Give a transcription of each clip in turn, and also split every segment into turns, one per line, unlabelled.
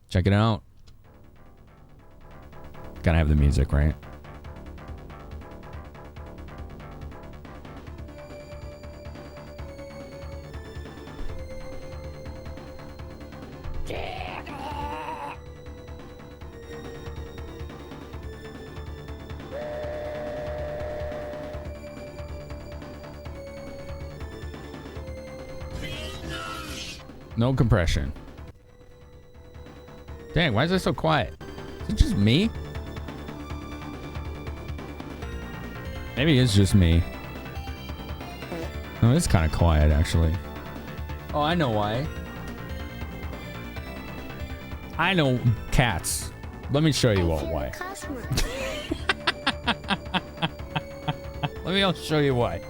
Check it out. Gotta have the music, right? No compression. Dang, why is it so quiet? Is it just me? Maybe it's just me. No, it's kind of quiet, actually. Oh, I know why. I know cats. Let me show you all why. I'll show you why.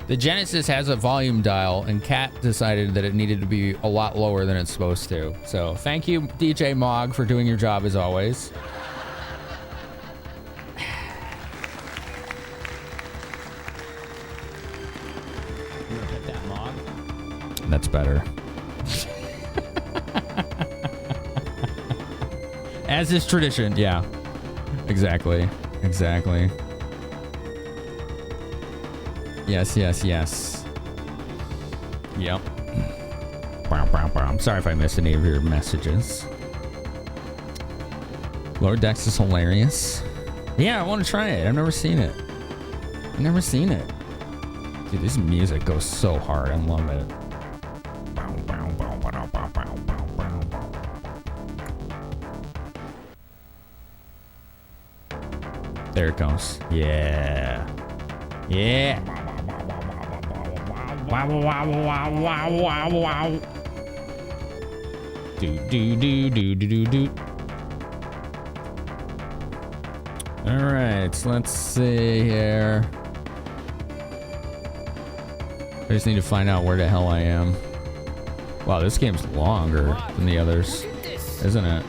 The Genesis has a volume dial, and Cat decided that it needed to be a lot lower than it's supposed to. So thank you, DJ Mog, for doing your job as always. You gonna hit that Mog? That's better. As is tradition, yeah. Exactly. Exactly. Yes, yes, yes. Yep. I'm sorry if I missed any of your messages. Lower Decks is hilarious. Yeah, I want to try it. I've never seen it. I've never seen it. Dude, this music goes so hard. I love it. There it goes. Yeah. Yeah. Wow, wow, wow, wow, wow, wow. Do. All right, let's see here. I just need to find out where the hell I am. Wow, this game's longer than the others, isn't it?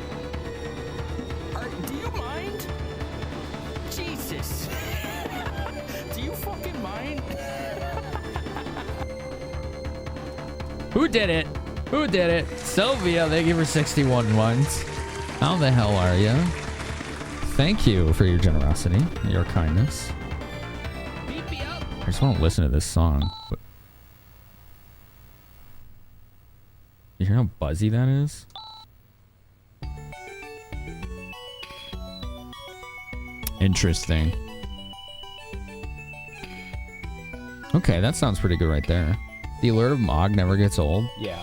Do you mind? Jesus. Do you fucking mind?
Who did it? Who did it? Sylvia, thank you for 61 ones. How the hell are you? Thank you for your generosity, your kindness. I just want to listen to this song. But you hear how buzzy that is? Interesting. Okay, that sounds pretty good right there. The alert of Mog never gets old.
Yeah.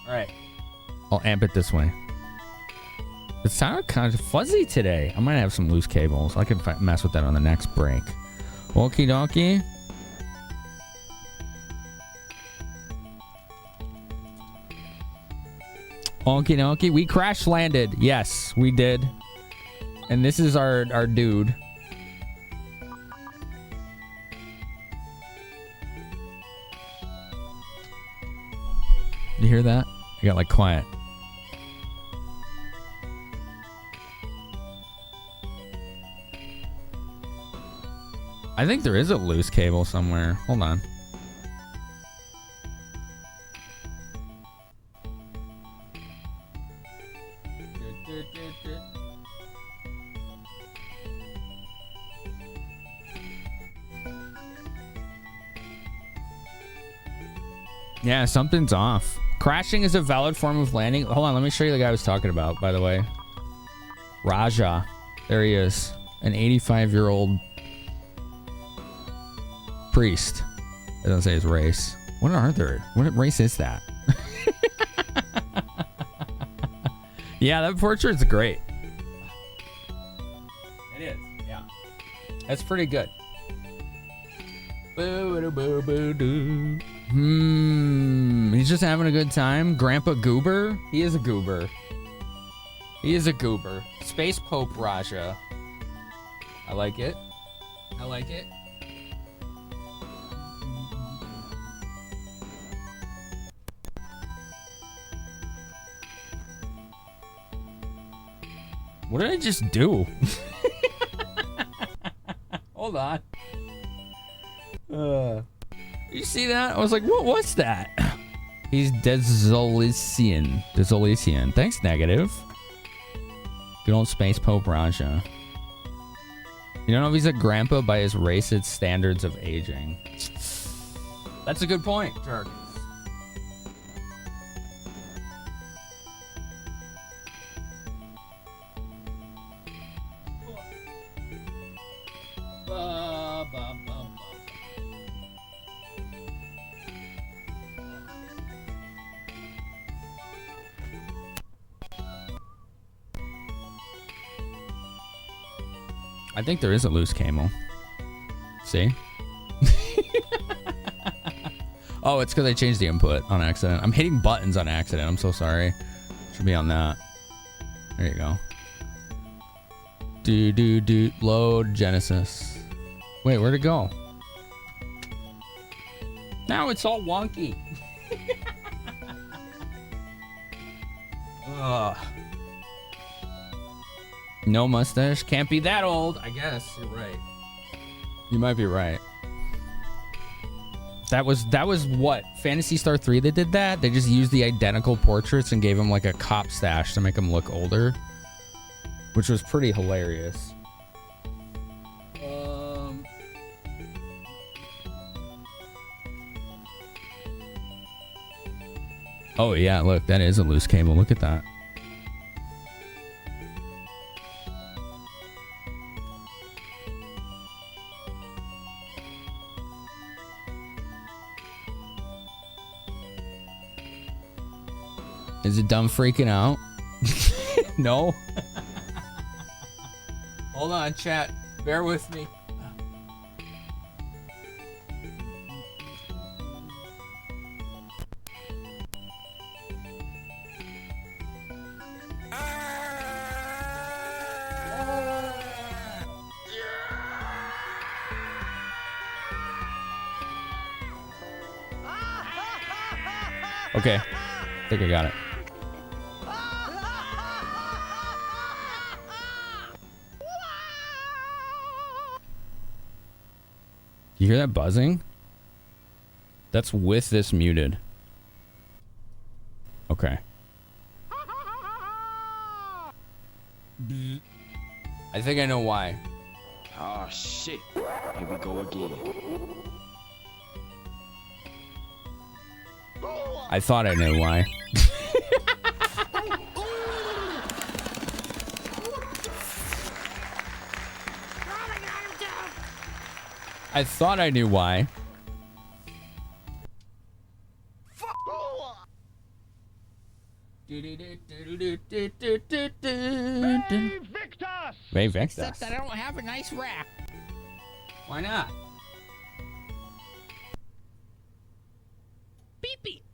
All right.
I'll amp it this way. It sounded kind of fuzzy today. I might have some loose cables. I can mess with that on the next break. Okie dokie. Okie dokie. We crash landed. Yes, we did. And this is our dude. You hear that? You got like quiet. I think there is a loose cable somewhere. Hold on. Yeah, something's off. Crashing is a valid form of landing. Hold on, let me show you the guy I was talking about, by the way. Raja. There he is. An 85-year-old priest. It doesn't say his race. What are there? What race is that? Yeah, that portrait's great.
It is, yeah.
That's pretty good. He's just having a good time. Grandpa Goober? He is a goober. He is a goober. Space Pope Raja. I like it. I like it. What did I just do? Hold on. You see that? I was like, what was that? He's Desolician. Desolician. Thanks, Negative. Good old Space Pope Raja. You don't know if he's a grandpa by his racist standards of aging. That's a good point, Jerk. I think there is a loose camel. See? Oh, it's because I changed the input on accident. I'm hitting buttons on accident. I'm so sorry. Should be on that. There you go. Do. Load Genesis. Wait, where'd it go? Now it's all wonky. Ugh. No mustache? Can't be that old. I guess you're right. You might be right. That was what? Phantasy Star 3 they did that? They just used the identical portraits and gave him like a cop stash to make him look older. Which was pretty hilarious. Oh yeah, look, that is a loose cable. Look at that. Is it dumb freaking out? No. Hold on, chat. Bear with me. Okay. I think I got it. You hear that buzzing? That's with this muted. Okay. I think I know why.
Oh shit. Here we go again.
I thought I knew why. I thought I knew why. Ray Victus.
Except I don't have a nice rack.
Why not?
Beep beep.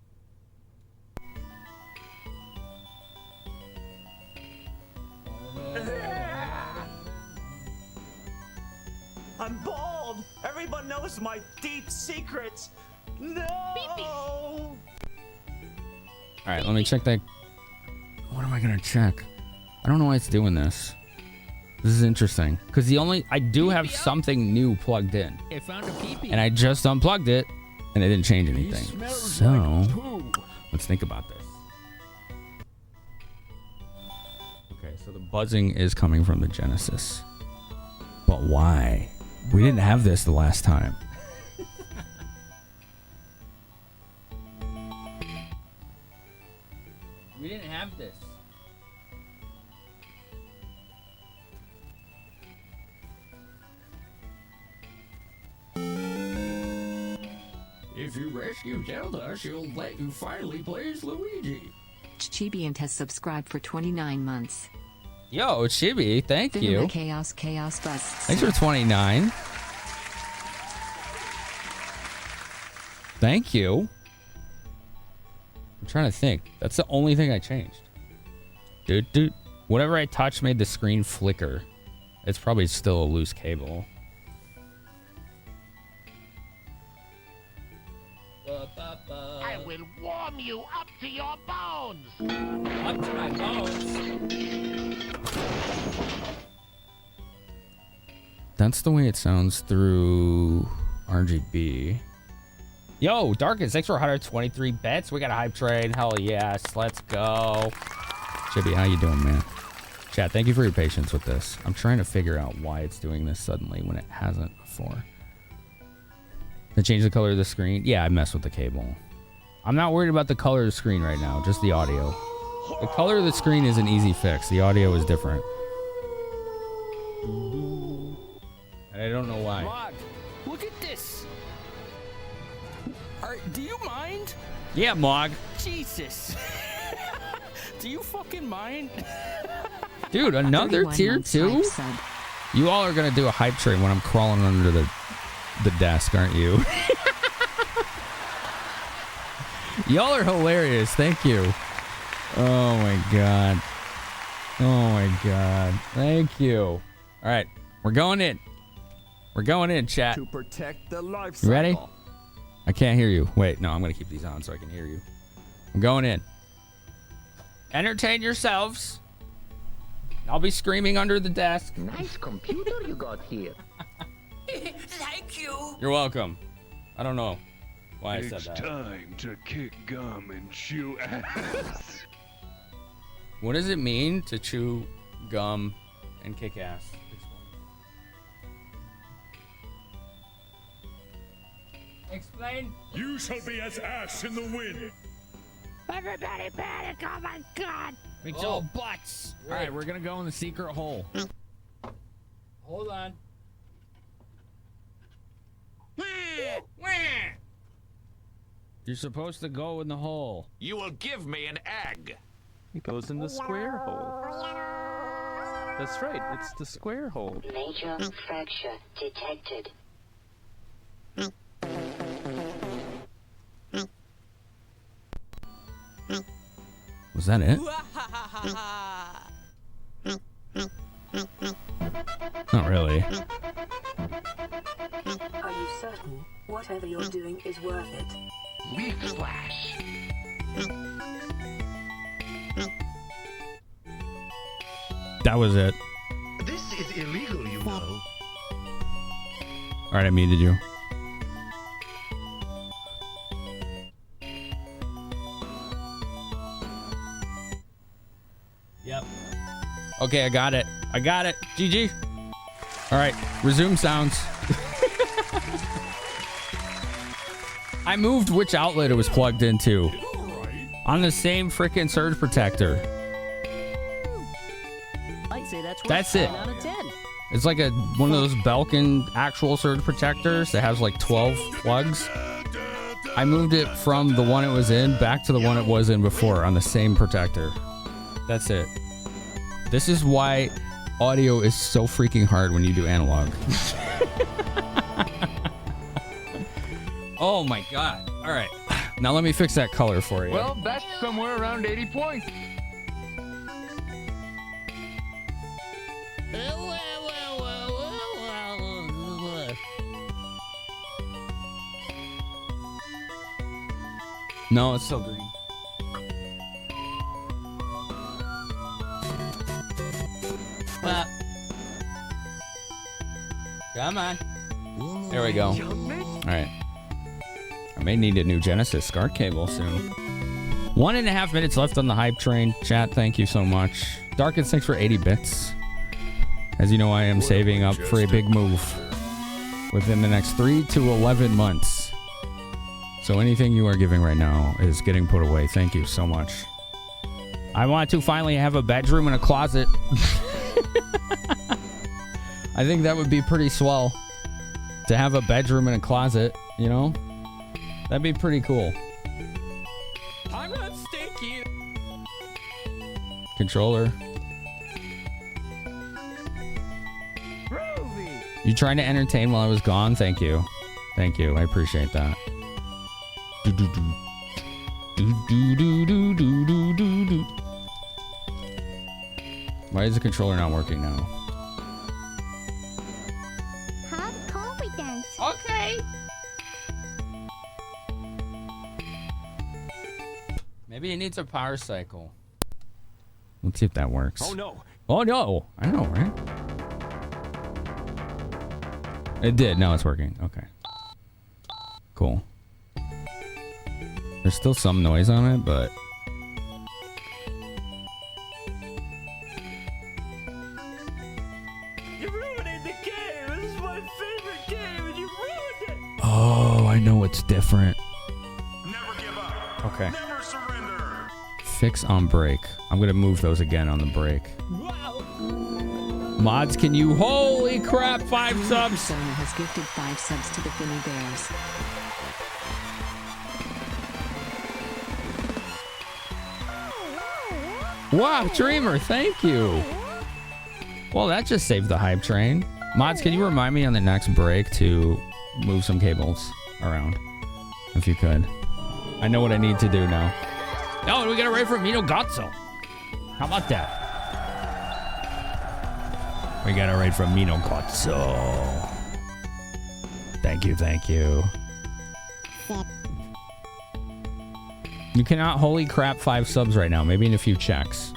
I'm bald. Everyone knows my deep secrets. No.
All right, let me check that. What am I gonna check? I don't know why it's doing this. This is interesting because I do have something new plugged in,
I found a pee-pee.
and I just unplugged it, and it didn't change anything. So let's think about this. Okay, so the buzzing is coming from the Genesis, but why? We didn't have this the last time. We didn't have this.
If you rescue Zelda, she'll let you finally play as Luigi.
Chibiant has subscribed for 29 months.
Yo, Chibi, thank you.
Chaos busts.
Thanks for 29. Thank you. I'm trying to think. That's the only thing I changed. Dude. Whatever I touched made the screen flicker. It's probably still a loose cable.
I will warm you up to your bones.
Up to my bones.
That's the way it sounds through RGB. Yo, Darkest, thanks for 123 bets. We got a hype train. Hell yes. Let's go. Chibi, how you doing, man? Chat, thank you for your patience with this. I'm trying to figure out why it's doing this suddenly when it hasn't before. To change the color of the screen? Yeah, I messed with the cable. I'm not worried about the color of the screen right now, just the audio. The color of the screen is an easy fix. The audio is different. And I don't know why.
Mog, look at this. Do you mind?
Yeah, Mog.
Jesus. Do you fucking mind?
Dude, another
31
tier
months
2?
hype sub.
You all are going to do a hype train when I'm crawling under the desk, aren't you? Y'all are hilarious. Thank you. Oh, my God. Oh, my God. Thank you. All right. We're going in. We're going in, chat.
To protect the life
You ready?
cycle.
I can't hear you. Wait, no, I'm going to keep these on so I can hear you. I'm going in. Entertain yourselves. I'll be screaming under the desk.
Nice computer you got here.
Thank you.
You're welcome. I don't know why I said
It's
that.
time to kick gum and chew ass.
What does it mean to chew gum and kick ass? Explain.
You shall be as ash in the wind.
Everybody panic! Oh my god!
Me too.
Oh, butts. All right, we're gonna go in the secret hole.
Hold on. You're supposed to go in the hole.
You will give me an egg.
It goes in the square hole. That's right, it's the square hole.
Major fracture detected.
Was that it? Not really.
Are you certain whatever you're doing is worth it?
Leaf splash.
That was it.
This is illegal, you know.
All right, I muted you. Yep. Okay, I got it. I got it. GG. All right, resume sounds. I moved which outlet it was plugged into. On the same freaking surge protector.
I'd say
That's it.
out of 10.
It's like one of those Belkin actual surge protectors that has like 12 plugs. I moved it from the one it was in back to the one it was in before on the same protector. That's it. This is why audio is so freaking hard when you do analog. Oh my god. All right. Now let me fix that color for you.
Well, that's somewhere around 80 points.
No, it's still green. Well, come on. There we go. All right. I may need a new Genesis SCART cable soon. 1.5 minutes left on the hype train. Chat, thank you so much. Darkest, thanks for 80 bits. As you know, I am saving up for a big move within the next 3 to 11 months. So anything you are giving right now is getting put away. Thank you so much. I want to finally have a bedroom and a closet. I think that would be pretty swell. To have a bedroom and a closet, you know? That'd be pretty cool.
I'm not stinky.
Controller.
Groovy.
You trying to entertain while I was gone? Thank you. Thank you. I appreciate that. Why is the controller not working now?
Have confidence.
Okay.
Maybe it needs a power cycle. Let's see if that works.
Oh no!
Oh no! I know, right? It did. Now it's working. Okay. Cool. There's still some noise on it, but...
You're ruining the game. This is my favorite game, and you ruined it.
Oh, I know it's different.
Never give up.
Okay.
Never surrender.
Fix on break. I'm gonna move those again on the break. Mods, can you... Holy crap, 5 subs!
Persona has gifted 5 subs to the Finny Bears.
Wow, Dreamer, thank you. Well, that just saved the hype train. Mods, can you remind me on the next break to move some cables around? If you could. I know what I need to do now. Oh, we got a raid from Mino Gotzo. How about that? We got a raid from Mino Gotzo. Thank you, thank you. You cannot holy crap 5 subs right now. Maybe in a few checks.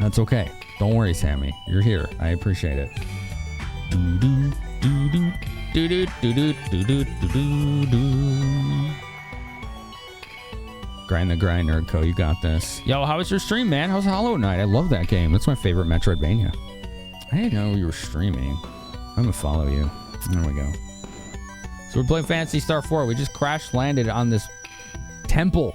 That's okay. Don't worry, Sammy. You're here. I appreciate it. Grind the grind, Nerdco. You got this. Yo, how was your stream, man? How's Hollow Knight? I love that game. That's my favorite Metroidvania. I didn't know you were streaming. I'm gonna follow you. There we go. So we're playing Phantasy Star 4. We just crash landed on this temple.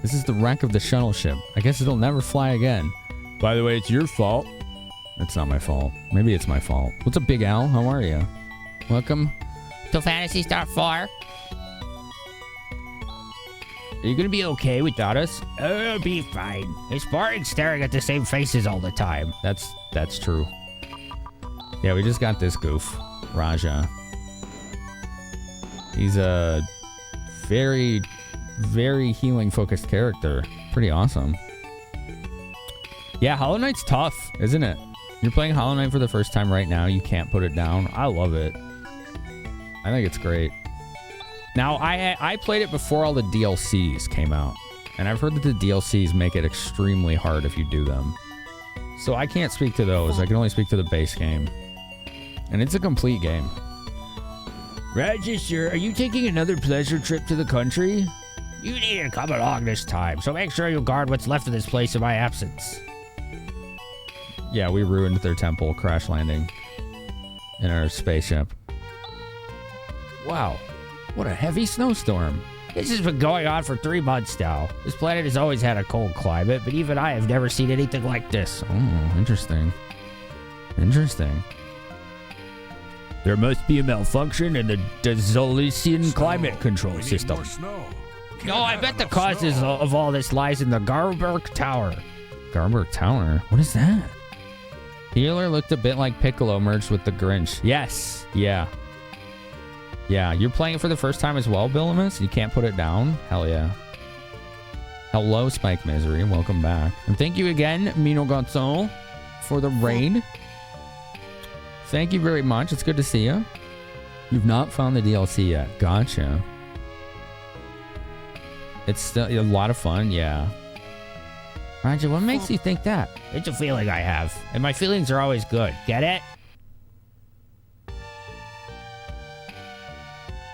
This is the wreck of the shuttle ship. I guess it'll never fly again. By the way, it's your fault. It's not my fault. Maybe it's my fault. What's up, Big Al? How are you? Welcome to Phantasy Star 4. Are you gonna be okay without us?
I'll be fine. It's boring staring at the same faces all the time.
That's true. Yeah, we just got this goof, Raja. He's a very, very healing focused character. Pretty awesome. Yeah, Hollow Knight's tough, isn't it? You're playing Hollow Knight for the first time right now. You can't put it down. I love it. I think it's great. Now, I played it before all the DLCs came out. And I've heard that the DLCs make it extremely hard if you do them. So I can't speak to those. I can only speak to the base game. And it's a complete game.
Register, are you taking another pleasure trip to the country? You need to come along this time, so make sure you guard what's left of this place in my absence.
Yeah, we ruined their temple crash landing in our spaceship. Wow, what a heavy snowstorm.
This has been going on for 3 months now. This planet has always had a cold climate, but even I have never seen anything like this.
Oh, interesting. Interesting.
There must be a malfunction in the Zolusian climate control system. No, I bet the causes of all this lies in the Garberg Tower.
Garberg Tower? What is that? Healer looked a bit like Piccolo merged with the Grinch. Yes. Yeah. Yeah, you're playing it for the first time as well, Billimus? You can't put it down? Hell yeah. Hello, Spike Misery. Welcome back. And thank you again, Mino Gonzalo, for the raid. Thank you very much. It's good to see you. You've not found the DLC yet. Gotcha. It's still a lot of fun, yeah. Roger, what makes you think that?
It's a feeling I have, and my feelings are always good. Get it?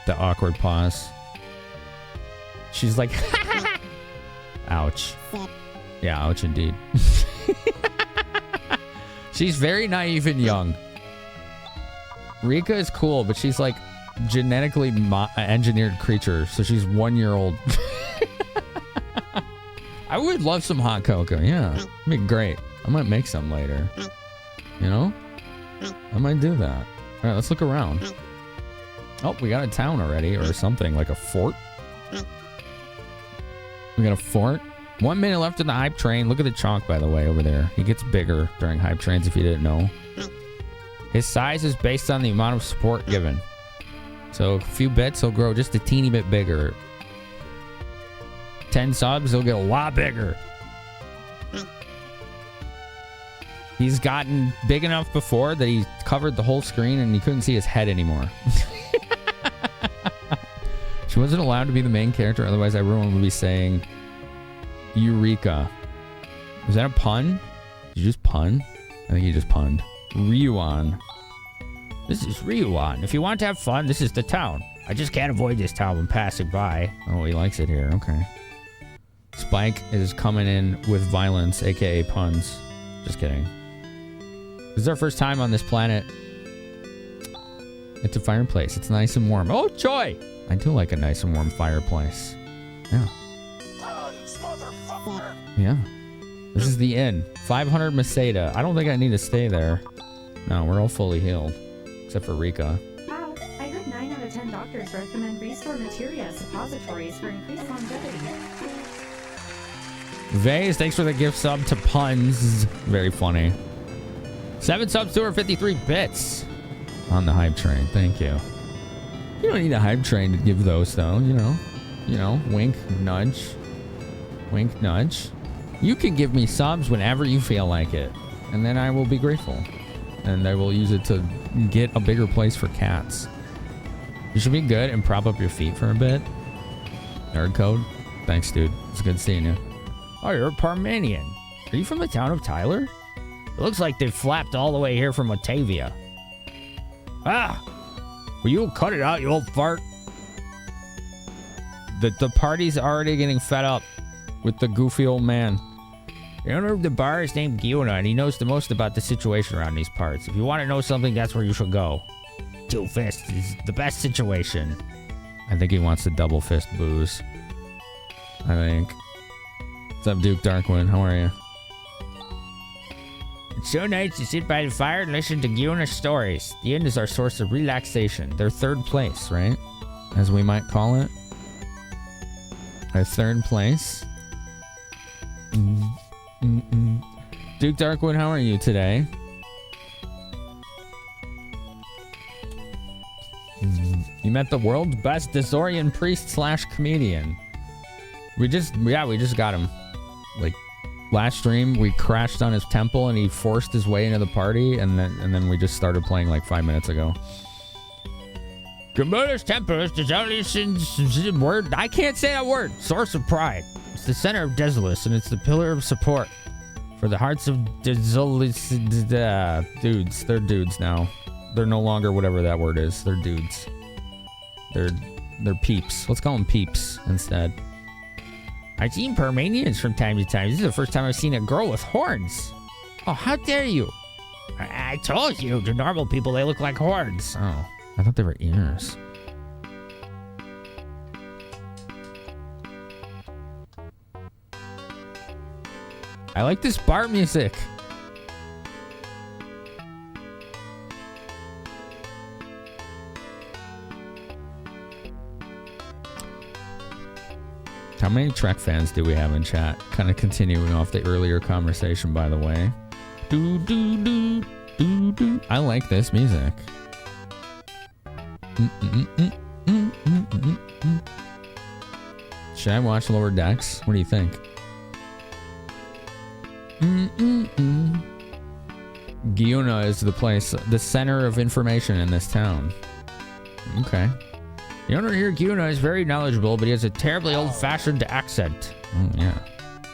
The awkward pause. She's like, ouch. Yeah, ouch indeed. She's very naive and young. Rika is cool, but she's like genetically engineered creature, so she's 1 year old. I would love some hot cocoa. Yeah, it'd be great. I might make some later. You know? I might do that. All right, let's look around. Oh, we got a town already, or something, like a fort. We got a fort. 1 minute left in the hype train. Look at the chalk, by the way, over there. He gets bigger during hype trains, if you didn't know. His size is based on the amount of support given. So a few bits, he'll grow just a teeny bit bigger. 10 subs, he'll get a lot bigger. He's gotten big enough before that he covered the whole screen and you couldn't see his head anymore. She wasn't allowed to be the main character, otherwise everyone would be saying Eureka. Was that a pun? Did you just pun? I think you just punned. Ryuan.
This is Ryuan. If you want to have fun, this is the town. I just can't avoid this town when passing by.
Oh, he likes it here. Okay. Spike is coming in with violence, aka puns. Just kidding. This is our first time on this planet. It's a fireplace. It's nice and warm. Oh, joy! I do like a nice and warm fireplace. Yeah. Yeah. This is the inn. 500 Masada. I don't think I need to stay there. No, we're all fully healed. Except for Rika.
Wow, I heard 9 out of 10 doctors recommend Restore Materia suppositories for increased longevity.
Vase, thanks for the gift sub to puns. Very funny. 7 subs, 253 bits. On the hype train. Thank you. You don't need a hype train to give those, though. You know, wink, nudge. Wink, nudge. You can give me subs whenever you feel like it. And then I will be grateful. And I will use it to get a bigger place for cats. You should be good and prop up your feet for a bit. Nerd code. Thanks, dude. It's good seeing you.
Oh, you're a Parmenian. Are you from the town of Tyler? It looks like they flapped all the way here from Otavia. Ah! Will you cut it out, you old fart?
The party's already getting fed up with the goofy old man.
The owner of the bar is named Giona, and he knows the most about the situation around these parts. If you want to know something, that's where you should go. Two Fists is the best situation.
I think he wants to double fist booze. I think. What's up, Duke Darkwind? How are you?
It's so nice to sit by the fire and listen to Giona's stories. The inn is our source of relaxation.
They're third place, right? As we might call it. Our third place. Duke Darkwood, how are you today? You met the world's best Dazorian priest / comedian. We just got him. Like, last stream, we crashed on his temple and he forced his way into the party, and then we just started playing like 5 minutes ago.
Gamuda's temple is Dazolian's word. I can't say that word. Source of pride. It's the center of Desolus, and it's the pillar of support for the hearts of Desolus dudes. They're dudes now. They're no longer whatever that word is. They're dudes. They're peeps. Let's call them peeps instead.
I've seen Parmenians from time to time. This is the first time I've seen a girl with horns.
Oh, how dare you? I told you, to normal people, they look like horns.
Oh, I thought they were ears. I like this bar music. How many Trek fans do we have in chat? Kind of continuing off the earlier conversation, by the way. Do do do do do. I like this music. Should I watch Lower Decks? What do you think? Giona is the place, the center of information in this town. Okay.
The owner here, Giona, is very knowledgeable, but he has a terribly old-fashioned accent.
Oh, yeah.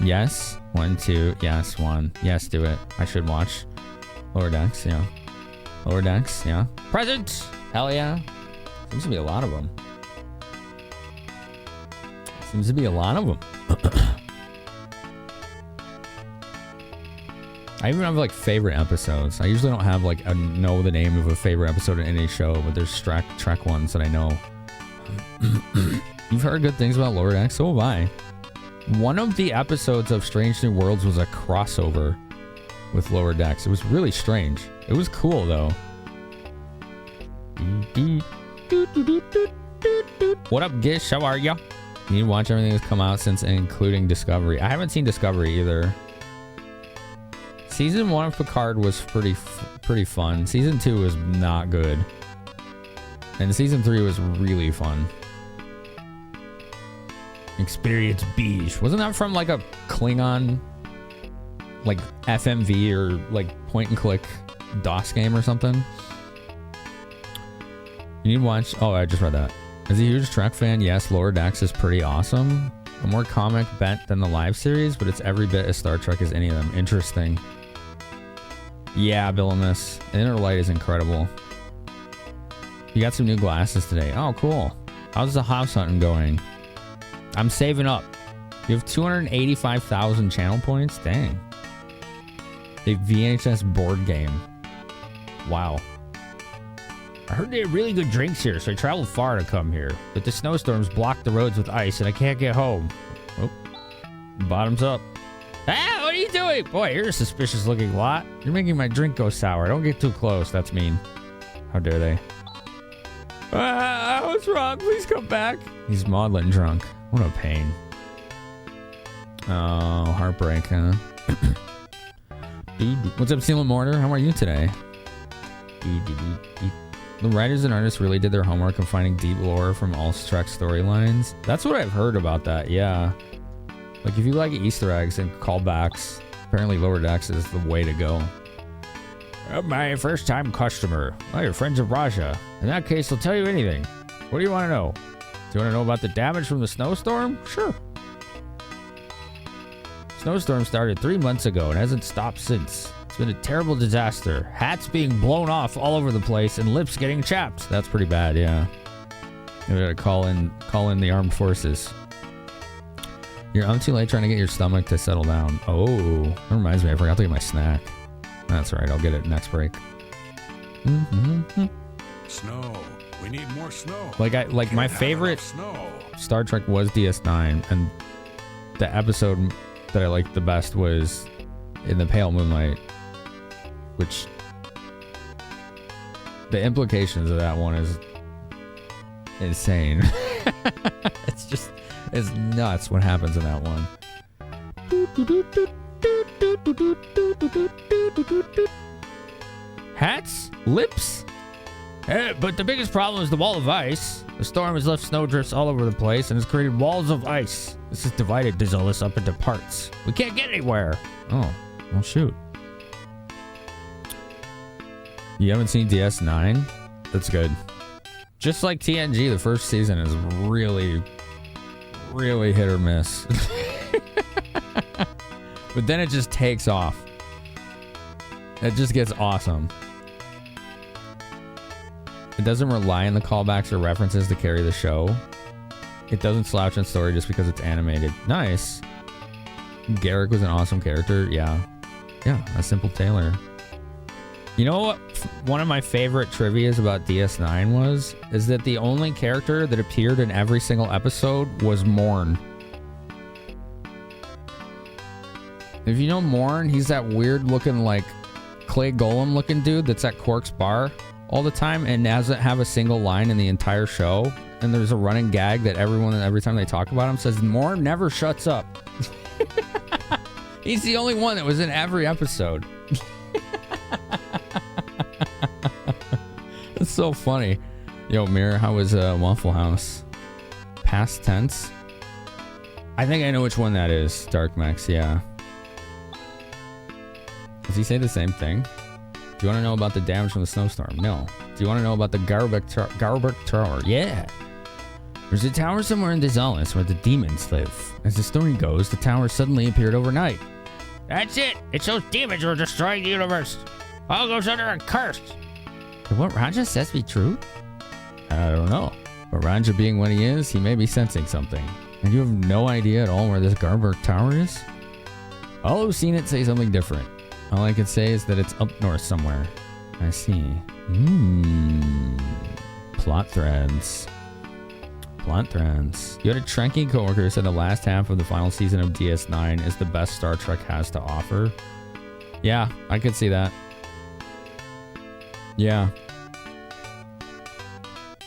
Yes. 1, 2. Yes, 1. Yes, do it. I should watch Lower Decks, yeah. Lower Decks, yeah.
Present!
Hell yeah. Seems to be a lot of them. Seems to be a lot of them. I even have like favorite episodes. I usually don't have like know the name of a favorite episode in any show, but there's Trek ones that I know. You've heard good things about Lower Decks, so have I. One of the episodes of Strange New Worlds was a crossover with Lower Decks. It was really strange. It was cool though. What up, Gish? How are ya? You need to watch everything that's come out since, including Discovery. I haven't seen Discovery either. Season 1 of Picard was pretty fun. Season 2 was not good. And Season 3 was really fun. Experience Beige. Wasn't that from like a Klingon, like FMV or like point and click DOS game or something? You need to watch. Oh, I just read that. As a huge Trek fan, yes, Lower Decks is pretty awesome. A more comic bent than the live series, but it's every bit as Star Trek as any of them. Interesting. Yeah, Billamus. Inner Light is incredible. You got some new glasses today. Oh, cool. How's the house hunting going? I'm saving up. You have 285,000 channel points? Dang. A VHS board game. Wow. I heard they have really good drinks here, so I traveled far to come here. But the snowstorms blocked the roads with ice, and I can't get home. Oh. Bottoms up. Ah, what are you doing? Boy, you're a suspicious looking lot. You're making my drink go sour. Don't get too close. That's mean. How dare they? Ah, what's wrong? Please come back. He's maudlin drunk. What a pain. Oh, heartbreak, huh? What's up, Seal Mortar? How are you today? The writers and artists really did their homework of finding deep lore from all Trek storylines. That's what I've heard about that, yeah. Like, if you like Easter eggs and callbacks, apparently Lower Decks is the way to go. My first-time customer. Oh, you're friends of Raja. In that case, he'll tell you anything. What do you want to know? Do you want to know about the damage from the snowstorm? Sure. Snowstorm started 3 months ago and hasn't stopped since. It's been a terrible disaster. Hats being blown off all over the place and lips getting chapped. That's pretty bad, yeah. You gotta call in the armed forces. You're up too late trying to get your stomach to settle down. Oh, that reminds me, I forgot to get my snack. That's right, I'll get it next break.
Snow. We need more snow.
Like my favorite Star Trek was DS9, and the episode that I liked the best was In the Pale Moonlight, which the implications of that one is insane. It's nuts what happens in that one. Hats? Lips? But the biggest problem is the wall of ice. The storm has left snowdrifts all over the place and has created walls of ice. This has divided Dizolus up into parts. We can't get anywhere. Oh, well, shoot. You haven't seen DS9? That's good. Just like TNG, the first season is really, really hit or miss. But then it just takes off. It just gets awesome. It doesn't rely on the callbacks or references to carry the show. It doesn't slouch in story just because it's animated. Nice. Garrick was an awesome character. Yeah. Yeah, a simple tailor. You know what one of my favorite trivias about DS9 is that the only character that appeared in every single episode was Morn. If you know Morn, he's that weird looking, like, Clay Golem looking dude that's at Quark's bar all the time and doesn't have a single line in the entire show. And there's a running gag that every time they talk about him, says Morn never shuts up. He's the only one that was in every episode. It's so funny. Yo, Mirror, how was Waffle House? Past tense? I think I know which one that is. Dark Max, yeah. Does he say the same thing? Do you want to know about the damage from the snowstorm? No. Do you want to know about the Garbeck Tower? Yeah. There's a tower somewhere in Dizolus where the demons live. As the story goes, the tower suddenly appeared overnight. That's it! It's those demons who are destroying the universe! All goes under a curse! Could what Raja says be true? I don't know. But Raja being what he is, he may be sensing something. And you have no idea at all where this Garbeck Tower is? All who've seen it say something different. All I can say is that it's up north somewhere. I see. Plot threads. Plot threads. You had a Trekkie coworker who said the last half of the final season of DS9 is the best Star Trek has to offer. Yeah, I could see that. Yeah.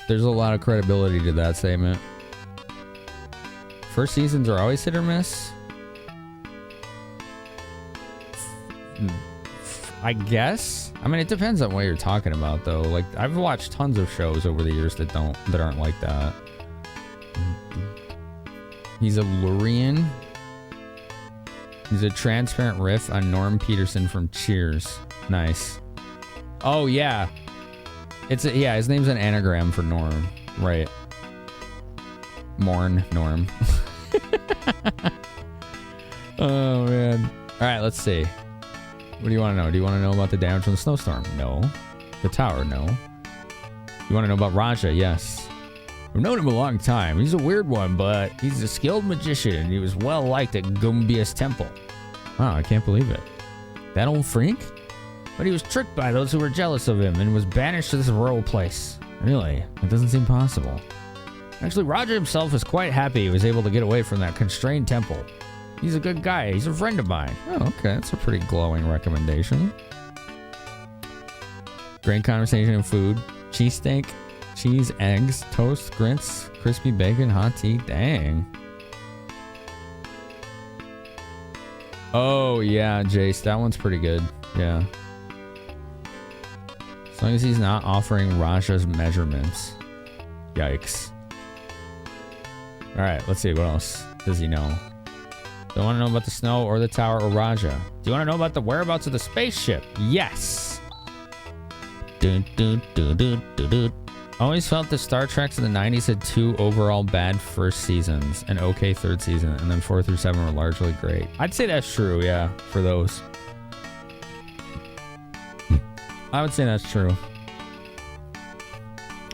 There's a lot of credibility to that statement. First seasons are always hit or miss. I guess. I mean, it depends on what you're talking about, though. Like, I've watched tons of shows over the years that aren't like that. He's a Lurian. He's a transparent riff on Norm Peterson from Cheers. Nice. Oh yeah, yeah. His name's an anagram for Norm, right? Norm. Oh man. All right, let's see. What do you want to know? Do you want to know about the damage from the snowstorm? No. The tower? No. You want to know about Raja? Yes. I've known him a long time. He's a weird one, but he's a skilled magician. He was well liked at Gumbia's temple. Wow, I can't believe it. That old freak? But he was tricked by those who were jealous of him and was banished to this rural place. Really? It doesn't seem possible. Actually, Raja himself is quite happy he was able to get away from that constrained temple. He's a good guy. He's a friend of mine. Oh, okay. That's a pretty glowing recommendation. Great conversation and food. Cheesesteak, cheese, eggs, toast, grits, crispy bacon, hot tea. Dang. Oh, yeah, Jace. That one's pretty good. Yeah. As long as he's not offering Raja's measurements. Yikes. Alright, let's see. What else does he know? Don't want to know about the snow or the tower or Raja. Do you want to know about the whereabouts of the spaceship? Yes. Always felt the Star Treks in the 90s had 2 overall bad first seasons, an okay third season, and then 4 through 7 were largely great. I'd say that's true, yeah, for those. I would say that's true.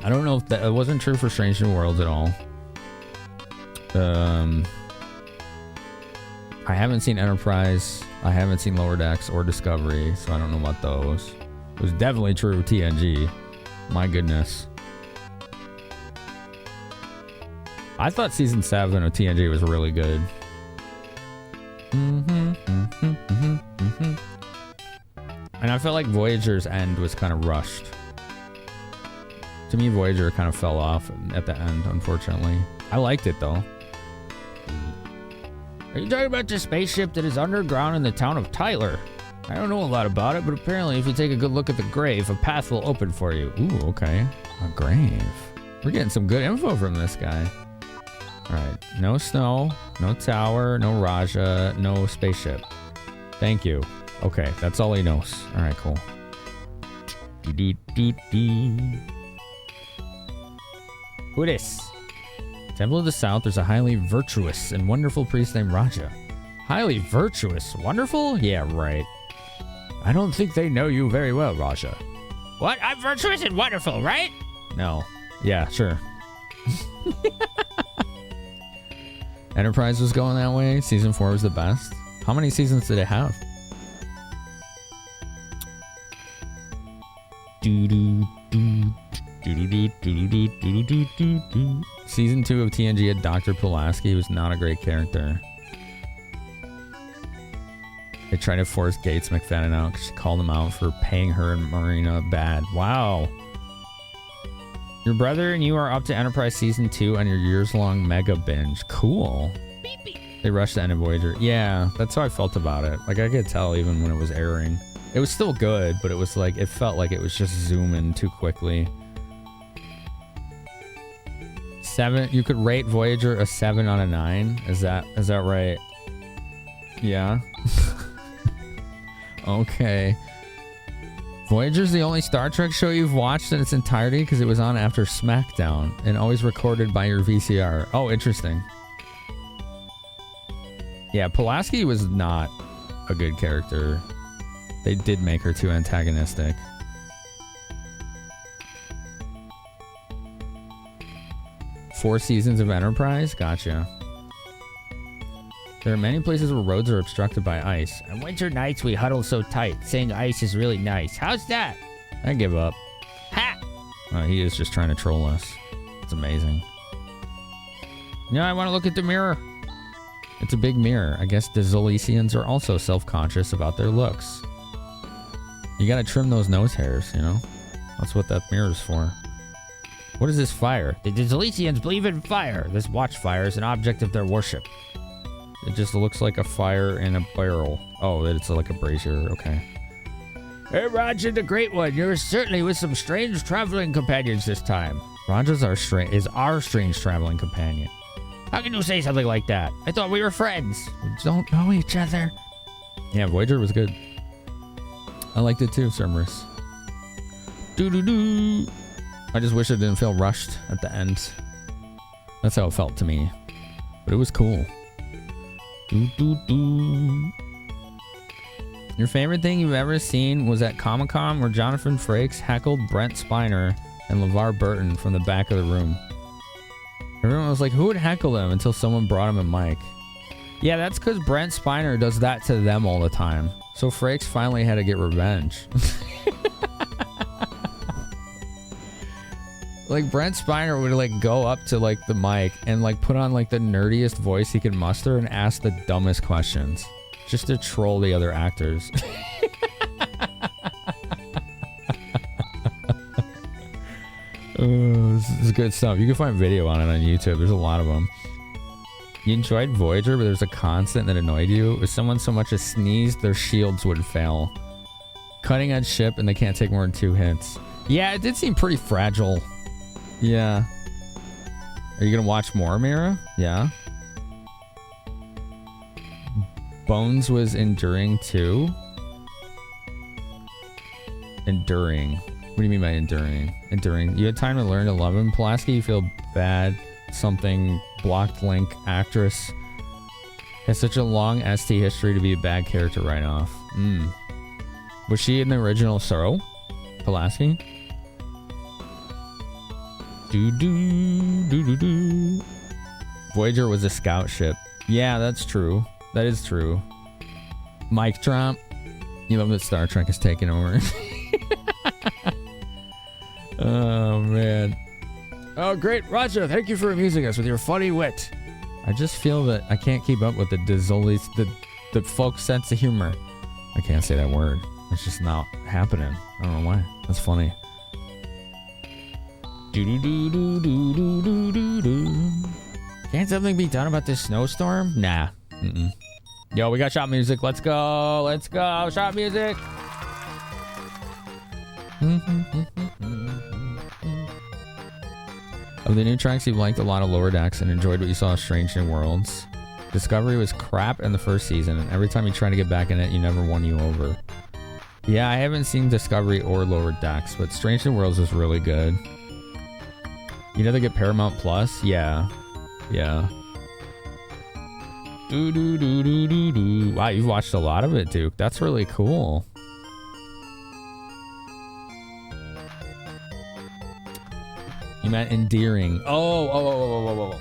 I don't know if that it wasn't true for Strange New Worlds at all. I haven't seen Enterprise, I haven't seen Lower Decks or Discovery, so I don't know about those. It was definitely true TNG. My goodness. I thought season 7 of TNG was really good. And I felt like Voyager's end was kind of rushed. To me, Voyager kind of fell off at the end, unfortunately. I liked it though. Are you talking about the spaceship that is underground in the town of Tyler? I don't know a lot about it, but apparently if you take a good look at the grave, a path will open for you. Ooh, okay. A grave. We're getting some good info from this guy. Alright. No snow, no tower, no Raja, no spaceship. Thank you. Okay, that's all he knows. Alright, cool. Who this? Temple of the South, there's a highly virtuous and wonderful priest named Raja. Highly virtuous? Wonderful? Yeah, right. I don't think they know you very well, Raja.
What? I'm virtuous and wonderful, right?
No. Yeah, sure. Enterprise was going that way. Season 4 was the best. How many seasons did it have? Season 2 of TNG had Dr. Pulaski, who was not a great character. They tried to force Gates McFadden out because she called him out for paying her and Marina bad. Wow. Your brother and you are up to Enterprise Season 2 on your years-long mega binge. Cool.
Beep, beep.
They rushed the end of Voyager. Yeah, that's how I felt about it. Like, I could tell even when it was airing. It was still good, but it was like, it felt like it was just zooming too quickly. 7, you could rate Voyager a 7 out of 9. Is that right? Yeah. Okay. Voyager's the only Star Trek show you've watched in its entirety because it was on after SmackDown and always recorded by your VCR. Oh, interesting. Yeah, Pulaski was not a good character. They did make her too antagonistic. Four seasons of Enterprise? Gotcha. There are many places where roads are obstructed by ice.
On winter nights, we huddle so tight. Saying ice is really nice. How's that?
I give up.
Ha!
Oh, he is just trying to troll us. It's amazing. Yeah, I want to look at the mirror. It's a big mirror. I guess the Zolesians are also self-conscious about their looks. You gotta trim those nose hairs, you know? That's what that mirror's for. What is this fire?
The Zolesians believe in fire. This watchfire is an object of their worship.
It just looks like a fire in a barrel. Oh, it's like a brazier. Okay.
Hey, Roger the Great One. You're certainly with some strange traveling companions this time.
Roger's our strange traveling companion.
How can you say something like that? I thought we were friends.
We don't know each other. Yeah, Voyager was good. I liked it too, Cerberus. Doo-doo-doo. I just wish it didn't feel rushed at the end. That's how it felt to me. But it was cool. Doo-doo-doo. Your favorite thing you've ever seen was at Comic-Con where Jonathan Frakes heckled Brent Spiner and LeVar Burton from the back of the room. Everyone was like, who would heckle them until someone brought him a mic? Yeah, that's because Brent Spiner does that to them all the time. So Frakes finally had to get revenge. Like Brent Spiner would like go up to like the mic and like put on like the nerdiest voice he could muster and ask the dumbest questions just to troll the other actors. This is good stuff. You can find video on it on YouTube. There's a lot of them. You enjoyed Voyager, but there's a constant that annoyed you. If someone so much as sneezed, their shields would fail. Cutting edge ship, and they can't take more than 2 hits. Yeah, it did seem pretty fragile. Yeah. Are you gonna watch more, Mira? Yeah. Bones was enduring too. Enduring. What do you mean by enduring? Enduring. You had time to learn to love him, Pulaski. You feel bad. Something blocked link actress has such a long ST history to be a bad character right off. Was she in the original Sorrow? Pulaski? Do. Voyager was a scout ship. Yeah, that's true. That is true. Mic drop. You love that Star Trek is taking over. Oh, man. Oh, great. Roger, thank you for amusing us with your funny wit. I just feel that I can't keep up with the folk sense of humor. I can't say that word. It's just not happening. I don't know why. That's funny. Can't something be done about this snowstorm? Nah. Yo, we got shop music. Let's go. Let's go. Shop music. Of the new tracks, you liked a lot of Lower Decks and enjoyed what you saw of Strange New Worlds. Discovery was crap in the first season, and every time you try to get back in it, you never won you over. Yeah, I haven't seen Discovery or Lower Decks, but Strange New Worlds is really good. You know they get Paramount Plus? Yeah. Yeah. Wow, you've watched a lot of it, Duke. That's really cool. You meant endearing. Oh.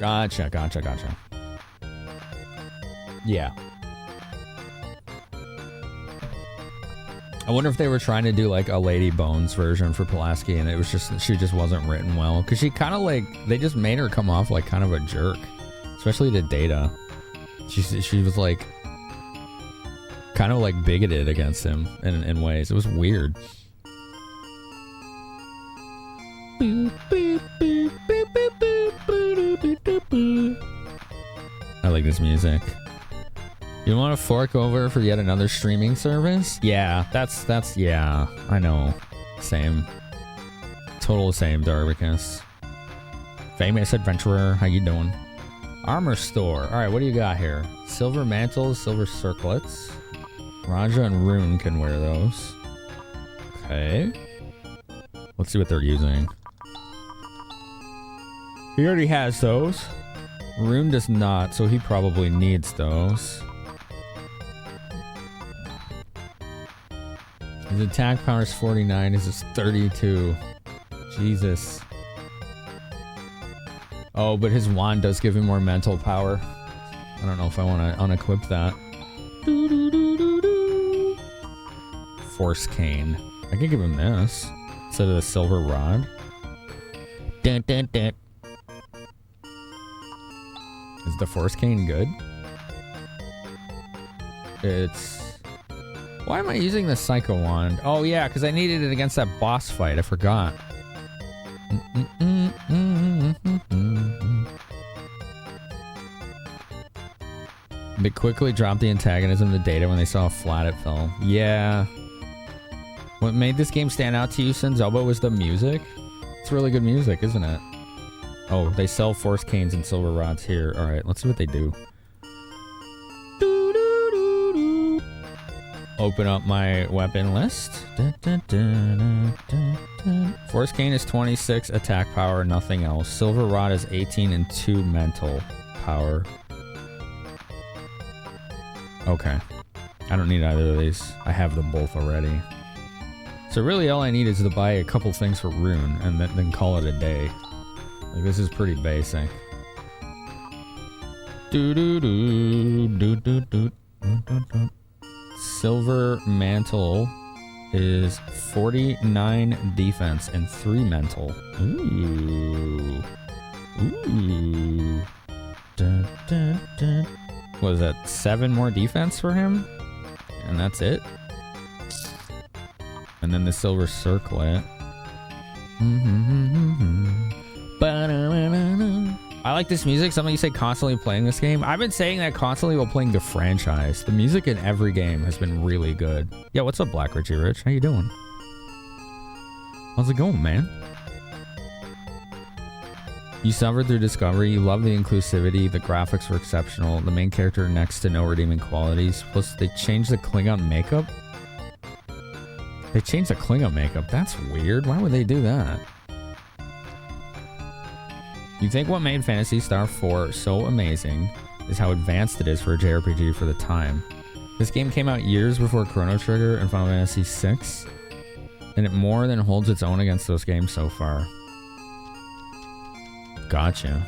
Gotcha. Yeah. I wonder if they were trying to do like a Lady Bones version for Pulaski, and it was just, she just wasn't written well. Because she kind of like, they just made her come off like kind of a jerk. Especially to Data. She was like, kind of like bigoted against him in ways. It was weird. I like this music. You want to fork over for yet another streaming service? Yeah, that's yeah, I know. Same. Total same, Darbicus. Famous adventurer, how you doing? Armor store. Alright, what do you got here? Silver mantles, silver circlets. Raja and Rune can wear those. Okay. Let's see what they're using. He already has those. Rune does not, so he probably needs those. His attack power is 49, his is 32. Jesus. Oh, but his wand does give him more mental power. I don't know if I want to unequip that. Force cane. I can give him this instead of the silver rod. Dun, dun, dun. Is the Force cane good? It's... Why am I using the Psycho Wand? Oh yeah, because I needed it against that boss fight. I forgot. They quickly dropped the antagonism to Data when they saw how flat it fell. Yeah. What made this game stand out to you, Senzoba, was the music. It's really good music, isn't it? Oh, they sell Force Canes and Silver Rods here. Alright, let's see what they do. Open up my weapon list. Force Cane is 26 attack power, nothing else. Silver Rod is 18 and 2 mental power. Okay. I don't need either of these. I have them both already. So really all I need is to buy a couple things for Rune and then call it a day. Like, this is pretty basic. Silver mantle is 49 defense and 3 mental. Ooh. Ooh. What is that? 7 more defense for him? And that's it? And then the silver circlet. I like this music. Something you say constantly playing this game. I've been saying that constantly while playing the franchise. The music in every game has been really good. Yeah, what's up, Black Richie Rich? How you doing? How's it going, man? You suffered through Discovery. You love the inclusivity. The graphics were exceptional. The main character next to no redeeming qualities. Plus, they changed the Klingon makeup. They changed the Klingon makeup. That's weird. Why would they do that? You think what made Phantasy Star 4 so amazing is how advanced it is for a JRPG for the time. This game came out years before Chrono Trigger and Final Fantasy VI, and it more than holds its own against those games so far. Gotcha.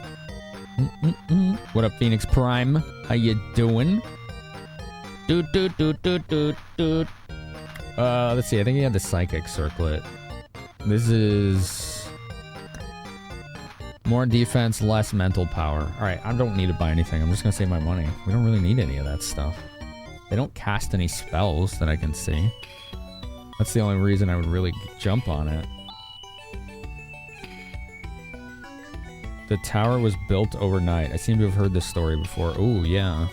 What up, Phoenix Prime? How you doing? Let's see. I think he had the Psychic Circlet. This is more defense, less mental power. All right, I don't need to buy anything. I'm just gonna save my money. We don't really need any of that stuff. They don't cast any spells that I can see. That's the only reason I would really jump on it. The tower was built overnight. I seem to have heard this story before. Oh, yeah.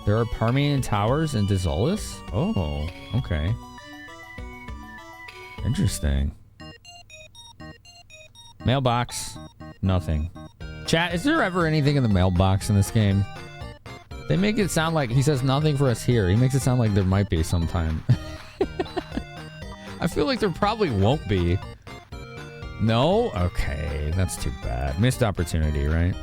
There are Parmian towers in Dezolis? Oh, okay. Interesting. Mailbox. Nothing. Chat, is there ever anything in the mailbox in this game? They make it sound like he says nothing for us here. He makes it sound like there might be sometime. I feel like there probably won't be. No? Okay, that's too bad. Missed opportunity, right?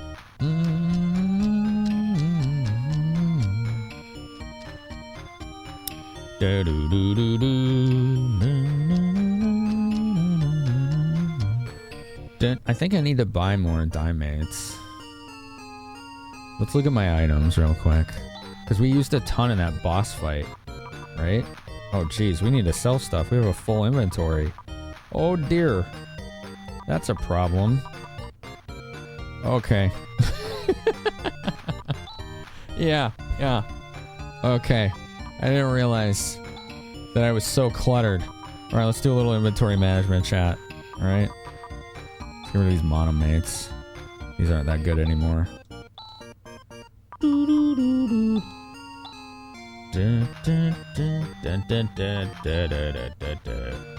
I think I need to buy more Dimates. Let's look at my items real quick. Because we used a ton in that boss fight, right? Oh, geez, we need to sell stuff. We have a full inventory. Oh, dear. That's a problem. Okay. Yeah. Okay. I didn't realize that I was so cluttered. All right, let's do a little inventory management, chat. All right. Let's get rid of these monomates. These aren't that good anymore.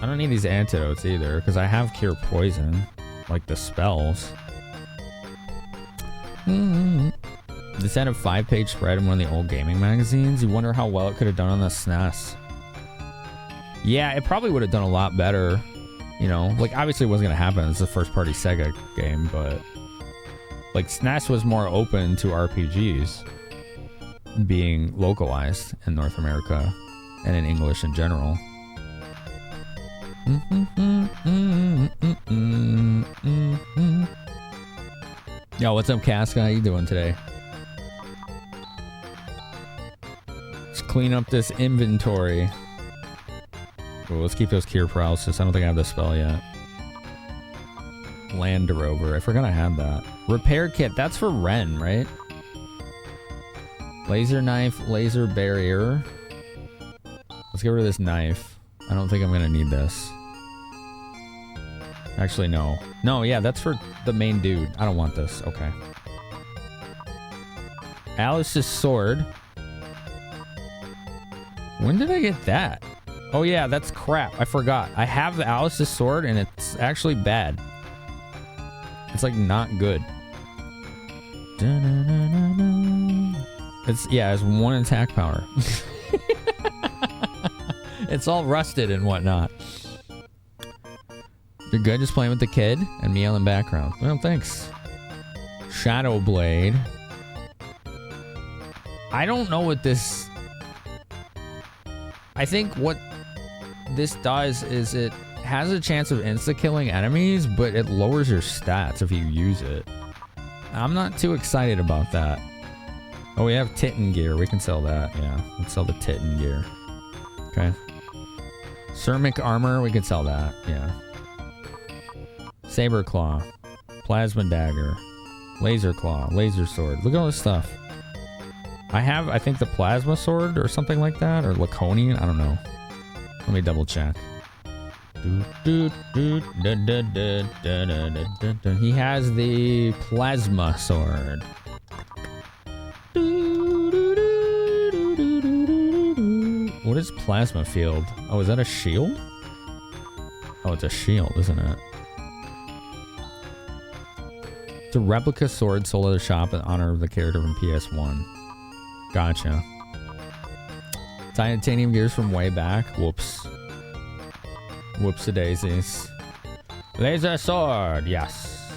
I don't need these antidotes either, because I have cure poison, like the spells. This had a 5-page spread in one of the old gaming magazines. You wonder how well it could have done on the SNES. Yeah, it probably would have done a lot better. You know, like, obviously it wasn't going to happen. It's a first-party Sega game, but like, SNES was more open to RPGs being localized in North America and in English in general. Yo, what's up, Casca? How you doing today? Let's clean up this inventory. Well, let's keep those cure paralysis. I don't think I have the spell yet. Land Rover. I forgot I had that. Repair kit. That's for Ren, right? Laser knife, laser barrier. Let's get rid of this knife. I don't think I'm gonna need this. Actually, no. No, yeah, that's for the main dude. I don't want this. Okay. Alice's sword. When did I get that? Oh yeah, that's crap. I forgot. I have the Alice's sword and it's actually bad. It's like not good. It's, yeah, it's 1 attack power. It's all rusted and whatnot. You're good just playing with the kid and me on the background. Well, thanks. Shadow Blade. I don't know what this... I think what this does is it has a chance of insta-killing enemies, but it lowers your stats if you use it. I'm not too excited about that. Oh, we have Titan gear. We can sell that. Yeah, let's sell the Titan gear. Okay. Ceramic armor. We can sell that. Yeah. Saber claw. Plasma dagger. Laser claw. Laser sword. Look at all this stuff. I have, I think, the plasma sword or something like that. Or Laconian. I don't know. Let me double check. He has the plasma sword. What is plasma field? Oh, is that a shield? Oh, it's a shield, isn't it? It's a replica sword sold at a shop in honor of the character from PS1. Gotcha. Titanium gears from way back. Whoops. Whoops-a-daisies. Laser sword, yes.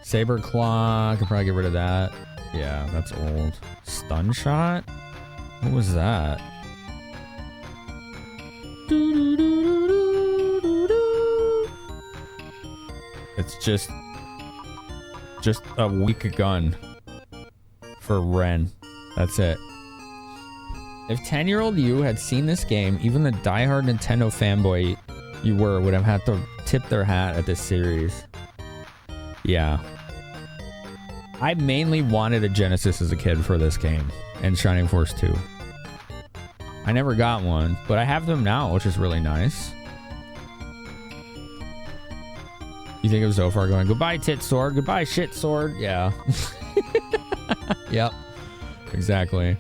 Saber claw, I could probably get rid of that. Yeah, that's old. Stun shot? What was that? It's just a weak gun for Ren. That's it. If 10-year-old you had seen this game, even the diehard Nintendo fanboy you were would have had to tip their hat at this series. Yeah. I mainly wanted a Genesis as a kid for this game and Shining Force 2. I never got one, but I have them now, which is really nice. You think of Zophar going, goodbye tit sword, goodbye shit sword? Yeah. Yep. Exactly.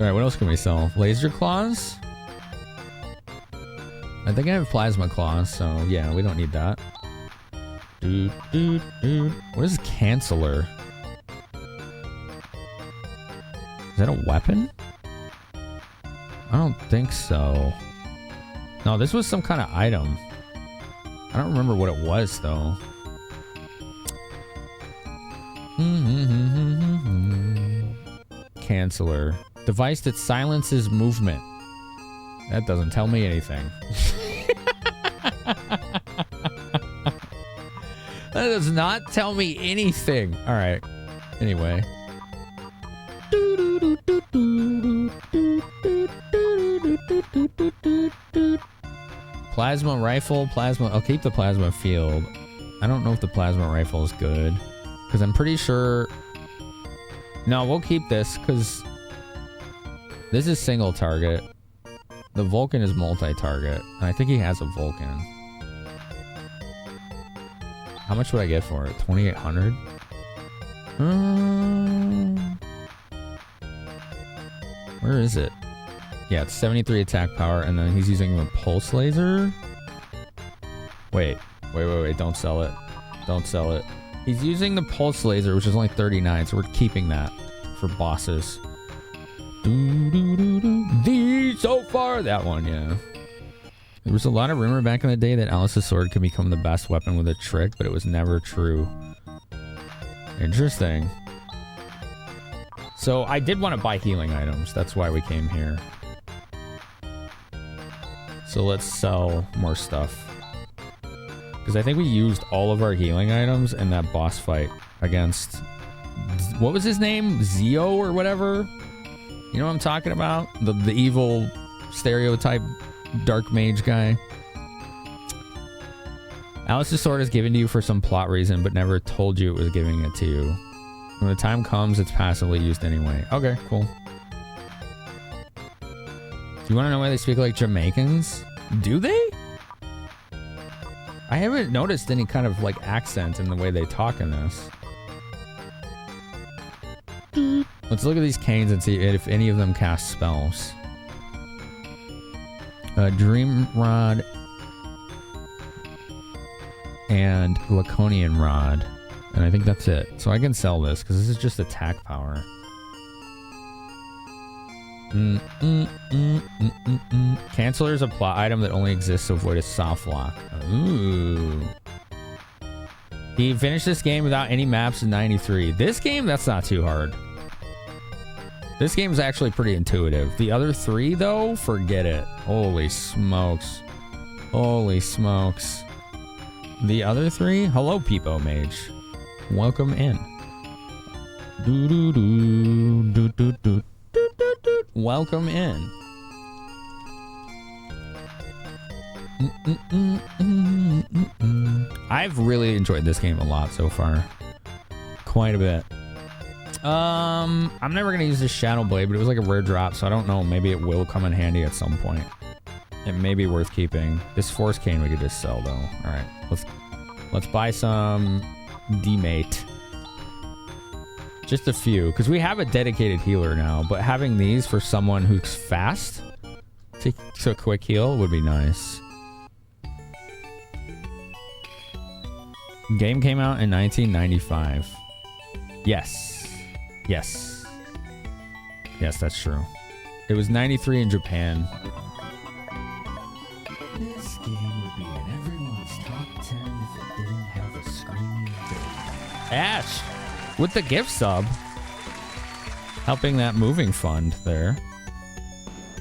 Alright, what else can we sell? Laser claws? I think I have plasma claws, so yeah, we don't need that. What is Canceller? Is that a weapon? I don't think so. No, this was some kind of item. I don't remember what it was, though. Canceller. Device that silences movement. That doesn't tell me anything. That does not tell me anything. Alright. Anyway. Plasma rifle, plasma. I'll keep the plasma field. I don't know if the plasma rifle is good. Because I'm pretty sure... No, we'll keep this because... This is single target. The Vulcan is multi-target. And I think he has a Vulcan. How much would I get for it? 2,800? Where is it? Yeah, it's 73 attack power, and then he's using the pulse laser. Wait. Don't sell it. Don't sell it. He's using the pulse laser, which is only 39, so we're keeping that for bosses. So far, that one, yeah. There was a lot of rumor back in the day that Alice's sword could become the best weapon with a trick, but it was never true. Interesting. So I did want to buy healing items. That's why we came here. So let's sell more stuff. Because I think we used all of our healing items in that boss fight against... What was his name? Zio or whatever? You know what I'm talking about? The evil stereotype dark mage guy. Alice's sword is given to you for some plot reason, but never told you it was giving it to you. When the time comes, it's passively used anyway. Okay, cool. Do you want to know why they speak like Jamaicans? Do they? I haven't noticed any kind of like accent in the way they talk in this. Let's look at these canes and see if any of them cast spells. Dream Rod and Laconian Rod. And I think that's it. So I can sell this because this is just attack power. Canceller is a plot item that only exists to avoid a soft lock. Ooh. He finished this game without any maps in 93. This game, that's not too hard. This game's actually pretty intuitive. The other three, though, forget it. Holy smokes. Holy smokes. The other three? Hello, Peepo Mage. Welcome in. Welcome in. I've really enjoyed this game a lot so far. Quite a bit. I'm never gonna use this Shadow Blade, but it was like a rare drop, so I don't know. Maybe it will come in handy at some point. It may be worth keeping. This Force Cane we could just sell though. Alright, let's buy some D-Mate. Just a few, because we have a dedicated healer now, but having these for someone who's fast to a quick heal would be nice. Game came out in 1995. Yes. Yes. Yes, that's true. It was 93 in Japan.
This game would be in everyone's top 10 if it didn't have a screaming baby.
Ash, with the gift sub. Helping that moving fund there.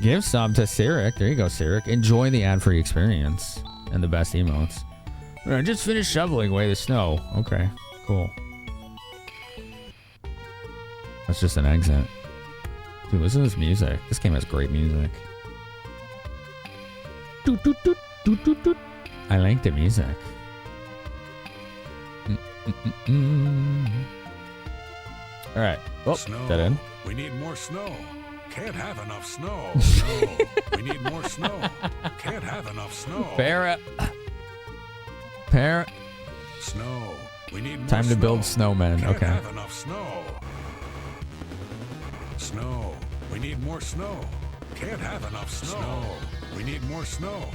Gift sub to Cyric. There you go, Cyric. Enjoy the ad-free experience and the best emotes. I just finished shoveling away the snow. Okay, cool. That's just an exit. Dude, listen to this music. This game has great music. Doot, doot, doot, doot, doot, doot. I like the music. All right. Oh,
Snow.
that in?
We need more snow. Can't have enough snow. Snow. We need more snow. Can't have enough snow.
Parrot. Parrot.
Snow. We need more
Time to
snow.
build snowmen.
Can't
Okay.
have enough snow. Snow. We need more snow. Can't have enough snow. We need more snow.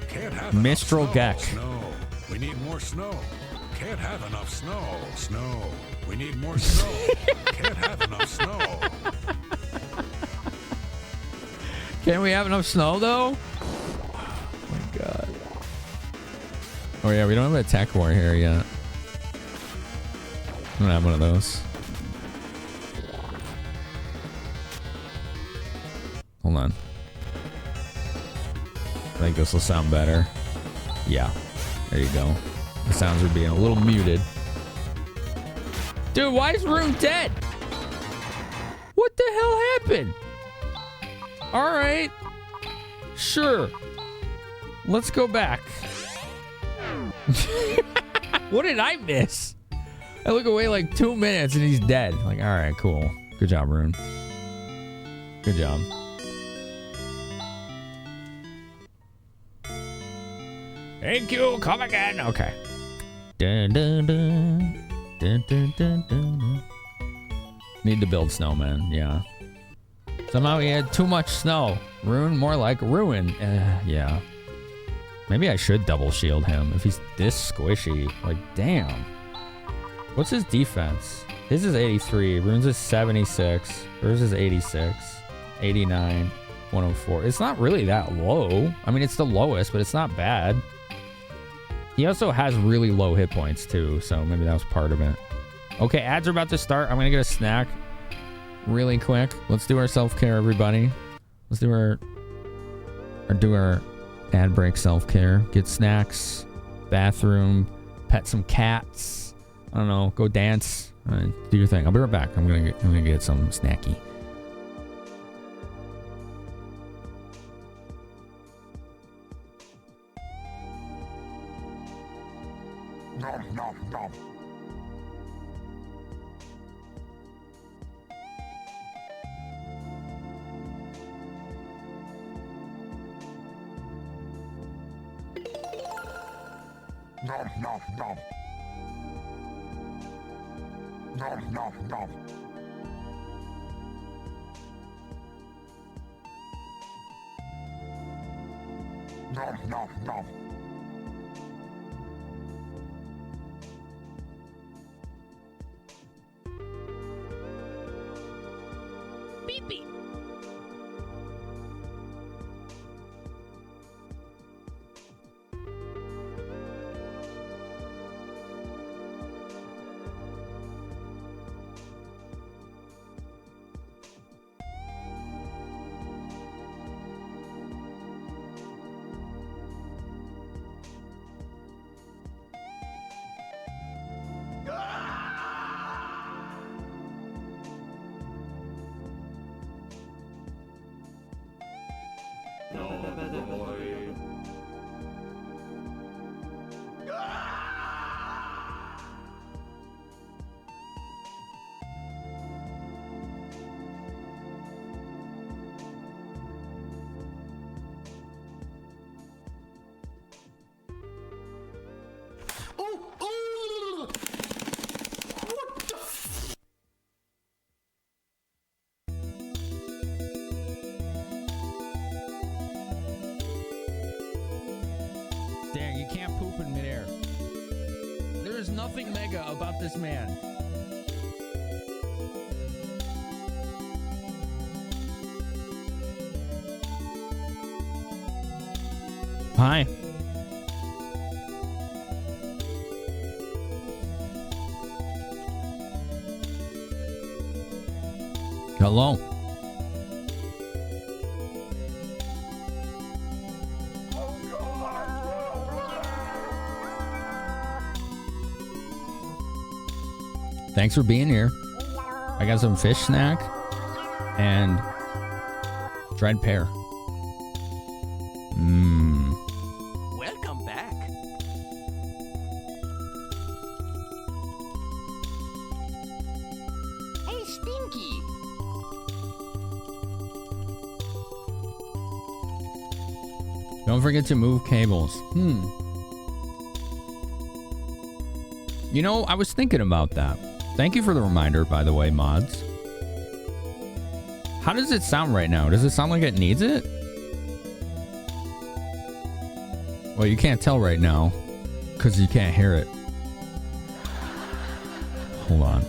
Can't have
Mistral
enough snow.
Gek.
Snow. We need more snow. Can't have enough snow. Snow. We need more snow. Can't have enough snow.
Can we have enough snow though? Oh my god. Oh yeah, we don't have a tech war here yet. I don't have one of those. Hold on. I think this will sound better. Yeah. There you go. The sounds are being a little muted. Dude, why is Rune dead? What the hell happened? Alright. Sure. Let's go back. What did I miss? I look away like 2 minutes and he's dead. Like, alright, cool. Good job, Rune. Good job. Thank you. Come again. Okay. Dun, dun, dun. Dun, dun, dun, dun, dun. Need to build snowmen. Yeah. Somehow he had too much snow. Rune, more like ruin. Yeah. Maybe I should double shield him if he's this squishy. Like, damn. What's his defense? His is 83. Rune's is 76. Hers is 86. 89. 104. It's not really that low. I mean, it's the lowest, but it's not bad. He also has really low hit points, too, so maybe that was part of it. Okay, ads are about to start. I'm going to get a snack really quick. Let's do our self-care, everybody. Let's do our ad break self-care. Get snacks, bathroom, pet some cats. I don't know, go dance. Do your thing. I'll be right back. I'm gonna get some snacky.
Nom, nom, nom. Nom, nom, nom. Nom, nom, nom. Nom, nom, nom.
Beep beep.
Dang, you can't poop in midair. There is nothing mega about this man. Hi. Hello. Thanks for being here. I got some fish snack and dried pear. Mmm.
Welcome back.
Hey, Stinky.
Don't forget to move cables. You know, I was thinking about that. Thank you for the reminder, by the way, mods. How does it sound right now? Does it sound like it needs it? Well, you can't tell right now because you can't hear it. Hold on.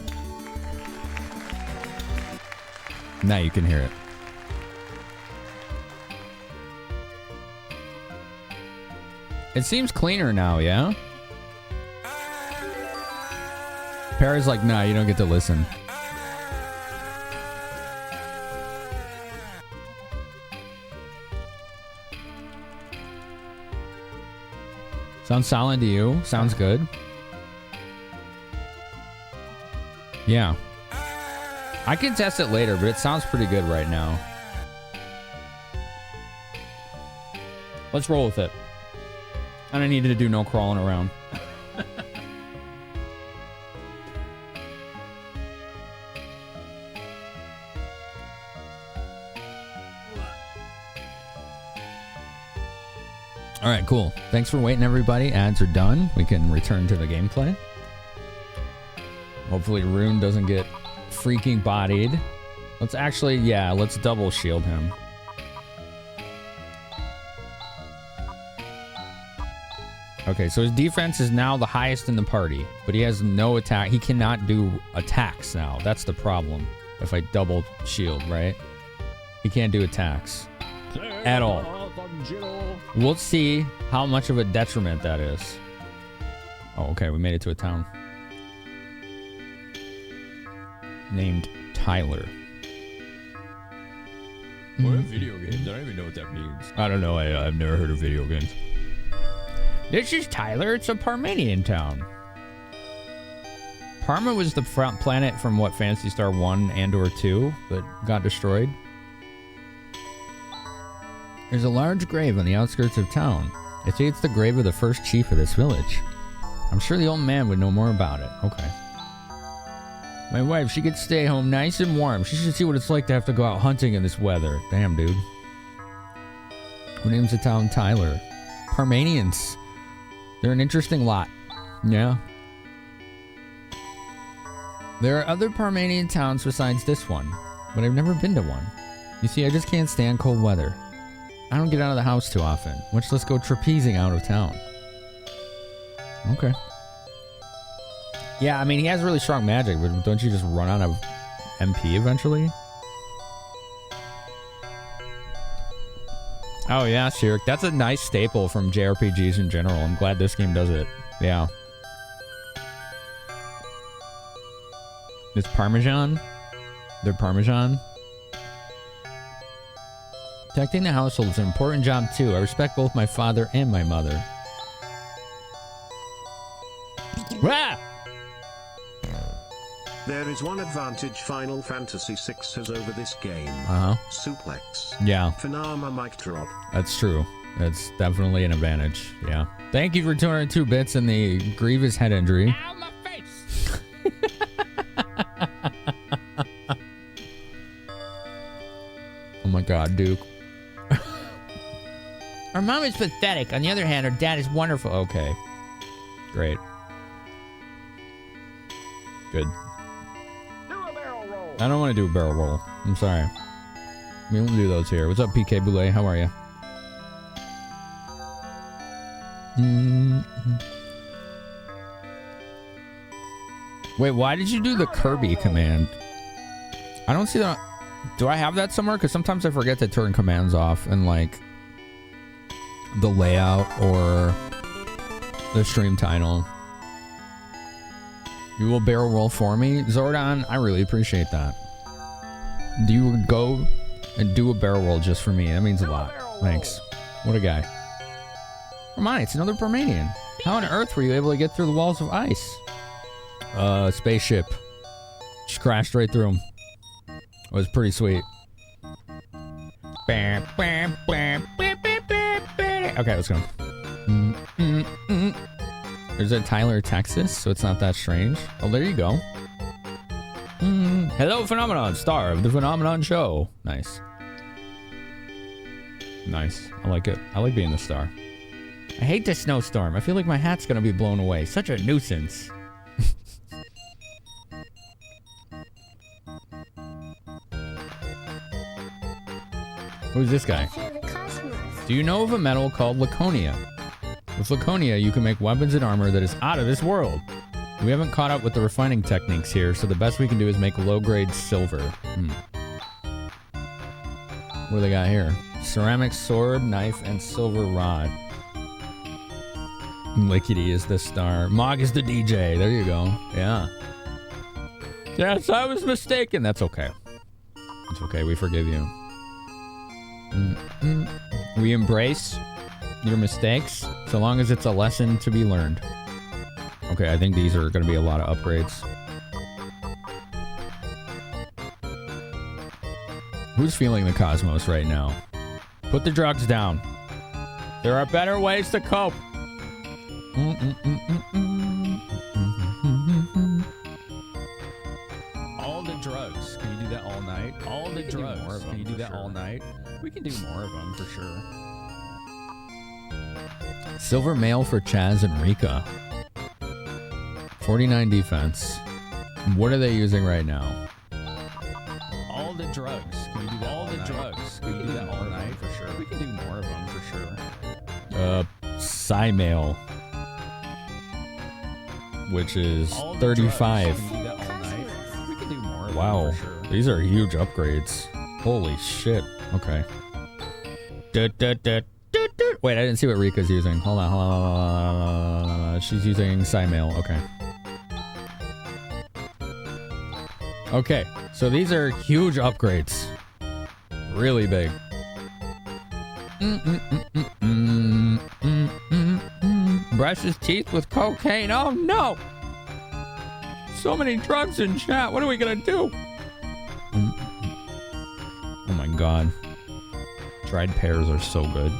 Now you can hear it. It seems cleaner now, yeah? Perry's like, nah, you don't get to listen. Sounds solid to you? Sounds good. Yeah. I can test it later, but it sounds pretty good right now. Let's roll with it. And I needed to do no crawling around. All right, cool. Thanks for waiting, everybody. Ads are done. We can return to the gameplay. Hopefully Rune doesn't get freaking bodied. Let's actually, yeah, let's double shield him. Okay, so his defense is now the highest in the party, but he has no attack. He cannot do attacks now. That's the problem. If I double shield, right? He can't do attacks at all. We'll see how much of a detriment that is. Oh, okay, we made it to a town named Tyler.
What are video games? I don't even know what that means.
I don't know. I've never heard of video games. This is Tyler. It's a Parmenian town. Parma was the front planet from what, Phantasy Star 1 and or 2 that got destroyed. There's a large grave on the outskirts of town. They say it's the grave of the first chief of this village. I'm sure the old man would know more about it. Okay. My wife, she could stay home nice and warm. She should see what it's like to have to go out hunting in this weather. Damn, dude. Who names the town Tyler? Parmenians. They're an interesting lot. Yeah. There are other Parmenian towns besides this one, but I've never been to one. You see, I just can't stand cold weather. I don't get out of the house too often, much less go trapezing out of town. Okay. Yeah, I mean, he has really strong magic, but don't you just run out of MP eventually? Oh yeah, Shirik. That's a nice staple from JRPGs in general. I'm glad this game does it. Yeah. It's Parmesan? They're Parmesan? Protecting the household is an important job too. I respect both my father and my mother.
There is one advantage Final Fantasy VI has over this game. Suplex.
Yeah.
Phanama mic drop.
That's true. That's definitely an advantage. Yeah. Thank you for 202 bits and the grievous head injury.
Ow, my face!
Oh my god, Duke.
Her mom is pathetic. On the other hand, her dad is wonderful.
Okay. Great. Good. I don't want to do a barrel roll. I'm sorry. We don't do those here. What's up, PK Boulay? How are you? Wait, why did you do the Kirby command? I don't see that. Do I have that somewhere? Because sometimes I forget to turn commands off and like the layout or the stream title. You will barrel roll for me? Zordon, I really appreciate that. Do you go and do a barrel roll just for me? That means a lot. Thanks. What a guy. Come on, it's another Permanian. How on earth were you able to get through the walls of ice? Spaceship. Just crashed right through him. It was pretty sweet. Okay, let's go. There's a Tyler, Texas, so it's not that strange. Oh, there you go. Hello, Finamenon, star of the Finamenon show. Nice. Nice. I like it. I like being the star.
I hate the snowstorm. I feel like my hat's gonna be blown away. Such a nuisance.
Who's this guy? Do you know of a metal called Laconia? With Laconia, you can make weapons and armor that is out of this world. We haven't caught up with the refining techniques here, so the best we can do is make low-grade silver. What do they got here? Ceramic sword, knife, and silver rod. Lickety is the star. Mog is the DJ. There you go. Yeah. Yes, I was mistaken. That's okay. It's okay. We forgive you. We embrace your mistakes so long as it's a lesson to be learned. Okay, I think these are going to be a lot of upgrades. Who's feeling the cosmos right now? Put the drugs down. There are better ways to cope. All the drugs. Can you do that all night? All the drugs. Can you do that all night? We can do more of them for sure. Silver mail for Chaz and Rika. 49 defense. What are they using right now? All the drugs. Can you do that all the drugs? Can you do that all night for sure? We can do more of them for sure. Psy mail. Which is 35. Wow. These are huge upgrades. Holy shit. Okay. Wait, I didn't see what Rika's using. Hold on. She's using Psymail. Okay. Okay, so these are huge upgrades. Really big. Brush his teeth with cocaine. Oh no! So many drugs in chat. What are we gonna do? Oh my god. Dried pears are so good.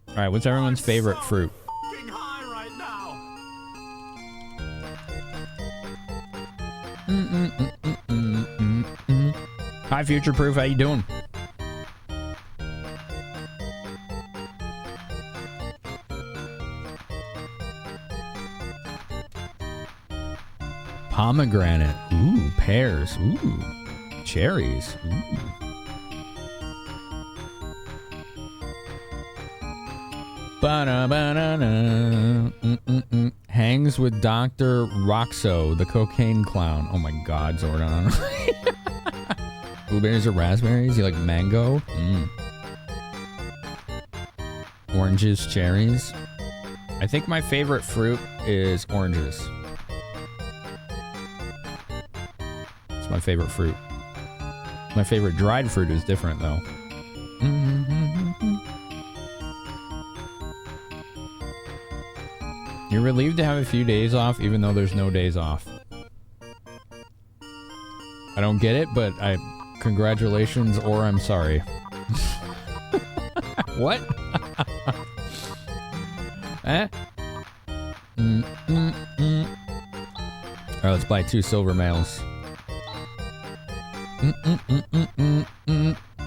Alright, what's everyone's favorite fruit? Hi, Future Proof. How you doing? Pomegranate. Ooh, pears. Ooh, cherries. Ooh. Hangs with Dr. Roxo, the cocaine clown. Oh my god, Zordon. Blueberries or raspberries? You like mango? Oranges, cherries. I think my favorite fruit is oranges. It's my favorite fruit. My favorite dried fruit is different though. You're relieved to have a few days off even though there's no days off. I don't get it, but congratulations or I'm sorry. What? Eh? Alright, let's buy 2 silver males.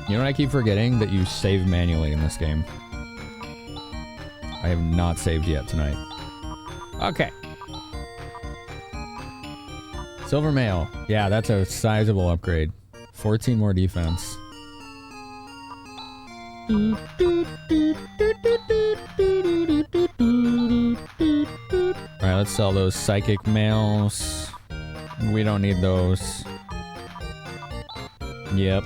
You know what I keep forgetting? That you save manually in this game. I have not saved yet tonight. Okay. Silver male. Yeah, that's a sizable upgrade. 14 more defense. Alright, let's sell those psychic males. We don't need those. Yep.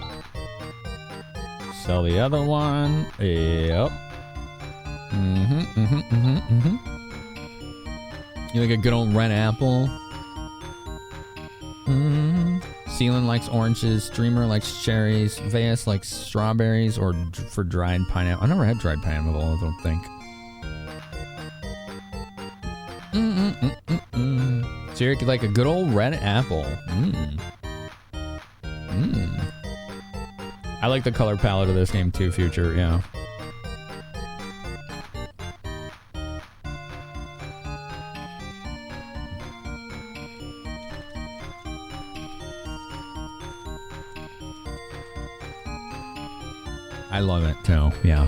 Sell the other one. Yep. You like a good old red apple? Sealan likes oranges. Dreamer likes cherries. Veas likes strawberries or for dried pineapple. I never had dried pineapple, I don't think. So you like a good old red apple. I like the color palette of this game too, Future, yeah. I love it too, yeah.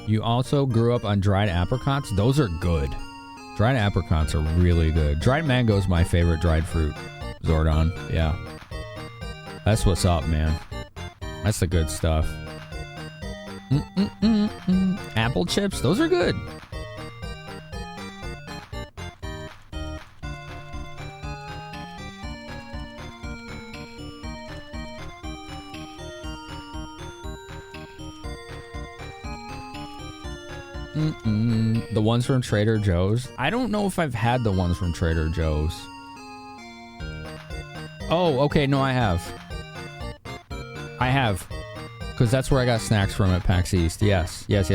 You also grew up on dried apricots? Those are good. Dried apricots are really good. Dried mango is my favorite dried fruit, Zordon, yeah. That's what's up, man. That's the good stuff. Apple chips, those are good. The ones from Trader Joe's? I don't know if I've had the ones from Trader Joe's. Oh, okay, no, I have. I have. Because that's where I got snacks from at PAX East. Yes. Yes.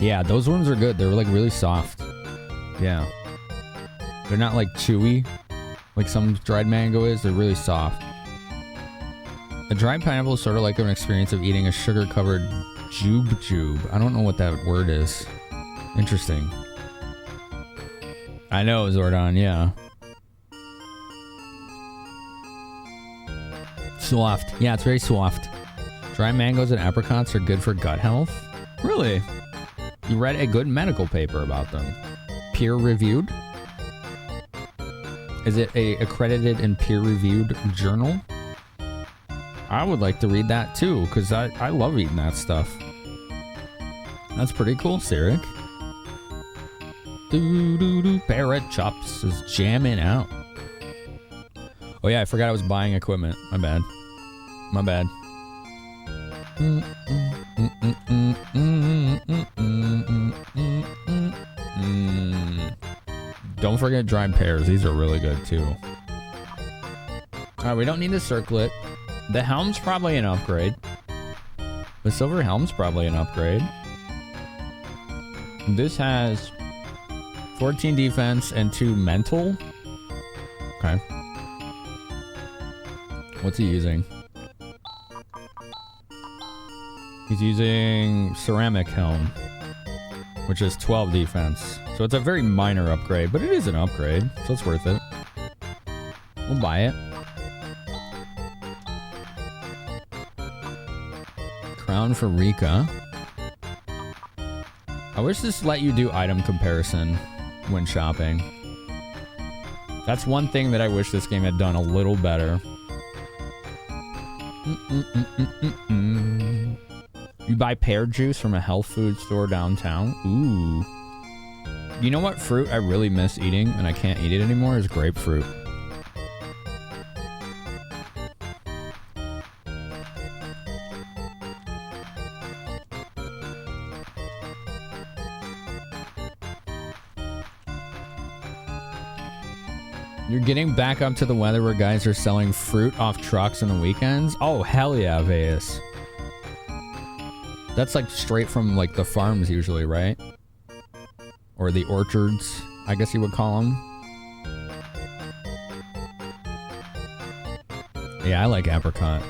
Yeah, those ones are good. They're like really soft. Yeah. They're not like chewy like some dried mango is. They're really soft. A dried pineapple is sort of like an experience of eating a sugar-covered jube. I don't know what that word is. Interesting. I know, Zordon, yeah. Soft. Yeah, it's very soft. Dry mangoes and apricots are good for gut health? Really? You read a good medical paper about them. Peer-reviewed? Is it a accredited and peer-reviewed journal? I would like to read that too, because I love eating that stuff. That's pretty cool, Cyric. Barrett Chops is jamming out. Oh yeah, I forgot I was buying equipment. My bad. Don't forget dried pears. These are really good too. Alright, we don't need the circlet. The helm's probably an upgrade. The silver helm's probably an upgrade. This has 14 defense and 2 mental. Okay. What's he using? He's using ceramic helm, which is 12 defense. So it's a very minor upgrade, but it is an upgrade, so it's worth it. We'll buy it. Crown for Rika. I wish this let you do item comparison when shopping. That's one thing that I wish this game had done a little better. You buy pear juice from a health food store downtown? Ooh. You know what fruit I really miss eating and I can't eat it anymore is grapefruit. You're getting back up to the weather where guys are selling fruit off trucks on the weekends? Oh, hell yeah, Vegas. That's like straight from like the farms usually, right? Or the orchards, I guess you would call them. Yeah, I like apricot.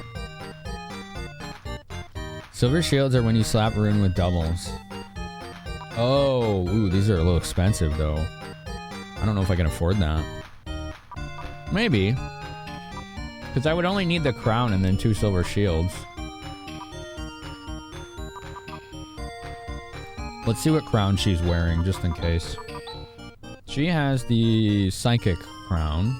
Silver shields are when you slap rune with doubles. Oh, ooh, these are a little expensive though. I don't know if I can afford that. Maybe. Because I would only need the crown and then 2 silver shields. Let's see what crown she's wearing, just in case. She has the psychic crown.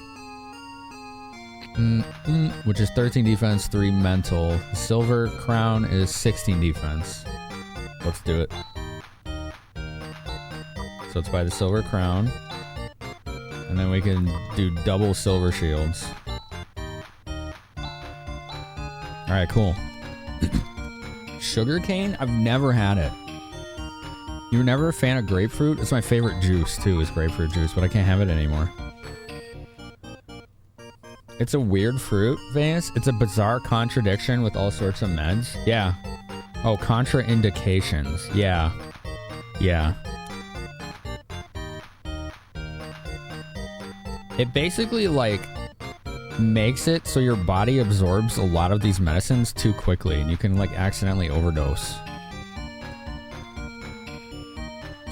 Which is 13 defense, 3 mental. The silver crown is 16 defense. Let's do it. So let's buy the silver crown. And then we can do double silver shields. Alright, cool. Sugarcane? I've never had it. You were never a fan of grapefruit? It's my favorite juice, too, is grapefruit juice, but I can't have it anymore. It's a weird fruit, Vance. It's a bizarre contradiction with all sorts of meds. Yeah. Oh, contraindications. Yeah. Yeah. It basically, like, makes it so your body absorbs a lot of these medicines too quickly, and you can, like, accidentally overdose.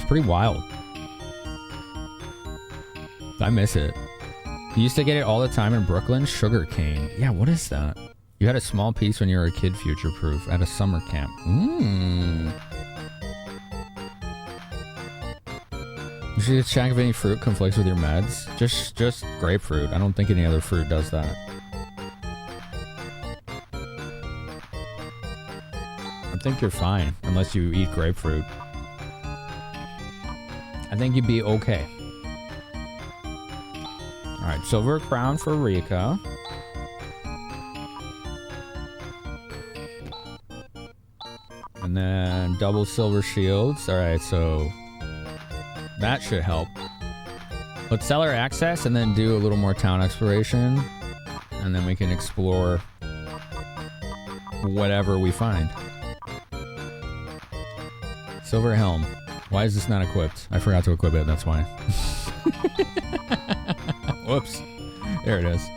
Pretty wild. I miss it. You used to get it all the time in Brooklyn. Sugarcane. Yeah, what is that? You had a small piece when you were a kid, future proof, at a summer camp. You should check if any fruit conflicts with your meds. Just grapefruit. I don't think any other fruit does that. I think you're fine, unless you eat grapefruit. I think you'd be okay. Alright, silver crown for Rika. And then double silver shields. Alright, so that should help. Let's sell our access and then do a little more town exploration. And then we can explore whatever we find. Silver helm. Why is this not equipped? I forgot to equip it, that's why. Whoops. There it is.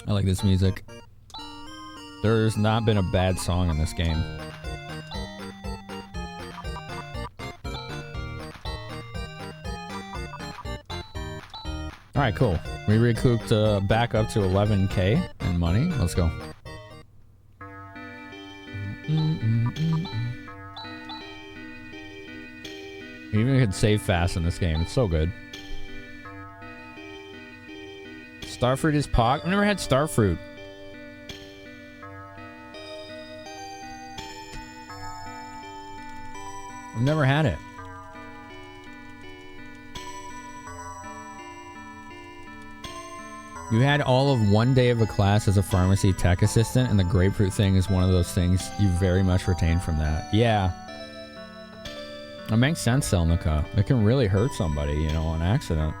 I like this music. There's not been a bad song in this game. Alright, cool. We recouped back up to 11k in money. Let's go. You even can save fast in this game. It's so good. Starfruit is Pog. I've never had Starfruit. I've never had it. You had all of one day of a class as a pharmacy tech assistant, and the grapefruit thing is one of those things you very much retain from that. Yeah. It makes sense, Selnica. It can really hurt somebody, you know, on accident.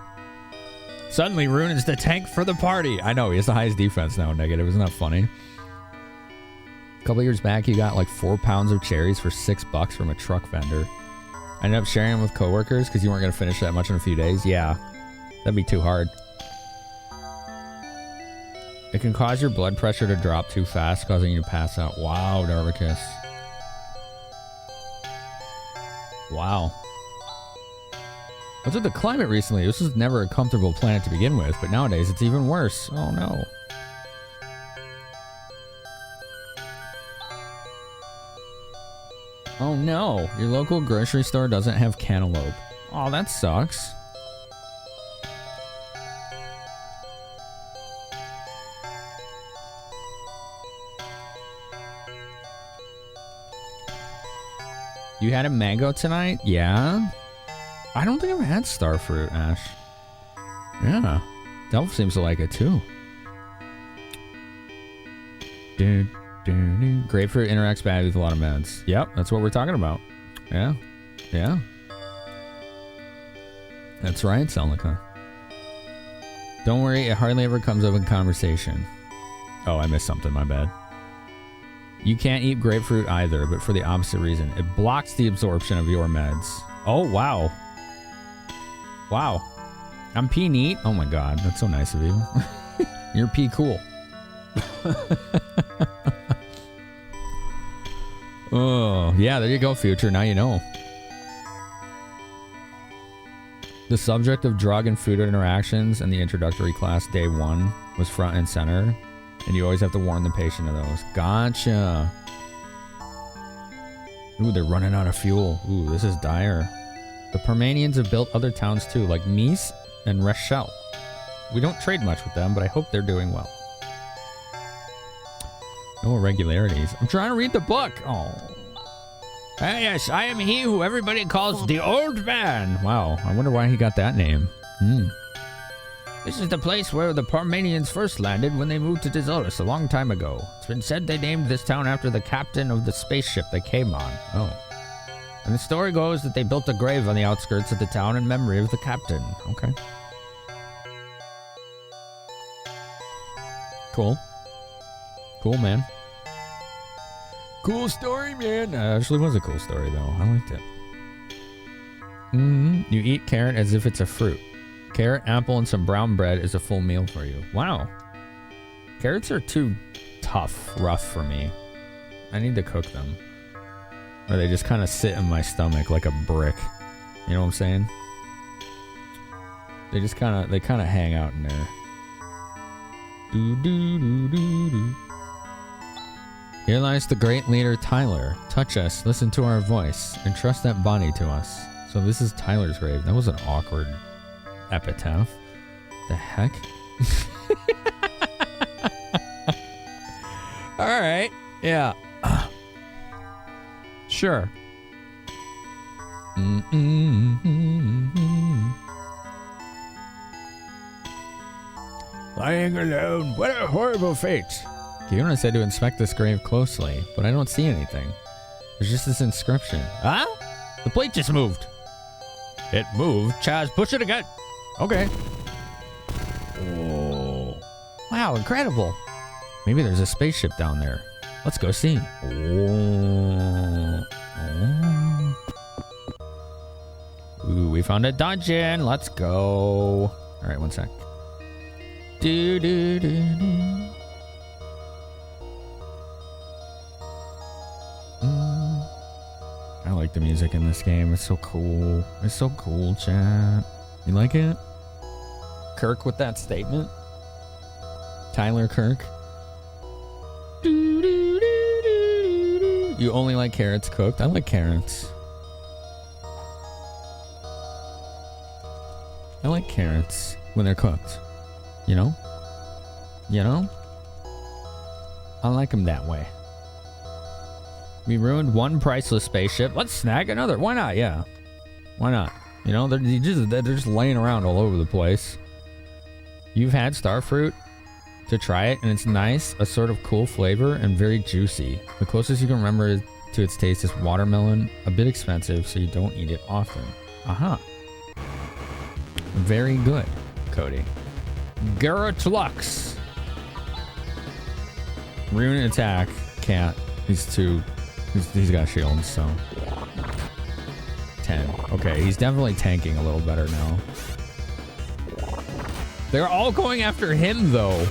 Suddenly, Rune is the tank for the party. I know, he has the highest defense now, negative. Isn't that funny? A couple years back, you got like 4 pounds of cherries for $6 from a truck vendor. I ended up sharing them with coworkers because you weren't going to finish that much in a few days. Yeah, that'd be too hard. It can cause your blood pressure to drop too fast, causing you to pass out. Wow, Darvicus. Wow. What's with the climate recently? This was never a comfortable planet to begin with, but nowadays it's even worse. Oh no. Oh no, your local grocery store doesn't have cantaloupe. Oh, that sucks. You had a mango tonight? Yeah. I don't think I've had starfruit, Ash. Yeah. Delph seems to like it too. Grapefruit interacts bad with a lot of meds. Yep, that's what we're talking about. Yeah. Yeah. That's right, Selnica. Don't worry, it hardly ever comes up in conversation. Oh, I missed something, my bad. You can't eat grapefruit either, but for the opposite reason. It blocks the absorption of your meds. Oh, wow. Wow. I'm P neat? Oh my god, that's so nice of you. You're P cool. Oh, yeah, there you go, future. Now you know. The subject of drug and food interactions in the introductory class day 1 was front and center, and you always have to warn the patient of those. Gotcha. Ooh, they're running out of fuel. Ooh, this is dire. The Parmenians have built other towns too, like Nice and Rochelle. We don't trade much with them, but I hope they're doing well. No irregularities. I'm trying to read the book. Oh.
Yes, I am he who everybody calls the Old Man.
Wow, I wonder why he got that name.
This is the place where the Parmenians first landed when they moved to Desolus a long time ago. It's been said they named this town after the captain of the spaceship they came on.
Oh.
And the story goes that they built a grave on the outskirts of the town in memory of the captain.
Okay. Cool. Cool, man. Cool story, man. Actually was a cool story, though. I liked it. You eat carrot as if it's a fruit. Carrot, apple, and some brown bread is a full meal for you. Wow. Carrots are too rough for me. I need to cook them. Or they just kind of sit in my stomach like a brick. You know what I'm saying? They just kind of hang out in there. Do. Here lies the great leader Tyler. Touch us, listen to our voice, and trust that body to us. So this is Tyler's grave. That was an awkward epitaph. The heck? Alright. Yeah. Sure.
Lying alone. What a horrible fate.
Kiona said to inspect this grave closely, but I don't see anything. There's just this inscription.
Huh? The plate just moved. It moved. Chaz, push it again.
Okay. Oh. Wow, incredible. Maybe there's a spaceship down there. Let's go see. Oh. Ooh, we found a dungeon. Let's go. All right, one sec. Do. I like the music in this game. It's so cool. It's so cool, chat. You like it? Kirk with that statement? Tyler Kirk? You only like carrots cooked? I like carrots. I like carrots when they're cooked. You know? You know? I like them that way. We ruined one priceless spaceship. Let's snag another. Why not? Yeah. Why not? You know, they're just laying around all over the place. You've had starfruit to try it, and it's nice, a sort of cool flavor, and very juicy. The closest you can remember to its taste is watermelon. A bit expensive, so you don't eat it often. Aha. Very good, Cody.
Garrett Lux.
Rune attack. Can't. He's got shields, so 10. Okay, he's definitely tanking a little better now. They're all going after him, though.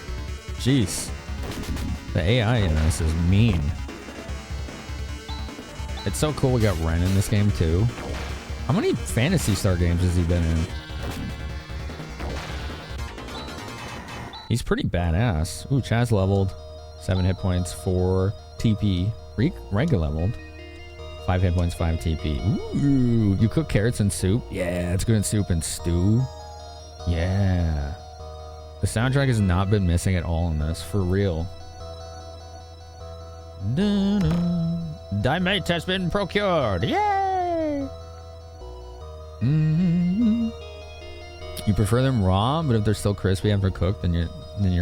Jeez. The AI in this is mean. It's so cool we got Ren in this game, too. How many Phantasy Star games has he been in? He's pretty badass. Ooh, Chaz leveled. 7 hit points, 4 TP. Rega leveled. 5 hit points, 5 TP. Ooh, you cook carrots in soup? Yeah, it's good in soup and stew. Yeah. The soundtrack has not been missing at all in this, for real.
Dimate has been procured. Yay!
You prefer them raw, but if they're still crispy after cooked, then you're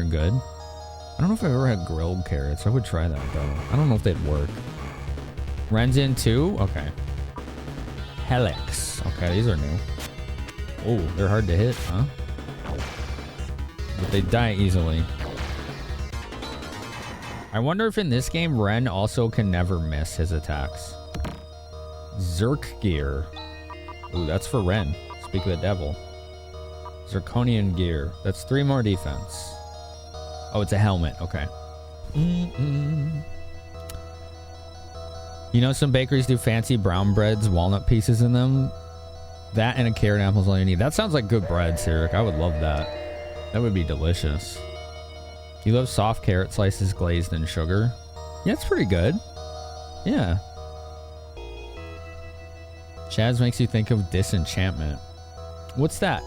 good. I don't know if I've ever had grilled carrots. I would try that, though. I don't know if they'd work. Ren's in too? Okay. Helix. Okay, these are new. Oh, they're hard to hit, huh? But they die easily. I wonder if in this game, Ren also can never miss his attacks. Zerk gear. Ooh, that's for Ren. Speak of the devil. Zirconian gear. That's 3 more defense. Oh, it's a helmet. Okay. You know, some bakeries do fancy brown breads, walnut pieces in them. That and a carrot apple is all you need. That sounds like good bread, Cyric. I would love that. That would be delicious. You love soft carrot slices glazed in sugar? Yeah, it's pretty good. Yeah. Chaz makes you think of Disenchantment. What's that?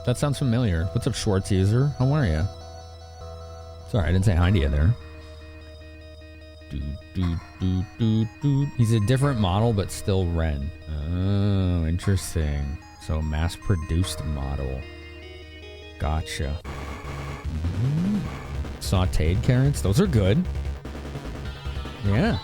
That sounds familiar. What's up, Schwartz user? How are you? Sorry, I didn't say hi to you there. He's a different model, but still Ren. Oh, interesting. So mass-produced model. Gotcha. Sauteed carrots. Those are good. Yeah.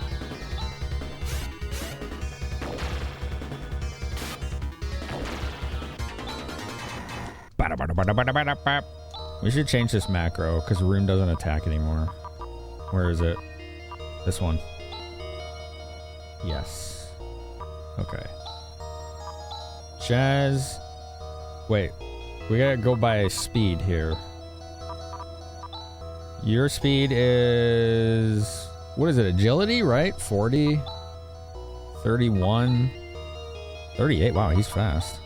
We should change this macro because Rune doesn't attack anymore. Where is it? This one. Yes. Okay. Chaz. Wait. We gotta go by speed here. Your speed is... What is it? Agility, right? 40. 31. 38. Wow, he's fast.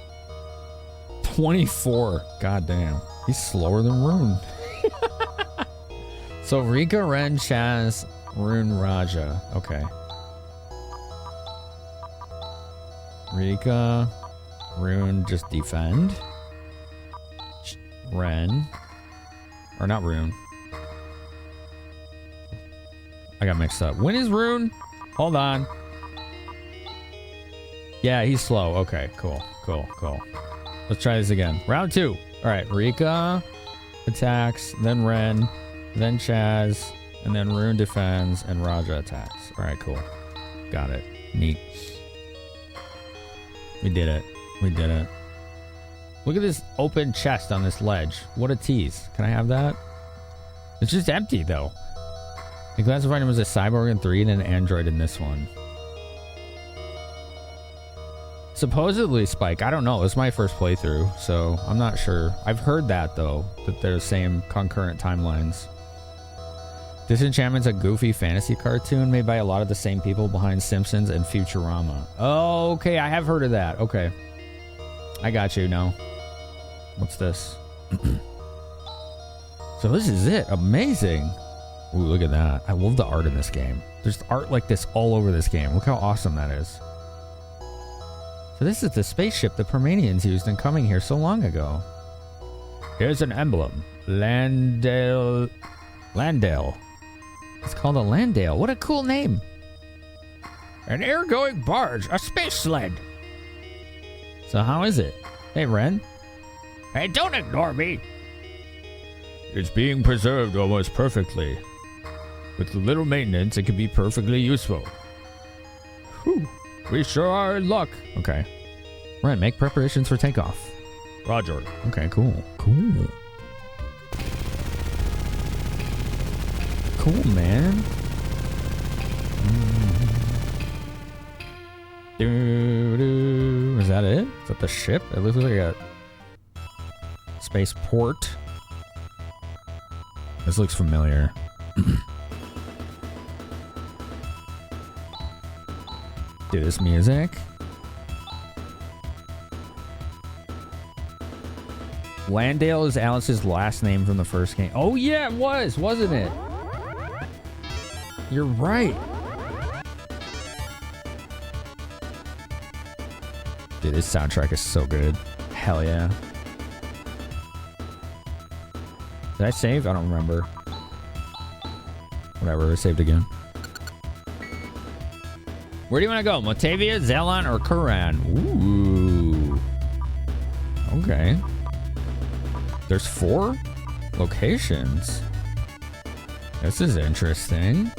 24. God damn. He's slower than Rune. So Rika, Ren, Chaz, Rune, Raja. Okay. Rika, Rune, just defend. Ren. Or not Rune. I got mixed up. When is Rune? Hold on. Yeah, he's slow. Okay, cool. Let's try this again. Round 2. All right, Rika attacks, then Ren, then Chaz, and then Rune defends, and Raja attacks. All right, cool. Got it. Neat. We did it. Look at this open chest on this ledge. What a tease. Can I have that? It's just empty, though. The classified him as a cyborg in 3 and an android in this one. Supposedly, Spike. I don't know. It's my first playthrough, so I'm not sure. I've heard that, though, that they're the same concurrent timelines. Disenchantment's a goofy fantasy cartoon made by a lot of the same people behind Simpsons and Futurama. Oh, okay. I have heard of that. Okay. I got you now. What's this? So this is it. Amazing. Ooh, look at that. I love the art in this game. There's art like this all over this game. Look how awesome that is. So this is the spaceship the Permanians used in coming here so long ago. Here's an emblem. Landale. It's called a Landale. What a cool name. An air-going barge. A space sled. So how is it? Hey, Ren.
Hey, don't ignore me.
It's being preserved almost perfectly. With little maintenance, it can be perfectly useful.
Whew.
We sure are in luck.
Okay. Ren, make preparations for takeoff.
Roger.
Okay, cool. Cool, man. Is that it? Is that the ship? It looks like a spaceport. This looks familiar. Dude, this music. Landale is Alice's last name from the first game. Oh yeah, it was, wasn't it? You're right. Dude, this soundtrack is so good. Hell yeah. Did I save? I don't remember. Whatever, I saved again. Where do you want to go? Motavia, Zelon, or Kuran? Ooh. Okay. There's 4 locations. This is interesting.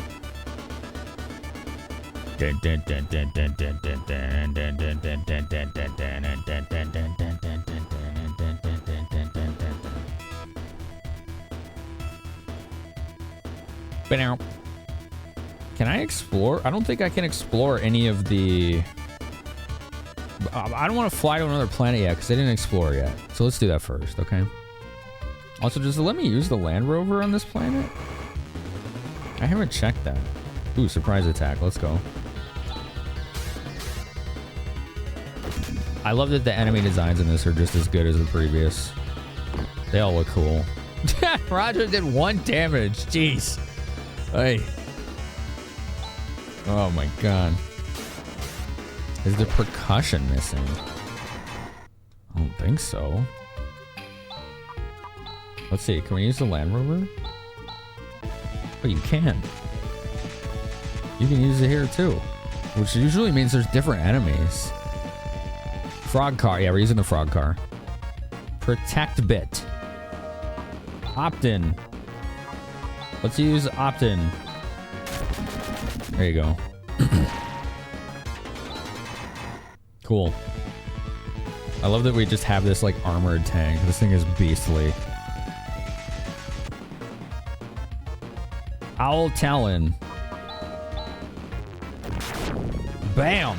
Can I explore? I don't think I can explore any of the... I don't want to fly to another planet yet because I didn't explore yet. So let's do that first, okay? Also, does it let me use the Land Rover on this planet? I haven't checked that. Ooh, surprise attack. Let's go. I love that the enemy designs in this are just as good as the previous. They all look cool. Roger did 1 damage. Jeez. Hey. Oh my god. Is the percussion missing? I don't think so. Let's see. Can we use the Land Rover? Oh, you can. You can use it here too. Which usually means there's different enemies. Frog car. Yeah, we're using the frog car. Protect bit. Opt-in. Let's use opt-in. There you go. Cool. I love that we just have this like armored tank. This thing is beastly. Owl Talon. Bam!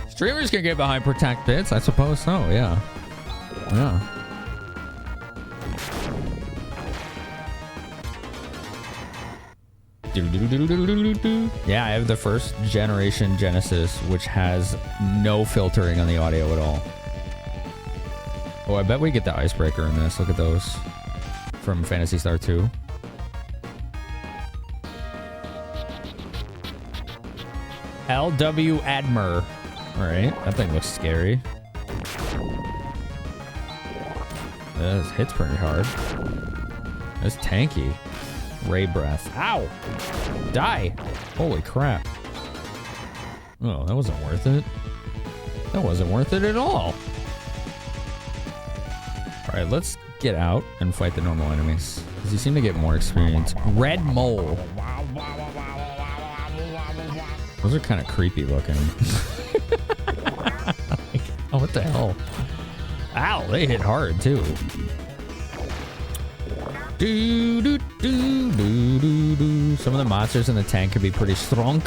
Streamers can get behind protect bits, I suppose so, yeah. Yeah. Yeah, I have the first generation Genesis, which has no filtering on the audio at all. Oh, I bet we get the icebreaker in this. Look at those. From Phantasy Star 2. LW Admer. Alright, that thing looks scary. This hits pretty hard. That's tanky. Ray breath. Ow! Die! Holy crap. Oh, that wasn't worth it. That wasn't worth it at all. Alright, let's get out and fight the normal enemies. Because you seem to get more experience. Red Mole. Those are kind of creepy looking. Like, oh, what the hell? Ow, they hit hard too. Do, do, do, do, do, do. Some of the monsters in the tank could be pretty strong.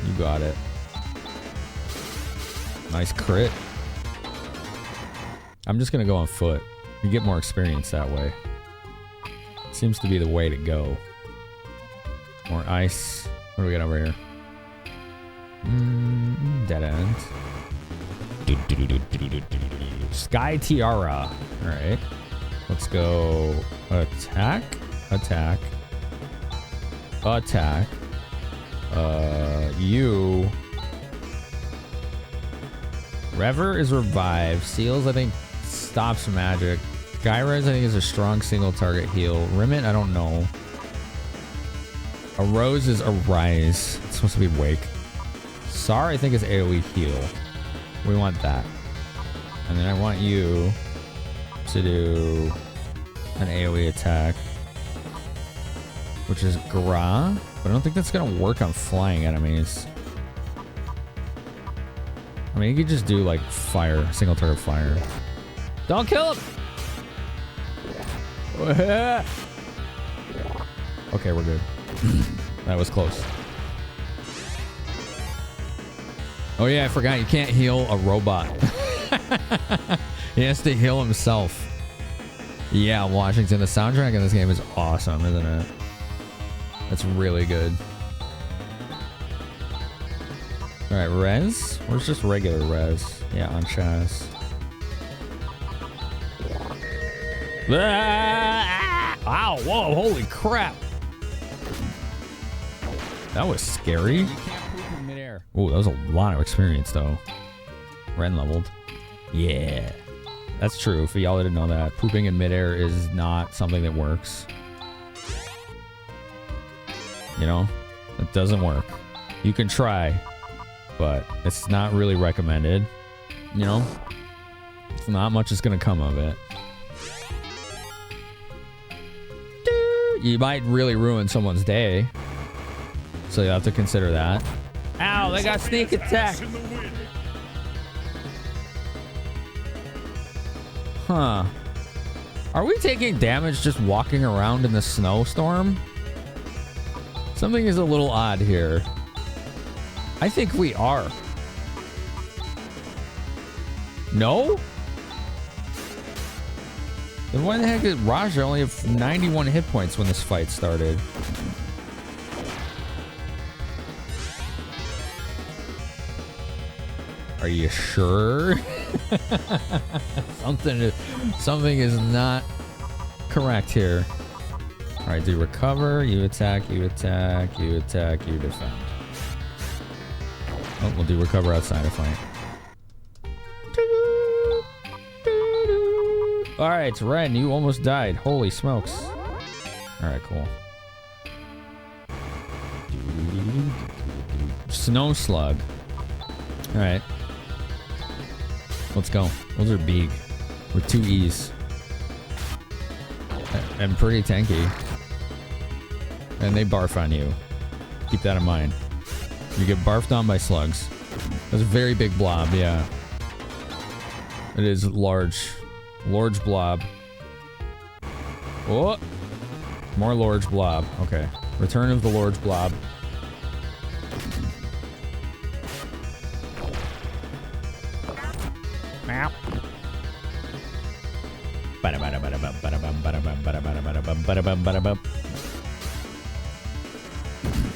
You got it. Nice crit. I'm just gonna go on foot. You get more experience that way. Seems to be the way to go. More ice. What do we got over here? Dead end. Sky Tiara. Alright. Let's go attack. Attack. Attack. You. Rever is revive. Seals, I think, stops magic. Gyres, I think, is a strong single target heal. Rimmet, I don't know. A Rose is a rise. It's supposed to be wake. Sar, I think, is AoE heal. We want that. And then I want you to do an AoE attack, which is Gra, but I don't think that's gonna work on flying enemies. I mean, you could just do like fire, single target fire. Don't kill him! Okay, we're good. That was close. Oh yeah, I forgot you can't heal a robot. He has to heal himself. Yeah, Washington. The soundtrack in this game is awesome, isn't it? That's really good. Alright, res? Where's just regular res? Yeah, on Chaz. Ow, whoa, holy crap. That was scary. You can't poop in midair. Ooh, that was a lot of experience though. Ren leveled. Yeah. That's true. For y'all that didn't know that, pooping in midair is not something that works. You know? It doesn't work. You can try, but it's not really recommended. You know? It's not much is gonna come of it. You might really ruin someone's day. So you have to consider that. Ow, they got sneak attack. Huh. Are we taking damage just walking around in the snowstorm? Something is a little odd here. I think we are. No? Then why the heck did Raja only have 91 hit points when this fight started? Are you sure? Something is not correct here. All right, do recover, you attack, you attack, you attack, you defend. Oh, we'll do recover outside of fight. All right, Ren, you almost died. Holy smokes. All right, cool. Snow Slug. All right. Let's go. Those are big. With 2 E's. And pretty tanky. And they barf on you. Keep that in mind. You get barfed on by slugs. That's a very big blob, yeah. It is large. Large blob. Oh! More large blob. Okay. Return of the large blob.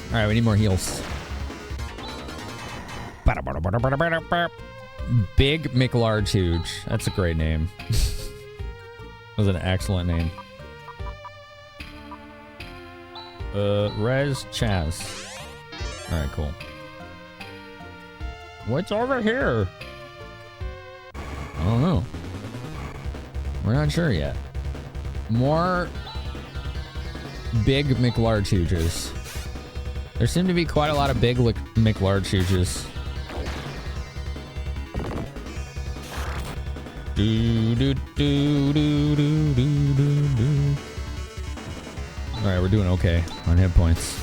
Alright, we need more heals. Big McLarge Huge. That's a great name. That was an excellent name. Rez Chaz. Alright, cool. What's over here? I don't know. We're not sure yet. More big McLarge Huges. There seem to be quite a lot of big McLarge Huges. Alright, we're doing okay on hit points.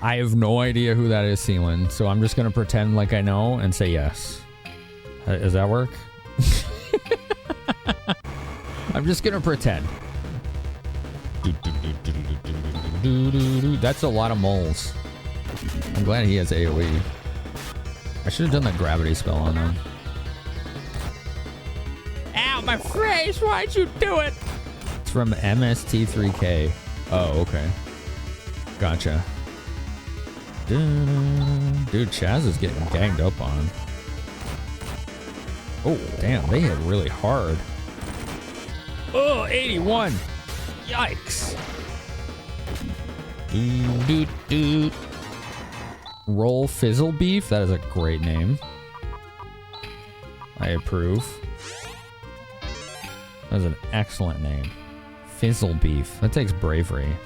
I have no idea who that is, Sealand, so I'm just gonna pretend like I know and say yes. Does that work? I'm just gonna pretend. That's a lot of moles. I'm glad he has AoE. I should have done that gravity spell on them. Ow, my face! Why'd you do it? It's from MST3K. Oh, okay. Gotcha. Dude, Chaz is getting ganged up on. Oh, damn, they hit really hard. Oh, 81. Yikes. Roll Fizzle Beef. That is a great name. I approve. That is an excellent name. Fizzle Beef. That takes bravery.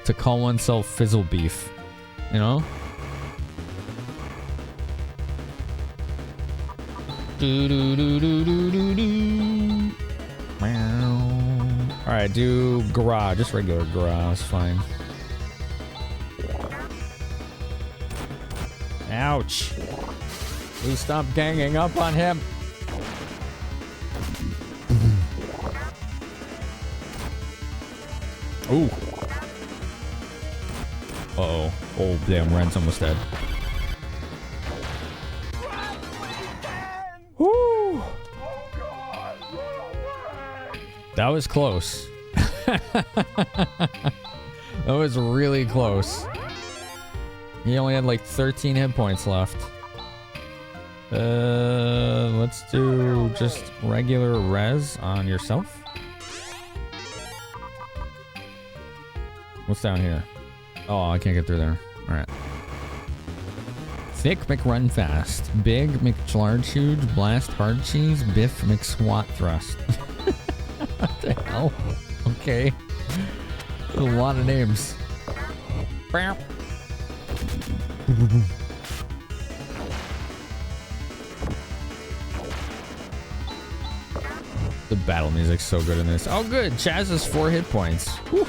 To call oneself Fizzle Beef. You know? Alright, do garage. Just regular garage. Fine. Ouch. Please stop ganging up on him. Ooh. Uh-oh. Oh, damn. Ren's almost dead. Woo. That was close. That was really close. He only had like 13 hit points left. Let's do just regular res on yourself. What's down here? Oh, I can't get through there. All right. Thick McRun Fast. Big McLarge Huge. Blast Hard Cheese. Biff McSwat Thrust. What the hell? Okay. That's a lot of names. The battle music's so good in this. Oh, good. Chaz has 4 hit points. Whew.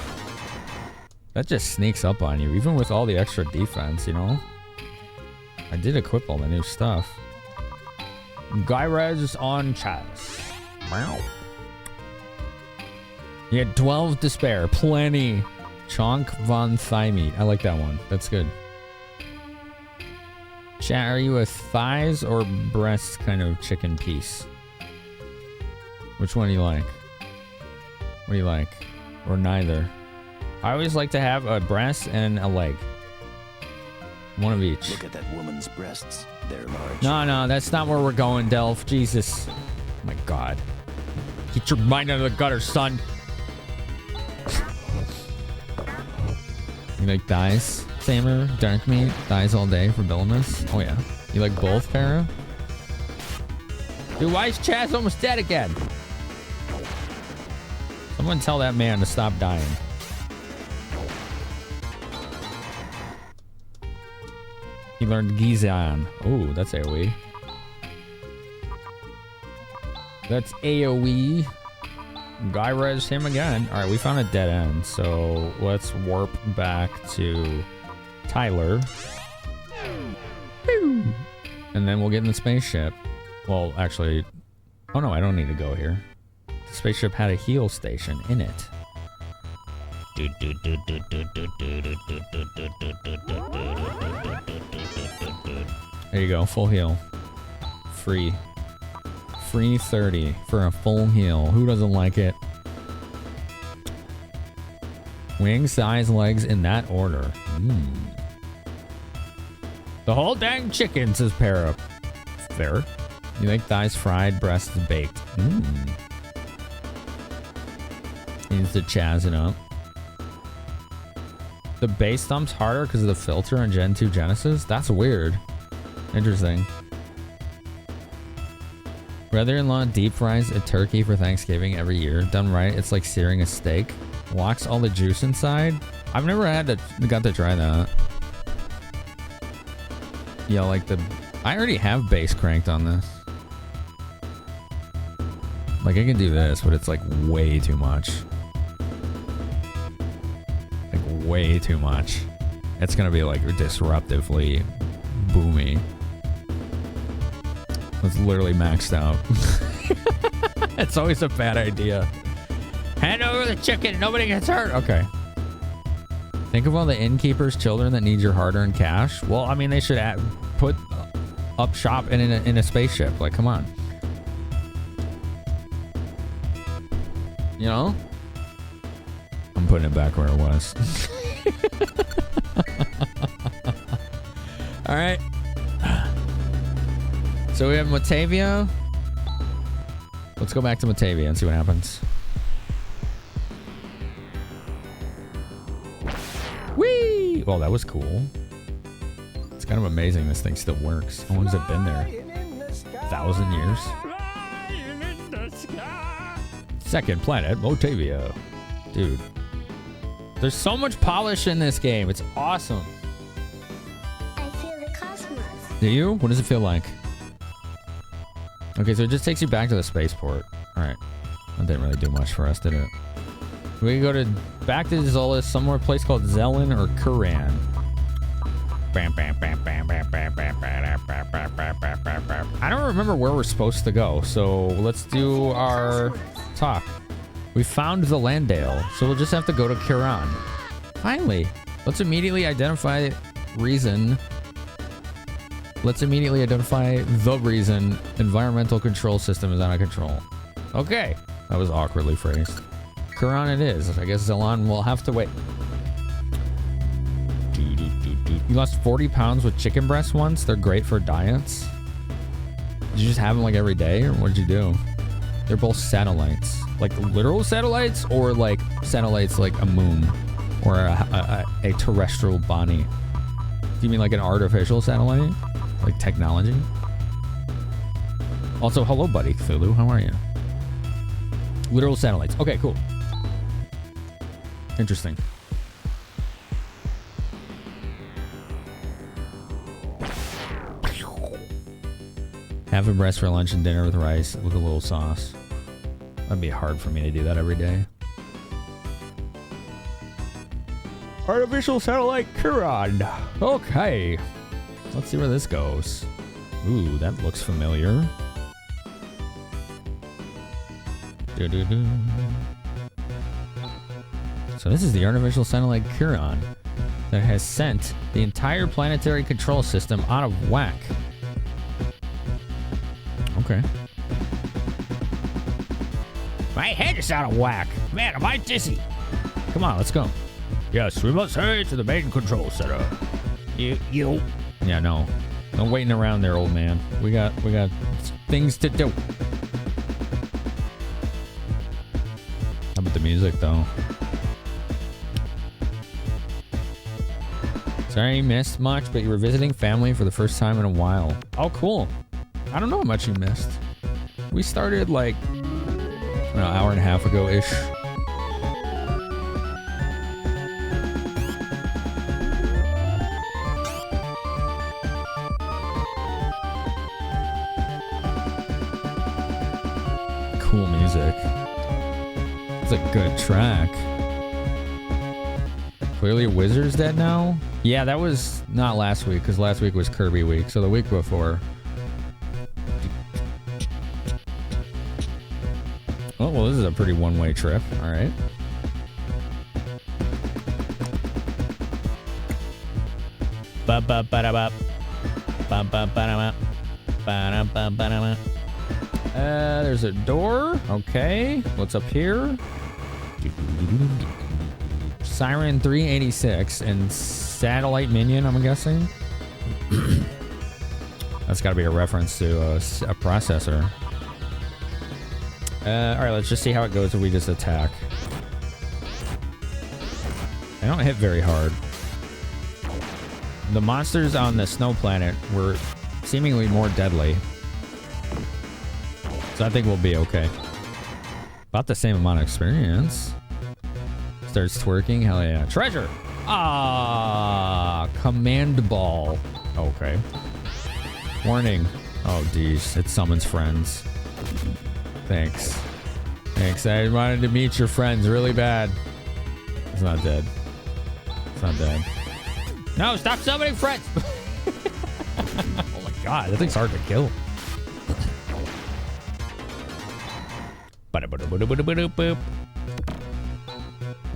That just sneaks up on you, even with all the extra defense, you know? I did equip all the new stuff. Gyres on Chaz. Wow. He had 12 to spare. Plenty. Chonk von thigh meat. I like that one. That's good. Chat, are you a thighs or breast kind of chicken piece? Which one do you like? What do you like? Or neither? I always like to have a breast and a leg. One of each.
Look at that woman's breasts. They're large.
No, that's not where we're going, Delph. Jesus. Oh my God. Get your mind out of the gutter, son. You like thighs, Samer? Dark meat? Thighs all day for Billamus? Oh yeah. You like both, Para? Dude, why is Chaz almost dead again? Someone tell that man to stop dying. He learned Gizan. Oh, that's AoE. That's AoE. Guy res him again. All right, we found a dead end. So let's warp back to Tyler. And then we'll get in the spaceship. Well, actually, oh no, I don't need to go here. The spaceship had a heal station in it. There you go, full heal. Free 30 for a full heal. Who doesn't like it? Wings, thighs, legs in that order. The whole dang chicken, says Para. Fair. You like thighs fried, breasts baked. Needs to chaz it up. The base thump's harder because of the filter on Gen 2 Genesis? That's weird. Interesting. Brother-in-law deep fries a turkey for Thanksgiving every year. Done right, it's like searing a steak. Locks all the juice inside. I've never got to try that. Yeah, like I already have base cranked on this. Like I can do this, but it's like way too much. Like way too much. It's gonna be like disruptively boomy. It's literally maxed out. It's always a bad idea. Hand over the chicken. Nobody gets hurt. Okay. Think of all the innkeepers' children that need your hard-earned cash. Well, I mean, they should put up shop in a spaceship. Like, come on. You know? I'm putting it back where it was. All right. So we have Matavia. Let's go back to Matavia and see what happens. Whee! Well, that was cool. It's kind of amazing this thing still works. How long has it been there? 1,000 years? Second planet, Motavia. Dude. There's so much polish in this game. It's awesome.
I feel the cosmos.
Do you? What does it feel like? Okay, so it just takes you back to the spaceport. Alright. That didn't really do much for us, did it? We can go back to Zolas, somewhere place called Zelen or Kuran. I don't remember where we're supposed to go, so let's do our talk. We found the Landale, so we'll just have to go to Kuran. Finally. Let's immediately identify reason. Let's immediately identify the reason environmental control system is out of control. Okay. That was awkwardly phrased. Kuran it is. I guess Zelan will have to wait. You lost 40 pounds with chicken breasts once? They're great for diets. Did you just have them like every day, or what did you do? They're both satellites. Like literal satellites, or like satellites like a moon or a terrestrial body? Do you mean like an artificial satellite? Like technology? Also, hello, buddy, Cthulhu. How are you? Literal satellites. Okay, cool. Interesting. Have a breast for lunch and dinner with rice with a little sauce. That'd be hard for me to do that every day. Artificial satellite Kuran. Okay. Let's see where this goes. Ooh, that looks familiar. So this is the artificial satellite Chiron that has sent the entire planetary control system out of whack. Okay.
My head is out of whack. Man, am I dizzy?
Come on, let's go.
Yes, we must hurry to the main control center.
You.
Yeah, no waiting around there, old man. We got things to do. How about the music, though? Sorry you missed much, but you were visiting family for the first time in a while. Oh, cool. I don't know how much you missed. We started like an hour and a half ago-ish. Cool music. It's a good track. Clearly Wizard's dead now? Yeah, that was not last week, because last week was Kirby week, so the week before. Oh, well, this is a pretty one-way trip. All right. There's a door. Okay. What's up here? Siren 386 and Satellite Minion, I'm guessing. That's got to be a reference to a processor. Alright, let's just see how it goes if we just attack. I don't hit very hard. The monsters on the snow planet were seemingly more deadly. So I think we'll be okay. About the same amount of experience. Starts twerking, hell yeah. Treasure! Ah, command ball. Okay. Warning. Oh, geez. It summons friends. Thanks. Thanks. I wanted to meet your friends really bad. It's not dead. It's not dead.
No, stop summoning friends!
Oh my god, that thing's hard to kill.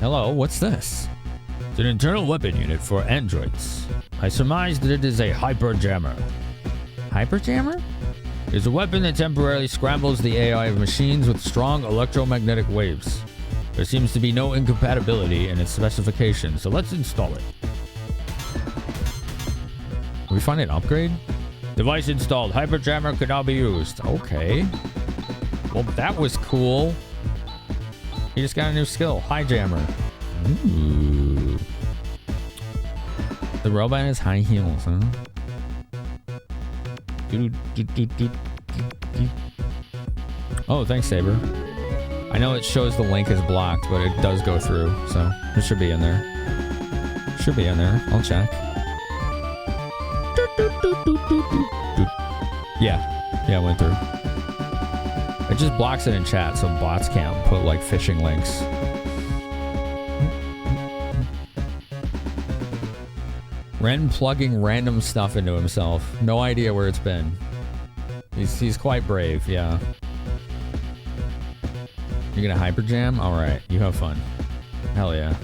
Hello, what's this?
It's an internal weapon unit for androids. I surmise that it is a hyperjammer.
Hyperjammer?
It's a weapon that temporarily scrambles the AI of machines with strong electromagnetic waves. There seems to be no incompatibility in its specifications, so let's install it.
Can we find an upgrade?
Device installed. Hyperjammer can now be used.
Okay. Well, that was cool. He just got a new skill. High jammer. Ooh. The robot has high heels, huh? Oh, thanks, Saber. I know it shows the link is blocked, but it does go through, so it should be in there. Should be in there. I'll check. Yeah, it went through. It just blocks it in chat, so bots can't put like phishing links. Ren plugging random stuff into himself. No idea where it's been. He's quite brave, yeah. You're gonna hyper jam? Alright, you have fun. Hell yeah.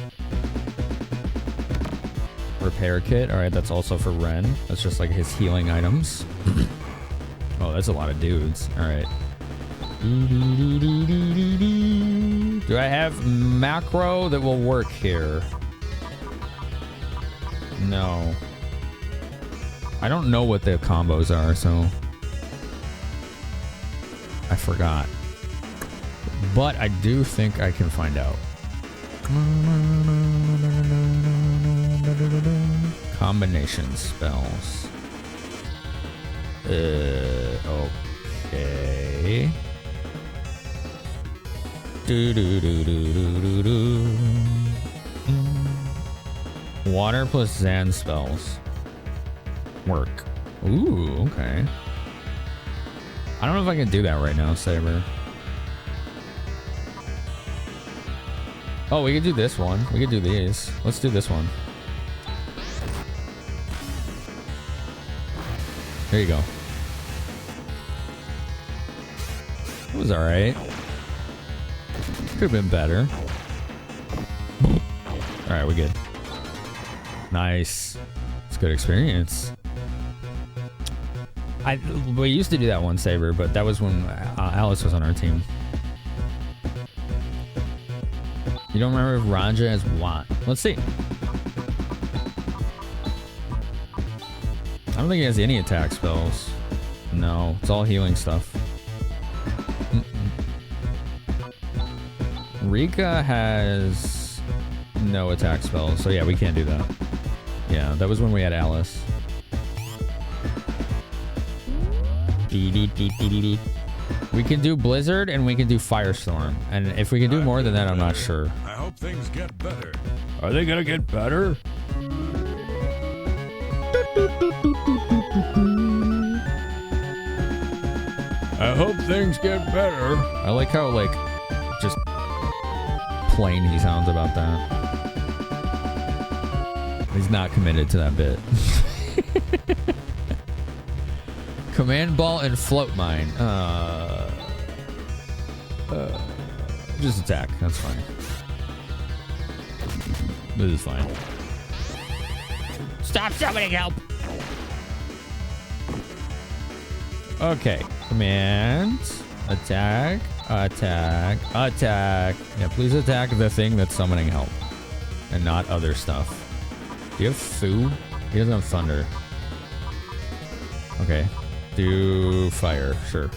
Repair kit. Alright, that's also for Ren. That's just like his healing items. Oh, that's a lot of dudes. Alright. Do I have macro that will work here? No. I don't know what the combos are, so I forgot. But I do think I can find out. Combination spells. Okay. Water plus Zan spells. Work. Ooh, okay. I don't know if I can do that right now, Saber. Oh, we could do this one. We could do these. Let's do this one. There you go. It was alright. Could have been better. All right, we good. Nice. It's a good experience. We used to do that one saver, but that was when Alice was on our team. You don't remember if Raja has what? Let's see. I don't think he has any attack spells. No, it's all healing stuff. Rika has no attack spells, so yeah, we can't do that. Yeah, that was when we had Alice. We can do Blizzard and we can do Firestorm. And if we can do more than that, I'm not sure.
I hope things get better.
Are they gonna get better? I hope things get better. I like how, like, just plain he sounds about that. He's not committed to that bit. Command ball and float mine. Just attack. That's fine. This is fine.
Stop summoning help!
Okay. Command. Attack. Attack. Attack. Yeah, please attack the thing that's summoning help. And not other stuff. Do you have food? He doesn't have thunder. Okay. Do fire. Sure.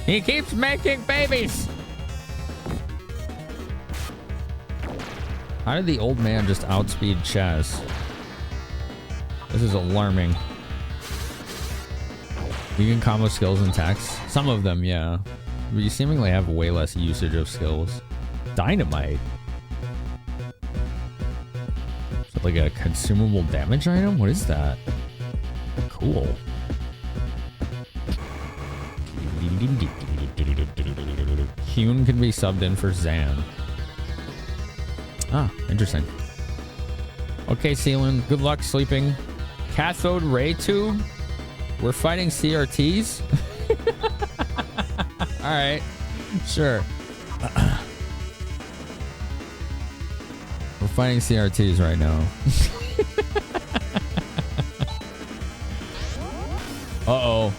He keeps making babies!
How did the old man just outspeed Chaz? This is alarming. You can combo skills and attacks. Some of them, yeah. But you seemingly have way less usage of skills. Dynamite. Is that like a consumable damage item? What is that? Cool. Hune can be subbed in for Zan. Ah, interesting. Okay, Ceylon, good luck sleeping. Cathode ray tube? We're fighting CRTs? Alright, sure. We're fighting CRTs right now. Uh-oh.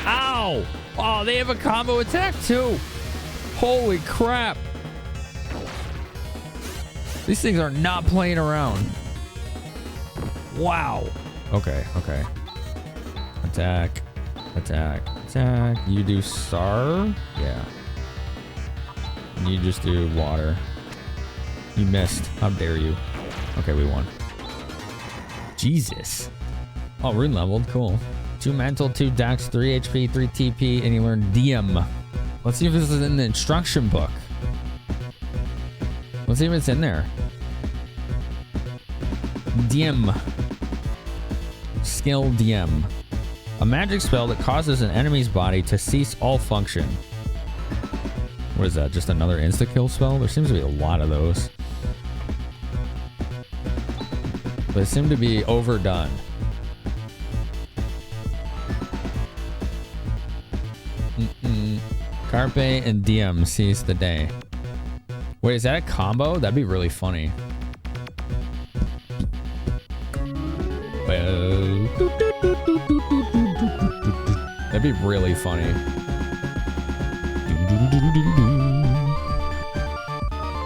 Ow! Oh, they have a combo attack too!
Holy crap! These things are not playing around. Wow. Okay, okay. Attack. Attack. Attack. You do Star? Yeah. And you just do water. You missed. How dare you? Okay, we won. Jesus. Oh, rune leveled. Cool. 2 mental, 2 dex, 3 HP, 3 TP, and you learn DM. Let's see if this is in the instruction book. Let's see if it's in there. DM. Skill DM. A magic spell that causes an enemy's body to cease all function. What is that? Just another insta-kill spell? There seems to be a lot of those. They seem to be overdone. Carpe and DM seize the day. Wait, is that a combo? That'd be really funny. That'd be really funny.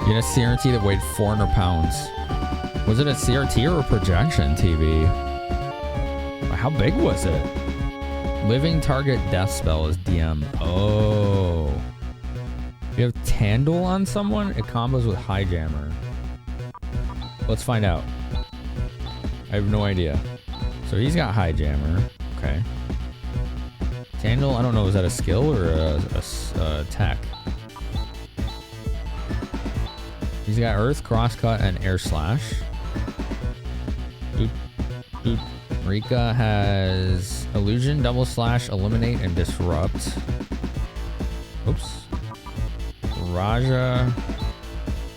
You had a CRT that weighed 400 pounds. Was it a CRT or a projection TV? How big was it? Living target death spell is DM. Oh. If you have Tandle on someone, it combos with Highjammer. Let's find out. I have no idea. So he's got Highjammer. Okay. Tandle, I don't know, is that a skill or a tech? He's got Earth, Crosscut, and Air Slash. Doot, doot. Rika has Illusion, Double Slash, Eliminate, and Disrupt. Oops. Raja,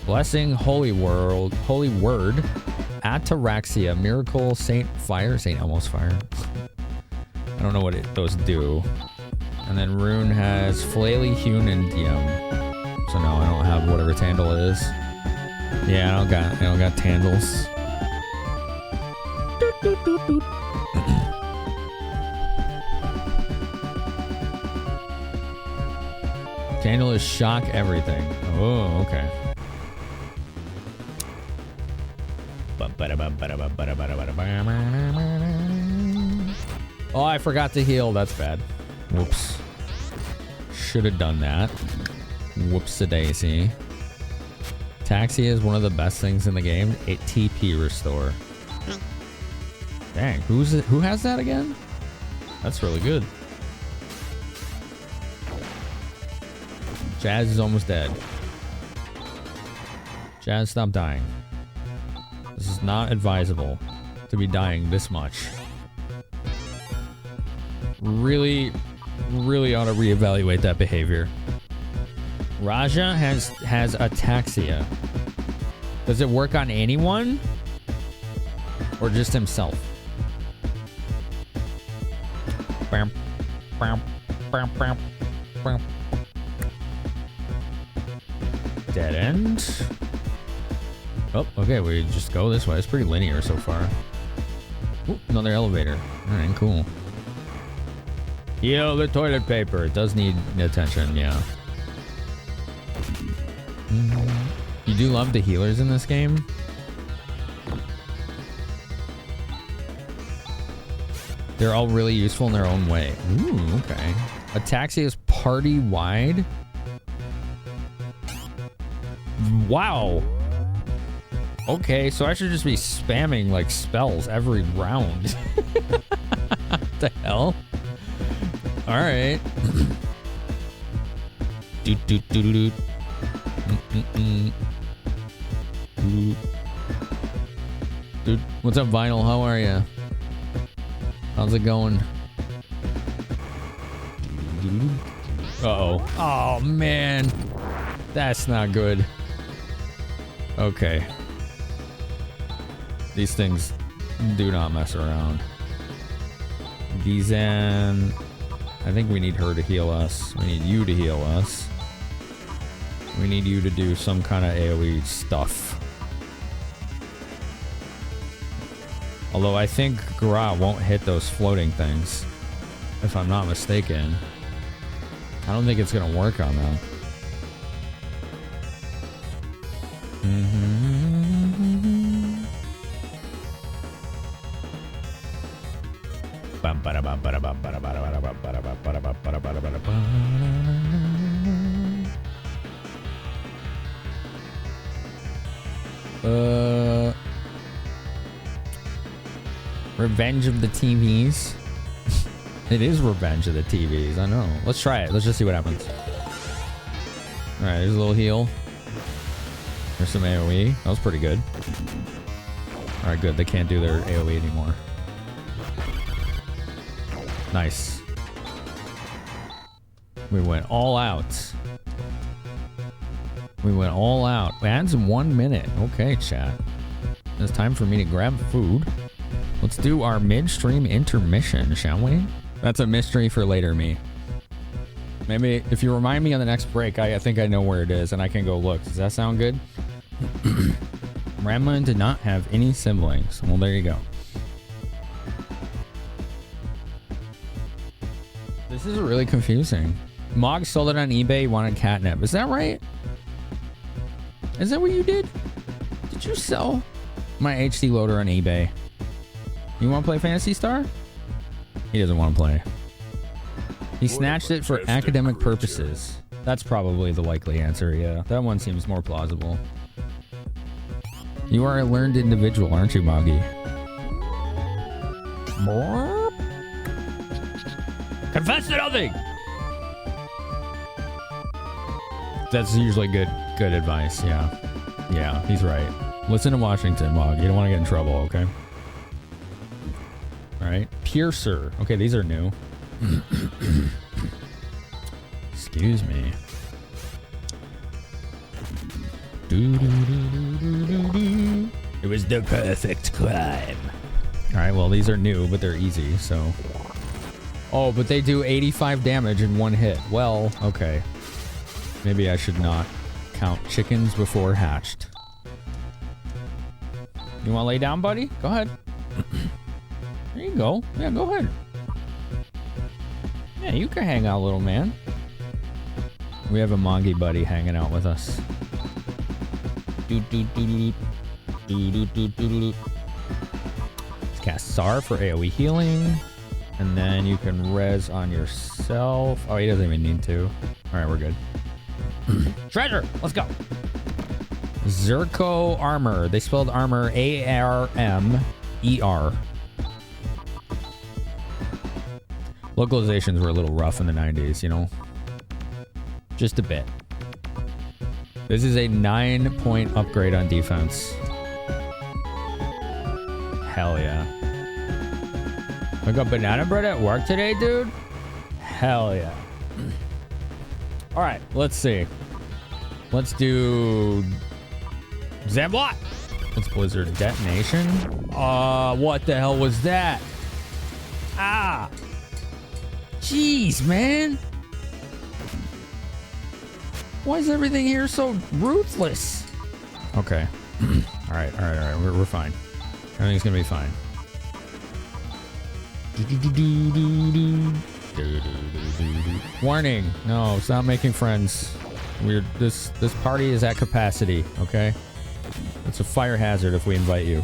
Blessing, Holy Word, Ataraxia, Miracle, Saint Fire, Saint Elmo's Fire. I don't know what those do. And then Rune has Flaily, Hune, and DM. So no, I don't have whatever Tandle is. Yeah, I don't got Tandles. Tandle is shock everything. Oh, okay. Oh, I forgot to heal. That's bad. Whoops. Should have done that. Whoops-a-daisy. Taxi is one of the best things in the game. A TP restore. Dang, who has that again? That's really good. Jazz is almost dead. Jazz, stop dying. This is not advisable to be dying this much. Really ought to reevaluate that behavior. Raja has ataxia. Does it work on anyone? Or just himself? Dead end. Oh, okay, we just go this way. It's pretty linear so far. Ooh, another elevator. Alright, cool. Yo, the toilet paper. It does need attention, yeah. You do love the healers in this game? They're all really useful in their own way. Ooh, okay. Ataxia is party-wide? Wow. Okay, so I should just be spamming like spells every round. What the hell? Alright. Dude. Dude, what's up, Vinyl? How are ya? How's it going? Uh-oh. Oh, man. That's not good. Okay. These things do not mess around. Gizan. I think we need her to heal us. We need you to heal us. We need you to do some kind of AoE stuff. Although I think Gra won't hit those floating things. If I'm not mistaken. I don't think it's going to work on them. Revenge of the TVs. It is Revenge of the TVs, I know. Let's try it. Let's just see what happens. Alright, there's a little heal. There's some AoE. That was pretty good. Alright, good. They can't do their AoE anymore. Nice. We went all out. We went all out. Adds 1 minute. Okay, chat. It's time for me to grab food. Let's do our midstream intermission, shall we? That's a mystery for later me. Maybe if you remind me on the next break, I think I know where it is and I can go look. Does that sound good? Ramlin did not have any siblings. Well, there you go. This is really confusing. Mog sold it on eBay, wanted catnip. Is that right? Is that what you did? Did you sell my HD loader on eBay? You want to play Phantasy Star? He doesn't want to play. He snatched it for academic purposes. That's probably the likely answer, yeah. That one seems more plausible. You are a learned individual, aren't you, Moggy? Confess to nothing! That's usually good advice, yeah. Yeah, he's right. Listen to Washington, Mog. You don't want to get in trouble, okay? Alright. Piercer. Okay, these are new. Excuse me. It was the perfect crime. Alright, well, these are new, but they're easy, so... Oh, but they do 85 damage in one hit. Well, okay. Maybe I should not count chickens before hatched. You want to lay down, buddy? Go ahead. There you go. Yeah, go ahead. Yeah, you can hang out, little man. We have a Mongi buddy hanging out with us. Let's cast Sar for AoE healing. And then you can res on yourself. Oh, he doesn't even need to. Alright, we're good. Treasure! Let's go! Zerko Armor. They spelled armor A-R-M-E-R. Localizations were a little rough in the 90s, you know? Just a bit. This is a 9-point upgrade on defense. Hell yeah. I got banana bread at work today, dude? Hell yeah. Alright, let's see. Let's do... Zamblot! What's Blizzard? Detonation? What the hell was that? Ah! Jeez, man! Why is everything here so ruthless? Okay. Alright. We're fine. Everything's gonna be fine. Warning! No, stop making friends. This party is at capacity, okay? It's a fire hazard if we invite you.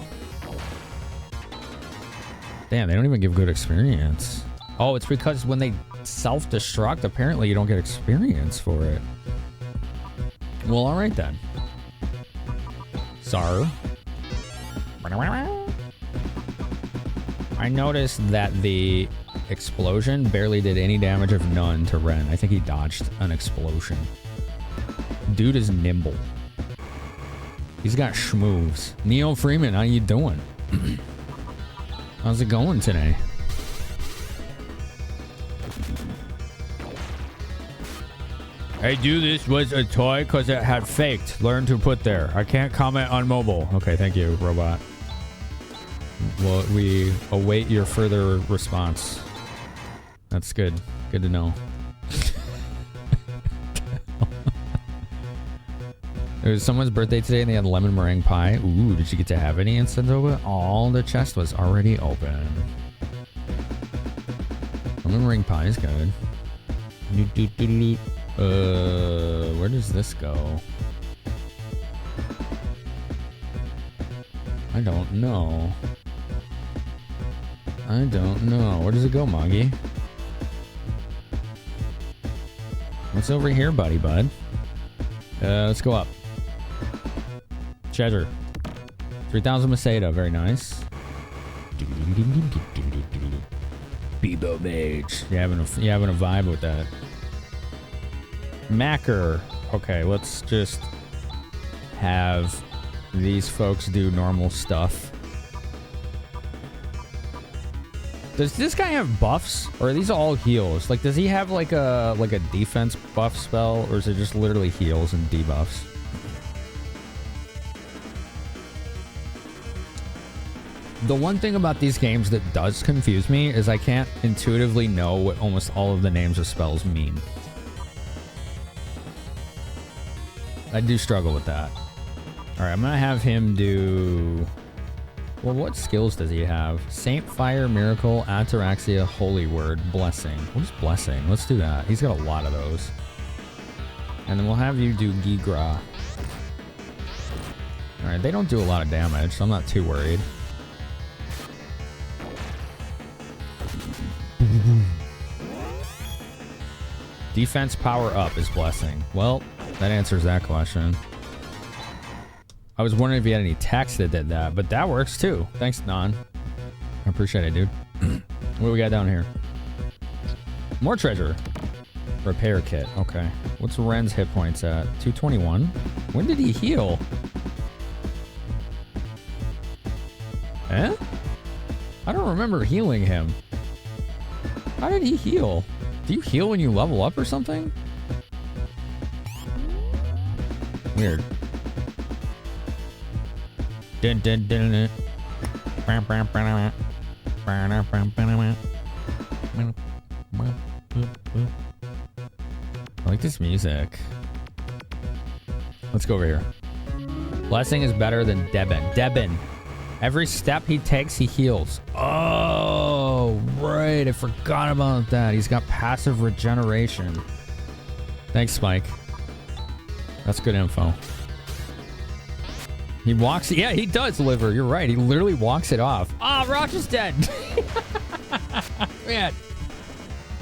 Damn, they don't even give good experience. Oh, it's because when they self-destruct, apparently you don't get experience for it. Well, alright then. Sar. I noticed that the explosion barely did any damage of none to Ren. I think he dodged an explosion. Dude is nimble. He's got schmoves. Neo Freeman, how you doing? How's it going today? Hey, dude, this was a toy because it had faked. Learn to put there. I can't comment on mobile. Okay, thank you, robot. Well, we await your further response. That's good. Good to know. It was someone's birthday today and they had lemon meringue pie. Ooh, did you get to have any instant over? All the chest was already open. Lemon meringue pie is good. Where does this go? I don't know. Where does it go, Moggy? What's over here, buddy bud? Let's go up. Treasure. 3,000 Masada, very nice. Bebo Mage. You having a vibe with that. Macker. Okay, let's just have these folks do normal stuff. Does this guy have buffs, or are these all heals? Like, does he have like a defense buff spell, or is it just literally heals and debuffs? The one thing about these games that does confuse me is I can't intuitively know what almost all of the names of spells mean. I do struggle with that. Alright, I'm gonna have him do... Well, what skills does he have? Saint Fire, Miracle, Ataraxia, Holy Word, Blessing. What is Blessing? Let's do that. He's got a lot of those. And then we'll have you do Gigra. Alright, they don't do a lot of damage, so I'm not too worried. Defense power up is Blessing. Well, that answers that question. I was wondering if he had any text that did that, but that works too. Thanks, Non. I appreciate it, dude. What do we got down here? More treasure. Repair kit. Okay. What's Ren's hit points at? 221? When did he heal? Eh? I don't remember healing him. How did he heal? Do you heal when you level up or something? Weird. Dun, dun, dun, dun. I like this music. Let's go over here. Blessing is better than Debin. Debin. Every step he takes, he heals. Oh, right. I forgot about that. He's got passive regeneration. Thanks, Spike. That's good info. He walks... Yeah, he does, Liver. You're right. He literally walks it off. Ah, Roch is dead. Man.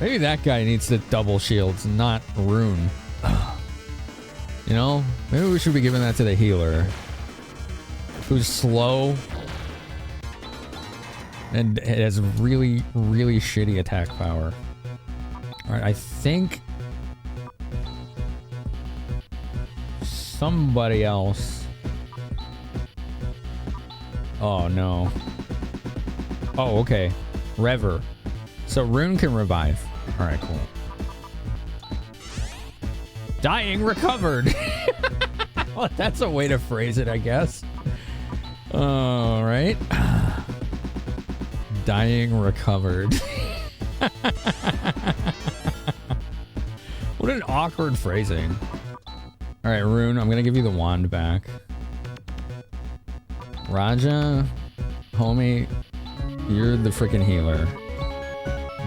Maybe that guy needs the double shields, not Rune. You know? Maybe we should be giving that to the healer. Who's slow. And it has really, really shitty attack power. Alright, I think... somebody else... Oh, no. Oh, okay. Rever. So Rune can revive. Alright, cool. Dying recovered. Well, that's a way to phrase it, I guess. Alright. Dying recovered. What an awkward phrasing. Alright, Rune, I'm gonna give you the wand back. Raja, homie, you're the freaking healer.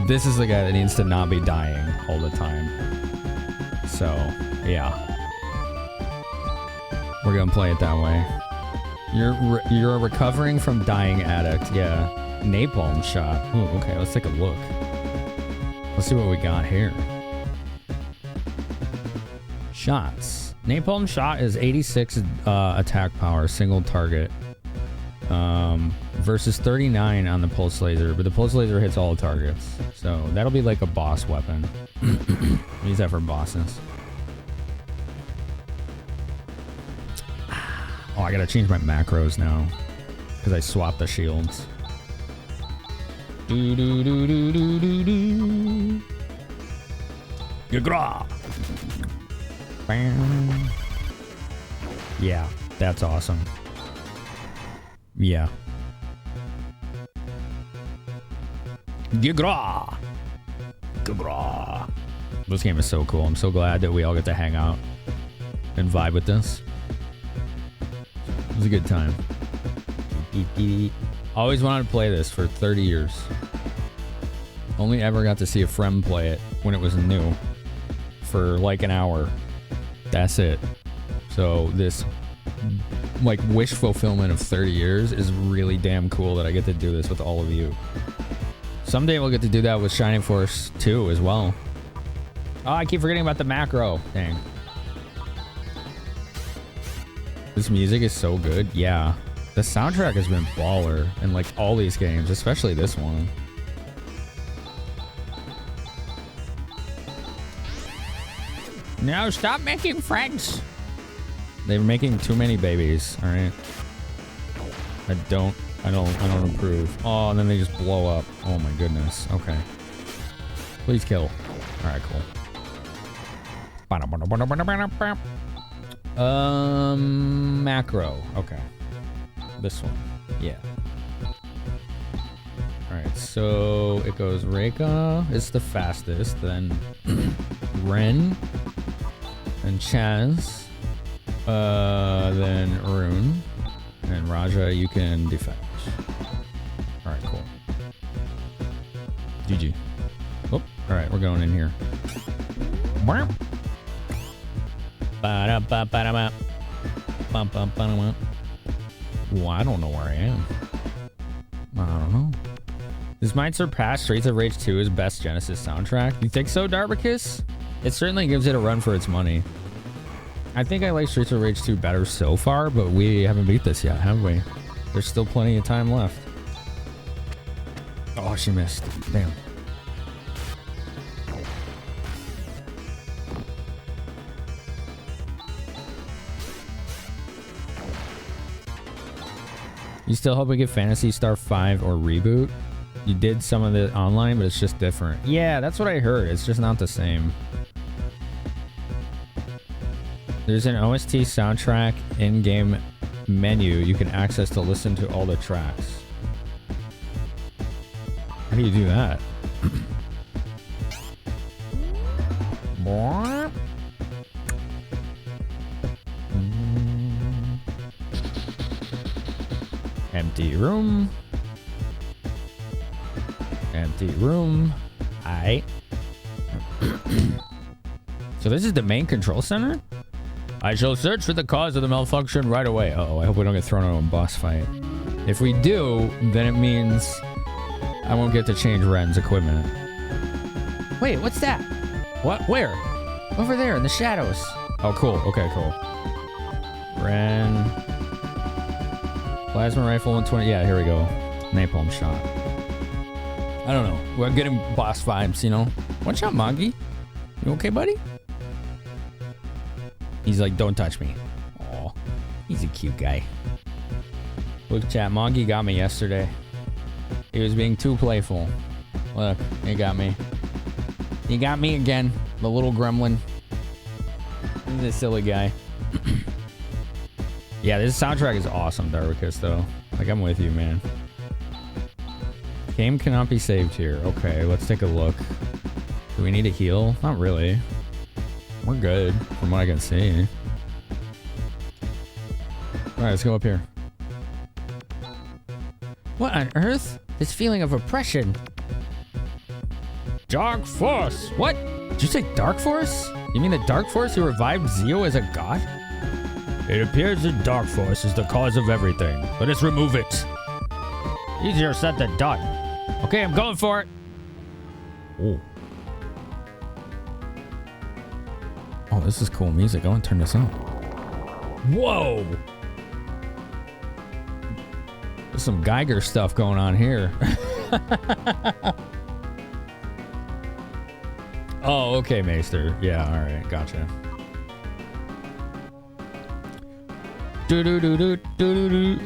This is the guy that needs to not be dying all the time. So, yeah. We're gonna play it that way. You're a recovering from dying addict. Yeah. Napalm shot. Ooh, okay, let's take a look. Let's see what we got here. Shots. Napalm shot is 86 attack power, single target. Versus 39 on the pulse laser, but the pulse laser hits all targets. So that'll be like a boss weapon. Use that for bosses. Oh, I gotta change my macros now because I swapped the shields. Do do do do do do do. Yagra. Bam. Yeah, that's awesome. Yeah. Gigra. Gigra. This game is so cool. I'm so glad that we all get to hang out and vibe with this. It was a good time. Always wanted to play this for 30 years. Only ever got to see a friend play it when it was new for like an hour. That's it. So this like wish fulfillment of 30 years is really damn cool that I get to do this with all of you. Someday we'll get to do that with Shining Force 2 as well. Oh, I keep forgetting about the macro. Dang. This music is so good. Yeah. The soundtrack has been baller in like all these games, especially this one. No, stop making friends. They're making too many babies, all right? I don't approve. Oh, and then they just blow up. Oh my goodness. Okay. Please kill. All right, cool. Macro. Okay. This one. Yeah. All right, so it goes Reika. It's the fastest. Then Ren. Then Chaz. Then Rune. And Raja, you can defend. Alright, cool. GG. Oh, alright, we're going in here. Well, I don't know where I am. I don't know. This might surpass Streets of Rage 2 as best Genesis soundtrack. You think so, Darbicus? It certainly gives it a run for its money. I think I like Streets of Rage 2 better so far, but we haven't beat this yet, have we? There's still plenty of time left. Oh, she missed. Damn. You still hope we get Phantasy Star 5 or reboot? You did some of it online, but it's just different. Yeah, that's what I heard. It's just not the same. There's an OST soundtrack in-game menu you can access to listen to all the tracks. How do you do that?
Empty room. Empty room. Alright. So this is the main control center? I shall search for the cause of the malfunction right away. Uh-oh, I hope we don't get thrown into a boss fight. If we do, then it means I won't get to change Ren's equipment. Wait, what's that? What? Where? Over there in the shadows. Oh, cool. Okay, cool. Ren. Plasma rifle 120. Yeah, here we go. Napalm shot. I don't know. We're getting boss vibes, you know? One shot, Mongi. You okay, buddy? He's like, don't touch me. Aw. He's a cute guy. Look, chat. Mongi got me yesterday. He was being too playful. Look, he got me. He got me again. The little gremlin. He's a silly guy. Yeah, this soundtrack is awesome, Darwicus, though. Like, I'm with you, man. Game cannot be saved here. Okay, let's take a look. Do we need a heal? Not really. We're good, from what I can see. Alright, let's go up here. What on earth? This feeling of oppression. Dark Force! What? Did you say Dark Force? You mean the Dark Force who revived Zio as a god? It appears the Dark Force is the cause of everything. Let us remove it. Easier said than done. Okay, I'm going for it. Oh. Oh, this is cool music. I want to turn this up. Whoa! There's some Geiger stuff going on here. Oh, okay, Maester. Yeah, alright, gotcha.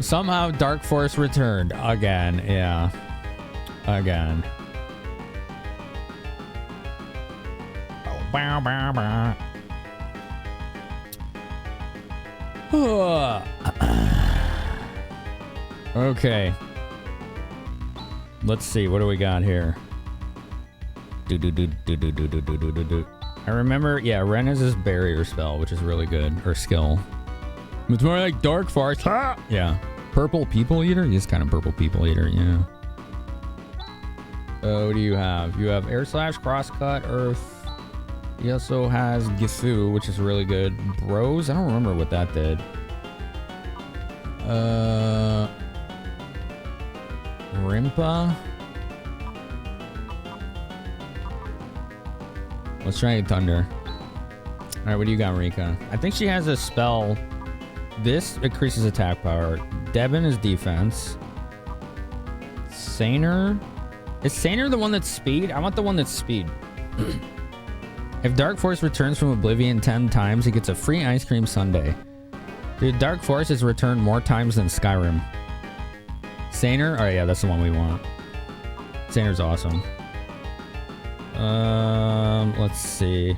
Somehow Dark Force returned. Again, yeah. Again. Okay. Let's see, what do we got here? I remember, yeah, Ren has this barrier spell, which is really good. Or skill. It's more like Dark Force. Yeah. Purple People Eater? He's kind of Purple People Eater, yeah. What do you have? You have Air Slash, Crosscut, Earth. He also has Gifu, which is really good. Bros? I don't remember what that did. Rimpa? Let's try Thunder. Alright, what do you got, Rika? I think she has a spell. This increases attack power. Devin is defense. Saner? Is Saner the one that's speed? I want the one that's speed. If Dark Force returns from Oblivion 10 times, he gets a free ice cream sundae. Dude, Dark Force has returned more times than Skyrim. Saner? Oh yeah, that's the one we want. Saner's awesome. Let's see.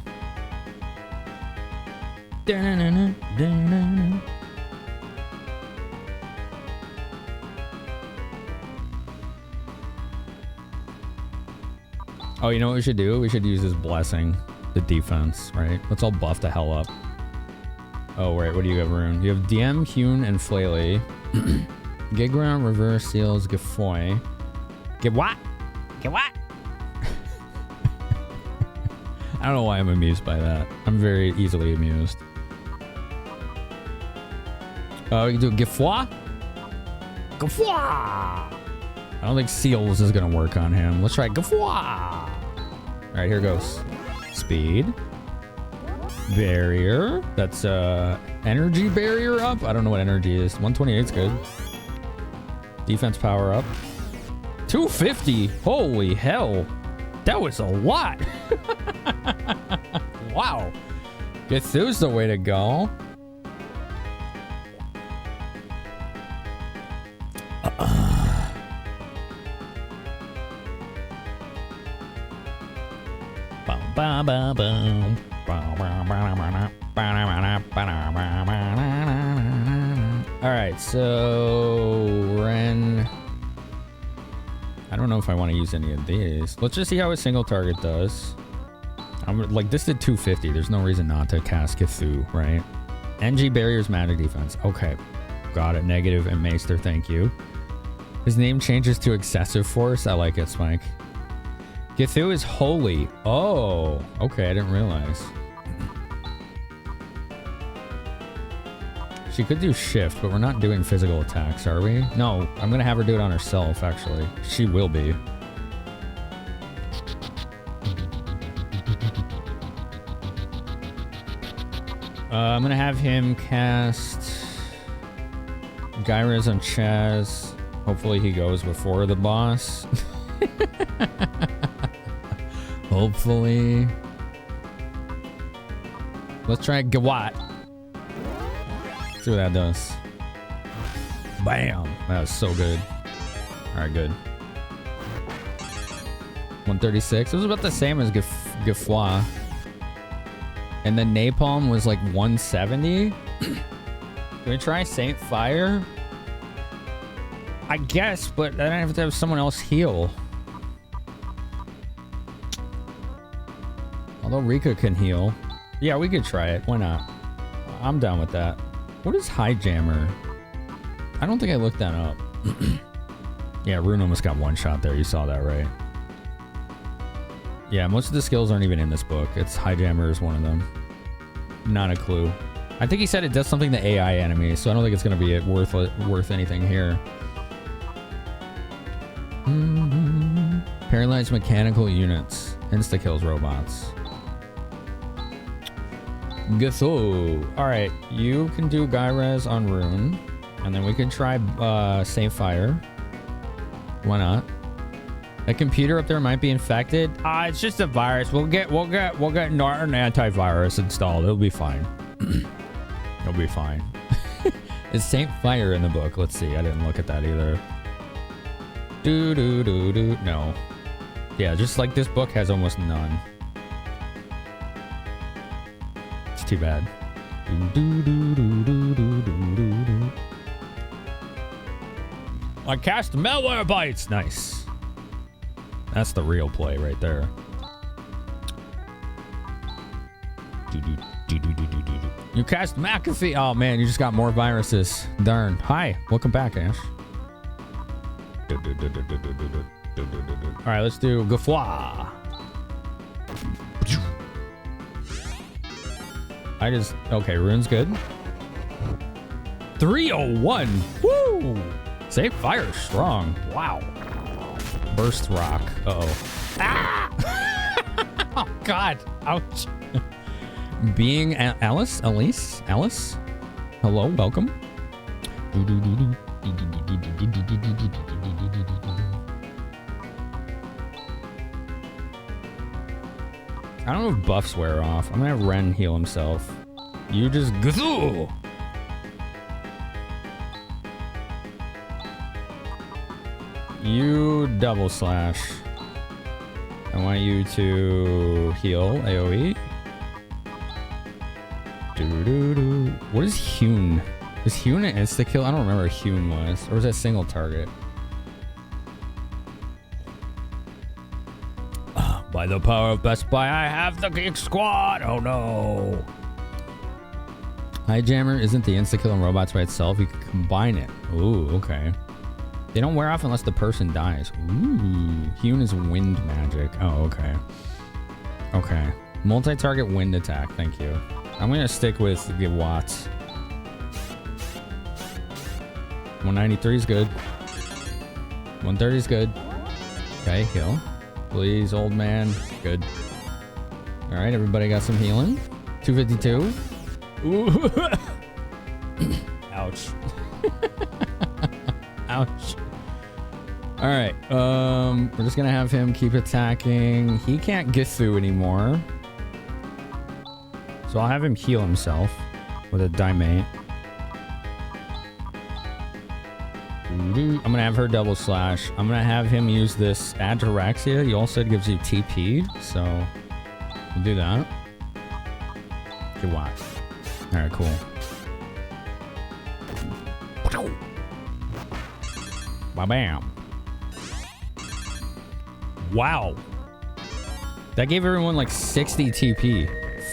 Oh, you know what we should do? We should use his blessing, the defense, right? Let's all buff the hell up. Oh, wait, what do you have, Rune? You have DM, Hune, and Flaily. Giground, Reverse Seals, Gifoy. Get what? Get what? I don't know why I'm amused by that. I'm very easily amused. Oh, you can do Gifoy? Gifoy! I don't think Seals is going to work on him. Let's try Gifoy! Alright, here goes. Speed. Barrier. That's energy barrier up. I don't know what energy is. 128 is good. Defense power up. 250. Holy hell. That was a lot. Wow. Gethu's the way to go. Alright, so Ren. I don't know if I want to use any of these. Let's just see how a single target does. I'm like, this did 250. There's no reason not to cast Cthulhu, right? NG barriers magic defense. Okay. Got it. Negative and Maester, thank you.
His name changes to Excessive Force. I like it, Spike. Githu is holy. Oh, okay. I didn't realize. She could do shift, but we're not doing physical attacks, are we? No, I'm going to have her do it on herself, actually. She will be. I'm going to have him cast Gyra's on Chaz. Hopefully he goes before the boss. Hopefully. Let's try Gawat. See what that does. Bam! That was so good. Alright, good. 136. It was about the same as Gafwa. And then Napalm was like 170. Can we try Saint Fire? I guess, but then I have to have someone else heal. Although Rika can heal. Yeah, we could try it. Why not? I'm down with that. What is High Jammer? I don't think I looked that up. Yeah, Rune almost got one shot there. You saw that, right? Yeah, most of the skills aren't even in this book. It's High Jammer is one of them. Not a clue. I think he said it does something to AI enemies, so I don't think it's going to be worth anything here. Paralyzed mechanical units. Insta-kills robots. Gutho. Alright, you can do Gyres on Rune. And then we can try Saint Fire. Why not? A computer up there might be infected. It's just a virus. We'll get an antivirus installed. It'll be fine. It'll be fine. Is Saint Fire in the book? Let's see. I didn't look at that either. No. Yeah, just like this book has almost none. It's too bad. I cast malware bites. Nice. That's the real play right there. You cast McAfee. Oh man, you just got more viruses. Darn. Hi, welcome back, Ash. All right, let's do Gafwa. Okay, Rune's good. 301. Woo! Safe Fire strong. Wow. Burst Rock. Uh-oh. Ah! Oh, God. Ouch. Being Alice? Hello, welcome. I don't know if buffs wear off. I'm gonna have Ren heal himself. You just gazoo! You double slash. I want you to heal AoE. What is Hewn? Is Hewn an insta kill? I don't remember what Hewn was. Or was that single target? By the power of Best Buy, I have the Geek Squad! Oh no! High Jammer isn't the insta kill on robots by itself. You can combine it. Ooh, okay. They don't wear off unless the person dies. Ooh. Hewn is wind magic. Oh, okay. Okay. Multi-target wind attack. Thank you. I'm gonna stick with Watts. 193 is good. 130 is good. Okay, heal. Please, old man. Good. All right, everybody got some healing. 252. Ooh. Ouch. Ouch. All right. We're just gonna have him keep attacking. He can't get through anymore. So I'll have him heal himself with a Dimate. I'm gonna have her double slash. I'm gonna have him use this Ataraxia. You all said gives you TP, so we'll do that. Good watch. All right, cool. Bam. Wow. That gave everyone like 60 TP.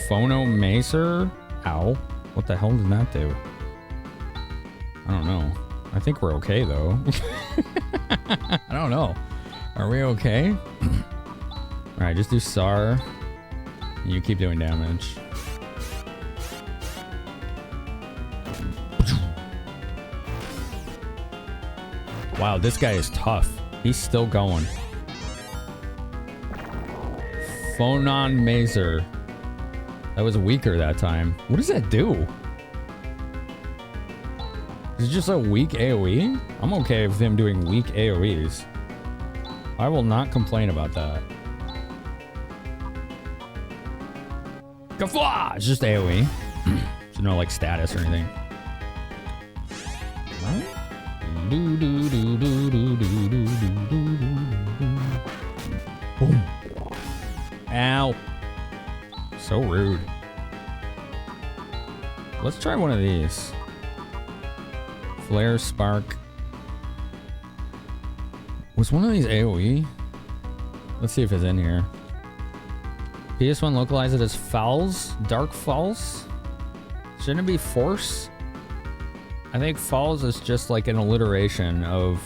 Phono Macer? Ow. What the hell did that do? I don't know. I think we're okay, though. I don't know. Are we okay? Alright, just do SAR. You keep doing damage. Wow, this guy is tough. He's still going. Phonon Mazer. That was weaker that time. What does that do? Is it just a weak AoE? I'm okay with him doing weak AoEs. I will not complain about that. Gafwa! It's just AoE. There's no like status or anything. Boom. Ow. So rude. Let's try one of these. Flare Spark. Was one of these AoE? Let's see if it's in here. PS1 localize it as Fouls? Dark Falls? Shouldn't it be Force? I think Falls is just like an alliteration of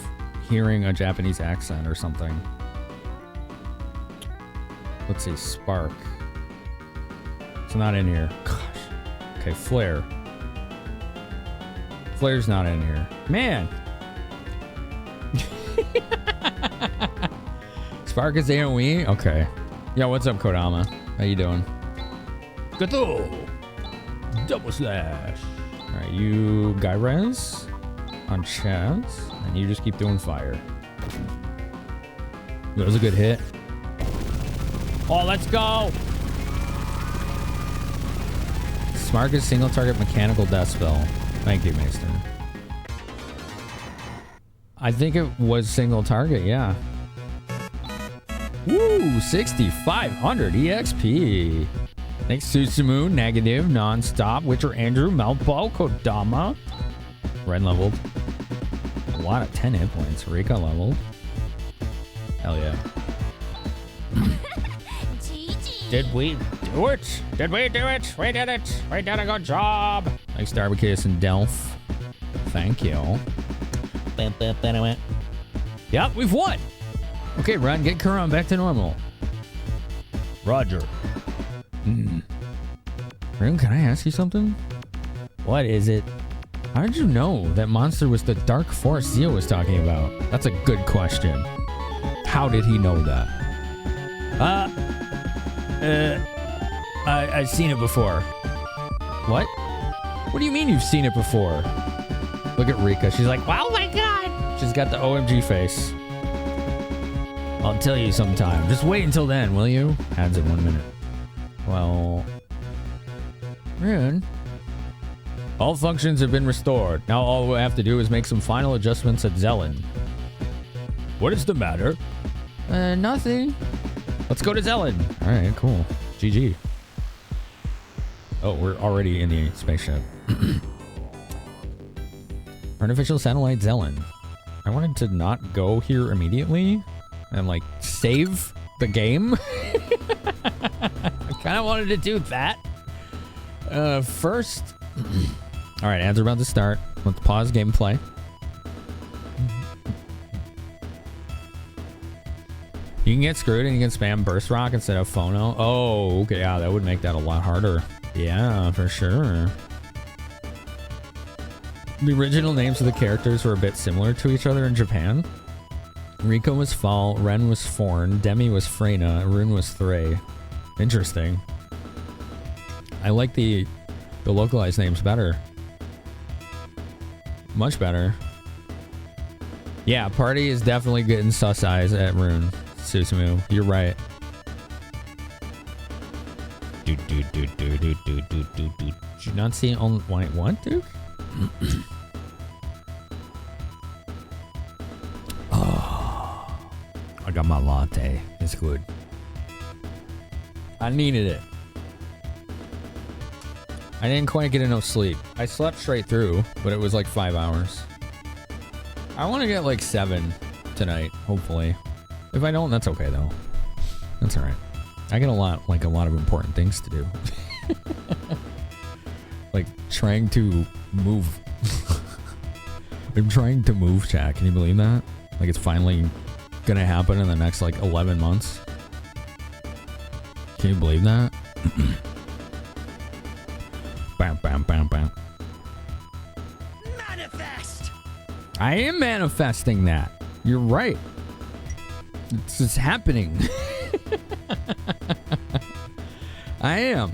hearing a Japanese accent or something. Let's see, Spark. It's not in here. Gosh. Okay, Flare. Flare's not in here. Man! Spark is AoE? Okay. Yeah, what's up, Kodama? How you doing? Gato! Double slash. Alright, you Guy Res on Chaz, and you just keep doing fire. That was a good hit. Oh, let's go! Spark is single target mechanical death spell. Thank you, Maester. I think it was single target, yeah. Woo! 6,500 EXP. Thanks, Susumu, Negative, Nonstop, Witcher Andrew, Malpo, Kodama. Red leveled. A lot of 10 hit points. Rika leveled. Hell yeah. Did we do it? Did we do it? We did it. We did a good job. Thanks, Darbycase and Delph. Thank you. Yep, we've won. Okay, Ron, get Kuron back to normal. Roger. Rune, can I ask you something? What is it? How did you know that monster was the dark force Zio was talking about? That's a good question. How did he know that? I've seen it before. What? What do you mean you've seen it before? Look at Rika. She's like, oh my god! She's got the OMG face. I'll tell you sometime. Just wait until then, will you? Adds in 1 minute. Well... Rune? All functions have been restored. Now all we have to do is make some final adjustments at Zelen. What is the matter? Nothing. Let's go to Zelen. Alright, cool. GG. Oh, we're already in the spaceship. Artificial satellite Zelen. I wanted to not go here immediately and like save the game. I kind of wanted to do that. First. All right, ads are about to start. Let's pause gameplay. You can get screwed and you can spam Burst Rock instead of Phono. Oh, okay. Yeah, that would make that a lot harder. Yeah, for sure. The original names of the characters were a bit similar to each other in Japan. Rico was Fall, Ren was Forn, Demi was Freyna, Rune was Thray. Interesting. I like the localized names better. Much better. Yeah, Party is definitely getting sus eyes at Rune. Susumu, you're right. Did you not see on what, Duke? Oh, I got my latte. It's good. I needed it. I didn't quite get enough sleep. I slept straight through, but it was like 5 hours. I want to get like 7 tonight, hopefully. If I don't, that's okay though. That's all right. I get a lot of important things to do. Like trying to move I'm trying to move, chat. Can you believe that? Like, it's finally gonna happen in the next, like, 11 months. Can you believe that? Bam, bam, bam, bam.
Manifest!
I am manifesting that. You're right. It's just happening. I am.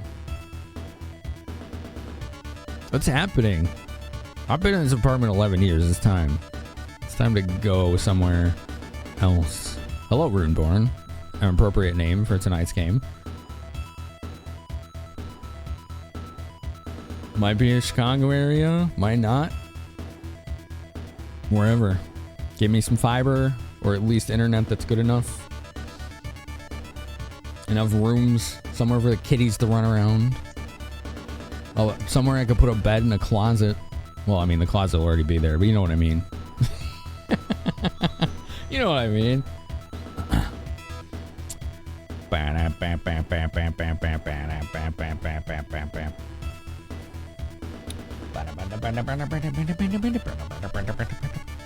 What's happening? I've been in this apartment 11 years. It's time. It's time to go somewhere else. Hello, Runeborn. An appropriate name for tonight's game. Might be a Chicago area. Might not. Wherever. Give me some fiber, or at least internet that's good enough. Enough rooms. Somewhere for the kitties to run around. Oh, somewhere I could put a bed in a closet. Well, I mean, the closet will already be there, but you know what I mean. You know what I mean.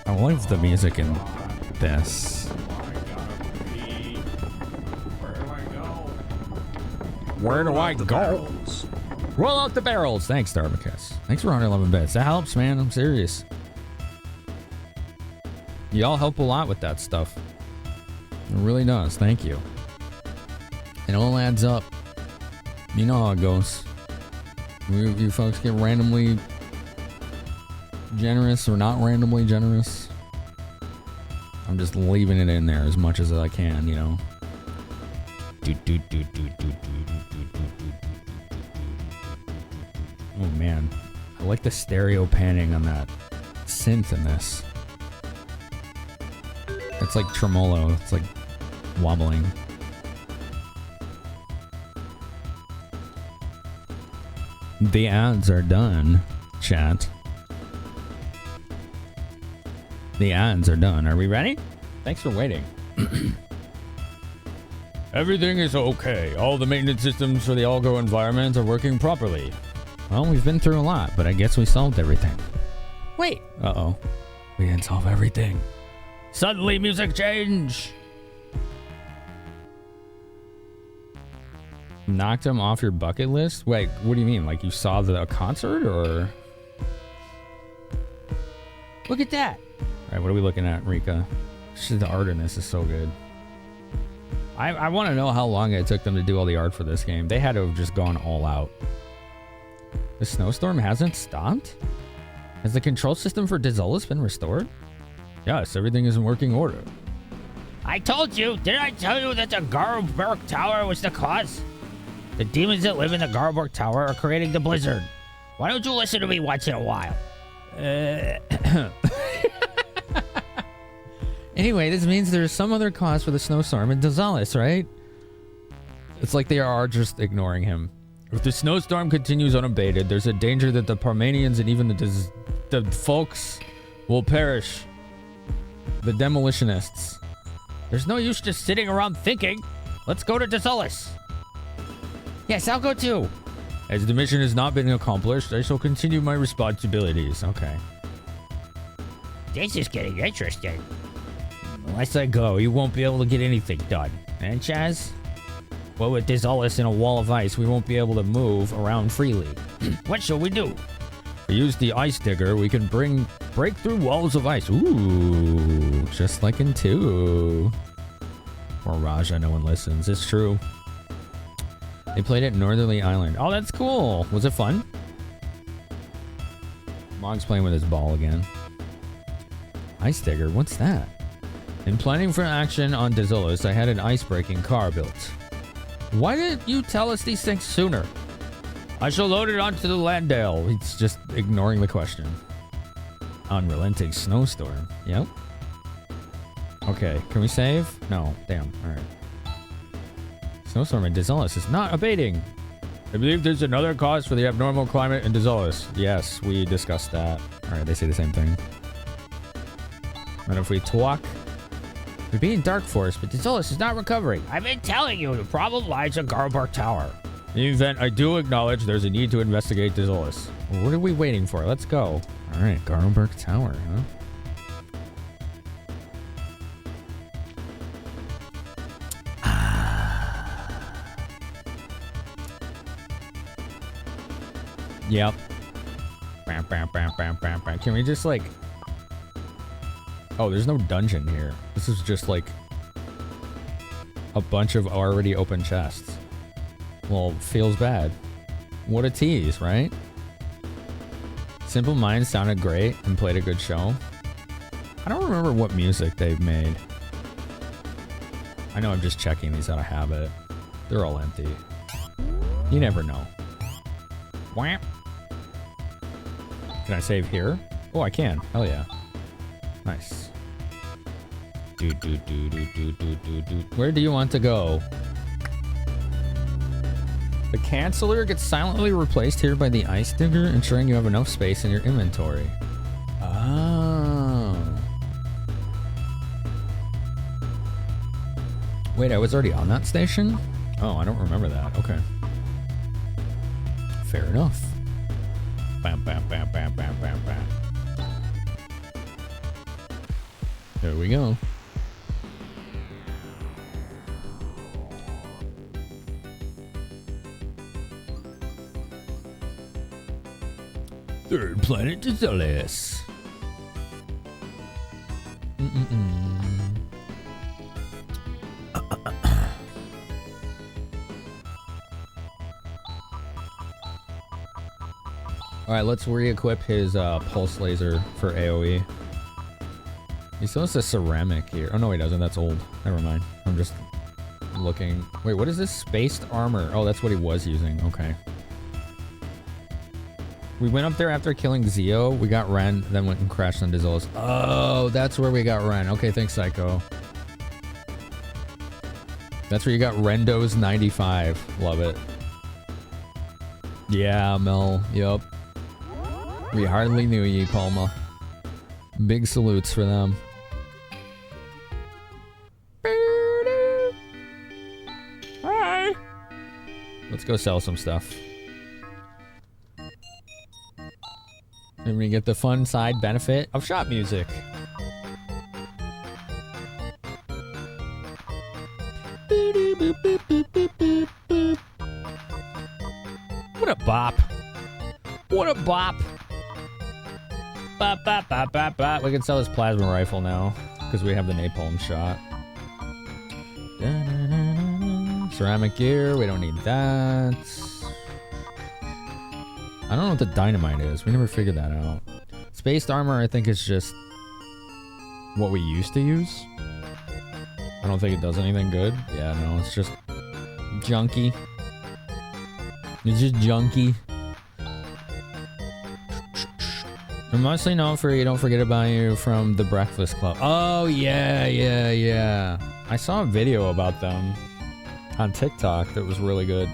I love the music in this. Where do I go? Roll out the barrels. Thanks, Starbucks. Thanks for 111 bits. That helps, man. I'm serious. Y'all help a lot with that stuff. It really does. Thank you. It all adds up. You know how it goes. You folks get randomly generous or not randomly generous. I'm just leaving it in there as much as I can, you know. Oh man, I like the stereo panning on that synth in this. It's like tremolo. It's like wobbling. The ads are done, chat. The ads are done. Are we ready? Thanks for waiting. Everything is okay. All the maintenance systems for the Algo environment are working properly. Well, we've been through a lot, but I guess we solved everything. Wait. Uh-oh. We didn't solve everything. Suddenly, music change. Knocked him off your bucket list? Wait, what do you mean? Like you saw the concert, or? Look at that. All right, what are we looking at, Rika? The art in this is so good. I want to know how long it took them to do all the art for this game. They had to have just gone all out. The snowstorm hasn't stopped? Has the control system for Dizolus been restored? Yes, everything is in working order.
I told you! Didn't I tell you that the Garberg Tower was the cause? The demons that live in the Garberg Tower are creating the blizzard. Why don't you listen to me once in a while?
Anyway, this means there's some other cause for the snowstorm in Dizolus, right? It's like they are just ignoring him. If the snowstorm continues unabated, there's a danger that the Parmanians and even the folks will perish. The demolitionists.
There's no use just sitting around thinking. Let's go to Dizolus. Yes, I'll go too.
As the mission has not been accomplished, I shall continue my responsibilities. Okay.
This is getting interesting. Unless I go, you won't be able to get anything done. And Chaz? Well, with Dizolus in a wall of ice, we won't be able to move around freely. What shall we do?
We use the ice digger. We can break through walls of ice. Ooh, just like in 2. Or Raja, no one listens. It's true. They played at Northerly Island. Oh, that's cool. Was it fun? Mog's playing with his ball again. Ice digger, what's that? In planning for action on Dizolus, I had an ice-breaking car built. Why didn't you tell us these things sooner? I shall load it onto the Landale. He's just ignoring the question. Unrelenting snowstorm. Yep. Okay, can we save? No. Damn. Alright. Snowstorm in Dizolus is not abating. I believe there's another cause for the abnormal climate in Dizolus. Yes, we discussed that. Alright, they say the same thing. And if we talk... We'd be in Dark Forest, but Dizolus is not recovering.
I've been telling you, the problem lies in Garberg Tower.
In the event, I do acknowledge there's a need to investigate Dizolus. Well, what are we waiting for? Let's go. Alright, Garberg Tower, huh? Yep. Bam, bam, bam, bam, bam, bam. Can we just like... Oh, there's no dungeon here. This is just like a bunch of already open chests. Well, feels bad. What a tease, right? Simple Minds sounded great and played a good show. I don't remember what music they've made. I know I'm just checking these out of habit. They're all empty. You never know. Wham! Can I save here? Oh, I can. Hell yeah. Nice. Where do you want to go? The canceller gets silently replaced here by the ice digger, ensuring you have enough space in your inventory. Oh. Wait, I was already on that station? Oh, I don't remember that. Okay. Fair enough. Bam, bam, bam, bam, bam, bam, bam. There we go. Third planet to Zealous. Alright, let's re-equip his pulse laser for AoE. He still has a ceramic here. Oh no, he doesn't. That's old. Never mind. I'm just looking. Wait, what is this? Spaced armor. Oh, that's what he was using. Okay. We went up there after killing Zeo. We got Ren, then went and crashed on Dizolos. Oh, that's where we got Ren. Okay, thanks, Psycho. That's where you got Rendo's 95. Love it. Yeah, Mel. Yup. We hardly knew ye, Palma. Big salutes for them. Hi. Let's go sell some stuff. And we get the fun side benefit of shop music. What a bop. What a bop. Bop, bop, bop, bop, bop. We can sell this plasma rifle now because we have the napalm shot. Ceramic gear, we don't need that. I don't know what the dynamite is. We never figured that out. Spaced armor, I think, is just what we used to use. I don't think it does anything good. Yeah, no, it's just junky. It's just junky. I'm mostly known for You Don't Forget About You from The Breakfast Club. Oh, yeah, yeah, yeah. I saw a video about them on TikTok that was really good.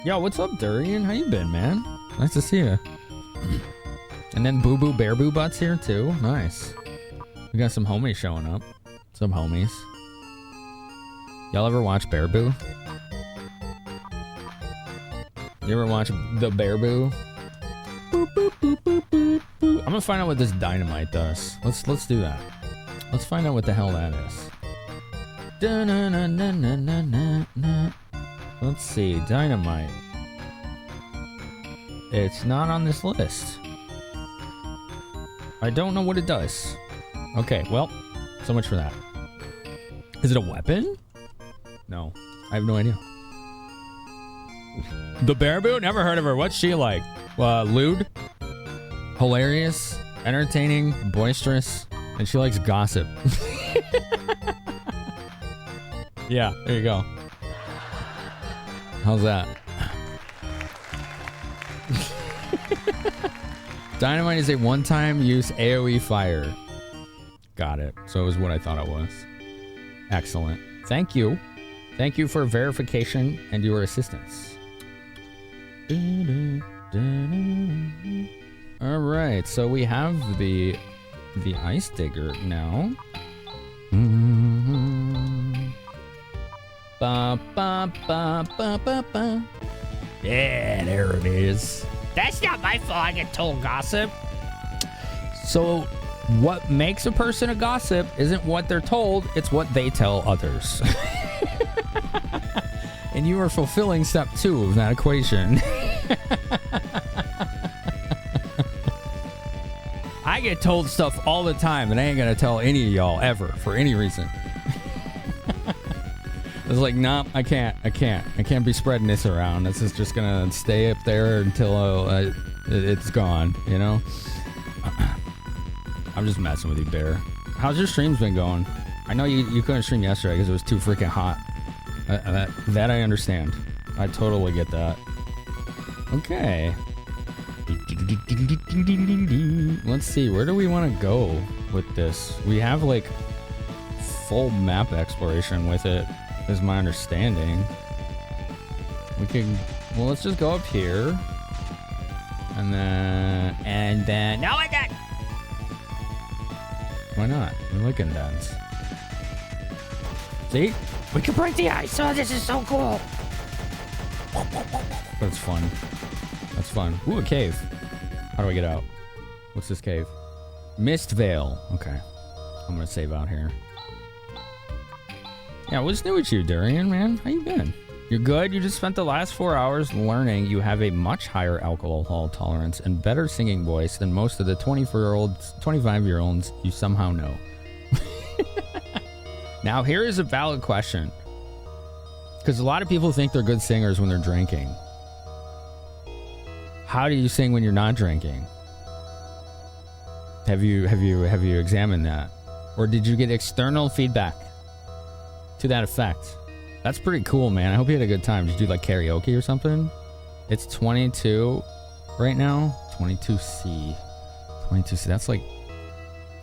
Yo, what's up, Durian? How you been, man? Nice to see you. And then Boo Boo Bear Boo Butts here too. Nice. We got some homies showing up. Some homies. Y'all ever watch Bear Boo? You ever watch the Bear Boo? Boop, boop, boop, boop, boop, boop. I'm gonna find out what this dynamite does. Let's do that. Let's find out what the hell that is. Let's see, dynamite. It's not on this list. I don't know what it does. Okay, well, so much for that. Is it a weapon? No, I have no idea. The Bear Boo? Never heard of her. What's she like? Lewd? Hilarious? Entertaining? Boisterous? And she likes gossip. Yeah, there you go. How's that? Dynamite is a one-time use AoE fire. Got it. So it was what I thought it was. Excellent. Thank you. Thank you for verification and your assistance. All right, so we have the ice digger now. Ba, ba, ba, ba, ba, ba. Yeah, there it is.
That's not my fault I get told gossip.
So what makes a person a gossip isn't what they're told, it's what they tell others. And you are fulfilling step 2 of that equation. I get told stuff all the time that I ain't gonna tell any of y'all ever for any reason. It's like, nah, I can't be spreading this around. This is just gonna stay up there until it's gone, you know? I'm just messing with you, Bear. How's your streams been going? I know you couldn't stream yesterday because it was too freaking hot. That I understand. I totally get that. Okay. Let's see, where do we want to go with this? We have like full map exploration with it, is my understanding. We can, well, let's just go up here. And then, no, I got. Why not? We like indents. See? We can break the ice. Oh, this is so cool. That's fun. That's fun. Ooh, a cave. How do I get out? What's this cave? Mist Veil. Okay. I'm gonna save out here. Yeah, what's new with you, Durian, man? How you been? You're good? You just spent the last 4 hours learning you have a much higher alcohol tolerance and better singing voice than most of the 25-year-olds you somehow know. Now, here is a valid question. Because a lot of people think they're good singers when they're drinking. How do you sing when you're not drinking? Have you examined that? Or did you get external feedback to that effect? That's pretty cool, man. I hope you had a good time. Did you do like karaoke or something? It's 22 right now. 22C. 22C. That's like,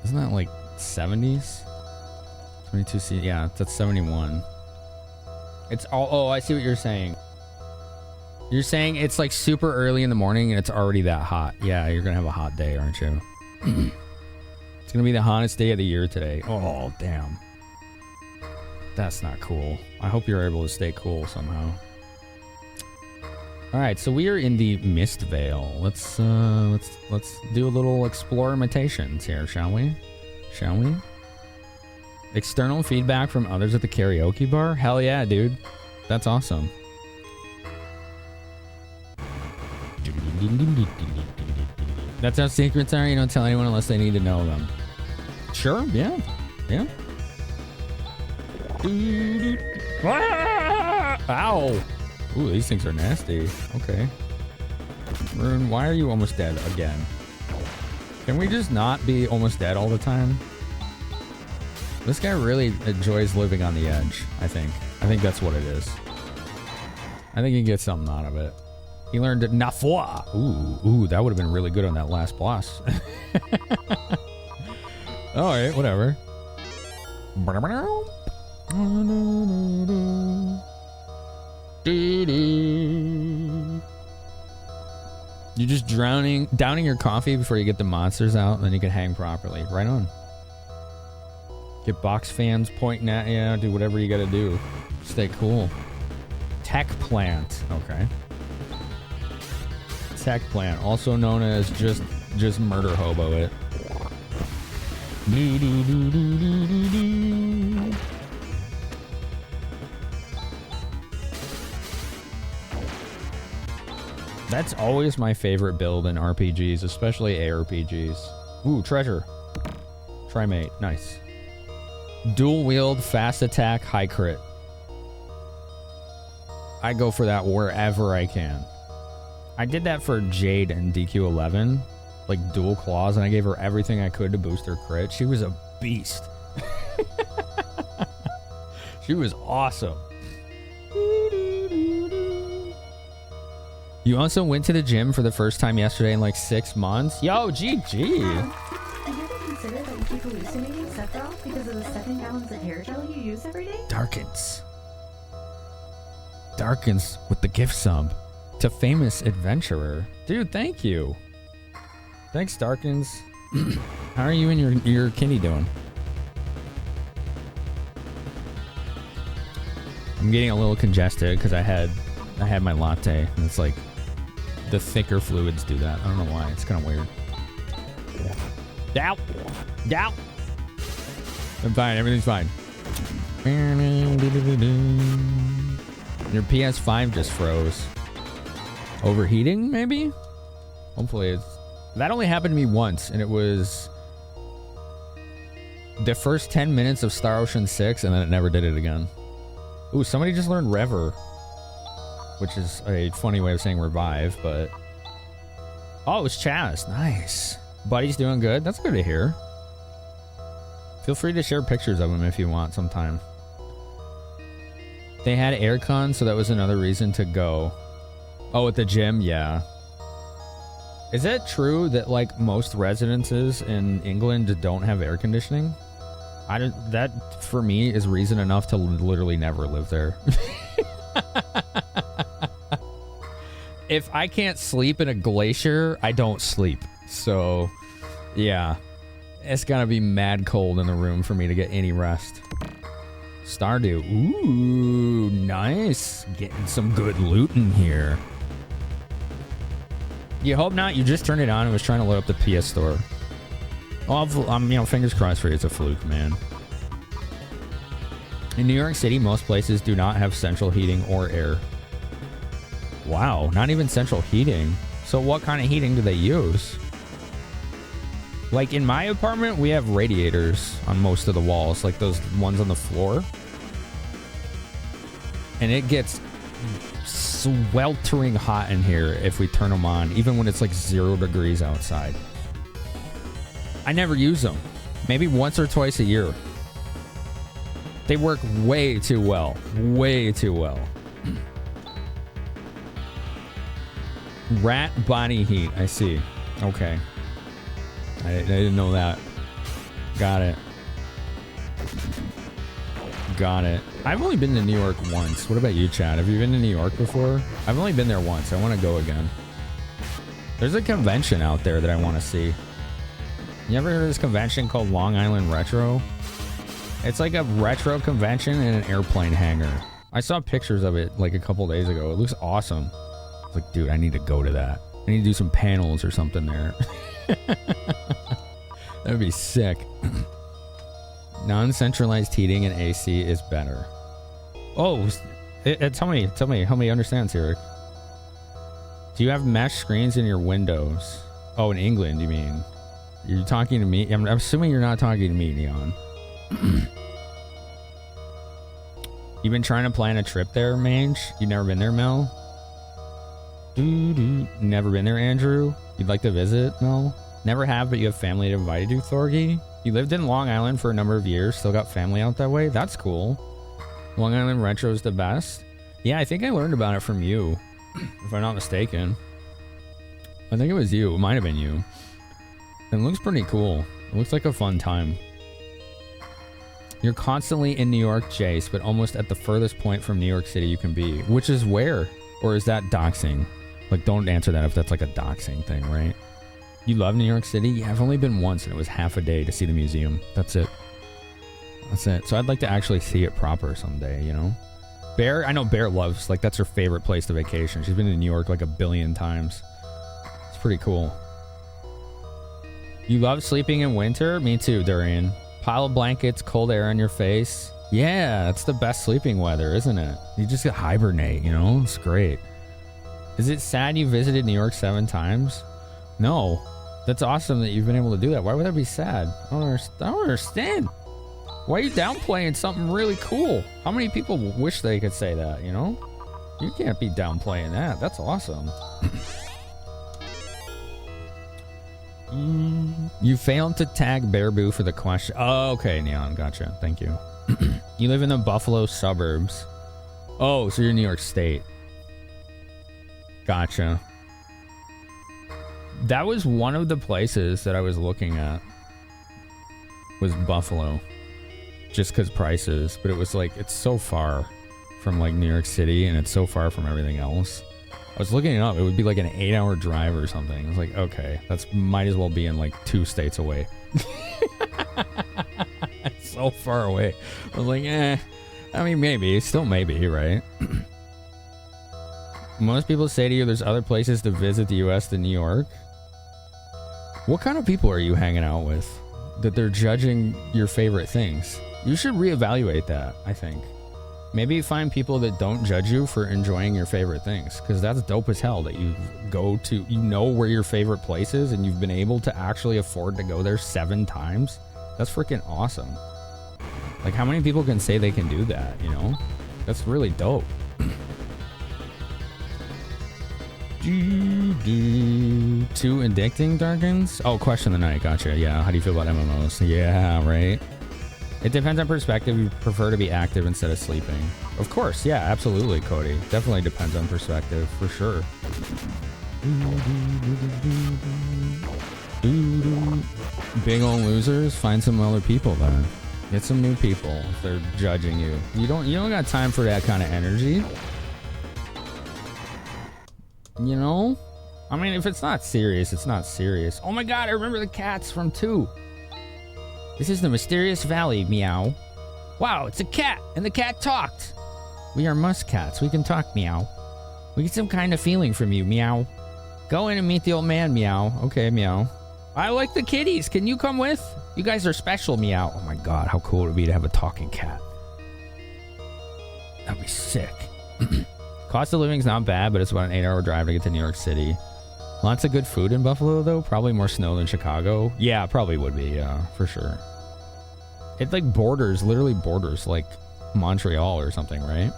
isn't that like 70s? 22C. Yeah, that's 71. It's all, oh, I see what you're saying. You're saying it's like super early in the morning and it's already that hot. Yeah, you're going to have a hot day, aren't you? It's going to be the hottest day of the year today. Oh, damn. That's not cool. I hope you're able to stay cool somehow. All right, so we are in the Mist Veil. Let's do a little explore imitations here, shall we? Shall we? External feedback from others at the karaoke bar? Hell yeah, dude. That's awesome. That's how secrets are. You don't tell anyone unless they need to know them. Sure, yeah. Yeah. Ow! Ooh, these things are nasty. Okay. Rune, why are you almost dead again? Can we just not be almost dead all the time? This guy really enjoys living on the edge, I think. I think that's what it is. I think he gets something out of it. He learned Nafwa. Ooh, that would have been really good on that last boss. Alright, whatever. You're just downing your coffee before you get the monsters out, and then you can hang properly. Right on. Get box fans pointing at you. Do whatever you gotta do. Stay cool. Tech plant. Okay. Tech plant, also known as just murder hobo it. That's always my favorite build in RPGs, especially ARPGs. Ooh, treasure. Trimate, nice. Dual wield, fast attack, high crit. I go for that wherever I can. I did that for Jade in DQ11, like dual claws, and I gave her everything I could to boost her crit. She was a beast. She was awesome. You also went to the gym for the first time yesterday in like 6 months? Yo, GG.
Have you ever considered that you keep hallucinating Sephiroth because of the 7 gallons of hair gel you use every day?
Darkens with the gift sub to famous adventurer. Dude, thank you. Thanks, Darkins. How are you and your kitty doing? I'm getting a little congested because I had my latte, and it's like the thicker fluids do that. I don't know why. It's kind of weird. Dow. I'm fine. Everything's fine. Your PS5 just froze. Overheating, maybe? Hopefully That only happened to me once, and it was the first 10 minutes of Star Ocean 6, and then it never did it again. Ooh, somebody just learned Rever, which is a funny way of saying revive, but... Oh, it was Chaz. Nice. Buddy's doing good. That's good to hear. Feel free to share pictures of him if you want sometime. They had aircon, so that was another reason to go. Oh, at the gym? Yeah. Is it true that, like, most residences in England don't have air conditioning? That, for me, is reason enough to literally never live there. If I can't sleep in a glacier, I don't sleep. So, yeah. It's gotta be mad cold in the room for me to get any rest. Stardew. Ooh, nice. Getting some good loot in here. You hope not. You just turned it on and was trying to load up the PS Store. Well, I'm, you know, fingers crossed for you. It's a fluke, man. In New York City, most places do not have central heating or air. Wow, not even central heating. So what kind of heating do they use? Like in my apartment, we have radiators on most of the walls, like those ones on the floor. And it gets sweltering hot in here if we turn them on, even when it's like 0 degrees outside. I never use them. Maybe once or twice a year. They work way too well. Way too well. Rat body heat. I see. Okay. I didn't know that. Got it. Got it. I've only been to New York once. What about you, Chad? Have you been to New York before? I've only been there once. I want to go again. There's a convention out there that I want to see. You ever heard of this convention called Long Island Retro? It's like a retro convention in an airplane hangar. I saw pictures of it like a couple days ago. It looks awesome. I was like, dude, I need to go to that. I need to do some panels or something there. That would be sick. Non-centralized heating and AC is better. Oh, tell me, help me understand, Cyril. Do you have mesh screens in your windows? Oh, in England, you mean? You're talking to me? I'm assuming you're not talking to me, Neon. You've been trying to plan a trip there, Mange? You've never been there, Mel? Never been there, Andrew? You'd like to visit, Mel? Never have, but you have family that invited you, Thorgy? You lived in Long Island for a number of years, still got family out that way? That's cool. Long Island Retro is the best? Yeah, I think I learned about it from you, if I'm not mistaken. I think it was you. It might have been you. It looks pretty cool. It looks like a fun time. You're constantly in New York, Jace, but almost at the furthest point from New York City you can be. Which is where? Or is that doxing? Like, don't answer that if that's like a doxing thing, right? You love New York City? Yeah, I've only been once, and it was half a day to see the museum. That's it. That's it. So I'd like to actually see it proper someday, you know? Bear, I know Bear loves, like, that's her favorite place to vacation. She's been to New York like 1 billion times. It's pretty cool. You love sleeping in winter? Me too, Durian. Pile of blankets, cold air on your face. Yeah, it's the best sleeping weather, isn't it? You just hibernate, you know? It's great. Is it sad you visited New York 7 times? No. That's awesome that you've been able to do that. Why would that be sad? I don't understand. Why are you downplaying something really cool? How many people wish they could say that, you know? You can't be downplaying that. That's awesome. You failed to tag Bearboo for the question. Oh, okay, Neon. Gotcha. Thank you. You live in the Buffalo suburbs. Oh, so you're in New York State. Gotcha. That was one of the places that I was looking at. Was Buffalo. Just because prices. But it was like, it's so far from like New York City, and it's so far from everything else. I was looking it up. It would be like an 8-hour drive or something. I was like, okay, that's might as well be in like 2 states away. It's so far away. I was like, I mean, maybe. Still maybe, right? Most people say to you there's other places to visit the U.S. than New York. What kind of people are you hanging out with that they're judging your favorite things? You should reevaluate that, I think. Maybe find people that don't judge you for enjoying your favorite things, because that's dope as hell that you go to, you know where your favorite place is and you've been able to actually afford to go there 7 times. That's freaking awesome. Like, how many people can say they can do that, you know? That's really dope. Too addicting, Darkins? Oh, question of the night. Gotcha. Yeah. How do you feel about MMOs? Yeah, right. It depends on perspective. You prefer to be active instead of sleeping. Of course. Yeah, absolutely, Cody. Definitely depends on perspective, for sure. Big old losers. Find some other people then. Get some new people if they're judging you. You don't got time for that kind of energy. You know? I mean, if it's not serious, it's not serious. Oh my god, I remember the cats from 2. This is the mysterious valley, meow. Wow, it's a cat, and the cat talked. We are musk cats. We can talk, meow. We get some kind of feeling from you, meow. Go in and meet the old man, meow. Okay, meow. I like the kitties. Can you come with? You guys are special, meow. Oh my god, how cool it would be to have a talking cat. That'd be sick. Cost of living's not bad, but it's about an 8-hour drive to get to New York City. Lots of good food in Buffalo, though. Probably more snow than Chicago. Yeah, probably would be, yeah, for sure. It like borders, literally borders, like Montreal or something, right?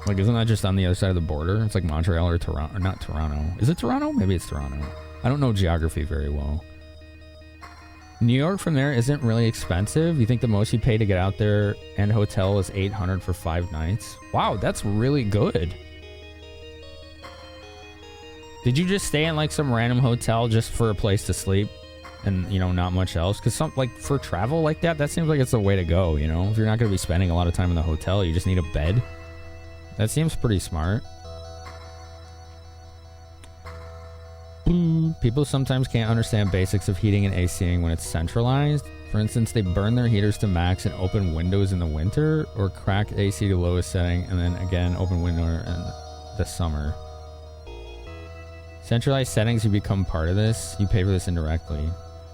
Like, isn't that just on the other side of the border? It's like Montreal or Toronto, or not Toronto. Is it Toronto? Maybe it's Toronto. I don't know geography very well. New York from there isn't really expensive. You think the most you pay to get out there and hotel is $800 for 5 nights? Wow, that's really good. Did you just stay in like some random hotel just for a place to sleep and, you know, not much else? Because some, like, for travel like that, that seems like it's the way to go, you know? If you're not going to be spending a lot of time in the hotel, you just need a bed. That seems pretty smart. People sometimes can't understand basics of heating and ACing when it's centralized. For instance, they burn their heaters to max and open windows in the winter, or crack AC to lowest setting and then again open window in the summer. Centralized settings, you become part of this. You pay for this indirectly.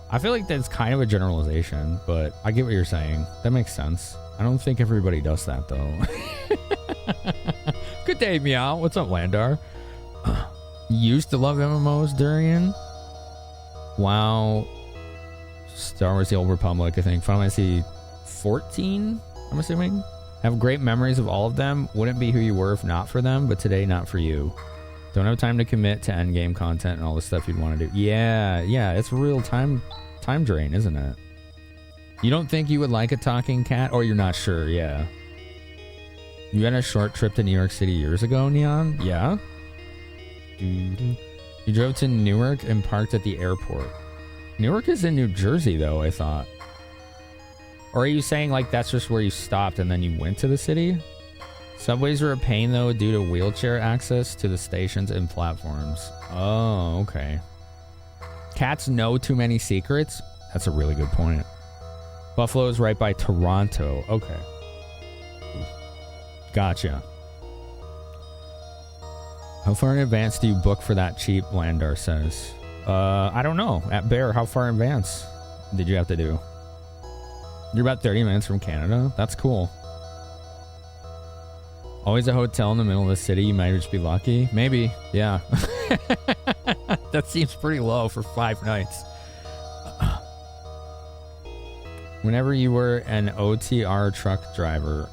I feel like that's kind of a generalization, but I get what you're saying. That makes sense. I don't think everybody does that, though. Good day, meow. What's up, Landar? Used to love MMOs, Durian. Wow. Star Wars The Old Republic, I think. Final Fantasy 14, I'm assuming. Have great memories of all of them. Wouldn't be who you were if not for them, but today, not for you. Don't have time to commit to endgame content and all the stuff you'd want to do. Yeah, it's real time drain, isn't it? You don't think you would like a talking cat? Or you're not sure, yeah. You had a short trip to New York City years ago, Neon? Yeah? You drove to Newark and parked at the airport. Newark is in New Jersey, though, I thought. Or are you saying, like, that's just where you stopped and then you went to the city? Subways are a pain, though, due to wheelchair access to the stations and platforms. Oh, okay. Cats know too many secrets? That's a really good point. Buffalo is right by Toronto. Okay. Gotcha. How far in advance do you book for that cheap, Landar says? I don't know. At Bear, how far in advance did you have to do? You're about 30 minutes from Canada? That's cool. Always a hotel in the middle of the city. You might just be lucky. Maybe. Yeah. That seems pretty low for 5 nights. Whenever you were an OTR truck driver,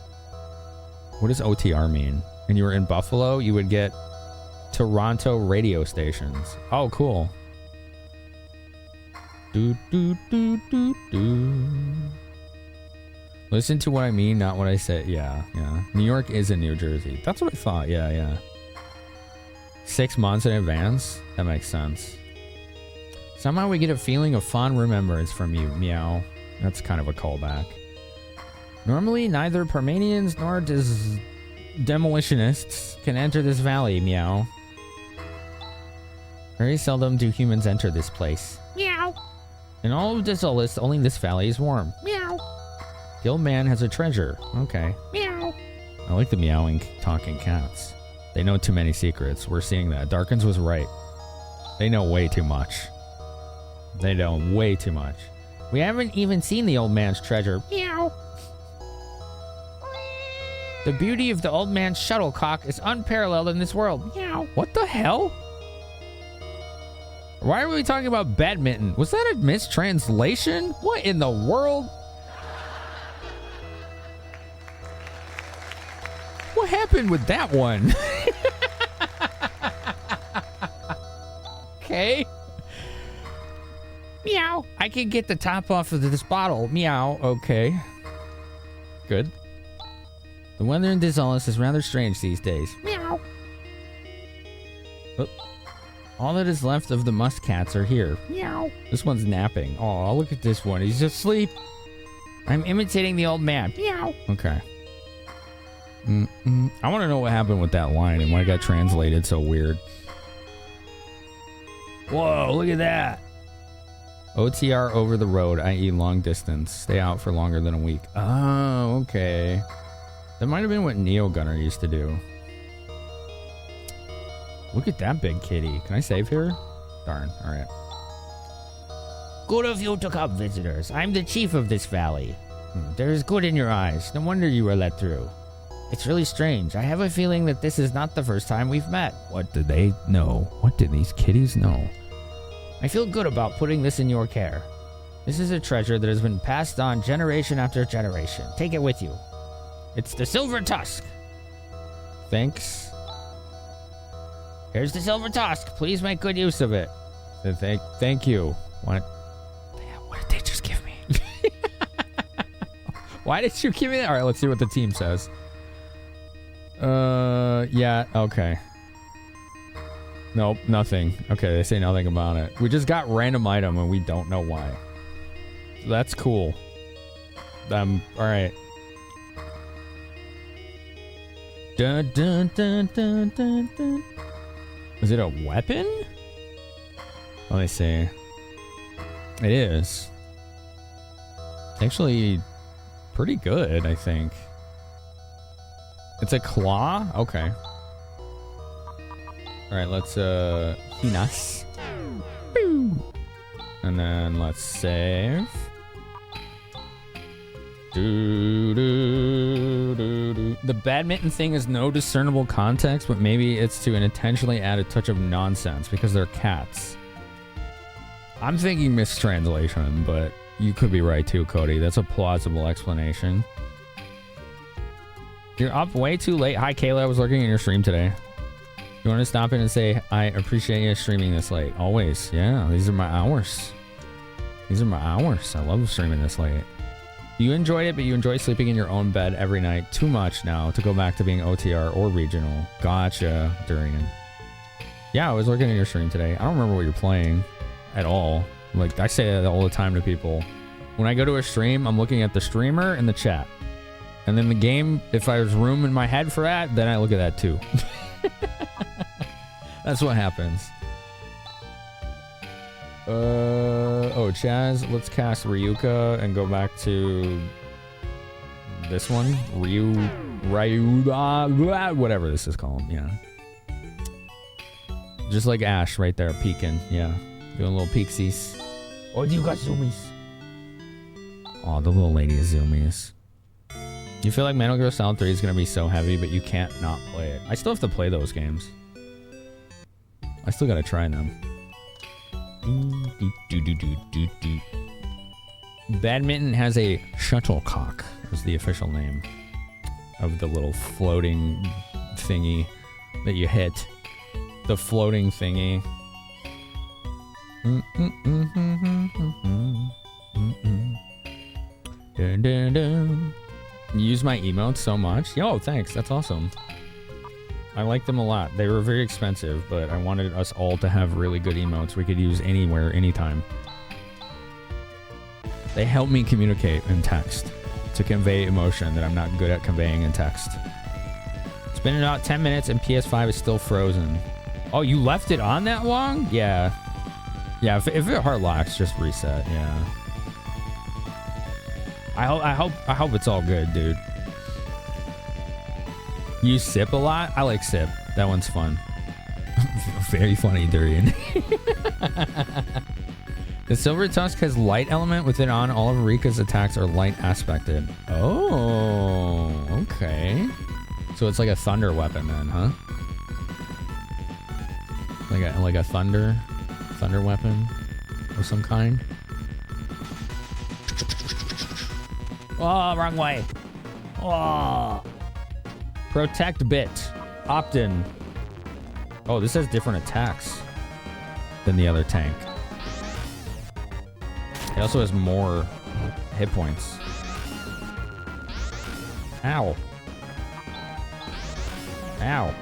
what does OTR mean? And you were in Buffalo, you would get Toronto radio stations. Oh, cool. Listen to what I mean, not what I say. Yeah. New York is in New Jersey. That's what I thought. Yeah. 6 months in advance? That makes sense. Somehow we get a feeling of fond remembrance from you, meow. That's kind of a callback. Normally, neither Parmenians nor demolitionists can enter this valley, meow. Very seldom do humans enter this place. Meow. In all of Desolis, only this valley is warm. Meow. The old man has a treasure. Okay. Meow. I like the meowing, talking cats. They know too many secrets. We're seeing that. Darkins was right. They know way too much. They know way too much. We haven't even seen the old man's treasure. Meow.
The beauty of the old man's shuttlecock is unparalleled in this world. Meow. What the hell? Why are we talking about badminton? Was that a mistranslation? What in the world? What happened with that one? Okay. Meow. I can get the top off of this bottle. Meow. Okay. Good. The weather in Desolus is rather strange these days. Meow. Oh. All that is left of the muskcats are here. Meow. This one's napping. Oh, look at this one. He's asleep. I'm imitating the old man. Meow. Okay. I want to know what happened with that line and why it got translated so weird. Whoa, look at that. OTR over the road, i.e. long distance. Stay out for longer than a week. Oh, okay. That might have been what Neo Gunner used to do. Look at that big kitty. Can I save here? Darn. All right. Good of you to come, visitors. I'm the chief of this valley. There is good in your eyes. No wonder you were let through. It's really strange. I have a feeling that this is not the first time we've met. What do they know? What do these kitties know? I feel good about putting this in your care. This is a treasure that has been passed on generation after generation. Take it with you. It's the silver tusk. Thanks. Here's the silver tusk. Please make good use of it. So thank you. What did they just give me? Why did you give me that? All right, let's see what the team says. Yeah, okay. Nope, nothing. Okay, they say nothing about it. We just got random item and we don't know why. That's cool. All right. Dun, dun, dun, dun, dun, dun. Is it a weapon? Let me see. It is. Actually, pretty good, I think. It's a claw? Okay. Alright, let's, Hinas. And then let's save. The badminton thing is no discernible context, but maybe it's to intentionally add a touch of nonsense because they're cats. I'm thinking mistranslation, but you could be right too, Cody. That's a plausible explanation. You're up way too late. Hi, Kayla. I was lurking in your stream today. You want to stop in and say, I appreciate you streaming this late? Always. Yeah, these are my hours. These are my hours. I love streaming this late. You enjoyed it, but you enjoy sleeping in your own bed every night too much now to go back to being OTR or regional. Gotcha, Durian. Yeah, I was looking at your stream today. I don't remember what you're playing at all. Like, I say that all the time to people. When I go to a stream, I'm looking at the streamer and the chat. And then the game, if there's room in my head for that, then I look at that too. That's what happens. Oh, Chaz, let's cast Ryuka and go back to this one. Ryuda, whatever this is called, yeah. Just like Ash right there, peeking, yeah. Doing little peeksies. Oh, you got zoomies. Oh, the little lady is zoomies. You feel like Metal Gear Solid 3 is going to be so heavy, but you can't not play it. I still have to play those games. I still got to try them. Badminton has a shuttlecock, is the official name of the little floating thingy that you hit. The floating thingy. Dun, dun, dun. You use my emotes so much? Yo, thanks. That's awesome. I like them a lot. They were very expensive, but I wanted us all to have really good emotes we could use anywhere, anytime. They help me communicate in text to convey emotion that I'm not good at conveying in text. It's been about 10 minutes and PS5 is still frozen. Oh, you left it on that long? Yeah. Yeah, if it hard locks, just reset, yeah. I hope it's all good, dude. You sip a lot? I like sip. That one's fun. Very funny, Durian. The Silver Tusk has light element with it on. All of Rika's attacks are light aspected. Oh, okay.
So it's like a thunder weapon then, huh? Like a thunder weapon of some kind.
Oh, wrong way. Oh.
Protect bit. Opt-in. Oh, this has different attacks than the other tank. It also has more hit points. Ow. Ow.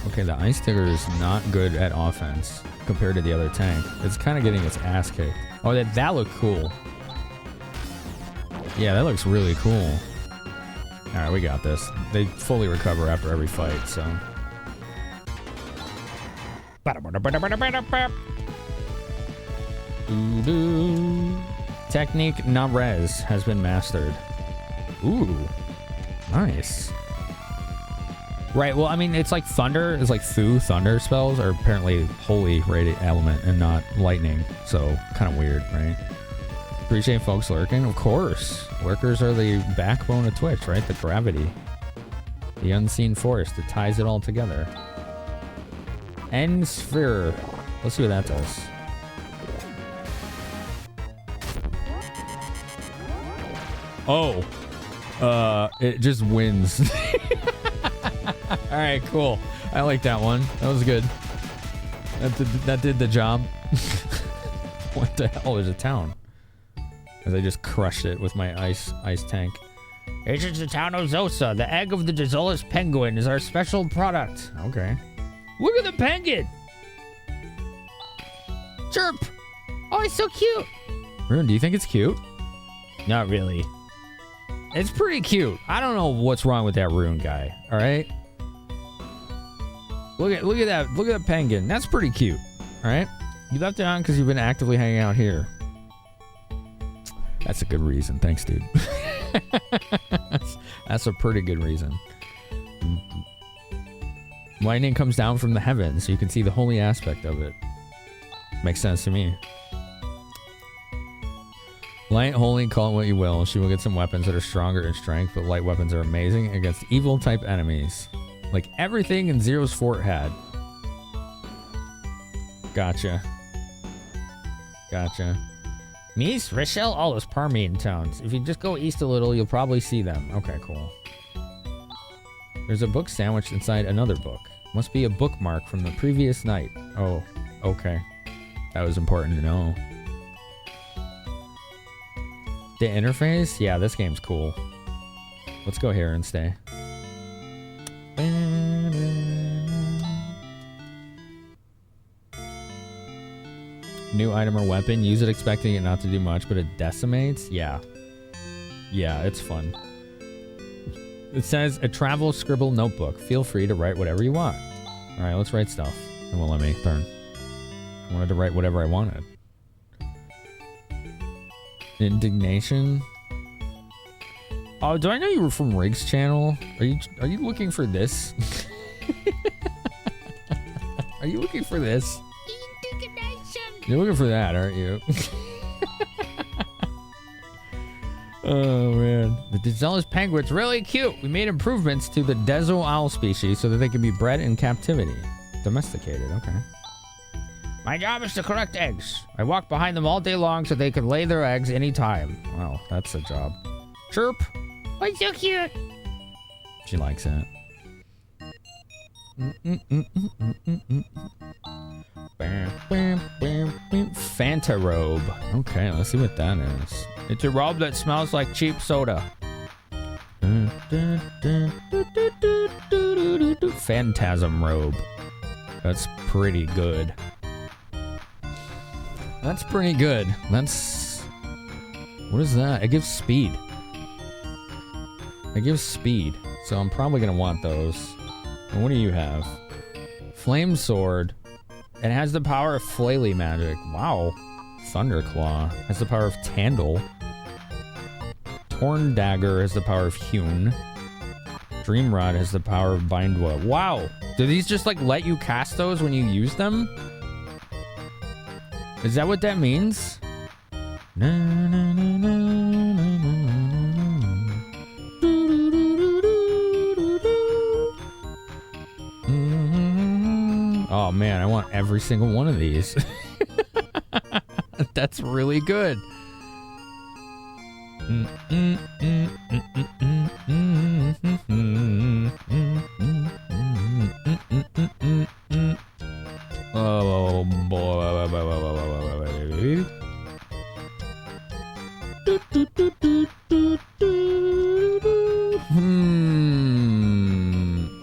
Okay, the Ice Digger is not good at offense compared to the other tank. It's kind of getting its ass kicked. Oh, that looked cool. Yeah, that looks really cool. Alright, we got this. They fully recover after every fight, so... Technique not res has been mastered. Ooh. Nice. Right, well, I mean, it's like thunder. It's like thunder spells are apparently holy radiant element and not lightning. So, kind of weird, right? Appreciate folks lurking. Of course. Lurkers are the backbone of Twitch, right? The gravity. The unseen force that ties it all together. End sphere. Let's see what that does. Oh. It just wins. Alright, cool. I like that one. That was good. That did the job. What the hell is a town? As I just crushed it with my ice tank.
This is the town of Zosa. The egg of the Dizolus penguin is our special product.
Okay.
Look at the penguin! Chirp! Oh, it's so cute!
Rune, do you think it's cute?
Not really.
It's pretty cute. I don't know what's wrong with that Rune guy. All right. Look at that. Look at that penguin. That's pretty cute. All right. You left it on because you've been actively hanging out here. That's a good reason. Thanks, dude. That's a pretty good reason. Lightning comes down from the heavens, so you can see the holy aspect of it. Makes sense to me. Light, holy, call it what you will. She will get some weapons that are stronger in strength, but light weapons are amazing against evil type enemies. Like everything in Zero's Fort had. Gotcha.
Mies, Rochelle, all those Parmean towns. If you just go east a little, you'll probably see them.
Okay, cool. There's a book sandwiched inside another book. Must be a bookmark from the previous night. Oh, okay. That was important to know. The interface? Yeah, this game's cool. Let's go here and stay. New item or weapon. Use it expecting it not to do much, but it decimates? Yeah. Yeah, it's fun. It says a travel scribble notebook. Feel free to write whatever you want. Alright, let's write stuff. It won't let me. Darn. I wanted to write whatever I wanted. Indignation. Oh, do I know you were from Riggs channel? Are you looking for this? Are you looking for this? You're looking for that, aren't you? Oh man, the Dizolus penguin's really cute. We made improvements to the Dezo owl species so that they can be bred in captivity. Domesticated, okay.
My job is to collect eggs. I walk behind them all day long so they can lay their eggs anytime.
Wow, that's a job.
Chirp. Oh, so cute.
She likes it. Fanta robe. Okay, let's see what that is.
It's a robe that smells like cheap soda.
Phantasm robe. That's pretty good. That's pretty good. That's... What is that? It gives speed. It gives speed. So I'm probably going to want those. And what do you have? Flame sword. It has the power of flaily magic. Wow. Thunderclaw has the power of Tandle. Torn dagger has the power of Hewn. Dreamrod has the power of Bindwa. Wow. Do these just like let you cast those when you use them? Is that what that means? Na, na, na, na, na, na, na. Oh man, I want every single one of these. That's really good. Oh boy.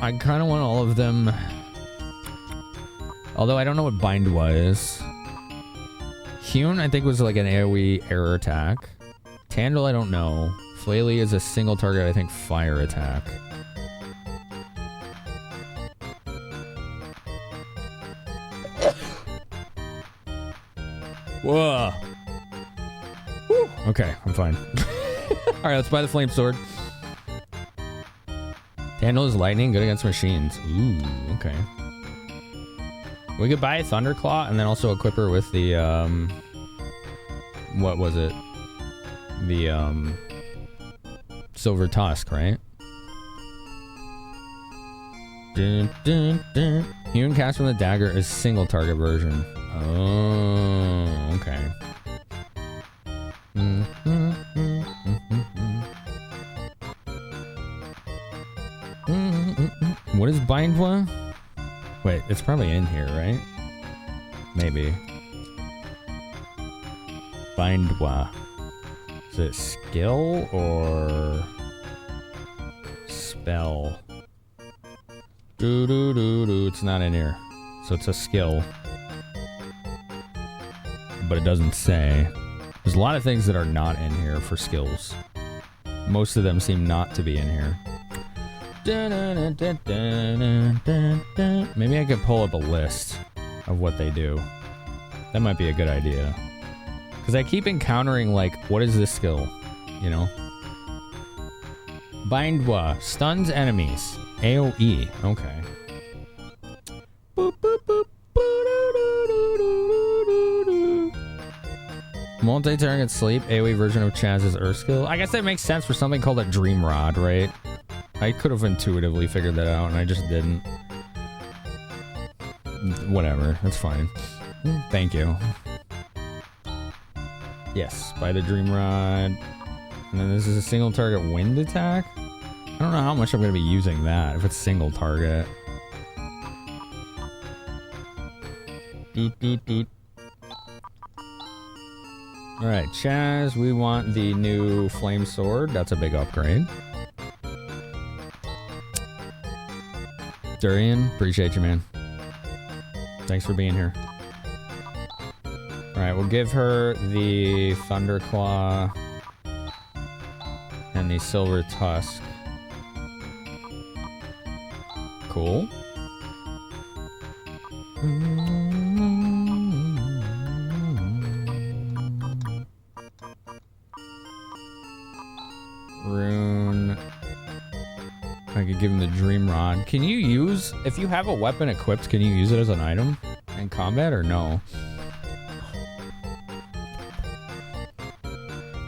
I kind of want all of them. Although I don't know what bind was. Hewn, I think, was like an AoE air attack. Tandle, I don't know. Flaily is a single target, I think, fire attack. Whoa. Woo. Okay, I'm fine. Alright, let's buy the flame sword. Tandle is lightning, good against machines. Ooh, okay. We could buy a Thunderclaw and then also equip her with the, what was it? The, Silver Tusk, right? Dun, dun, dun. Hewn cast from the dagger is single target version. Oh, okay. What is Bindwa? Wait, it's probably in here, right? Maybe. Bindwa. Is it skill or spell? It's not in here. So it's a skill. But it doesn't say. There's a lot of things that are not in here for skills. Most of them seem not to be in here. Maybe I could pull up a list of what they do. That might be a good idea. Because I keep encountering, like, what is this skill? You know? Bindwa. Stuns enemies. AoE. Okay. Boop, boop, boop. Multi-target sleep. AoE version of Chaz's Earth skill. I guess that makes sense for something called a Dream Rod, right? I could have intuitively figured that out, and I just didn't. Whatever. That's fine. Thank you. Yes, by the Dream Rod. And then this is a single target wind attack. I don't know how much I'm going to be using that if it's single target. Doot, doot, doot. Alright, Chaz, we want the new flame sword. That's a big upgrade. Durian, appreciate you, man. Thanks for being here. Alright, we'll give her the Thunderclaw and the Silver Tusk. Cool. Rune. I could give him the Dream Rod. Can you use, if you have a weapon equipped, can you use it as an item in combat or no?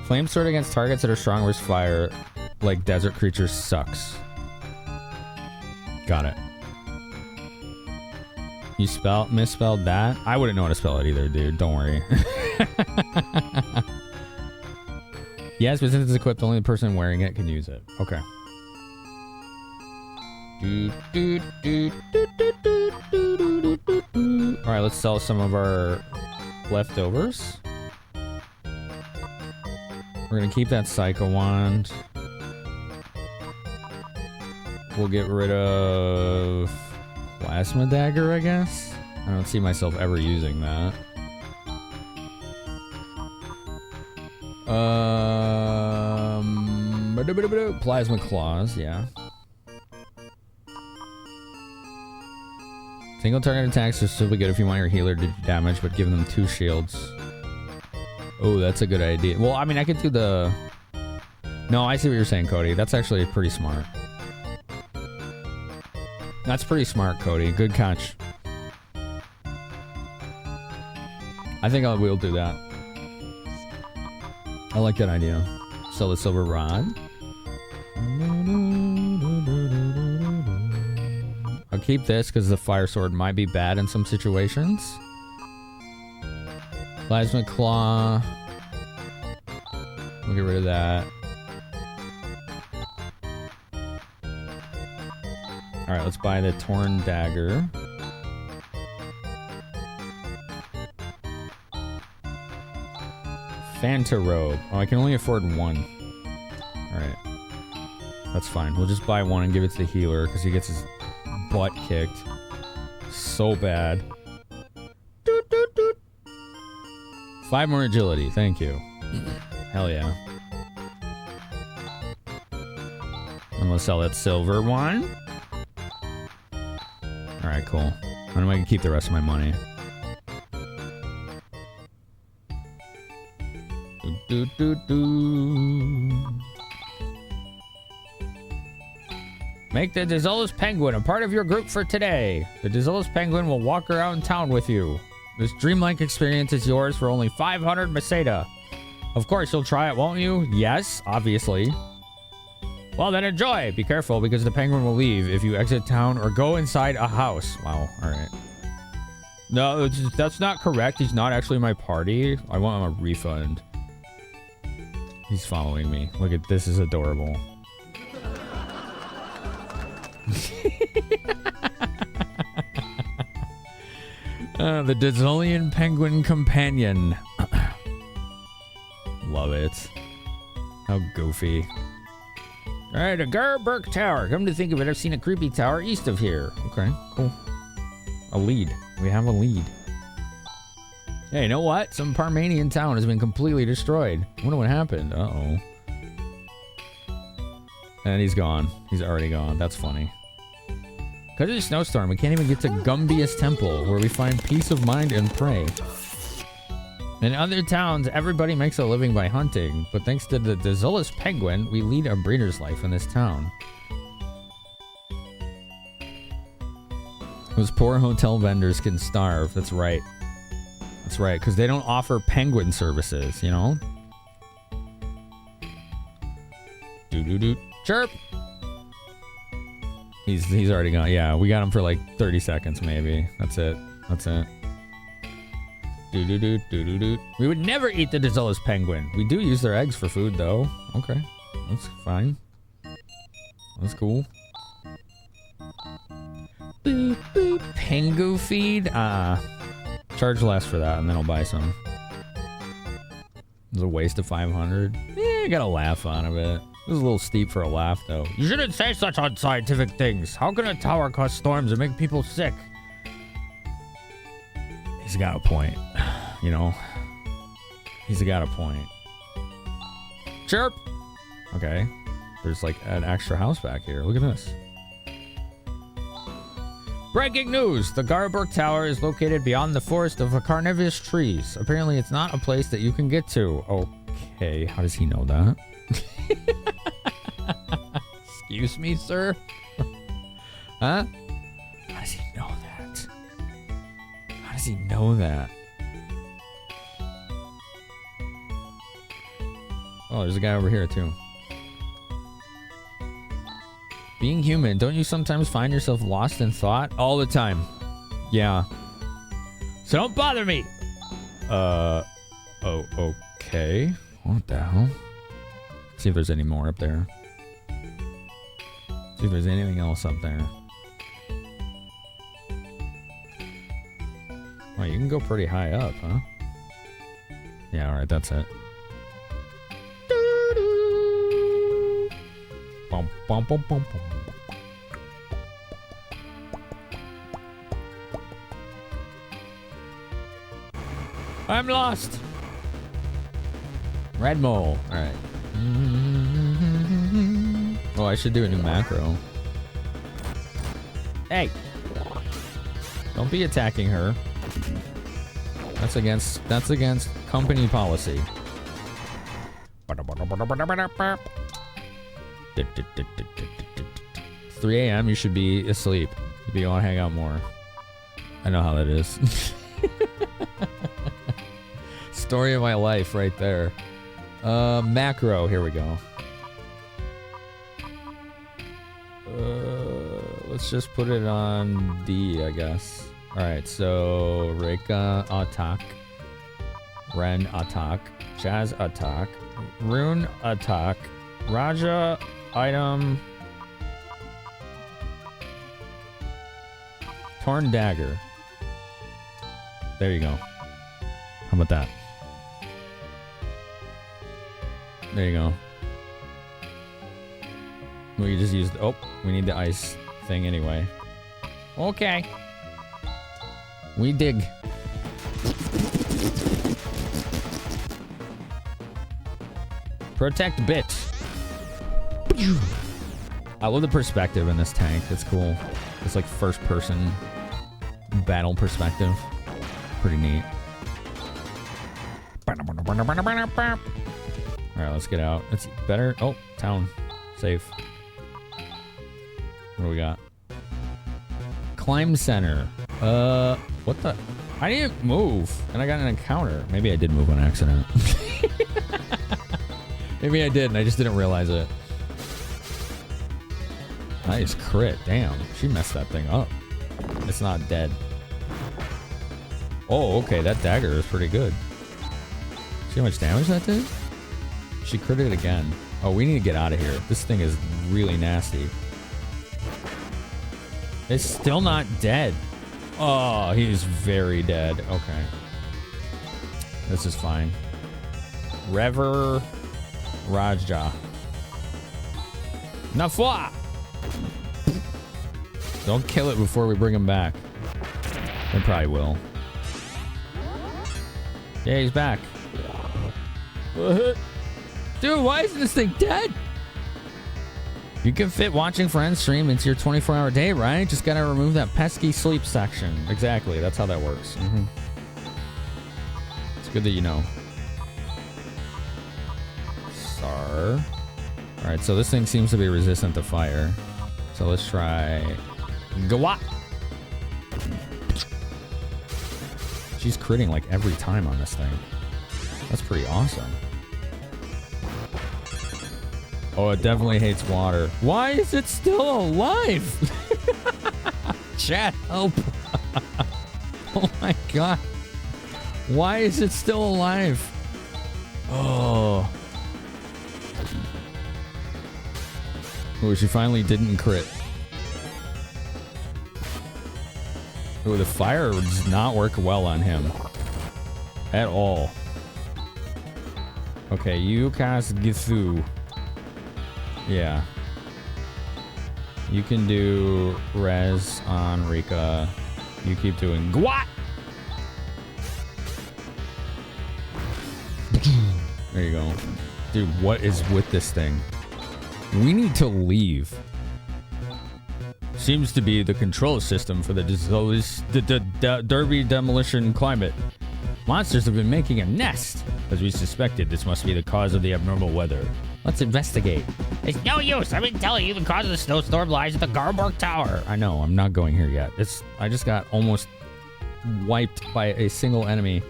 Flame sword against targets that are strong versus fire, like desert creatures, sucks. Got it. You misspelled that? I wouldn't know how to spell it either, dude. Don't worry. Yes, but since it's equipped, only the person wearing it can use it. Okay. Alright, let's sell some of our leftovers. We're gonna keep that Psycho Wand. We'll get rid of Plasma Dagger, I guess? I don't see myself ever using that. Plasma Claws, yeah. Single target attacks are still good if you want your healer to do damage, but give them 2 shields. Oh, that's a good idea. Well, I mean, I could do the... No, I see what you're saying, Cody. That's actually pretty smart. That's pretty smart, Cody. Good catch. I think I will do that. I like that idea. Sell the Silver Rod. A keep this because the fire sword might be bad in some situations. Plasma claw. We'll get rid of that. Alright, let's buy the torn dagger. Fanta robe. Oh, I can only afford one. Alright. That's fine. We'll just buy one and give it to the healer because he gets his butt kicked so bad. Doot, doot, doot. 5 more agility. Thank you. Hell yeah. I'm gonna sell that silver one. Alright, cool. And I can keep the rest of my money. Do, do, do. Make the Desolus Penguin a part of your group for today. The Desolus Penguin will walk around town with you. This dreamlike experience is yours for only 500 Meseta. Of course, you'll try it, won't you? Yes, obviously. Well, then enjoy. Be careful, because the penguin will leave if you exit town or go inside a house. Wow, alright. No, that's not correct. He's not actually my party. I want him a refund. He's following me. Look at this, is adorable. The Desolian Penguin Companion. Love it. How goofy. Alright, a Garburg Tower. Come to think of it, I've seen a creepy tower east of here. Okay, cool. A lead. We have a lead. Hey, you know what? Some Parmanian town has been completely destroyed. I wonder what happened. Uh-oh. And he's gone. He's already gone. That's funny. Because of the snowstorm, we can't even get to Gumbius Temple, where we find peace of mind and pray. In other towns, everybody makes a living by hunting, but thanks to the Desolus Penguin, we lead a breeder's life in this town. Those poor hotel vendors can starve. That's right. That's right, because they don't offer penguin services, you know? Doo-doo-doo. Chirp! He's already gone. Yeah, we got him for like 30 seconds, maybe. That's it. That's it. Doo-doo-doo, doo-doo-doo. We would never eat the Desolus Penguin. We do use their eggs for food, though. Okay. That's fine. That's cool. Boop, boop. Pengu feed? Charge less for that, and then I'll buy some. It's a waste of 500. I got a laugh out of it. It was a little steep for a laugh, though. You shouldn't say such unscientific things. How can a tower cause storms and make people sick? He's got a point. You know? He's got a point. Chirp! Okay. There's like an extra house back here. Look at this. Breaking news! The Garburg Tower is located beyond the forest of carnivorous trees. Apparently, it's not a place that you can get to. Okay, how does he know that? Excuse me, sir? Huh? How does he know that? How does he know that? Oh, there's a guy over here, too. Being human, don't you sometimes find yourself lost in thought? All the time. Yeah. So don't bother me! Oh, okay. What the hell? See if there's any more up there. See if there's anything else up there. Oh, you can go pretty high up, huh? Yeah, alright, that's it. Bum, bum, bum, bum, bum. I'm lost! Red mole. Alright. Oh, I should do a new macro. Hey! Don't be attacking her. That's against company policy. 3 a.m. you should be asleep if you want to hang out more. I know how that is. Story of my life right there. Macro, here we go. Let's let's just put it on D, I guess. Alright, so Reika attack. Ren attack. Chaz attack. Rune attack. Raja item. Torn dagger. There you go. How about that? There you go. We just used... Oh, we need the ice thing anyway. Okay. We dig. Protect bit. I love the perspective in this tank. It's cool. It's like first person battle perspective. Pretty neat. Alright, let's get out. It's better. Oh, town. Safe. What do we got? Climb center. What the? I didn't move, and I got an encounter. Maybe I did move on accident. Maybe I did, and I just didn't realize it. Nice crit. Damn, she messed that thing up. It's not dead. Oh, okay, that dagger is pretty good. See how much damage that did? She critted again. Oh, we need to get out of here. This thing is really nasty. It's still not dead. Oh, he's very dead. Okay. This is fine. Rever Raja. Nafwa! Don't kill it before we bring him back. They probably will. Yeah, he's back. Dude, why isn't this thing dead? You can fit watching friends stream into your 24-hour day, right? Just gotta remove that pesky sleep section. Exactly, that's how that works. It's good that you know. Star. Alright, so this thing seems to be resistant to fire. So let's try... Gawat! She's critting like every time on this thing. That's pretty awesome. Oh, it definitely hates water. Why is it still alive? Chat, help. Oh my god. Why is it still alive? Oh. Oh, she finally didn't crit. Oh, the fire does not work well on him. At all. Okay, you cast Gifu. Yeah. You can do res on Rika. You keep doing Gwat! There you go. Dude, what is with this thing? We need to leave. Seems to be the control system for the Derby demolition climate. Monsters have been making a nest. As we suspected, this must be the cause of the abnormal weather. Let's investigate.
It's no use. I've been telling you the cause of the snowstorm lies at the Garborg Tower.
I know. I'm not going here yet. I just got almost wiped by a single enemy.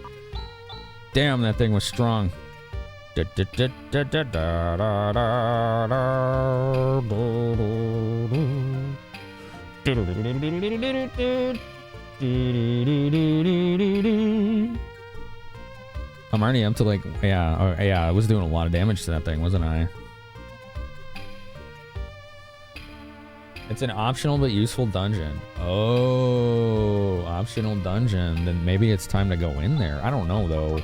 Damn, that thing was strong. I'm already up to like, yeah, I was doing a lot of damage to that thing, wasn't I? It's an optional but useful dungeon. Oh, optional dungeon. Then maybe it's time to go in there. I don't know though.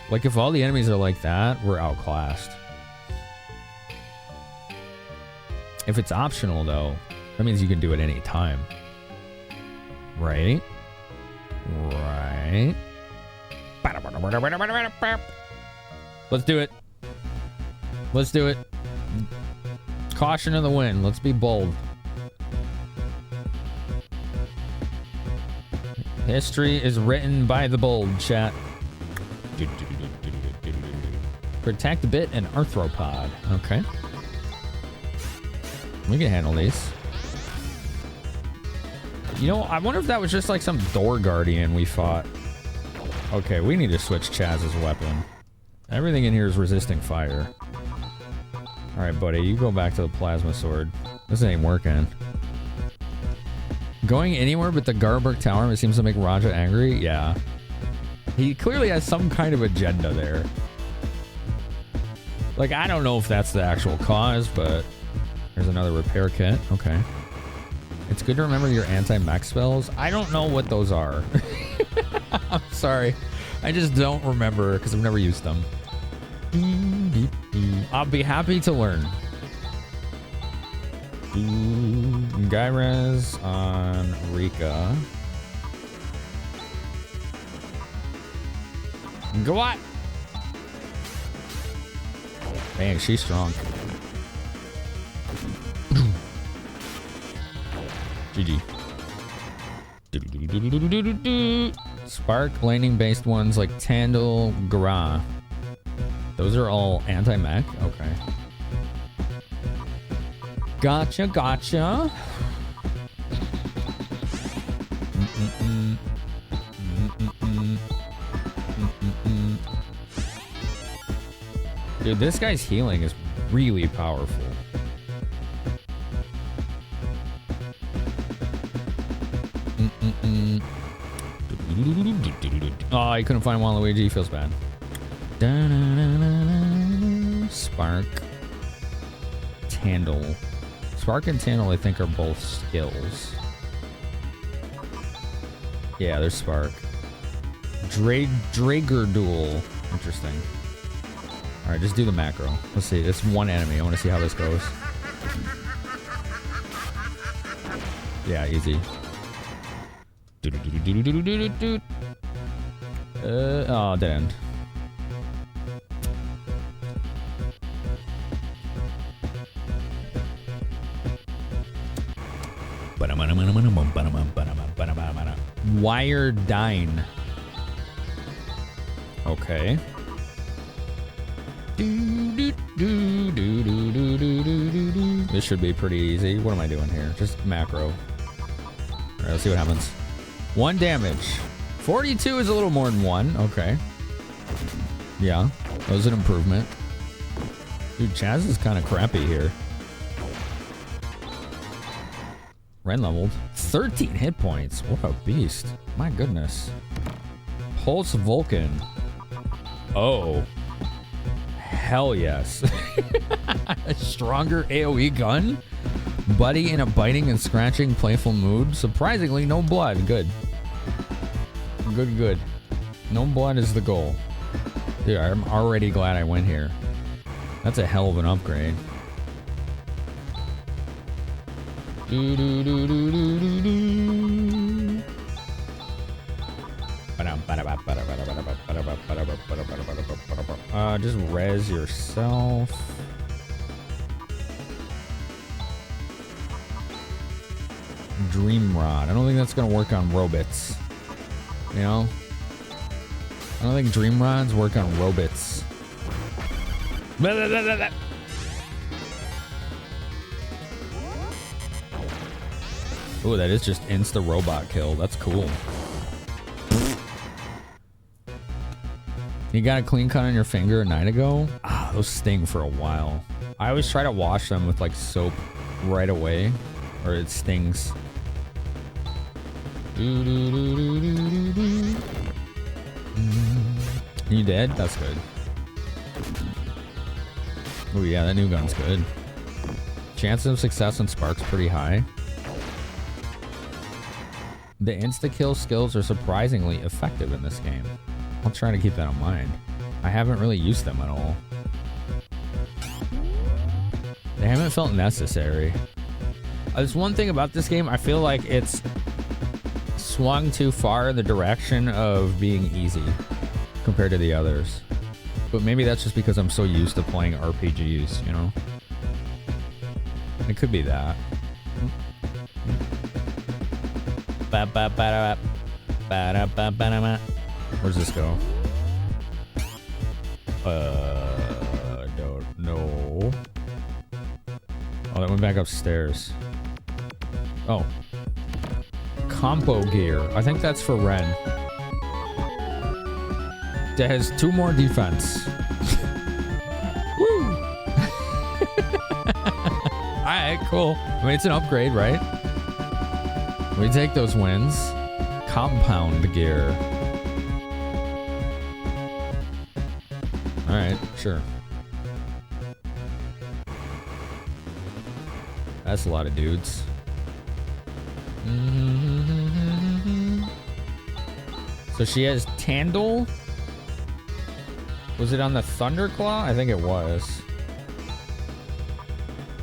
Like if all the enemies are like that, we're outclassed. If it's optional though, that means you can do it any time. Right? Right. Let's do it. Let's do it. Caution in the wind. Let's be bold. History is written by the bold, chat. Protect bit and arthropod. Okay. We can handle these. You know, I wonder if that was just like some door guardian we fought. Okay, we need to switch Chaz's weapon. Everything in here is resisting fire. Alright, buddy, you go back to the plasma sword. This ain't working. Going anywhere but the Garberg Tower, it seems to make Raja angry. Yeah. He clearly has some kind of agenda there. Like, I don't know if that's the actual cause, but there's another repair kit. Okay. It's good to remember your anti-mech spells. I don't know what those are. I'm sorry. I just don't remember because I've never used them. I'll be happy to learn. Gyres on Rika. Go what? Dang, she's strong. GG. Spark lightning based ones like Tandil, Gra. Those are all anti-mech? Okay. Gotcha, gotcha. Dude, this guy's healing is really powerful. Oh, I couldn't find Waluigi. Feels bad. Spark. Tandil. Spark and Tandil, I think, are both skills. Yeah, there's Spark. Drager Duel. Interesting. Alright, just do the macro. Let's see. It's one enemy. I want to see how this goes. Yeah, easy. Oh, dead end. Wiredine. Okay. This should be pretty easy. What am I doing here? Just macro. Alright, let's see what happens. 1 damage. 42 is a little more than 1. Okay. Yeah, that was an improvement. Dude, Chaz is kind of crappy here. Ren leveled. 13 hit points. What a beast. My goodness. Pulse Vulcan. Oh. Hell yes. A stronger AoE gun? Buddy in a biting and scratching playful mood. Surprisingly, no blood. Good. Good, good. No blood is the goal. Dude, I'm already glad I went here. That's a hell of an upgrade. Just res yourself. Dream Rod. I don't think that's gonna work on robots. You know? I don't think Dream Rods work on robots. Oh, that is just insta-robot kill. That's cool. You got a clean cut on your finger a night ago? Ah, those sting for a while. I always try to wash them with like soap right away, or it stings. You dead? That's good. Oh yeah, that new gun's good. Chance of success on Spark's pretty high. The insta-kill skills are surprisingly effective in this game. I'll try to keep that in mind. I haven't really used them at all. They haven't felt necessary. There's one thing about this game, I feel like it's swung too far in the direction of being easy compared to the others. But maybe that's just because I'm so used to playing RPGs, you know? It could be that. Where's this go? Don't know. Oh, that went back upstairs. Oh. Compo gear. I think that's for Ren. That has 2 more defense. Woo! right, cool. I mean, it's an upgrade, right? We take those wins. Compound gear. All right, sure. That's a lot of dudes. So she has Tandle. Was it on the Thunderclaw? I think it was.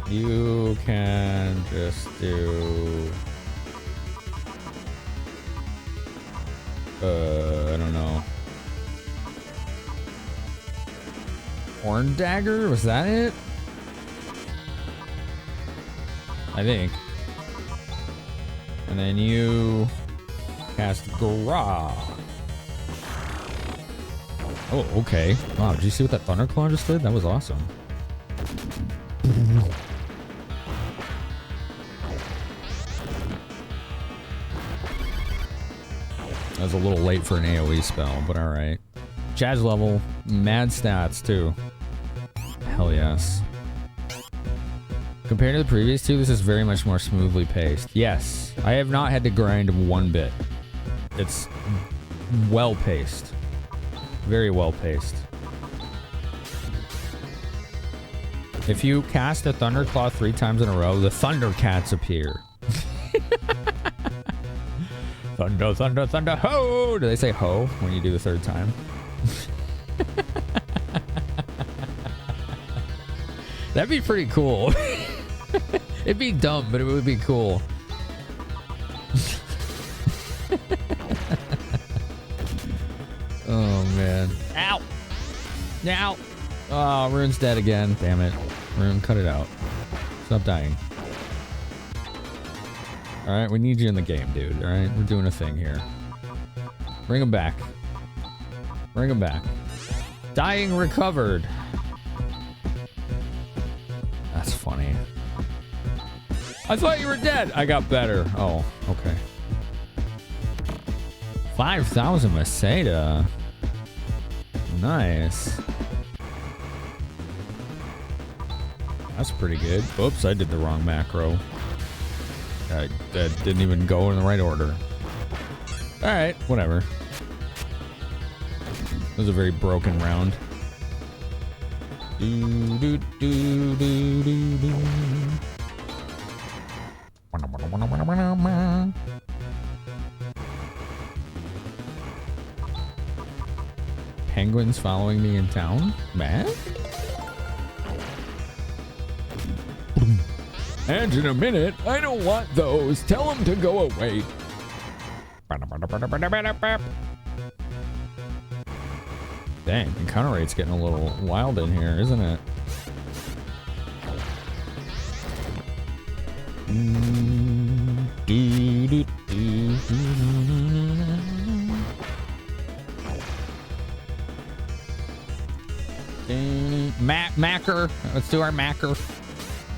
You can just do... I don't know. Horn Dagger? Was that it? I think. And then you cast Gra. Oh, okay. Wow, did you see what that Thunderclaw just did? That was awesome. That was a little late for an AoE spell, but alright. Jazz level, mad stats too. Hell yes. Compared to the previous two, this is very much more smoothly paced. Yes, I have not had to grind one bit. It's well paced. Very well paced. If you cast a Thunderclaw 3 times in a row, the Thundercats appear. Thunder, thunder, thunder, ho! Do they say ho when you do the 3rd time? That'd be pretty cool. It'd be dumb, but it would be cool. Oh, man. Ow! Ow! Oh, Rune's dead again. Damn it. Rune, cut it out. Stop dying. Alright, we need you in the game, dude. Alright, we're doing a thing here. Bring him back. Bring him back. Dying recovered. That's funny. I thought you were dead. I got better. Oh, okay. 5,000 Maseda. Nice. That's pretty good. Oops, I did the wrong macro. That didn't even go in the right order. Alright, whatever. It was a very broken round. Penguins following me in town? Man? And in a minute, I don't want those. Tell them to go away. Dang, encounter rate's getting a little wild in here, isn't it? Macker. Let's do our Macker.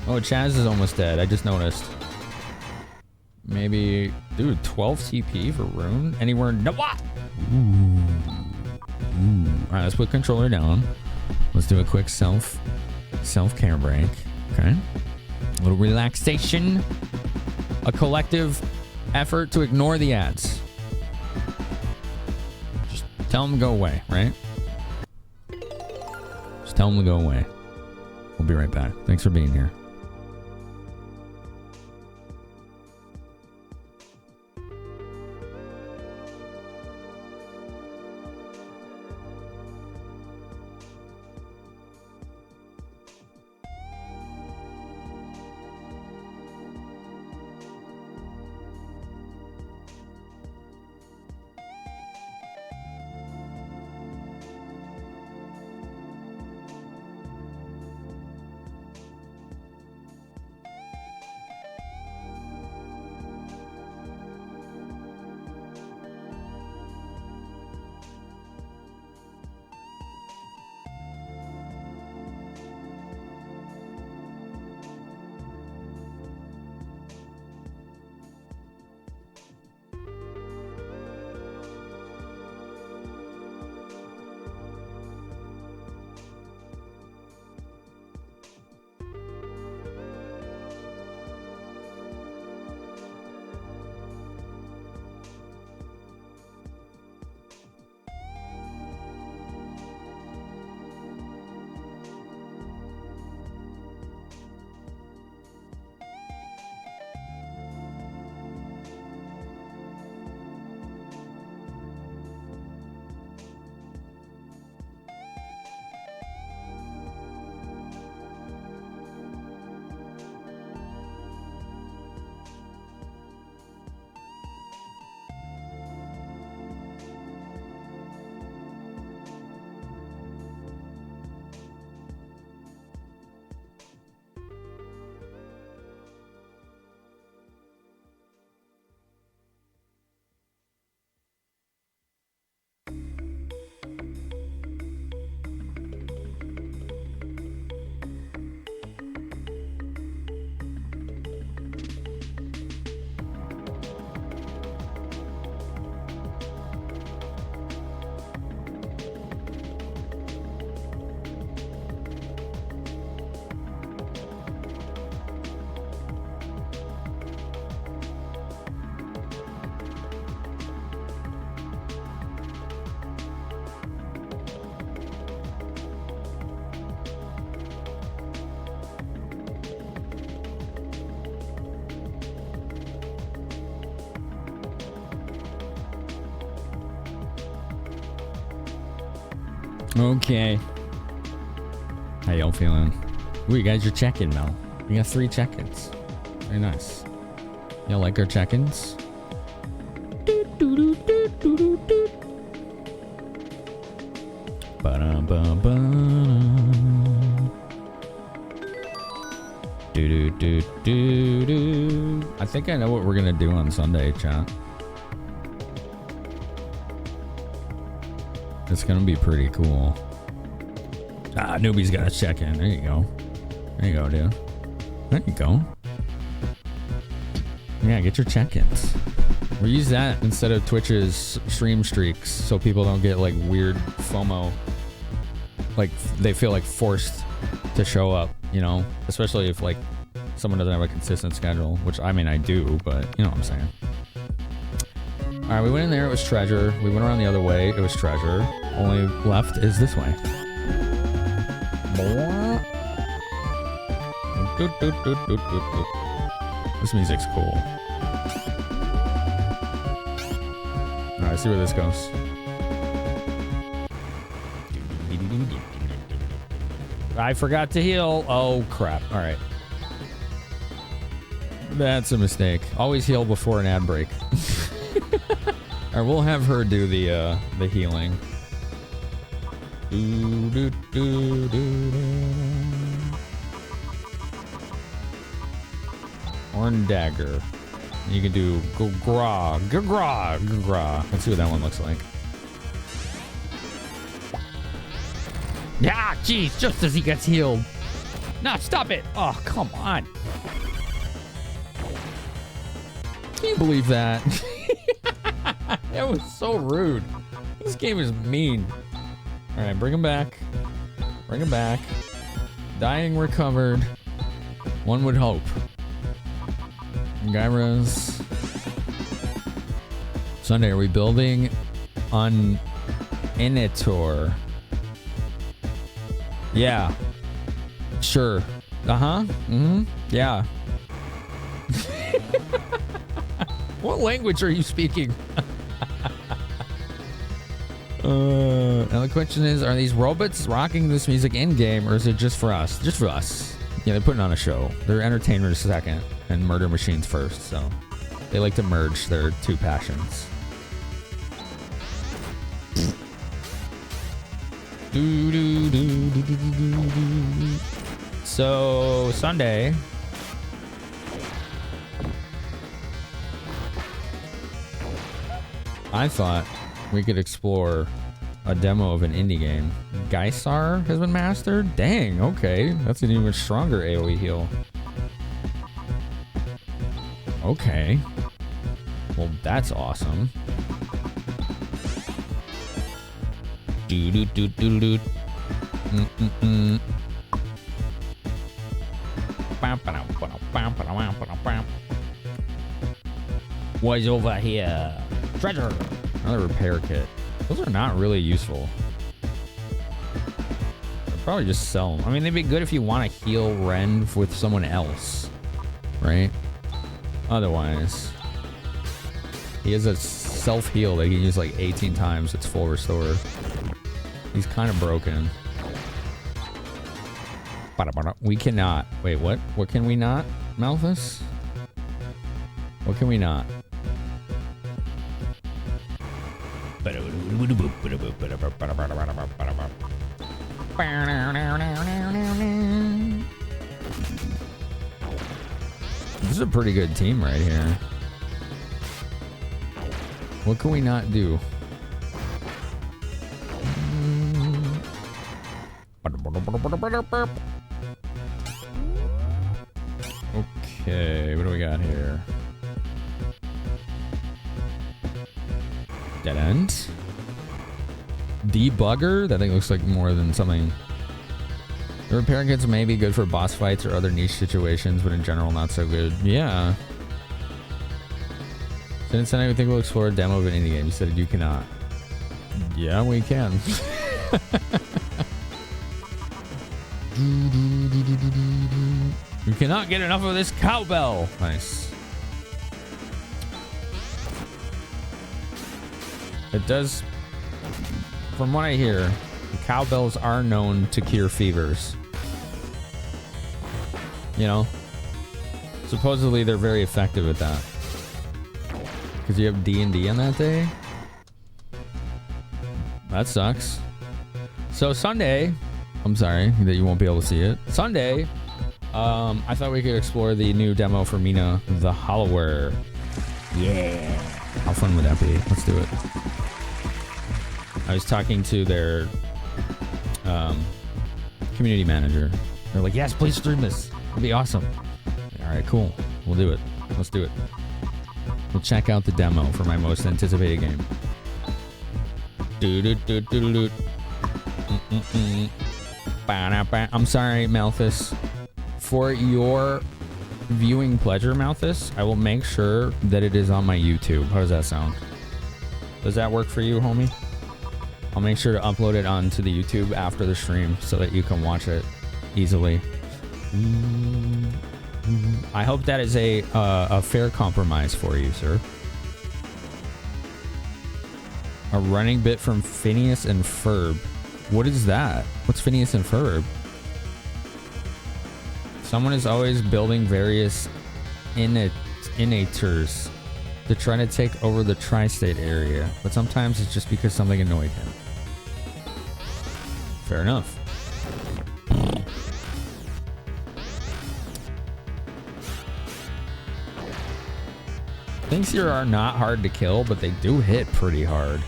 Oh, Chaz is almost dead. I just noticed. Maybe, dude, 12 CP for Rune? Anywhere? No, what? Ooh. All right, let's put controller down. Let's do a quick self-care break. Okay. A little relaxation. A collective effort to ignore the ads. Just tell them to go away, right? Just tell them to go away. We'll be right back. Thanks for being here. Okay. How y'all feeling? Ooh, you guys are checking now. We got 3 check-ins. Very nice. Y'all like our check-ins? I think I know what we're gonna do on Sunday, chat. It's gonna be pretty cool. Ah, newbie's got a check-in. There you go. There you go, dude. There you go. Yeah, get your check-ins. We use that instead of Twitch's stream streaks so people don't get like weird FOMO. Like they feel like forced to show up, you know? Especially if like someone doesn't have a consistent schedule, which I mean I do, but you know what I'm saying. Alright, we went in there, it was treasure. We went around the other way, it was treasure. Only left is this way. This music's cool. Alright, see where this goes. I forgot to heal. Oh crap. Alright. That's a mistake. Always heal before an ad break. Alright, we'll have her do the healing. Horn dagger. You can do gra. Let's see what that one looks like. Yeah, jeez, just as he gets healed. No, stop it. Oh, come on. Can you believe that? That was so rude. This game is mean. All right, bring him back. Bring him back. Dying recovered. One would hope. Gyros. Sunday, are we building on Initor? Yeah. Sure. Uh-huh. Mm-hmm. Yeah. What language are you speaking? Now the question is, are these robots rocking this music in-game, or is it just for us? Just for us. Yeah, they're putting on a show. They're entertainers second and murder machines first, so they like to merge their two passions. So Sunday, I thought we could explore a demo of an indie game. Geisar has been mastered? Dang, okay. That's an even stronger AoE heal. Okay. Well, that's awesome. Do-do-do-do-do. Mm-mm-mm. What's over here? Treasure! Another repair kit. Those are not really useful. I'd probably just sell them. I mean, they'd be good if you want to heal Ren with someone else, right? Otherwise, he has a self-heal that he can use like 18 times. It's full restore. He's kind of broken. We cannot. Wait, what? What can we not, Malthus? What can we not? This is a pretty good team right here. What can we not do? Okay, what do we got here? Dead end. Debugger? That thing looks like more than something. The repair kits may be good for boss fights or other niche situations, but in general not so good. Yeah. Since then I think we'll explore a demo of an indie game. You said you cannot. Yeah, we can. We cannot get enough of this cowbell. Nice. It does, from what I hear, Cowbells are known to cure fevers. You know? Supposedly they're very effective at that. Because you have D&D on that day? That sucks. So Sunday, I'm sorry that you won't be able to see it. Sunday, I thought we could explore the new demo for Mina, the Hollower. Yeah. How fun would that be? Let's do it. I was talking to their community manager. They're like, yes, please stream this. It'd be awesome. All right, cool. We'll do it. Let's do it. We'll check out the demo for my most anticipated game. I'm sorry, Malthus. For your viewing pleasure, Malthus, I will make sure that it is on my YouTube. How does that sound? Does that work for you, homie? I'll make sure to upload it onto the YouTube after the stream so that you can watch it easily. I hope that is a fair compromise for you, sir. A running bit from Phineas and Ferb. What is that? What's Phineas and Ferb? Someone is always building various innators to try to take over the tri-state area, but sometimes it's just because something annoyed him. Fair enough. Things here are not hard to kill, but they do hit pretty hard.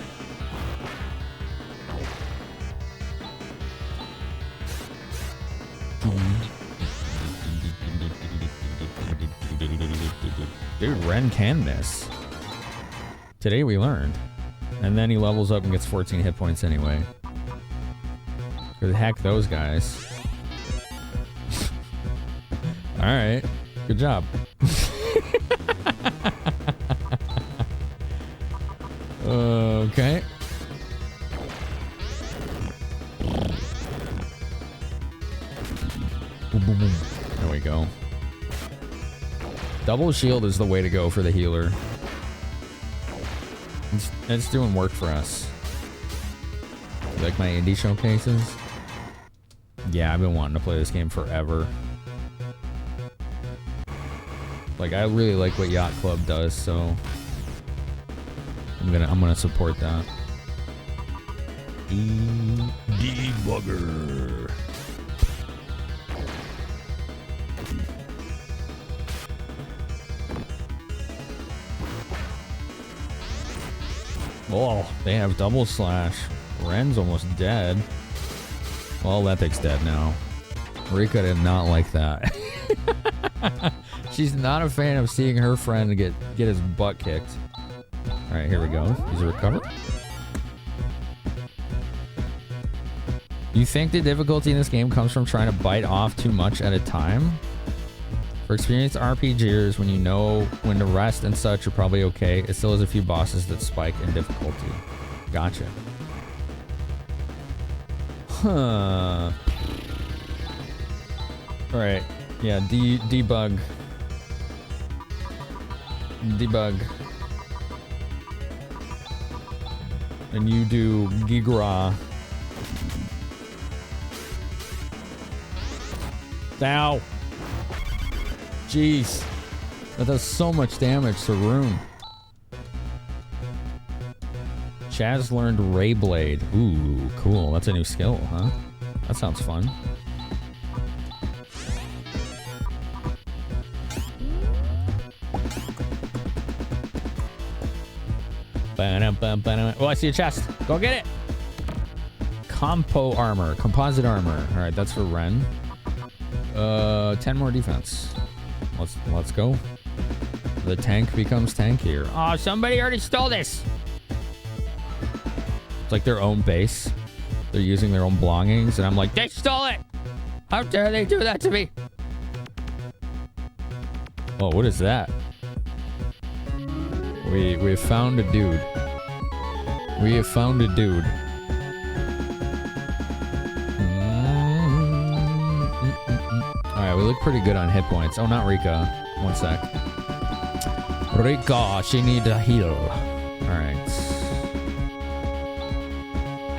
Dude, Ren can miss. Today we learned. And then he levels up and gets 14 hit points anyway. Who the heck those guys? Alright. Good job. Okay. Boom, boom, boom. There we go. Double shield is the way to go for the healer. It's doing work for us. You like my indie showcases? Yeah, I've been wanting to play this game forever. Like, I really like what Yacht Club does, so I'm gonna support that. Debugger. Oh, they have double slash. Ren's almost dead. Well, Lethic's dead now. Rika did not like that. She's not a fan of seeing her friend get his butt kicked. Alright, here we go. Use a recover. You think the difficulty in this game comes from trying to bite off too much at a time? For experienced RPGers, when you know when to rest and such, you're probably okay. It still has a few bosses that spike in difficulty. Gotcha. Huh. Alright. Yeah, debug. Debug. And you do Gigra. Ow. Jeez. That does so much damage to Rune. Chaz learned Ray Blade. Ooh, cool. That's a new skill, huh? That sounds fun. Oh, I see a chest. Go get it. Compo armor. Composite armor. All right, that's for Ren. 10 more defense. Let's go. The tank becomes tankier. Oh, somebody already stole this. It's like their own base. They're using their own belongings, and I'm like, they stole it. How dare they do that to me? Oh, what is that? We found a dude. We have found a dude. Alright, we look pretty good on hit points. Oh, not Rika. One sec. Rika, she needs a heal. Alright.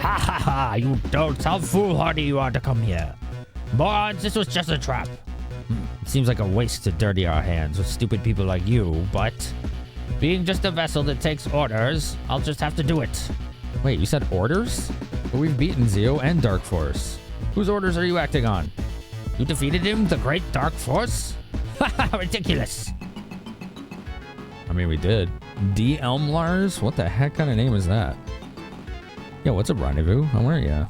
Ha ha ha, you dolts, how foolhardy you are to come here. Morons, this was just a trap. Seems like a waste to dirty our hands with stupid people like you, but being just a vessel that takes orders, I'll just have to do it.
Wait, you said orders? But we've beaten Zeo and Dark Force. Whose orders are you acting on?
You defeated him, the great Dark Force? Haha, ridiculous.
I mean, we did. D. Elmlars? What the heck kind of name is that? Yeah, what's a rendezvous? How are ya?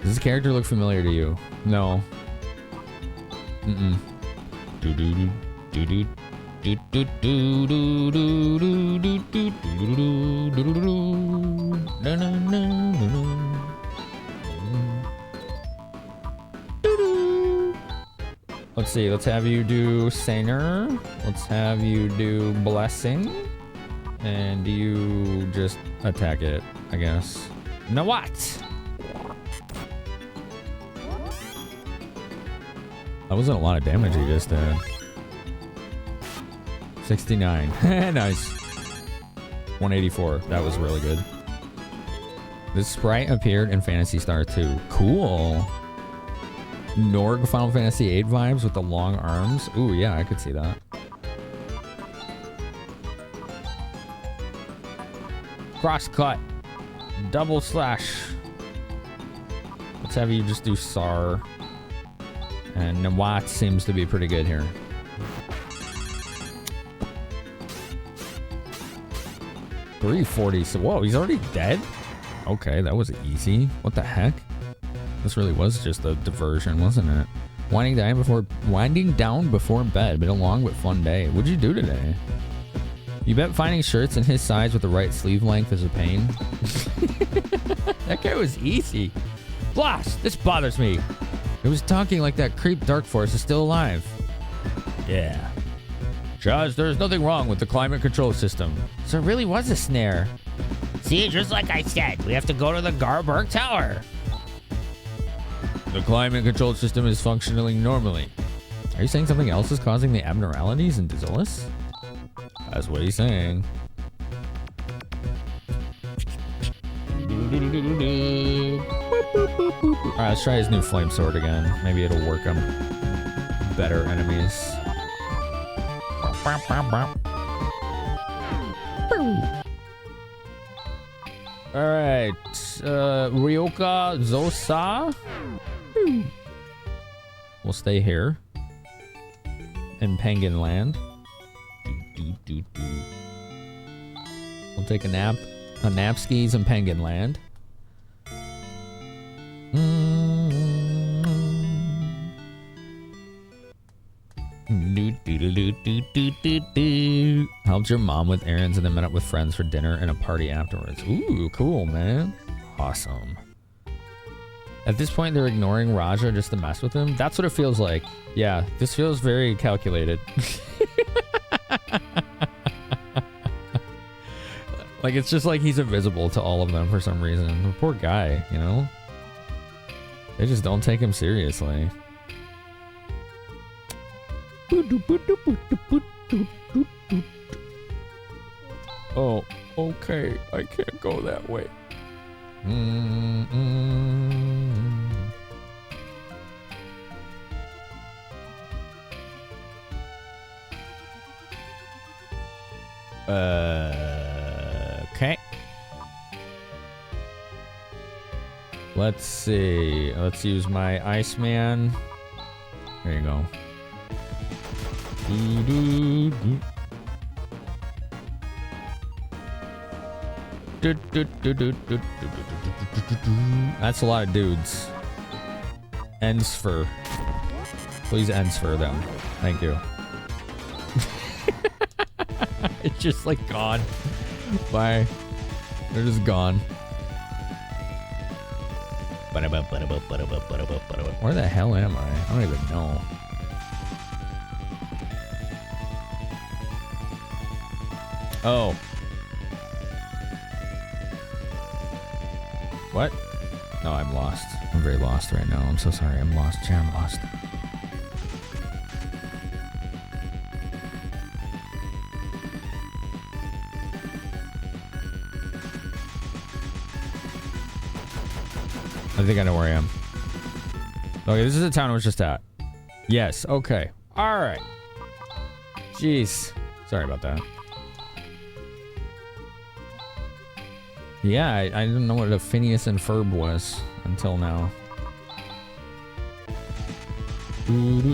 Does this character look familiar to you? No. Mm-mm. Do-do-do. Do-do. Let's see, let's have you do Saner. Let's have you do Blessing. And you just attack it, I guess.
Now what?
That wasn't a lot of damage you just did. 69. Nice. 184. That was really good. This sprite appeared in Phantasy Star 2. Cool. Norg Final Fantasy 8 vibes with the long arms. Ooh, yeah, I could see that.
Cross cut. Double slash.
Let's have you just do Sar. And Nawat seems to be pretty good here. .340. So, whoa, he's already dead? Okay, that was easy. What the heck? This really was just a diversion, wasn't it? Winding down before bed. Been a long but fun day. What'd you do today? You bet finding shirts in his size with the right sleeve length is a pain.
That guy was easy. Blast! This bothers me.
It was talking like that creep Dark Force is still alive.
Yeah. Chaz, there's nothing wrong with the climate control system.
So it really was a snare.
See, just like I said, we have to go to the Garberg Tower.
The climate control system is functioning normally. Are you saying something else is causing the abnormalities in Dizilis? That's what he's saying. Alright, let's try his new flame sword again. Maybe it'll work on better enemies. Alright, Ryoka Zosa. We'll stay here in Penguin Land. We'll take a nap skis in Penguin Land. Helped your mom with errands and then met up with friends for dinner and a party afterwards. Ooh, cool, man. Awesome. At this point, they're ignoring Raja just to mess with him. That's what it feels like. Yeah, this feels very calculated. Like, it's just like he's invisible to all of them for some reason. The poor guy, you know? They just don't take him seriously. Oh, okay. I can't go that way. Okay. Let's see. Let's use my Iceman. There you go. That's a lot of dudes. Ensfer. Please Ensfer them. Thank you. It's just like gone. Bye. They're just gone. Where the hell am I? I don't even know. Oh. What? No, I'm lost. I'm very lost right now. I'm so sorry. I'm lost. Yeah, I'm lost. I think I know where I am. Okay, this is the town I was just at. Yes, okay. Alright. Jeez. Sorry about that. Yeah, I didn't know what a Phineas and Ferb was until now.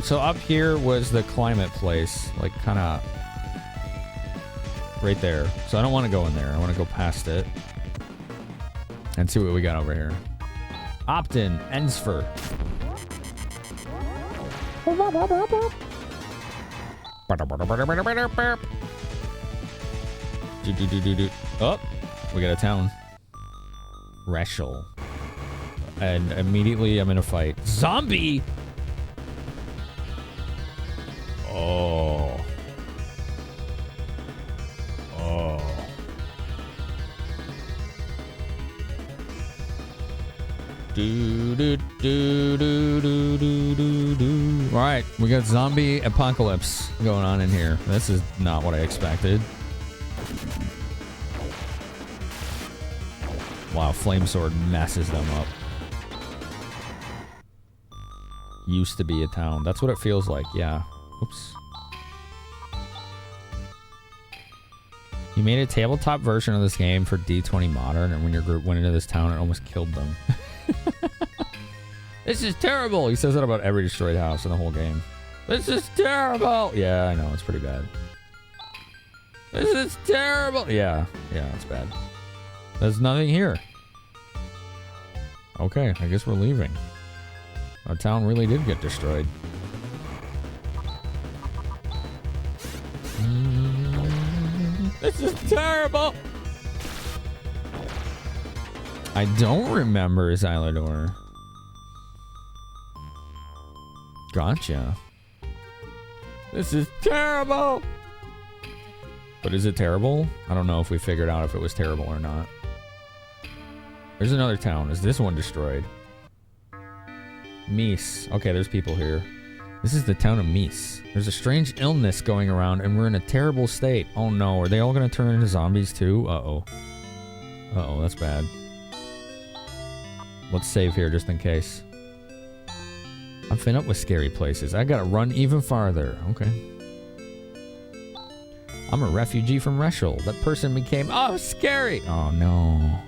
So up here was the climate place. Like, kind of... right there. So I don't want to go in there. I want to go past it. And see what we got over here. Optin, Ensfer. Oh, we got a town. Reschel. And immediately I'm in a fight. Zombie! Oh. Oh. Alright, we got zombie apocalypse going on in here. This is not what I expected. Wow, Flamesword messes them up. Used to be a town. That's what it feels like, yeah. Oops. You made a tabletop version of this game for D20 Modern, and when your group went into this town, it almost killed them. This is terrible! He says that about every destroyed house in the whole game. This is terrible! Yeah, I know, it's pretty bad. This is terrible! Yeah, it's bad. There's nothing here. Okay, I guess we're leaving. Our town really did get destroyed. This is terrible! I don't remember Xylador. Gotcha. This is terrible! But is it terrible? I don't know if we figured out if it was terrible or not. There's another town. Is this one destroyed? Mies. Okay, there's people here. This is the town of Mies. There's a strange illness going around and we're in a terrible state. Oh no, are they all gonna turn into zombies too? Uh-oh. Uh-oh, that's bad. Let's save here just in case. I'm fed up with scary places. I gotta run even farther. Okay. I'm a refugee from Reschel. That person became... Oh, scary! Oh no.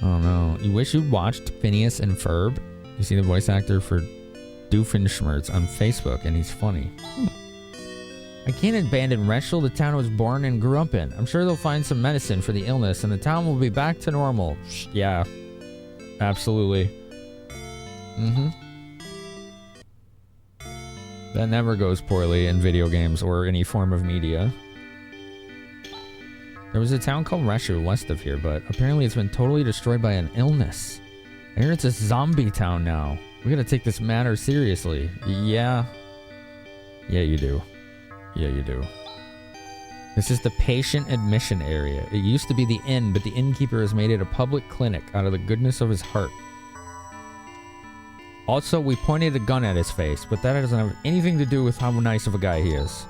Oh no. You wish you'd watched Phineas and Ferb? You see the voice actor for Doofenshmirtz on Facebook, and he's funny. I can't abandon Reschel, the town I was born and grew up in. I'm sure they'll find some medicine for the illness, and the town will be back to normal. Yeah. Absolutely. Mm-hmm. That never goes poorly in video games or any form of media. There was a town called Reschel west of here, but apparently it's been totally destroyed by an illness. I hear it's a zombie town now. We gotta take this matter seriously. Yeah. Yeah, you do. Yeah, you do. This is the patient admission area. It used to be the inn, but the innkeeper has made it a public clinic out of the goodness of his heart. Also, we pointed a gun at his face, but that doesn't have anything to do with how nice of a guy he is.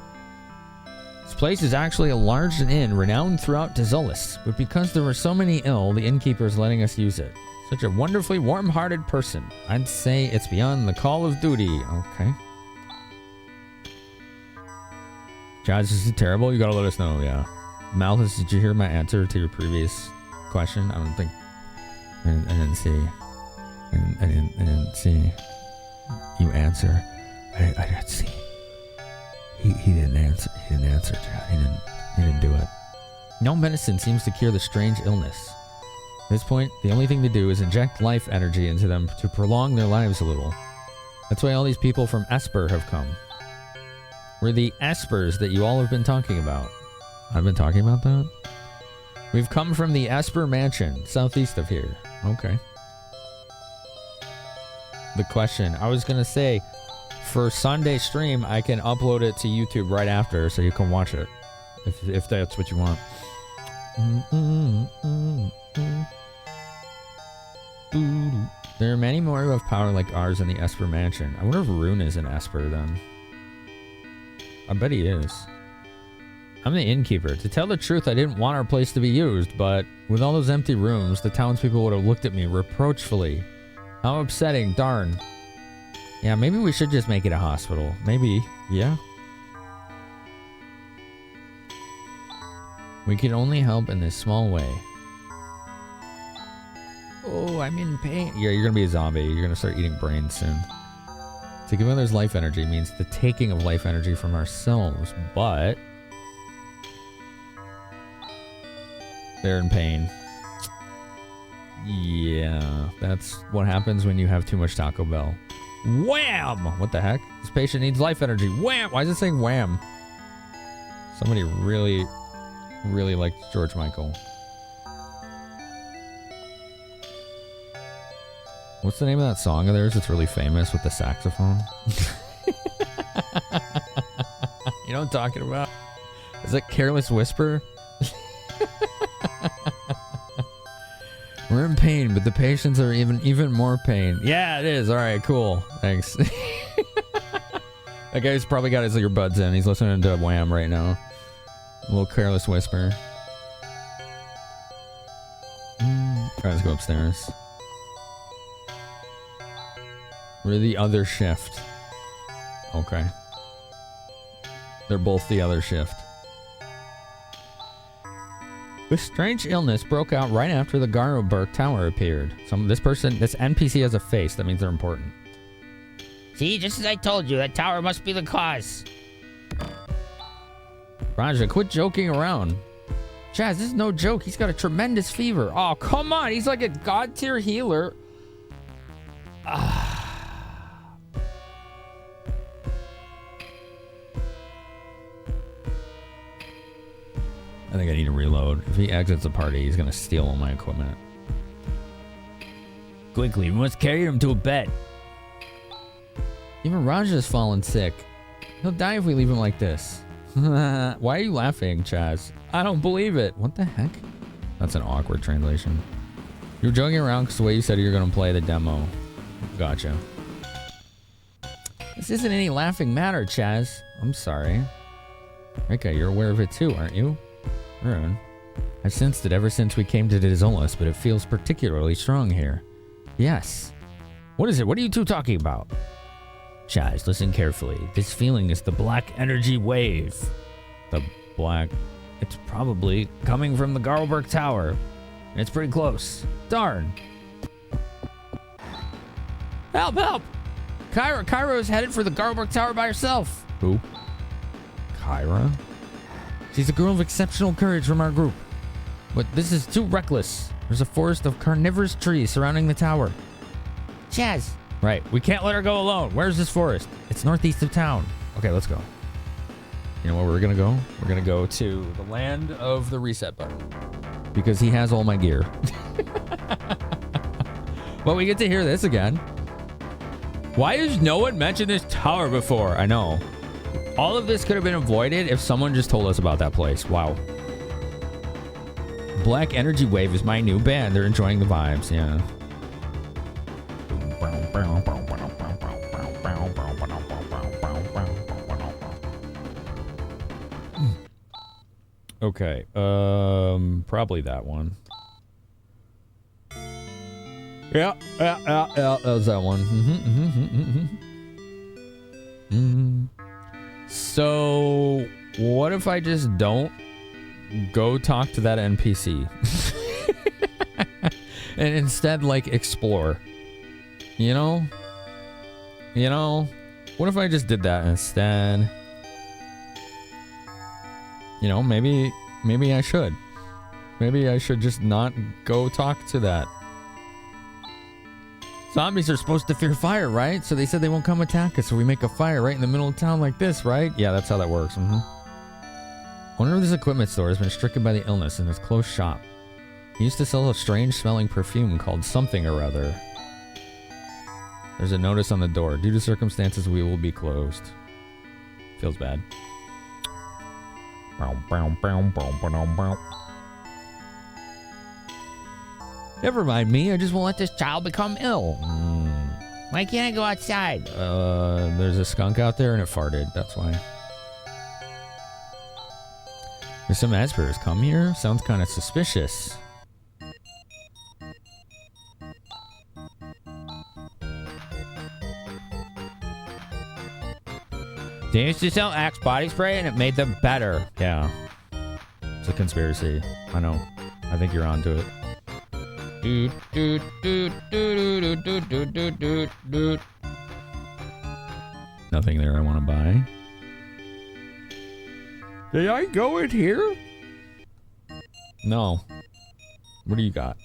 This place is actually a large inn renowned throughout Dezolis, but because there were so many ill, the innkeeper is letting us use it. Such a wonderfully warm-hearted person. I'd say it's beyond the call of duty. Okay. Jazz, is it terrible? You gotta let us know, yeah. Malthus, did you hear my answer to your previous question? I don't think... I didn't see... I didn't see you answer. I didn't see. He didn't answer. He didn't answer. He didn't do it. No medicine seems to cure the strange illness. At this point, the only thing to do is inject life energy into them to prolong their lives a little. That's why all these people from Esper have come. We're the Espers that you all have been talking about. I've been talking about that? We've come from the Esper Mansion, southeast of here. Okay. The question, I was gonna say, for Sunday stream, I can upload it to YouTube right after, so you can watch it, if that's what you want. There are many more who have power like ours in the Esper Mansion. I wonder if Rune is an Esper then. I bet he is. I'm the innkeeper. To tell the truth, I didn't want our place to be used, but with all those empty rooms, the townspeople would have looked at me reproachfully. How upsetting, darn. Yeah, maybe we should just make it a hospital. Maybe, yeah. We can only help in this small way. Oh, I'm in pain. Yeah, you're gonna be a zombie. You're gonna start eating brains soon. To give others life energy means the taking of life energy from ourselves, but they're in pain. Yeah, that's what happens when you have too much Taco Bell. Wham! What the heck? This patient needs life energy. Wham! Why is it saying wham? Somebody really, really liked George Michael. What's the name of that song of theirs that's really famous with the saxophone? You know what I'm talking about? Is it Careless Whisper? We're in pain, but the patients are even more pain. Yeah, it is. All right, cool. Thanks. That guy's probably got his earbuds in. He's listening to Wham right now. A little Careless Whisper. All right, let's go upstairs. We're the other shift. Okay. They're both the other shift. This strange illness broke out right after the Garroburg Tower appeared. This NPC has a face. That means they're important.
See, just as I told you, that tower must be the cause.
Raja, quit joking around. Chaz, this is no joke. He's got a tremendous fever. Oh, come on. He's like a god tier healer. I think I need to reload. If he exits the party, he's gonna steal all my equipment.
Quickly, we must carry him to a bed.
Even Raja's fallen sick. He'll die if we leave him like this. Why are you laughing, Chaz? I don't believe it. What the heck? That's an awkward translation. You're joking around because the way you said you're gonna play the demo. Gotcha. This isn't any laughing matter, Chaz. I'm sorry. Okay, you're aware of it too, aren't you? Ruin. I've sensed it ever since we came to Dezolis, but it feels particularly strong here. Yes.
What is it? What are you two talking about? Chaz, listen carefully. This feeling is the black energy wave.
The black...
It's probably coming from the Garlberg Tower. And it's pretty close. Darn. Help, help! Kyra is headed for the Garlberg Tower by herself.
Who? Kyra? She's a girl of exceptional courage from our group. But this is too reckless. There's a forest of carnivorous trees surrounding the tower.
Chaz.
Right, we can't let her go alone. Where's this forest? It's northeast of town. Okay, let's go. You know where we're gonna go? We're gonna go to the land of the reset button. Because he has all my gear. But we get to hear this again. Why has no one mentioned this tower before? I know. All of this could have been avoided if someone just told us about that place. Wow. Black Energy Wave is my new band. They're enjoying the vibes, yeah. Okay, probably that one. Yeah, that was that one. So, what if I just don't go talk to that NPC? And instead, like, explore. You know? You know? What if I just did that instead? You know, maybe I should. Maybe I should just not go talk to that. Zombies are supposed to fear fire, right? So they said they won't come attack us, so we make a fire right in the middle of town like this, right? Yeah, that's how that works. Wonder if this equipment store has been stricken by the illness and has closed shop. He used to sell a strange smelling perfume called something or other. There's a notice on the door. Due to circumstances, we will be closed. Feels bad. Never mind me. I just won't let this child become ill.
Why can't I go outside?
There's a skunk out there and it farted. That's why. There's some Espers come here? Sounds kind of suspicious. They used to sell Axe body spray and it made them better. Yeah. It's a conspiracy. I know. I think you're onto it. Nothing there I want to buy. Did I go in here? No. What do you got?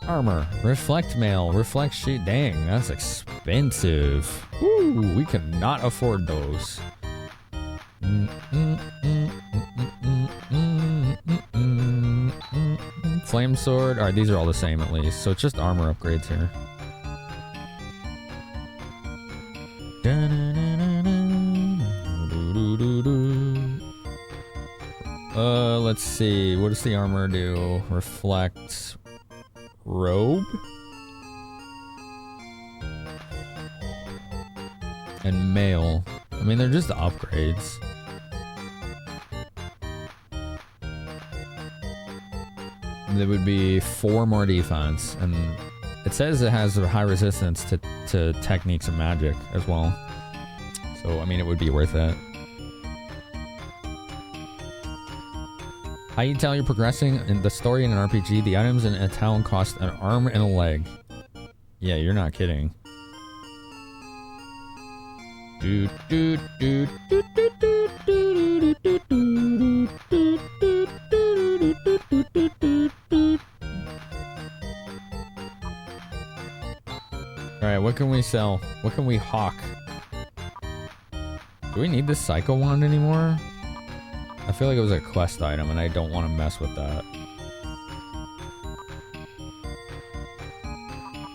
Armor. Reflect mail. Reflect sheet. Dang, that's expensive. Ooh, we cannot afford those. Flame sword. Alright, these are all the same at least. So it's just armor upgrades here. Let's see. What does the armor do? Reflect. Robe. And mail. I mean, they're just upgrades. There would be 4 more defense, and it says it has a high resistance to techniques of magic as well. So, I mean, it would be worth it. How you tell you're progressing in the story in an RPG, the items in a town cost an arm and a leg. Yeah, you're not kidding. Alright, what can we sell? What can we hawk? Do we need this Psycho Wand anymore? I feel like it was a quest item and I don't want to mess with that.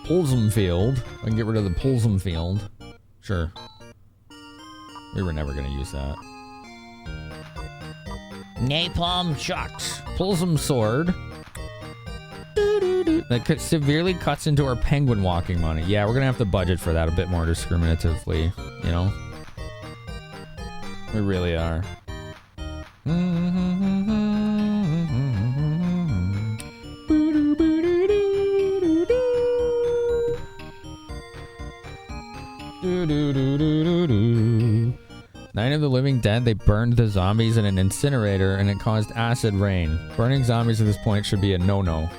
Pulsum Field. I can get rid of the Pulsum Field. Sure. We were never going to use that. Napalm shots. Pulsum Sword. That severely cuts into our penguin walking money. Yeah, we're going to have to budget for that a bit more discriminatively, you know? We really are. Night of the Living Dead, they burned the zombies in an incinerator and it caused acid rain. Burning zombies at this point should be a no-no.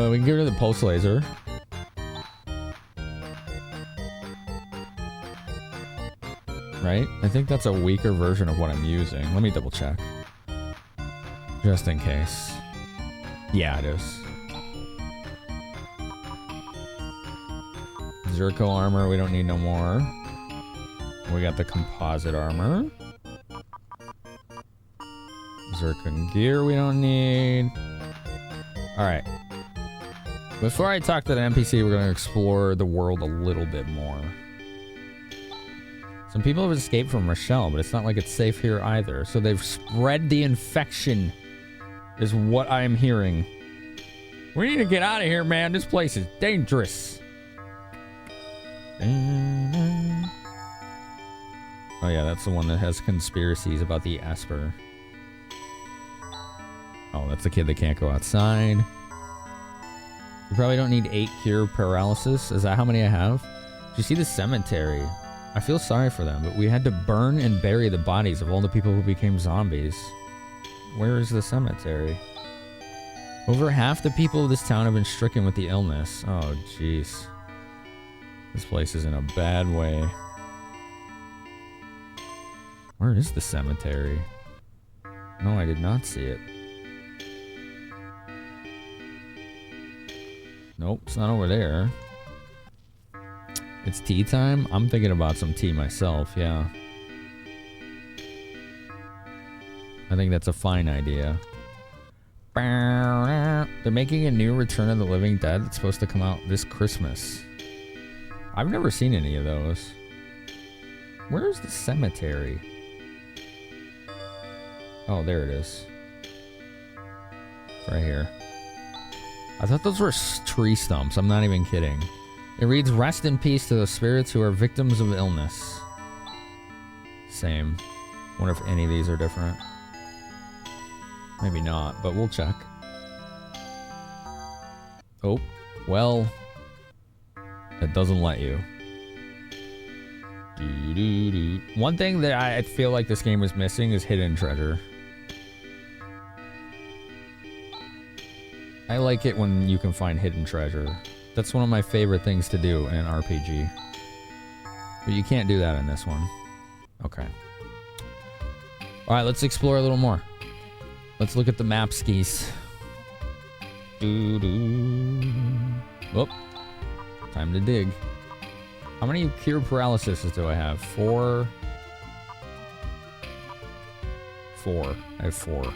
We can get rid of the pulse laser. Right? I think that's a weaker version of what I'm using. Let me double check. Just in case. Yeah, it is. Zerko armor, we don't need no more. We got the composite armor. Zerkan gear we don't need. Alright. Before I talk to the NPC, we're going to explore the world a little bit more. Some people have escaped from Rochelle, but it's not like it's safe here either. So they've spread the infection, is what I'm hearing. We need to get out of here, man. This place is dangerous. Oh yeah, that's the one that has conspiracies about the Esper. Oh, that's the kid that can't go outside. You probably don't need 8 cure paralysis. Is that how many I have? Did you see the cemetery? I feel sorry for them, but we had to burn and bury the bodies of all the people who became zombies. Where is the cemetery? Over half the people of this town have been stricken with the illness. Oh, jeez. This place is in a bad way. Where is the cemetery? No, I did not see it. Nope, it's not over there. It's tea time? I'm thinking about some tea myself, yeah. I think that's a fine idea. They're making a new Return of the Living Dead that's supposed to come out this Christmas. I've never seen any of those. Where's the cemetery? Oh, there it is. It's right here. I thought those were tree stumps. I'm not even kidding. It reads, "Rest in peace to the spirits who are victims of illness." Same. Wonder if any of these are different. Maybe not, but we'll check. Oh, well, it doesn't let you. One thing that I feel like this game was missing is hidden treasure. I like it when you can find hidden treasure. That's one of my favorite things to do in an RPG. But you can't do that in this one. Okay. Alright, let's explore a little more. Let's look at the map skis. Whoop. Time to dig. How many cure paralysis do I have? 4. 4. I have 4. Okay.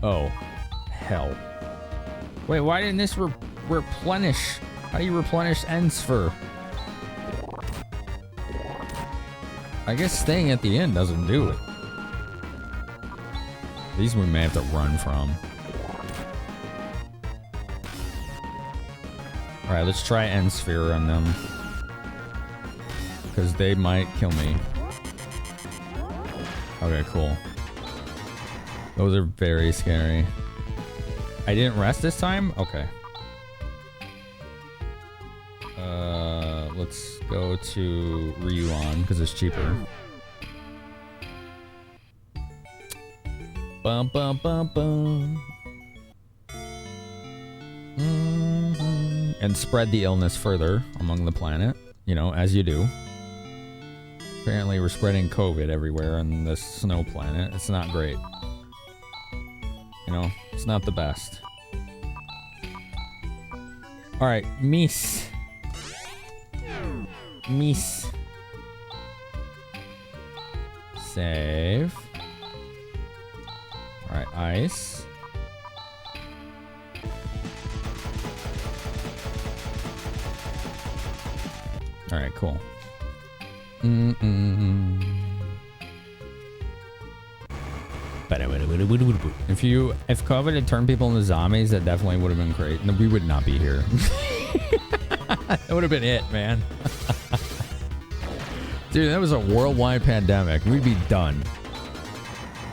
Oh, hell. Wait, why didn't this replenish? How do you replenish Ensfer? I guess staying at the end doesn't do it. These we may have to run from. Alright, let's try Ensfer on them. Because they might kill me. Okay, cool. Those are very scary. I didn't rest this time? Okay. Let's go to Ryuan because it's cheaper. Bum bum bum bum. And spread the illness further among the planet, you know, as you do. Apparently we're spreading COVID everywhere on this snow planet. It's not great. You know, it's not the best. Alright, Mies. Mies. Save. Alright, ice. Alright, cool. If COVID had turned people into zombies, that definitely would have been great. No, we would not be here. That would have been it, man. Dude, that was a worldwide pandemic. We'd be done.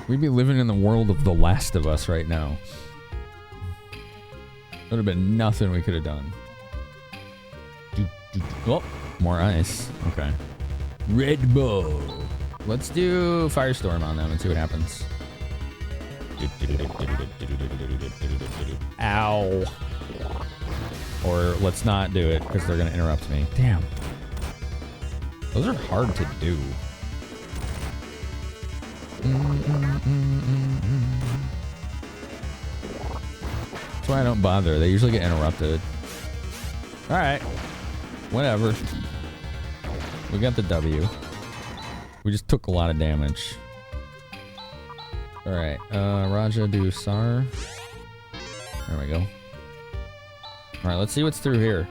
We'd be living in the world of The Last of Us right now. Would have been nothing we could have done. Oh, more ice. Okay. Red Bull. Let's do Firestorm on them and see what happens. Ow. Or let's not do it because they're going to interrupt me. Damn. Those are hard to do. That's why I don't bother. They usually get interrupted. Alright. Whatever. We got the W. We just took a lot of damage. Alright. Raja do Sar. There we go. Alright, let's see what's through here.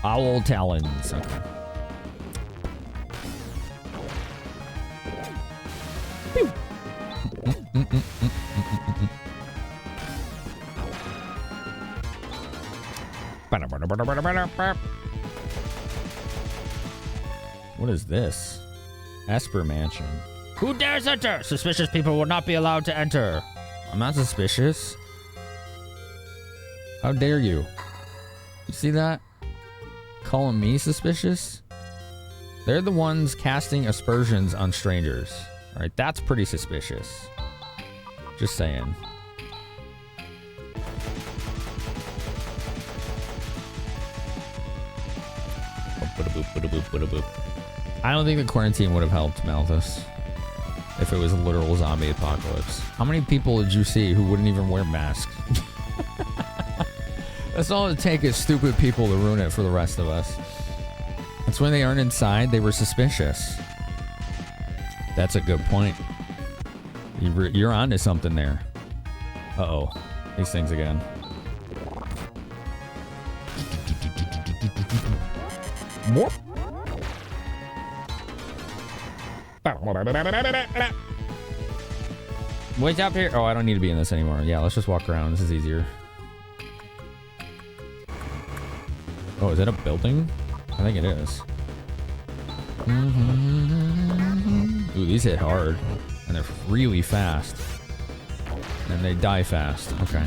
Owl talons. Okay. What is this? Esper Mansion.
Who dares enter? Suspicious people will not be allowed to enter.
I'm not suspicious. How dare you? You see that? Calling me suspicious? They're the ones casting aspersions on strangers. Alright, that's pretty suspicious. Just saying. I don't think the quarantine would have helped Malthus if it was a literal zombie apocalypse. How many people did you see who wouldn't even wear masks? That's all it takes is stupid people to ruin it for the rest of us. That's when they aren't inside, they were suspicious. That's a good point. You're onto something there. Uh-oh. These things again. More.
What's up here? Oh, I don't need to be in this anymore. Yeah, let's just walk around. This is easier. Oh, is that a building? I think it is. Ooh, these hit hard. And they're really fast. And they die fast. Okay.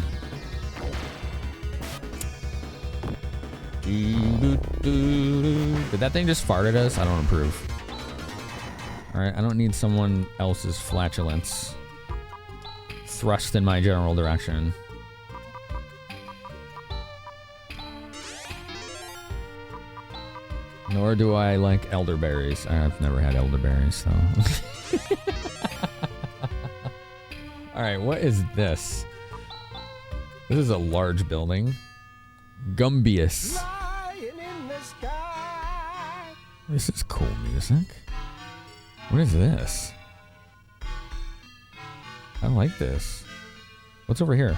Did that thing just fart at us? I don't approve. Alright, I don't need someone else's flatulence thrust in my general direction. Nor do I like elderberries. I've never had elderberries, so. Alright, what is this? This is a large building. Gumbious. This is cool music. What is this? I like this. What's over here?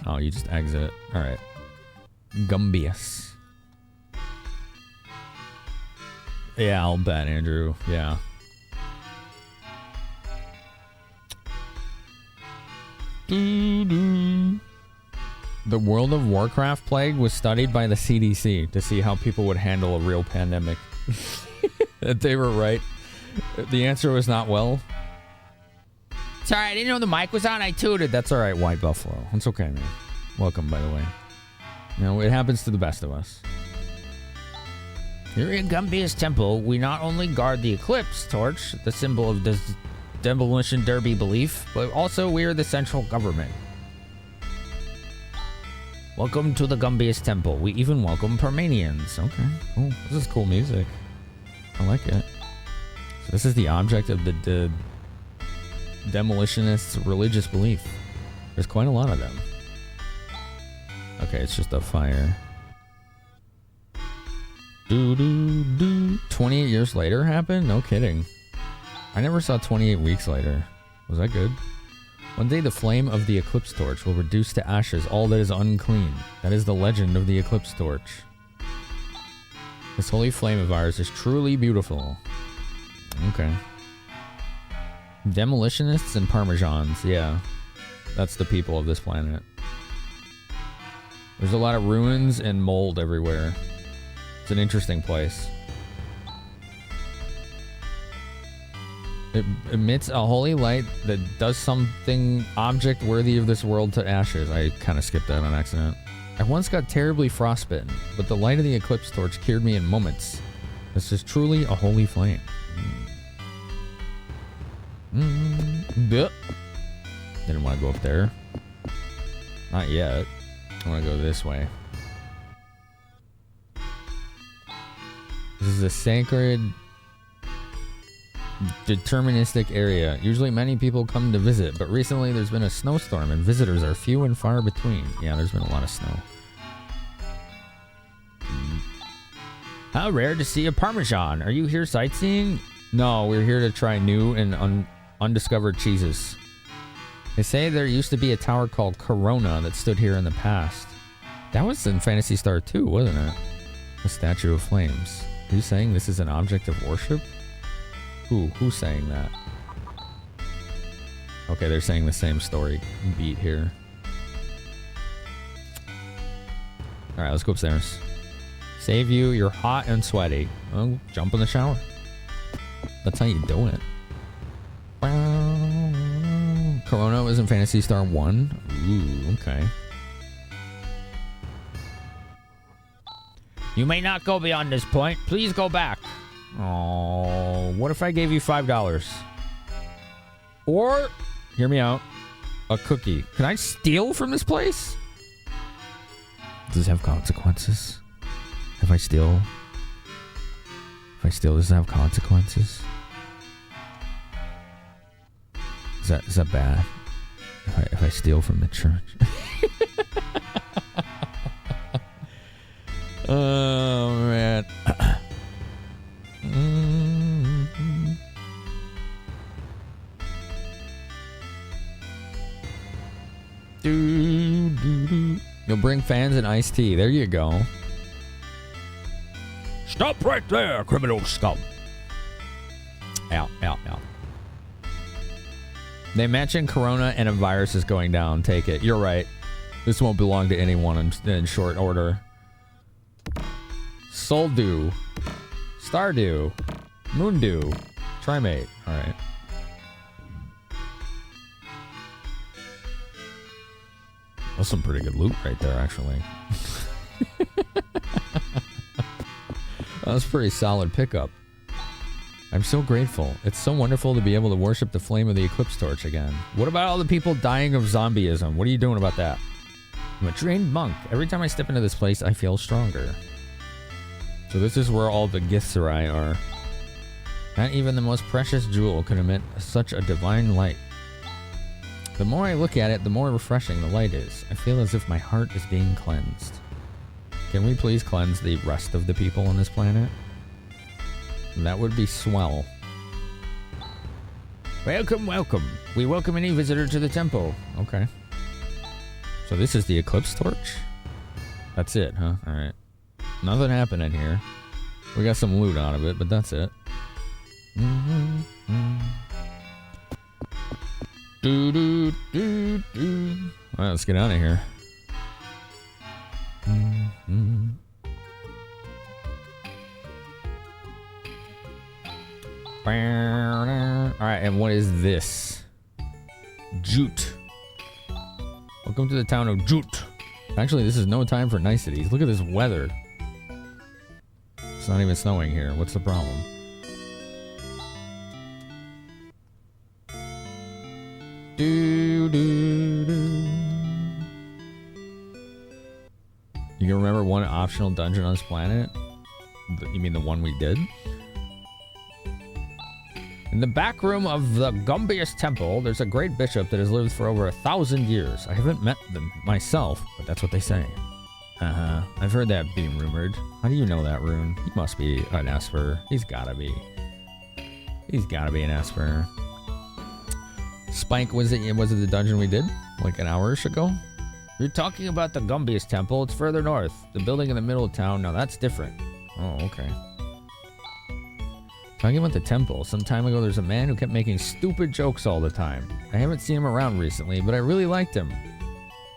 Oh, you just exit. Alright. Gumbious. Yeah, I'll bet, Andrew. Yeah. The World of Warcraft plague was studied by the CDC to see how people would handle a real pandemic. That they were right. The answer was not well. Sorry, I didn't know the mic was on. I tooted. That's all right, White Buffalo. It's okay, man. Welcome, by the way. No, it happens to the best of us. Here in Gumbious Temple, we not only guard the Eclipse Torch, the symbol of the Demolition Derby belief, but also we are the central government. Welcome to the Gumbious Temple. We even welcome Permanians. Okay, cool. This is cool music. I like it. So this is the object of the demolitionists' religious belief. There's quite a lot of them. Okay, it's just a fire. 28 years later happened? No kidding. I never saw 28 weeks later. Was that good? One day the flame of the Eclipse Torch will reduce to ashes all that is unclean. That is the legend of the Eclipse Torch. This holy flame of ours is truly beautiful. Okay. Demolitionists and Parmesans, yeah. That's the people of this planet. There's a lot of ruins and mold everywhere. It's an interesting place. It emits a holy light that does something object worthy of this world to ashes. I kind of skipped that on accident. I once got terribly frostbitten, but the light of the Eclipse Torch cured me in moments. This is truly a holy flame. Didn't want to go up there. Not yet. I want to go this way. This is a sacred, deterministic area. Usually many people come to visit, but recently there's been a snowstorm and visitors are few and far between. Yeah, there's been a lot of snow. How rare to see a Parmesan. Are you here sightseeing? No, we're here to try new and undiscovered cheeses. They say there used to be a tower called Corona that stood here in the past. That was in Phantasy Star 2, wasn't it? The Statue of Flames. Are you saying this is an object of worship? Who's saying that? Okay, they're saying the same story beat here. Alright, let's go upstairs. Save you, you're hot and sweaty. Well, jump in the shower. That's how you do it. Corona was in Phantasy Star 1? Ooh, okay. You may not go beyond this point. Please go back. Oh, what if I gave you $5? Or, hear me out, a cookie. Can I steal from this place? Does this have consequences? If I steal, does it have consequences? Is that bad? If I steal from the church? Oh man. You'll bring fans and iced tea. There you go. Stop right there, criminal scum. Out.
They mentioned Corona and a virus is going down. Take it. You're right. This won't belong to anyone in short order. Soldew. Stardew. Moondew. Trimate. Alright. That's some pretty good loot right there, actually. That was a pretty solid pickup. I'm so grateful. It's so wonderful to be able to worship the flame of the Eclipse Torch again. What about all the people dying of zombieism? What are you doing about that? I'm a trained monk. Every time I step into this place, I feel stronger. So this is where all the Githzerai are. Not even the most precious jewel could emit such a divine light. The more I look at it, the more refreshing the light is. I feel as if my heart is being cleansed. Can we please cleanse the rest of the people on this planet? That would be swell. Welcome, welcome. We welcome any visitor to the temple. Okay. So this is the Eclipse Torch? That's it, huh? Alright. Nothing happened in here. We got some loot out of it, but that's it. Alright, let's get out of here. Alright, and what is this? Jute. Welcome to the town of Jute. Actually, this is no time for niceties. Look at this weather. It's not even snowing here. What's the problem? You can remember one optional dungeon on this planet? You mean the one we did? In the back room of the Gumbius Temple, there's a great bishop that has lived for over 1,000 years. I haven't met them myself, but that's what they say. I've heard that being rumored. How do you know that, Rune? He must be an Esper. He's gotta be. He's gotta be an Esper. Spike, was it the dungeon we did? Like an hour-ish ago? You're talking about the Gumbius Temple. It's further north. The building in the middle of town. Now that's different. Oh, okay. Talking about the temple, some time ago there's a man who kept making stupid jokes all the time. I haven't seen him around recently, but I really liked him.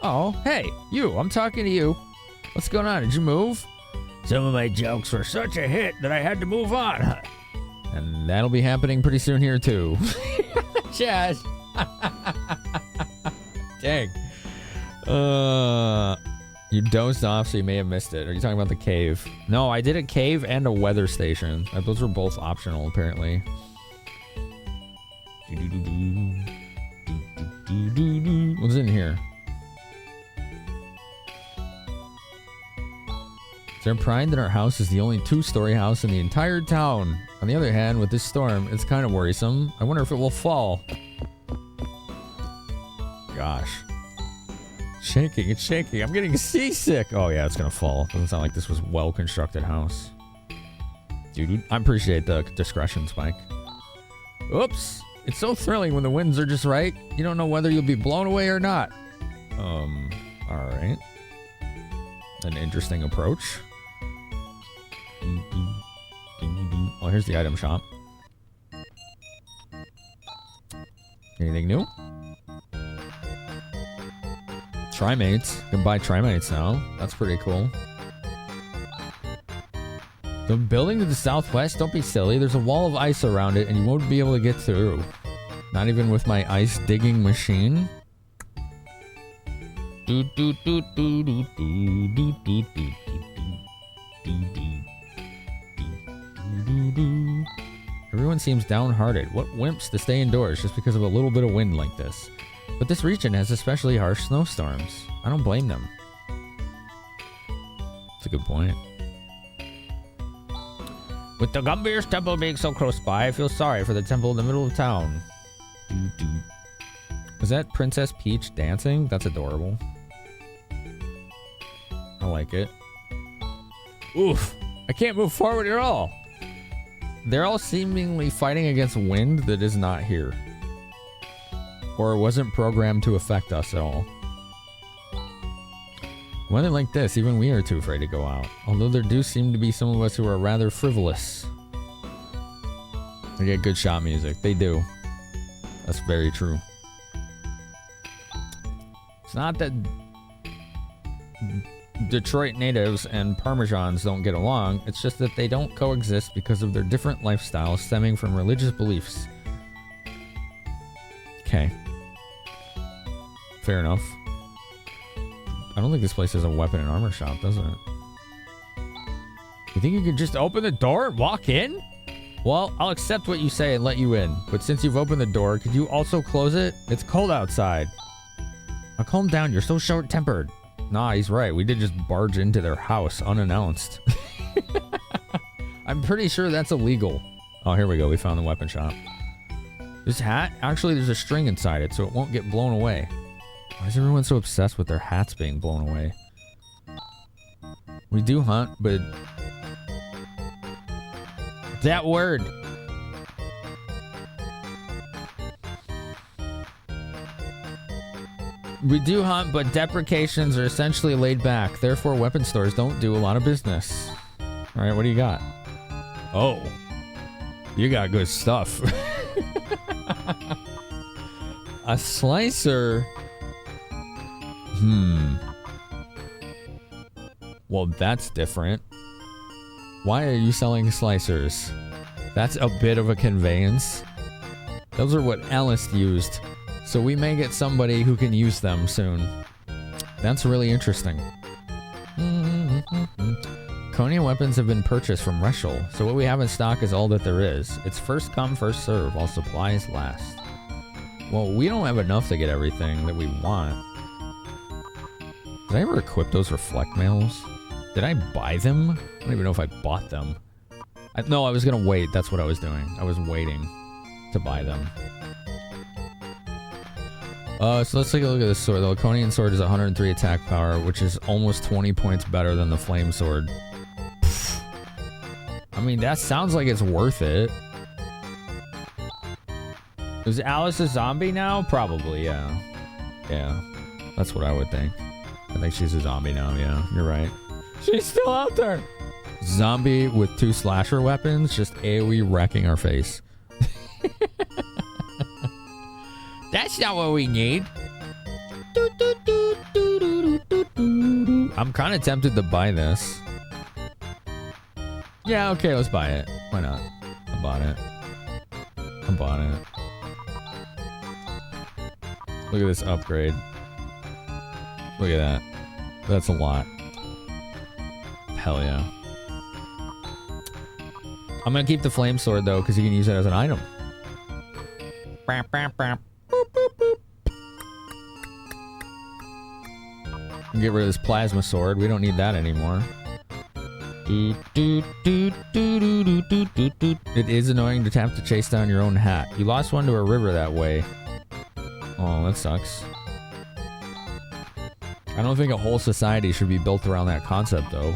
Oh, hey, you, I'm talking to you. What's going on? Did you move?
Some of my jokes were such a hit that I had to move on.
And that'll be happening pretty soon here too. Chaz. Dang. You dozed off, so you may have missed it. Are you talking about the cave? No, I did a cave and a weather station. Those were both optional, apparently. What's in here? Is there pride that our house is the only two-story house in the entire town? On the other hand, with this storm, it's kind of worrisome. I wonder if it will fall. Gosh. Shaking, it's shaking. I'm getting seasick. Oh yeah, it's gonna fall. Doesn't sound like this was well-constructed house. Dude, I appreciate the discretion, Spike. Oops. It's so thrilling when the winds are just right. You don't know whether you'll be blown away or not. Alright. An interesting approach. Oh, here's the item shop. Anything new? Trimates. You can buy Trimates now. That's pretty cool. The building to the southwest, don't be silly. There's a wall of ice around it and you won't be able to get through. Not even with my ice digging machine. Everyone seems downhearted. What wimps to stay indoors just because of a little bit of wind like this. But this region has especially harsh snowstorms. I don't blame them. That's a good point.
With the Gumbius Temple being so close by, I feel sorry for the temple in the middle of town.
Was that Princess Peach dancing? That's adorable. I like it.
Oof. I can't move forward at all.
They're all seemingly fighting against wind that is not here. Or it wasn't programmed to affect us at all. Weather like this, even we are too afraid to go out. Although there do seem to be some of us who are rather frivolous. They get good shop music. They do. That's very true. It's not that Detroit natives and Parmesans don't get along. It's just that they don't coexist because of their different lifestyles stemming from religious beliefs. Okay. Fair enough. I don't think this place has a weapon and armor shop, does it? You think you could just open the door and walk in? Well, I'll accept what you say and let you in. But since you've opened the door, could you also close it? It's cold outside. Now calm down, you're so short-tempered. Nah, he's right. We did just barge into their house unannounced. I'm pretty sure that's illegal. Oh, here we go. We found the weapon shop. This hat, actually, there's a string inside it, so it won't get blown away. Why is everyone so obsessed with their hats being blown away? We do hunt, but... that word. We do hunt, but deprecations are essentially laid back. Therefore, weapon stores don't do a lot of business. All right, what do you got? Oh, you got good stuff. A slicer. Well, that's different. Why are you selling slicers? That's a bit of a conveyance. Those are what Alice used. So we may get somebody who can use them soon. That's really interesting. Konya weapons have been purchased from Reschel, so what we have in stock is all that there is. It's first come, first serve, while supplies last. Well, we don't have enough to get everything that we want. Did I ever equip those reflect mails? Did I buy them? I don't even know if I bought them. No, I was gonna wait. That's what I was doing. I was waiting to buy them. So let's take a look at this sword. The Laconian sword is 103 attack power, which is almost 20 points better than the flame sword. I mean, that sounds like it's worth it. Is Alice a zombie now? Probably, yeah. Yeah, that's what I would think. I think she's a zombie now, yeah. You're right. She's still out there! Zombie with 2 slasher weapons, just AoE wrecking our face. That's not what we need. I'm kind of tempted to buy this. Yeah, okay, let's buy it. Why not? I bought it. I bought it. Look at this upgrade. Look at that. That's a lot. Hell yeah. I'm gonna keep the flame sword though, because you can use it as an item. Get rid of this plasma sword. We don't need that anymore. It is annoying to have to chase down your own hat. You lost one to a river that way. Oh, that sucks. I don't think a whole society should be built around that concept, though.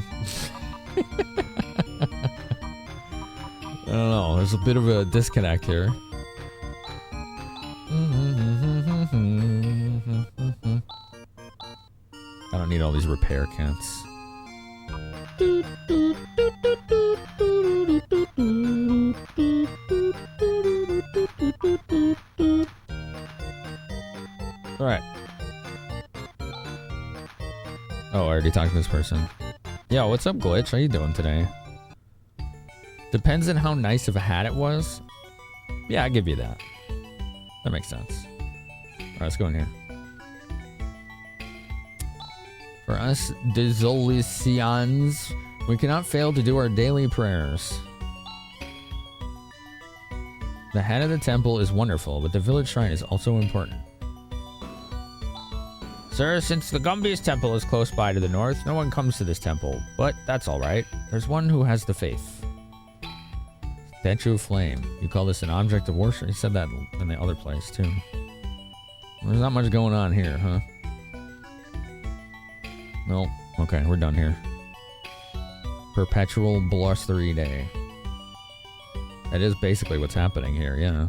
I don't know. There's a bit of a disconnect here. I don't need all these repair kits. Alright. Oh, I already talked to this person. Yo, what's up, Glitch? How you doing today? Depends on how nice of a hat it was. Yeah, I give you that. That makes sense. Alright, let's go in here. For us Dizolicians, we cannot fail to do our daily prayers. The head of the temple is wonderful, but the village shrine is also important. Sir, since the Gumby's temple is close by to the north, no one comes to this temple, but that's alright. There's one who has the faith. Statue of Flame. You call this an object of worship? He said that in the other place, too. There's not much going on here, huh? Nope. Okay, we're done here. Perpetual blustery day. That is basically what's happening here, yeah.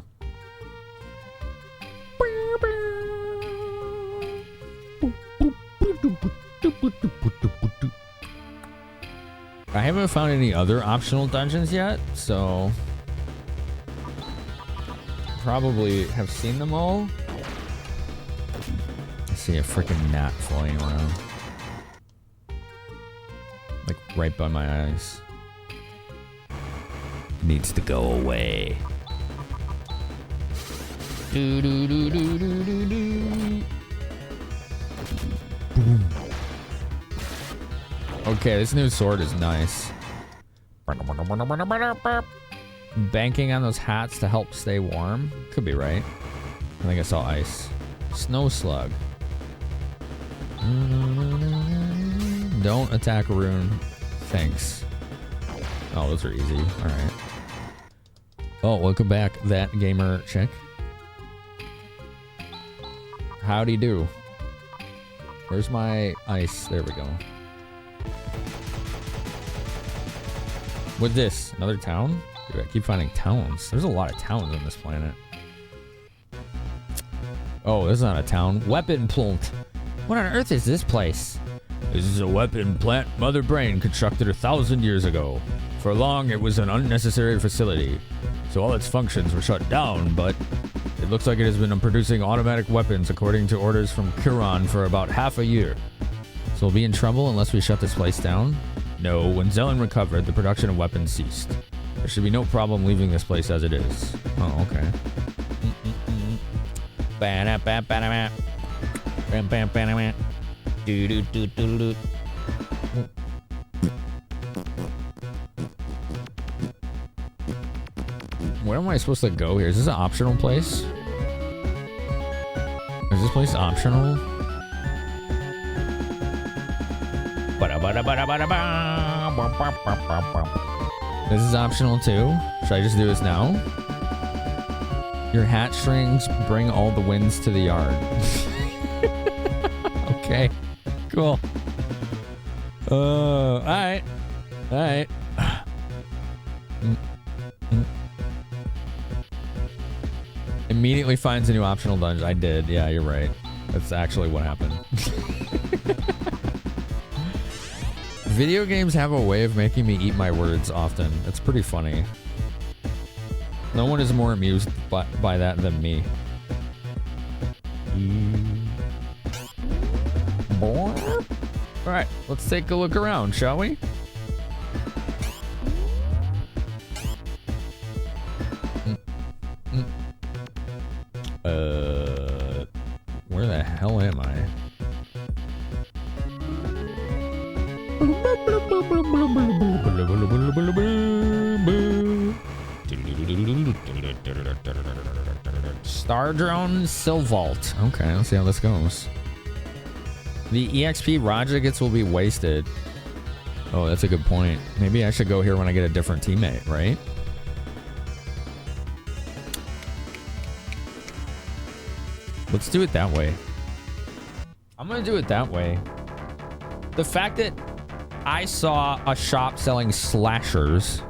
I haven't found any other optional dungeons yet, so probably have seen them all. see a freaking gnat flying around. Like right by my eyes. Needs to go away. Do do do do do do do. Boom. Okay, this new sword is nice. Banking on those hats to help stay warm. Could be right. I think I saw ice. Snow slug. Don't attack a rune. Thanks. Oh, those are easy. Alright. Oh, welcome back, that gamer chick. Howdy do. Where's my ice? There we go. What's this? Another town? Dude, I keep finding towns. There's a lot of towns on this planet. Oh, this is not a town. Weapon plant. What on earth is this place? This is a weapon plant Mother Brain constructed 1,000 years ago. For long, it was an unnecessary facility, so all its functions were shut down, but it looks like it has been producing automatic weapons according to orders from Kiran for about half a year. So we'll be in trouble unless we shut this place down? No, when Zelen recovered, the production of weapons ceased. There should be no problem leaving this place as it is. Oh, okay. Where am I supposed to go here? Is this an optional place? Is this place optional? This is optional too. Should I just do this now? Your hat strings bring all the winds to the yard. Okay, cool. Alright. Alright. Immediately finds a new optional dungeon. I did. Yeah, you're right. That's actually what happened. Video games have a way of making me eat my words often. It's pretty funny. No one is more amused by that than me. Alright, let's take a look around, shall we? Where the hell am I? Star Drone Silvault. Okay, let's see how this goes. The EXP Raja gets will be wasted. Oh, that's a good point. Maybe I should go here when I get a different teammate, right? Let's do it that way. I'm gonna do it that way. The fact that I saw a shop selling slashers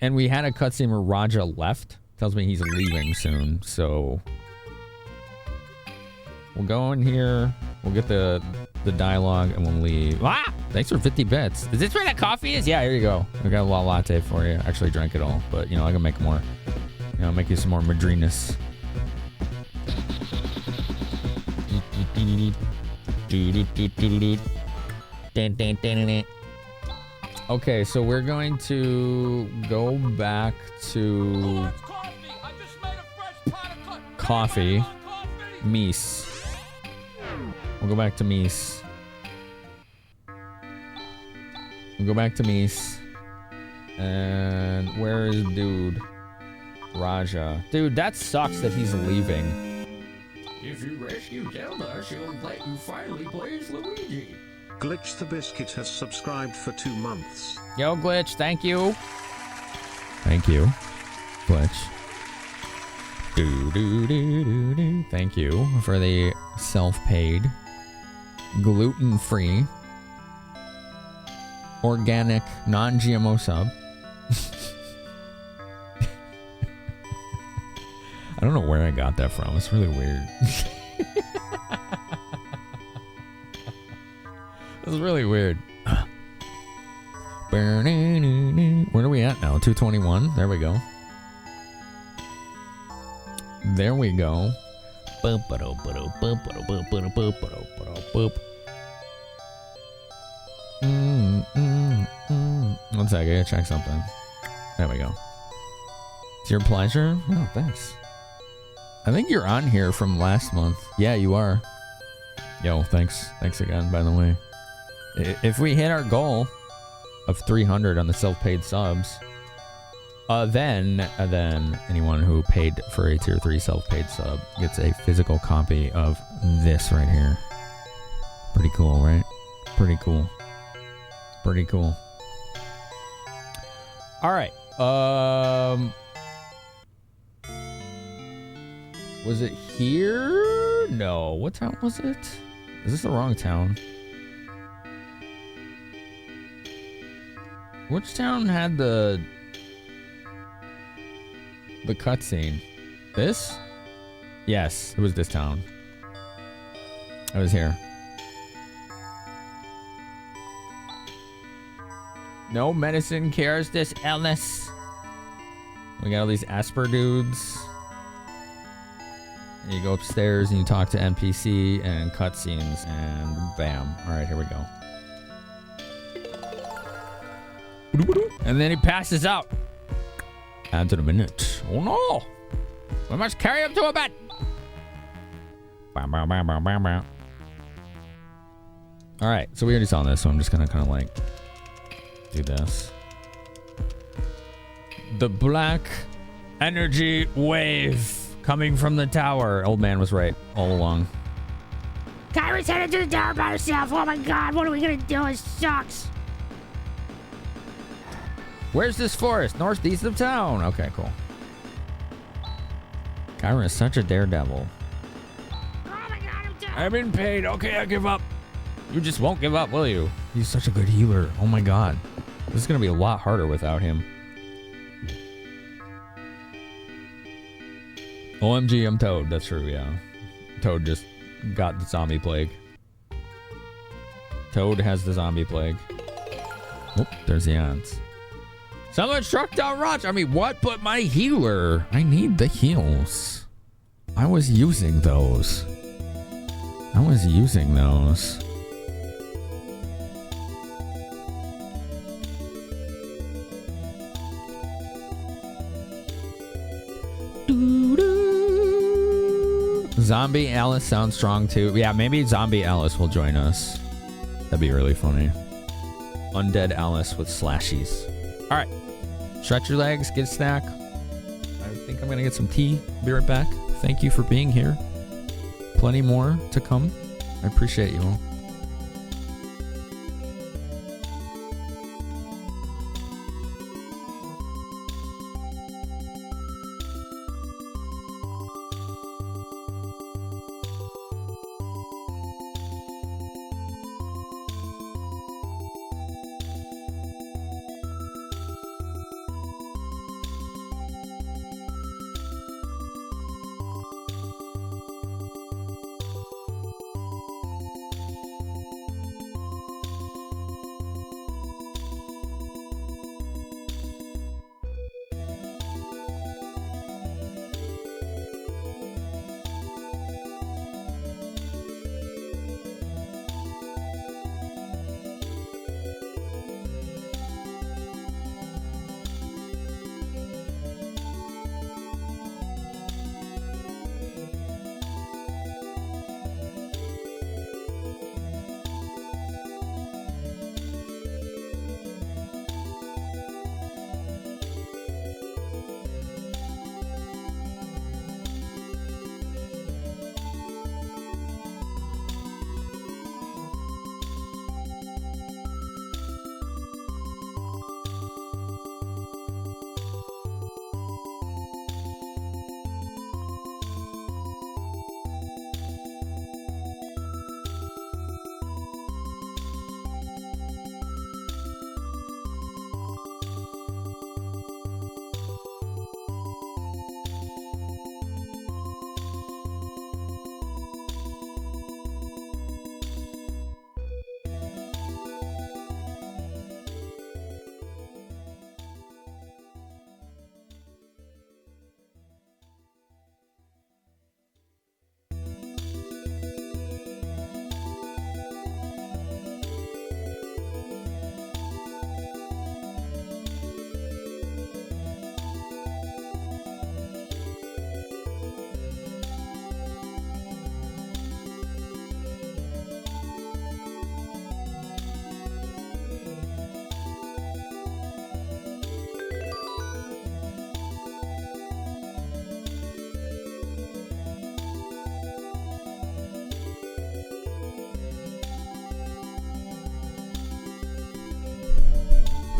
and we had a cutscene where Raja left tells me he's leaving soon, so we'll go in here, we'll get the dialogue, and we'll leave. Ah! Thanks for 50 bits. Is this where that coffee is? Yeah, here you go. I got a little latte for you. Actually drank it all, but you know, I can make more. You know, I'll make you some more Madrinas. Okay, so we're going to go back to coffee. Mies. We'll go back to Mies. We'll go back to Mies. And where is dude? Raja. Dude, that sucks that he's leaving.
If you rescue Zelda, she'll let you finally play as Luigi.
Glitch the Biscuit has subscribed for 2 months.
Yo, Glitch, thank you. Thank you, Glitch. Thank you for the self-paid, gluten-free, organic, non-GMO sub. I don't know where I got that from. It's really weird. It's really weird. Where are we at now? 221. There we go. There we go. One sec, I gotta check something. There we go. It's your pleasure. Oh, thanks. I think you're on here from last month. Yeah, you are. Yo, thanks. Thanks again, by the way. If we hit our goal of 300 on the self-paid subs, then anyone who paid for a tier 3 self-paid sub gets a physical copy of this right here. Pretty cool, right? Pretty cool. Pretty cool. All right. Was it here? No. What town was it? Is this the wrong town? Which town had the cutscene? This? Yes, it was this town. I was here. No medicine cures this illness. We got all these Asper dudes. And you go upstairs and you talk to NPC and cutscenes and bam. All right, here we go. And then he passes out. Add to the minute. Oh no! We must carry him to a bed. All right, so we already saw this, so I'm just gonna kind of like do this. The black energy wave coming from the tower. Old man was right all along.
Kyrie's headed to the tower by herself. Oh my god, what are we gonna do? It sucks.
Where's this forest? Northeast of town. Okay, cool. Kyra is such a daredevil.
Oh my god, I'm done.
I've been paid. Okay, I give up. You just won't give up, will you? He's such a good healer. Oh my god. This is going to be a lot harder without him. OMG, I'm Toad. That's true, yeah. Toad just got the zombie plague. Toad has the zombie plague. Oh, there's the ants. Someone struck down Roch. I mean, what? But my healer. I need the heals. I was using those. Zombie Alice sounds strong too. Yeah, maybe Zombie Alice will join us. That'd be really funny. Undead Alice with slashies. All right. Stretch your legs, get a snack. I think I'm going to get some tea. Be right back. Thank you for being here. Plenty more to come. I appreciate you all.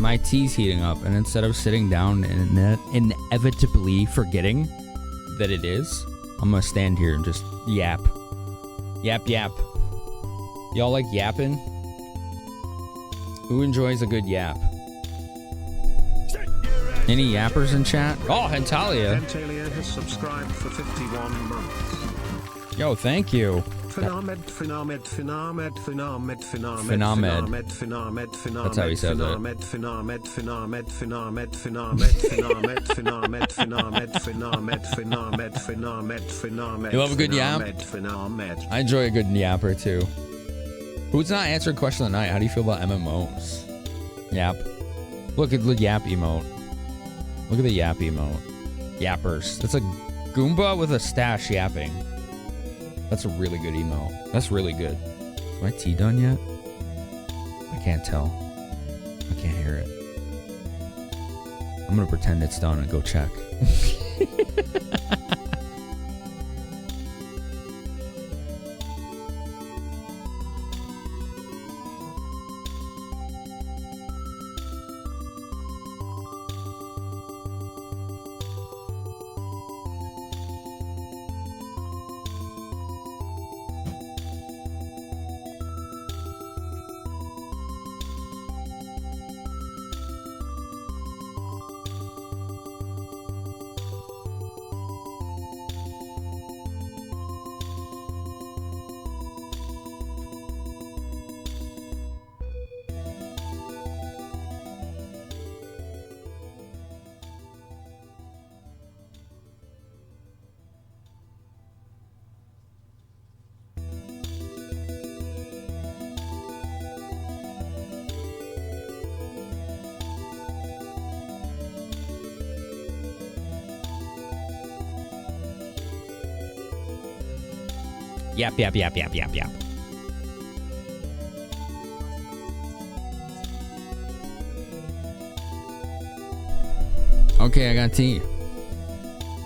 My tea's heating up, and instead of sitting down and inevitably forgetting that it is, I'm gonna stand here and just yap. Yap, yap. Y'all like yapping? Who enjoys a good yap? Any yappers in chat? Oh, Hentalia.
Hentalia has subscribed for 51 months.
Yo, thank you.
Finamenon.
That's how he says it. You love a good yap? I enjoy a good yapper too. Who's not answering question of the night? How do you feel about MMOs? Yap. Look at the yap emote. Look at the yap emote. Yappers. That's a Goomba with a stash yapping. That's a really good emote. That's really good. Is my tea done yet? I can't tell. I can't hear it. I'm gonna pretend it's done and go check. Yap, yap, yap, yap, yap, yap. Okay, I got tea.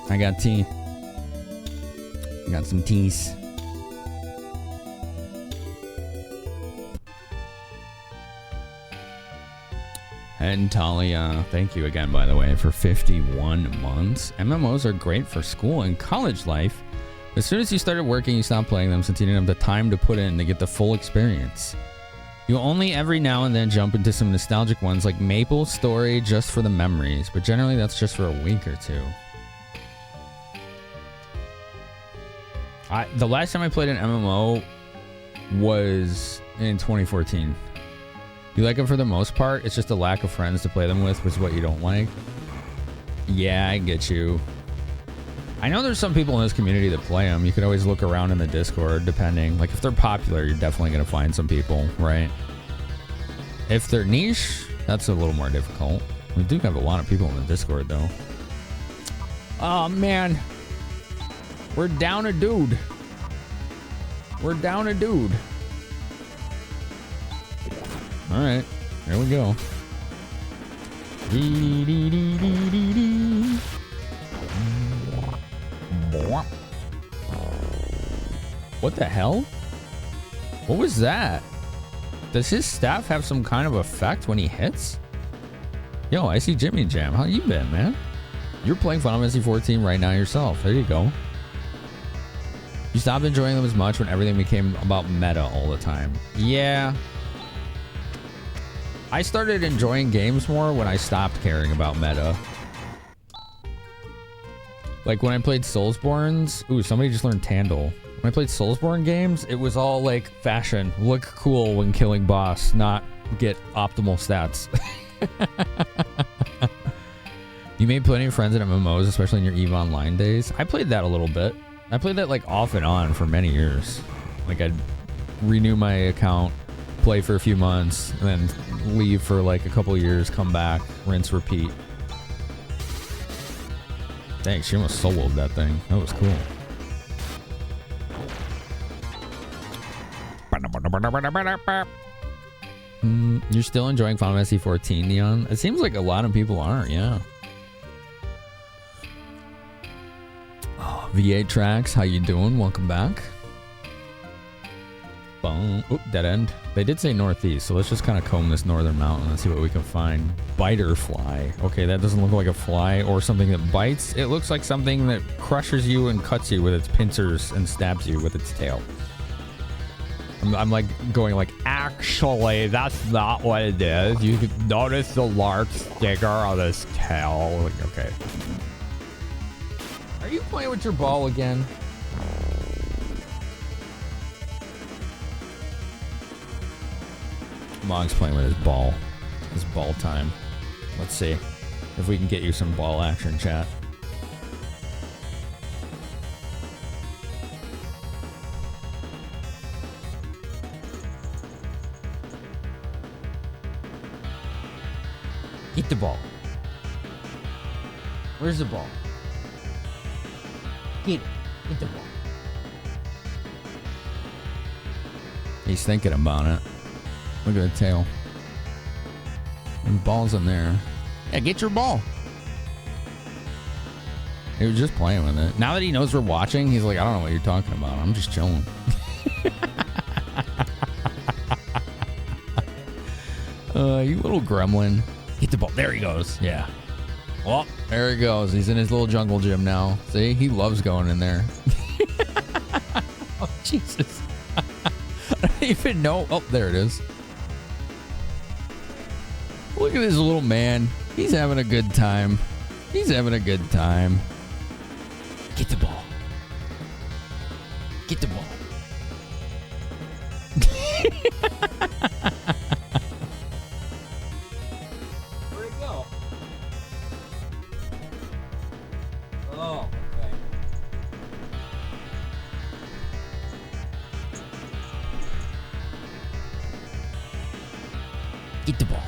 I got tea. I got some teas. And Talia, thank you again, by the way, for 51 months. MMOs are great for school and college life. As soon as you started working, you stopped playing them since you didn't have the time to put in to get the full experience. You'll only every now and then jump into some nostalgic ones like Maple Story just for the memories, but generally that's just for a week or two. The last time I played an MMO was in 2014. You like them for the most part, it's just a lack of friends to play them with, which is what you don't like. Yeah, I get you. I know there's some people in this community that play them. You could always look around in the Discord, depending. Like, if they're popular, you're definitely going to find some people, right? If they're niche, that's a little more difficult. We do have a lot of people in the Discord, though. Oh, man. We're down a dude. We're down a dude. All right. There we go. What the hell? What was that? Does his staff have some kind of effect when he hits? Yo, I see Jimmy Jam. How you been, man? You're playing Final Fantasy 14 right now yourself. There you go. You stopped enjoying them as much when everything became about meta all the time. Yeah. I started enjoying games more when I stopped caring about meta. Like when I played Soulsborne's, ooh, somebody just learned Tandle. When I played Soulsborne games, it was all like fashion, look cool when killing boss, not get optimal stats. You made plenty of friends in MMOs, especially in your EVE Online days. I played that a little bit. I played that like off and on for many years. Like I'd renew my account, play for a few months, and then leave for like a couple years, come back, rinse, repeat. Dang, she almost soloed that thing. That was cool. You're still enjoying Final Fantasy 14, Neon? It seems like a lot of people aren't, yeah. Oh, V8 Tracks, how you doing? Welcome back. Boom. Oop, dead end. They did say northeast, so let's just kind of comb this northern mountain and see what we can find. Biter fly. Okay, that doesn't look like a fly or something that bites. It looks like something that crushes you and cuts you with its pincers and stabs you with its tail. I'm like going like, actually, that's not what it is. You can notice the large sticker on this tail. Like, okay. Are you playing with your ball again? Mog's playing with his ball. His ball time. Let's see if we can get you some ball action, chat. Get the ball. Where's the ball? Get it. Get the ball. He's thinking about it. Look at the tail. And ball's in there. Yeah, get your ball. He was just playing with it. Now that he knows we're watching, he's like, I don't know what you're talking about. I'm just chilling. You little gremlin. Get the ball. There he goes. Yeah. Well, there he goes. He's in his little jungle gym now. See, he loves going in there. Oh, Jesus. I don't even know. Oh, there it is. Look at this little man. He's having a good time. He's having a good time. Get the ball. Get the ball. Where'd it go? Oh, okay. Get the ball.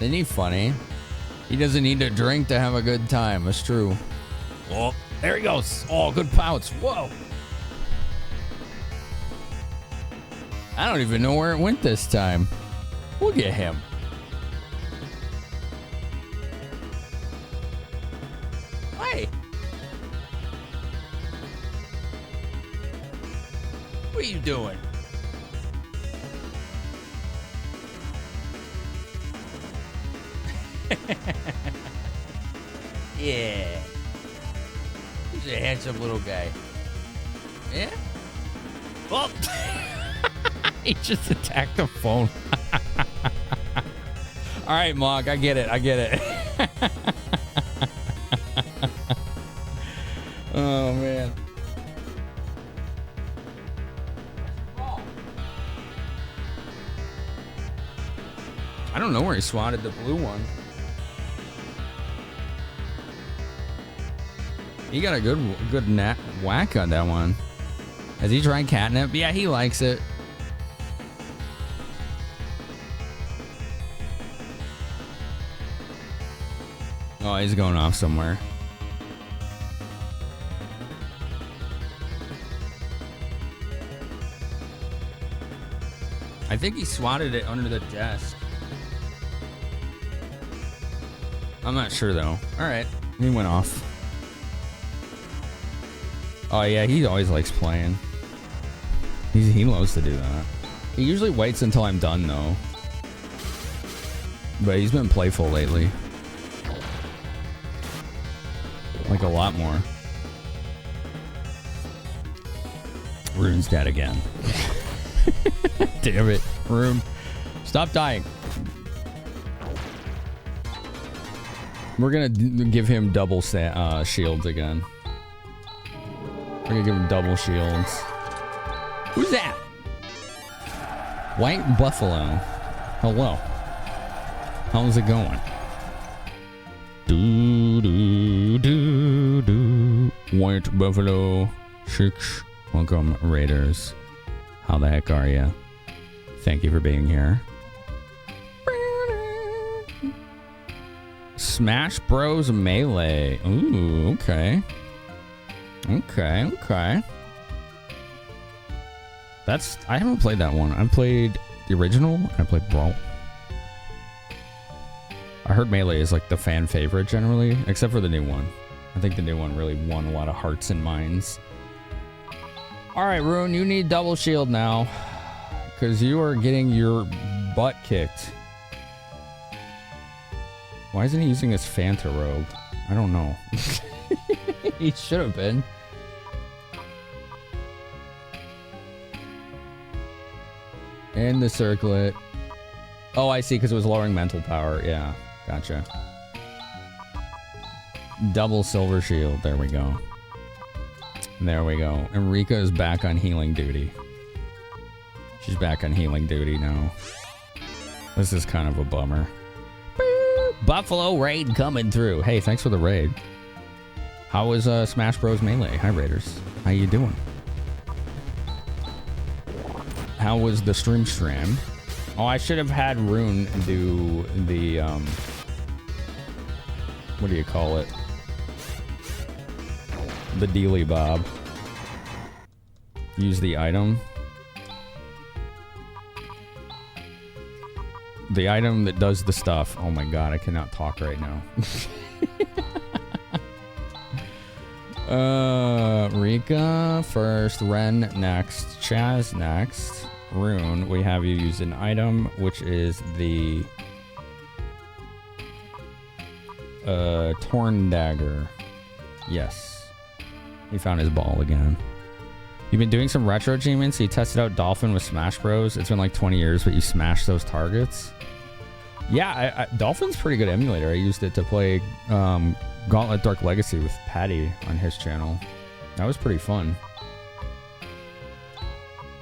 Isn't he funny? He doesn't need to drink to have a good time. That's true. Oh, there he goes. Oh, good pouts. Whoa. I don't even know where it went this time. Look at him. Hey. What are you doing? Yeah. He's a handsome little guy. Yeah? Well, he just attacked the phone. All right, Mog, I get it. I get it. Oh, man. I don't know where he swatted the blue one. He got a good whack on that one. Has he tried catnip? Yeah, he likes it. Oh, he's going off somewhere. I think he swatted it under the desk. I'm not sure though. All right, he went off. Oh yeah, he always likes playing. He loves to do that. He usually waits until I'm done though. But he's been playful lately. Like a lot more. Rune's dead again. Damn it, Rune. Stop dying. We're gonna give him double shields again. We're gonna give him double shields. Who's that? White Buffalo. Hello. How's it going? Do do do do. White Buffalo. Shoosh. Welcome, Raiders. How the heck are you? Thank you for being here. Smash Bros. Melee. Ooh, okay. Okay. I haven't played that one. I played the original and I played Brawl. I heard Melee is like the fan favorite generally, except for the new one. I think the new one really won a lot of hearts and minds. All right, Rune, you need double shield now. Because you are getting your butt kicked. Why isn't he using his Fanta robe? I don't know. He should have been. And the circlet. Oh, I see, because it was lowering mental power. Yeah, gotcha. Double silver shield. There we go. There we go. And Rika is back on healing duty. She's back on healing duty now. This is kind of a bummer. Buffalo raid coming through. Hey, thanks for the raid. How was Smash Bros. Melee? Hi, Raiders. How you doing? How was the stream? Oh, I should have had Rune do the, what do you call it? The Dealy Bob. Use the item. The item that does the stuff. Oh my god, I cannot talk right now. Rika first, Ren next, Chaz next, Rune. We have you use an item, which is the Torn Dagger. Yes. He found his ball again. You've been doing some retro achievements. You tested out Dolphin with Smash Bros. It's been like 20 years, but you smashed those targets. Yeah, Dolphin's pretty good emulator. I used it to play Gauntlet Dark Legacy with Patty on his channel. That was pretty fun.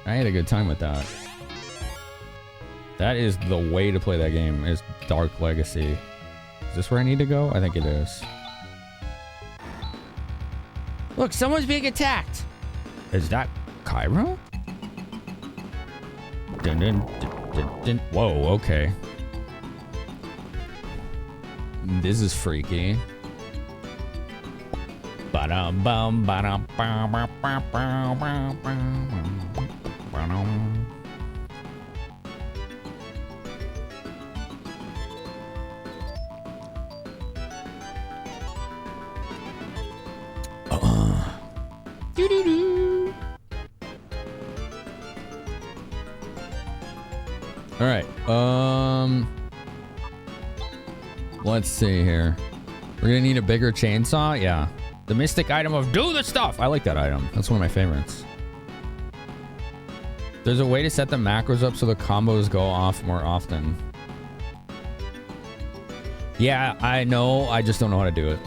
I had a good time with that. That is the way to play that game, is Dark Legacy. Is this where I need to go? I think it is. Look, someone's being attacked. Is that Cairo? Dun, dun, dun, dun, dun. Whoa, okay. This is freaky. Ba-dum bum ba-dum bum bum bum bum bum. All right. Let's see here. We're gonna need a bigger chainsaw. Yeah. The mystic item of do the stuff. I like that item. That's one of my favorites. There's a way to set the macros up so the combos go off more often. Yeah, I know. I just don't know how to do it.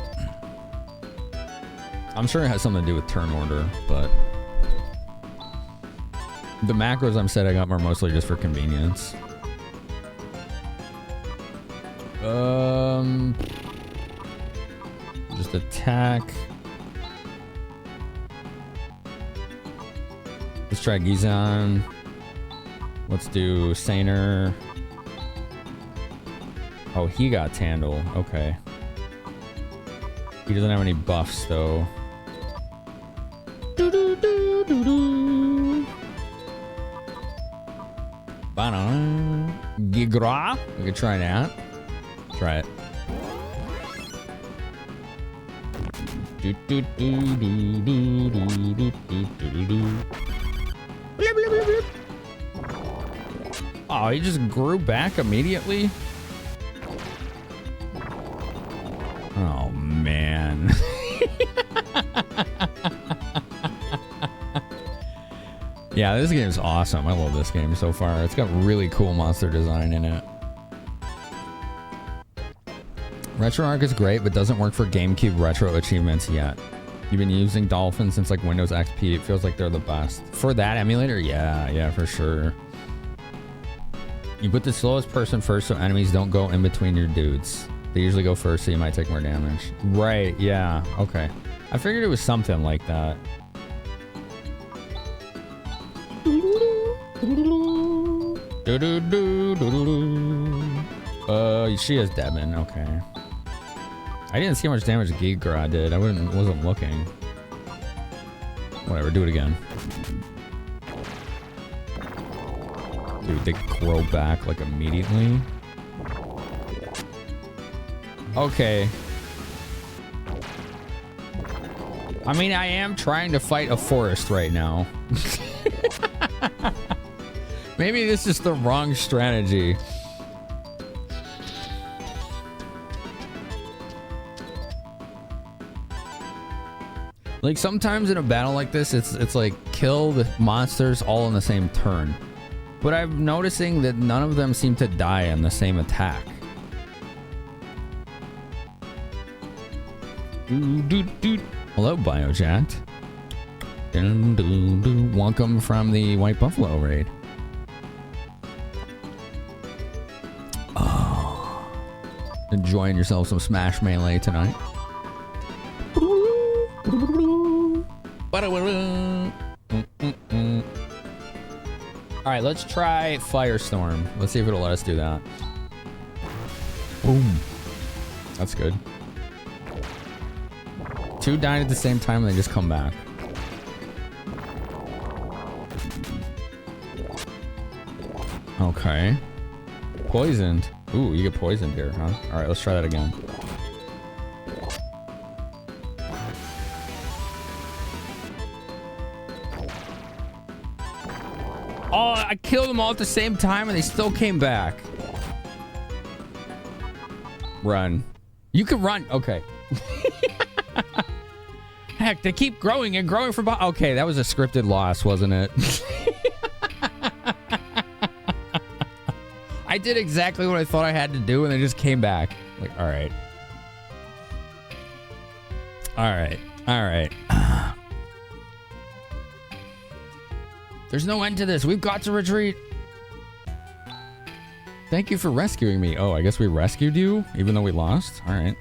I'm sure it has something to do with turn order, but the macros I'm setting up are mostly just for convenience. Just attack. Let's try Gizan. Let's do Saner. Oh, he got Tandle. Okay. He doesn't have any buffs, though. Gigra. We could try that. Try it. Oh, he just grew back immediately? Oh, man. Yeah, this game is awesome. I love this game so far. It's got really cool monster design in it. RetroArch is great, but doesn't work for GameCube retro achievements yet. You've been using Dolphin since like Windows XP. It feels like they're the best. For that emulator, yeah, for sure. You put the slowest person first so enemies don't go in between your dudes. They usually go first, so you might take more damage. Right, yeah, okay. I figured it was something like that. She has Devin, okay. I didn't see how much damage Gigra did. I wasn't looking. Whatever, do it again. Dude, they grow back like immediately. Okay. I mean, I am trying to fight a forest right now. Maybe this is the wrong strategy. Like sometimes in a battle like this, it's like kill the monsters all in the same turn. But I'm noticing that none of them seem to die on the same attack. Hello, Biojacked. Welcome from the White Buffalo raid. Oh, enjoying yourself some Smash Melee tonight. Alright, let's try Firestorm. Let's see if it'll let us do that. Boom. That's good. 2 died at the same time and they just come back. Okay. Poisoned. Ooh, you get poisoned here, huh? Alright, let's try that again. Oh, I killed them all at the same time and they still came back. Run. You can run. Okay. Heck, they keep growing and growing from... Okay, that was a scripted loss, wasn't it? I did exactly what I thought I had to do and they just came back. Like, all right. All right. All right. There's no end to this. We've got to retreat. Thank you for rescuing me. Oh, I guess we rescued you, even though we lost? All right.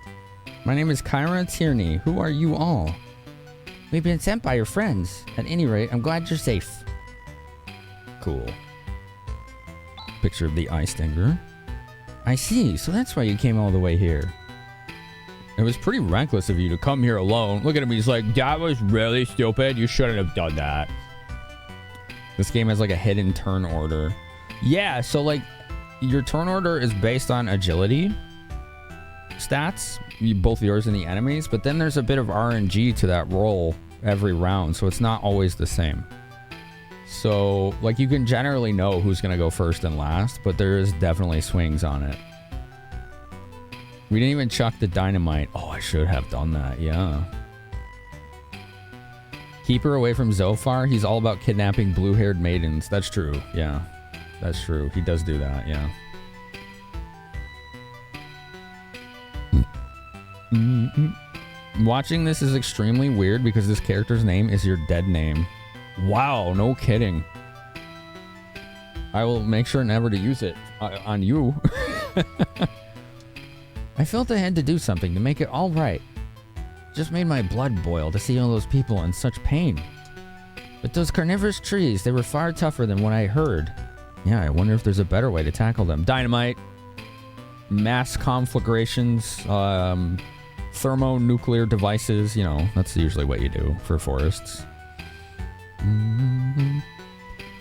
My name is Kyra Tierney. Who are you all? We've been sent by your friends. At any rate, I'm glad you're safe. Cool. Picture of the eye stinger. I see. So that's why you came all the way here. It was pretty reckless of you to come here alone. Look at him. He's like, that was really stupid. You shouldn't have done that. This game has like a hidden turn order. Yeah, so like your turn order is based on agility stats, both yours and the enemies, but then there's a bit of RNG to that roll every round, so it's not always the same. So like you can generally know who's gonna go first and last, but there is definitely swings on it. We didn't even chuck the dynamite. Oh, I should have done that, yeah. Keep her away from Zophar. He's all about kidnapping blue-haired maidens. That's true. Yeah, that's true. He does do that. Yeah. Watching this is extremely weird because this character's name is your dead name. Wow, no kidding. I will make sure never to use it on you. I felt I had to do something to make it all right. Just made my blood boil to see all those people in such pain. But those carnivorous trees, they were far tougher than what I heard. Yeah, I wonder if there's a better way to tackle them. Dynamite, mass conflagrations, thermonuclear devices, you know, that's usually what you do for forests.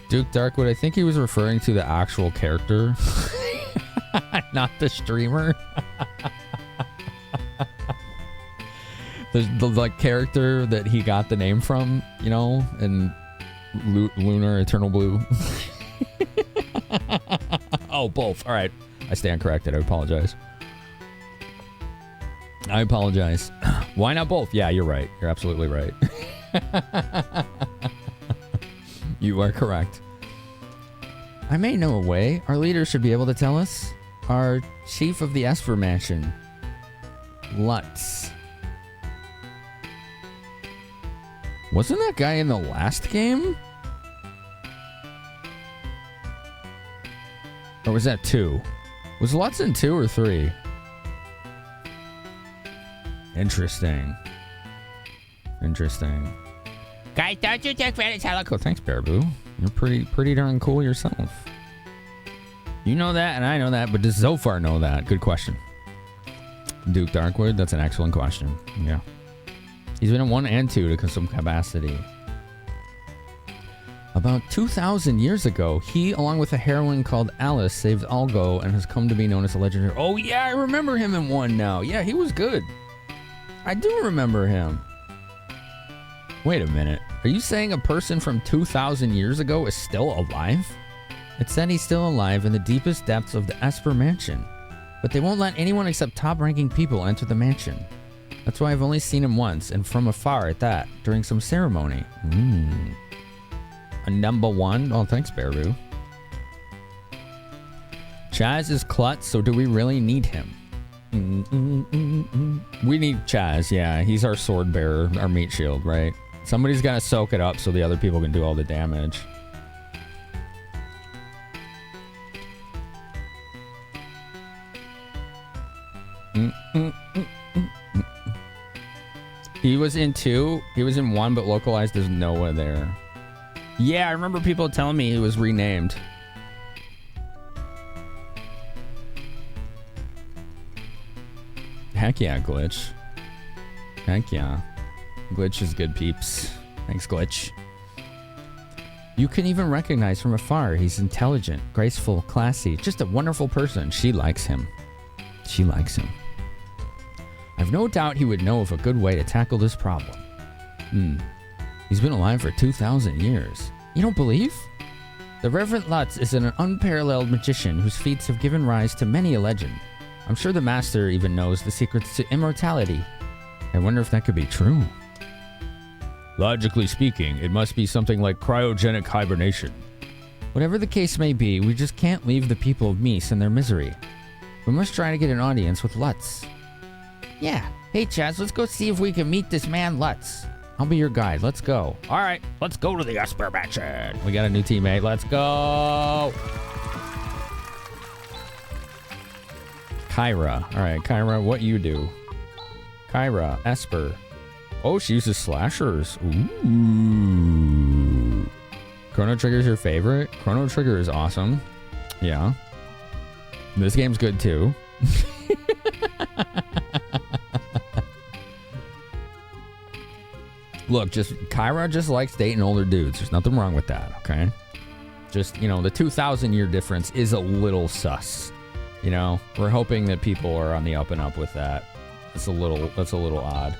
Duke Darkwood, I think he was referring to the actual character, not the streamer. The like character that he got the name from, you know, in Lunar Eternal Blue. Oh, both. All right. I stand corrected. I apologize. I apologize. Why not both? Yeah, you're right. You're absolutely right. You are correct. I may know a way. Our leader should be able to tell us. Our chief of the Esper Mansion. Lutz. Wasn't that guy in the last game? Or was that 2? Was Lutz in 2 or 3? Interesting. Interesting. Guys, don't you take Phantasy Star? Oh, thanks, Baraboo. You're pretty darn cool yourself. You know that, and I know that, but does Zophar know that? Good question. Duke Darkwood, that's an excellent question. Yeah. He's been in 1 and 2 to some capacity. About 2,000 years ago, he, along with a heroine called Alice, saved Algo and has come to be known as a legendary... Oh, yeah, I remember him in 1 now. Yeah, he was good. I do remember him. Wait a minute. Are you saying a person from 2,000 years ago is still alive? It said he's still alive in the deepest depths of the Esper Mansion. But they won't let anyone except top-ranking people enter the mansion. That's why I've only seen him once, and from afar at that, during some ceremony. A number one? Oh, thanks, Bearoo. Chaz is klutz, so do we really need him? We need Chaz, yeah. He's our sword bearer, our meat shield, right? Somebody's got to soak it up so the other people can do all the damage. He was in 2. He was in 1, but localized. There's Noah there. Yeah, I remember people telling me he was renamed. Heck yeah, Glitch. Heck yeah. Glitch is good, peeps. Thanks, Glitch. You can even recognize from afar he's intelligent, graceful, classy, just a wonderful person. She likes him. She likes him. I've no doubt he would know of a good way to tackle this problem. He's been alive for 2,000 years. You don't believe? The Reverend Lutz is an unparalleled magician whose feats have given rise to many a legend. I'm sure the master even knows the secrets to immortality. I wonder if that could be true. Logically speaking, it must be something like cryogenic hibernation. Whatever the case may be, we just can't leave the people of Mies in their misery. We must try to get an audience with Lutz. Yeah. Hey, Chaz, let's go see if we can meet this man Lutz. I'll be your guide. Let's go. All right, let's go to the Esper Mansion. We got a new teammate. Let's go. Kyra. All right, Kyra, what you do? Kyra, Esper. Oh, she uses slashers. Ooh. Chrono Trigger's your favorite? Chrono Trigger is awesome. Yeah. This game's good too. Look, Kyra just likes dating older dudes. There's nothing wrong with that, okay? Just, you know, the 2,000 year difference is a little sus. You know, we're hoping that people are on the up and up with that. That's a little odd.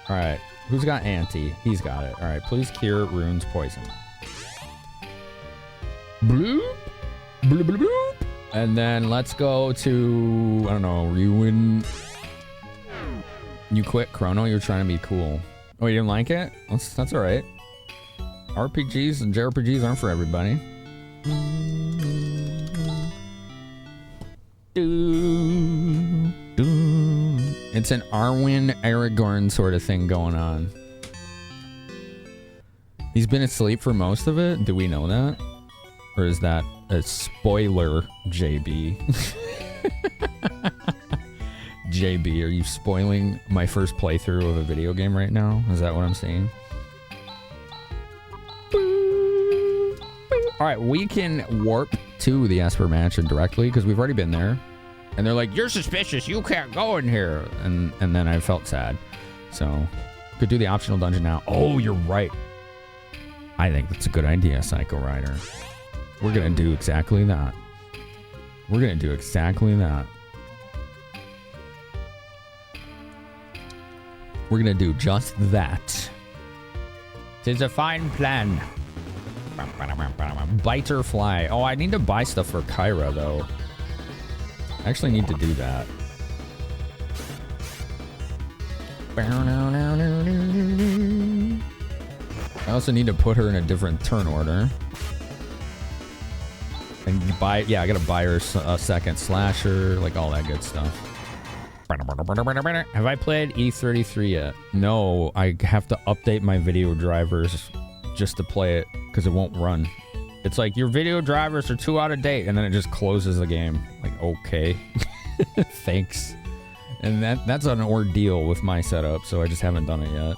All right, who's got Auntie? He's got it. All right, please cure Rune's poison. Bloop, bloop, bloop, bloop. And then let's go to, I don't know, Ruin. You quit Chrono? You're trying to be cool. Oh, you didn't like it? That's all right. RPGs and JRPGs aren't for everybody. It's an Arwen Aragorn sort of thing going on. He's been asleep for most of it. Do we know that? Or is that a spoiler, JB? JB, are you spoiling my first playthrough of a video game right now? Is that what I'm saying? All right, we can warp to the Esper Mansion directly because we've already been there. And they're like, you're suspicious. You can't go in here. And then I felt sad. So, could do the optional dungeon now. Oh, you're right. I think that's a good idea, Psycho Rider. We're going to do exactly that. We're going to do exactly that. We're going to do just that. 'Tis a fine plan. Biter fly. Oh, I need to buy stuff for Kyra, though. I actually need to do that. I also need to put her in a different turn order. And buy, yeah, I gotta buy her a second slasher, like all that good stuff. Have I played E33 yet? No, I have to update my video drivers just to play it because it won't run. It's like, your video drivers are too out of date, and then it just closes the game. Like, okay. Thanks. And that's an ordeal with my setup, so I just haven't done it yet.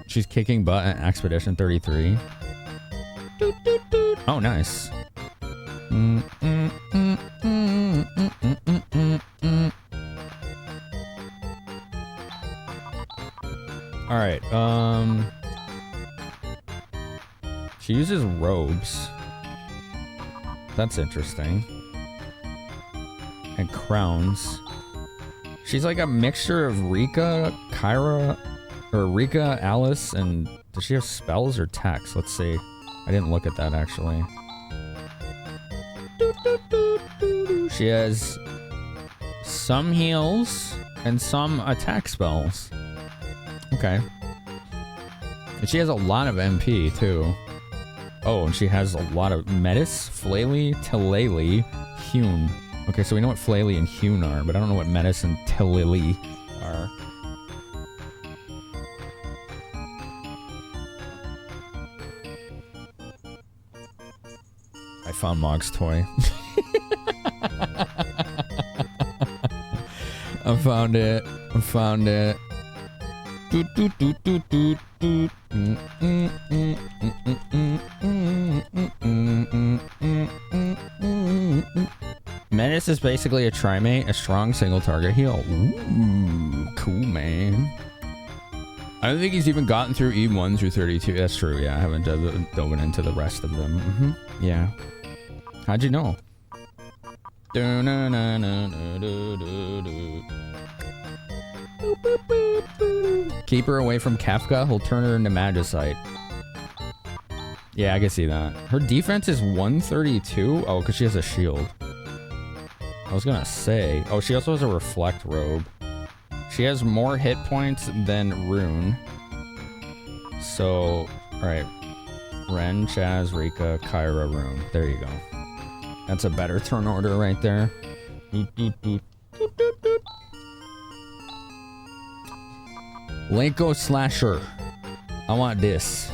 She's kicking butt at Expedition 33. Oh, nice. All right. She uses robes. That's interesting. And crowns. She's like a mixture of Rika, Kyra, or Rika, Alice, and does she have spells or attacks? Let's see. I didn't look at that actually. She has some heals and some attack spells. Okay. And she has a lot of MP too. Oh, and she has a lot of Metis, Flaily, Tillali, Hune. Okay, so we know what Flaily and Hune are, but I don't know what Metis and Tillali are. I found Mog's toy. I found it. I found it. Doot, doot, doot, doot, doot, doot. Menace is basically a Trimate, a strong single target heal. Ooh, cool, man. I don't think he's even gotten through E1 through 32. That's true, yeah. I haven't dove into the rest of them. Yeah. How'd you know? Keep her away from Kefka, he'll turn her into Magicite. Yeah, I can see that. Her defense is 132? Oh, because she has a shield. I was gonna say... Oh, she also has a Reflect Robe. She has more hit points than Rune. So, alright. Ren, Chaz, Rika, Kyra, Rune. There you go. That's a better turn order right there. Doot, doot, doot. Doot, doot, doot. Lenko Slasher. I want this.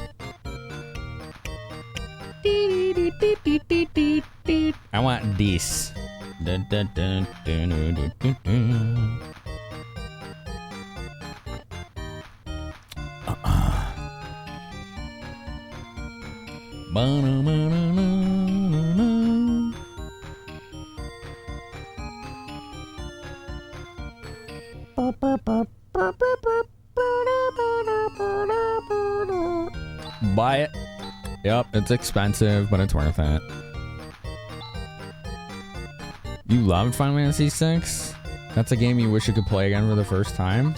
I want this. Dun, dun, dun, dun, dun, dun, dun, dun. Buy it. Yep, it's expensive, but it's worth it. You loved Final Fantasy VI? That's a game you wish you could play again for the first time?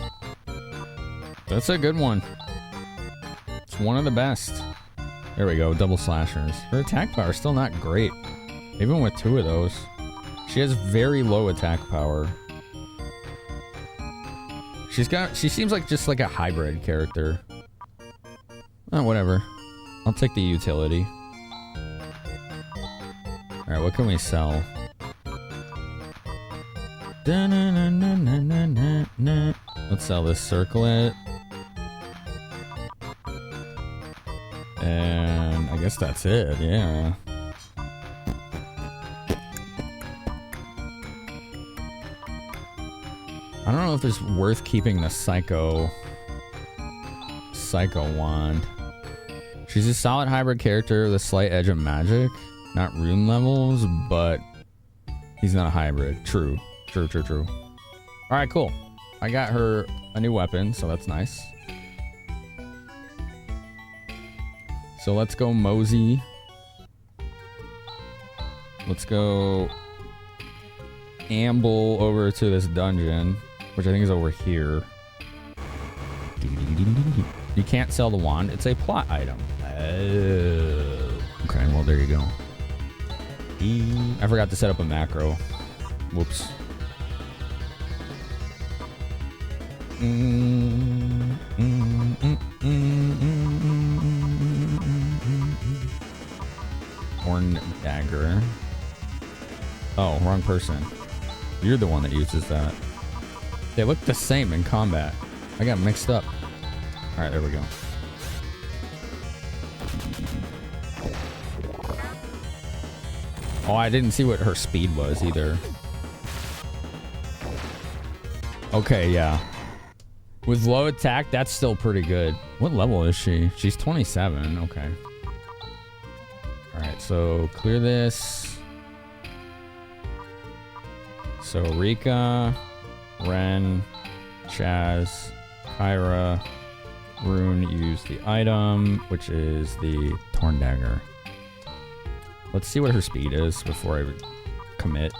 That's a good one. It's one of the best. There we go, double slashers. Her attack power is still not great. Even with two of those. She has very low attack power. She seems like just like a hybrid character. Oh, whatever. I'll take the utility. Alright, what can we sell? Let's sell this circlet. And I guess that's it, yeah. I don't know if it's worth keeping the Psycho wand. She's a solid hybrid character with a slight edge of magic. Not rune levels, but he's not a hybrid. True. Alright, cool. I got her a new weapon, so that's nice. So let's go mosey. Let's go amble over to this dungeon, which I think is over here. You can't sell the wand. It's a plot item. Okay, well, there you go. I forgot to set up a macro. Whoops. Horn dagger. Oh, wrong person. You're the one that uses that. They look the same in combat. I got mixed up. Alright, there we go. Oh, I didn't see what her speed was either. Okay, yeah. With low attack, that's still pretty good. What level is she? She's 27. Okay. Alright, so clear this. So Rika, Ren, Chaz, Kyra, Rune use the item, which is the Torn Dagger. Let's see what her speed is before I commit.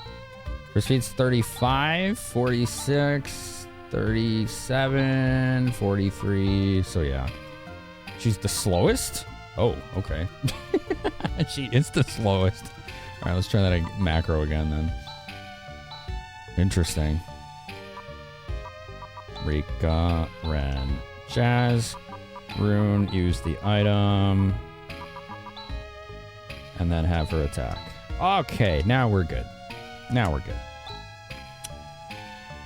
Her speed's 35, 46, 37, 43. So yeah. She's the slowest? Oh, okay. She is the slowest. All right, let's try that macro again then. Interesting. Rika, Ren, Jazz, Rune, use the item, and then have her attack. Okay, now we're good. Now we're good.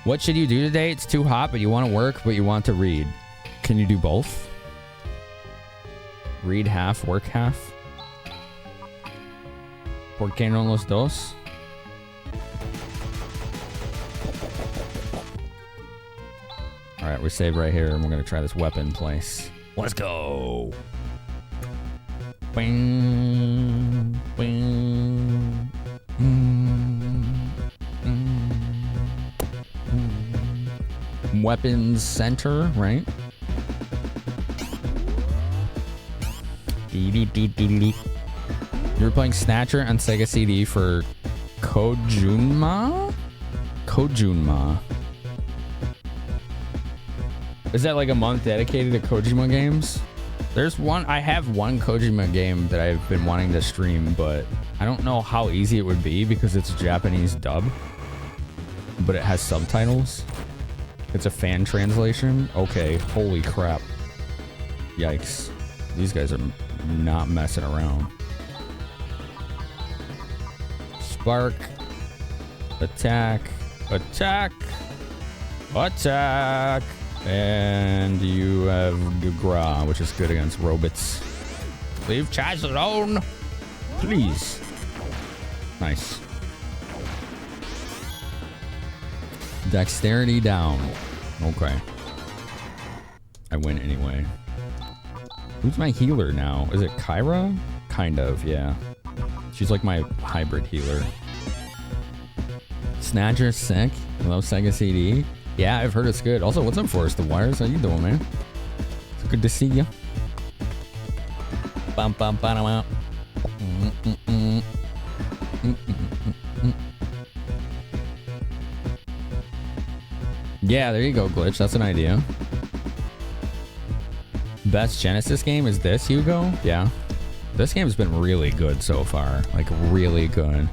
What should you do today? It's too hot, but you want to work, but you want to read. Can you do both? Read half, work half? ¿Por qué no los dos? Alright, we save right here, and we're going to try this weapon place. Let's go! Bing, bing, Weapons center, right? You were playing Snatcher on Sega CD for Kojunma? Kojunma. Is that like a month dedicated to Kojima games? There's one, I have one Kojima game that I've been wanting to stream, but I don't know how easy it would be because it's a Japanese dub, but it has subtitles. It's a fan translation. Okay, holy crap. Yikes. These guys are not messing around. Spark. Attack. Attack. Attack. And you have Gugra, which is good against robots. Leave Chaz alone, please. Nice. Dexterity down. Okay. I win anyway. Who's my healer now? Is it Kyra? Kind of, yeah. She's like my hybrid healer. Snatcher sick. Hello, Sega CD. Yeah, I've heard it's good. Also, what's up, Forrest the Wires? How you doing, man? It's good to see you. Bum, bum, bum, bum. Yeah, there you go, Glitch. That's an idea. Best Genesis game is this, Hugo? Yeah. This game's been really good so far. Like, really good.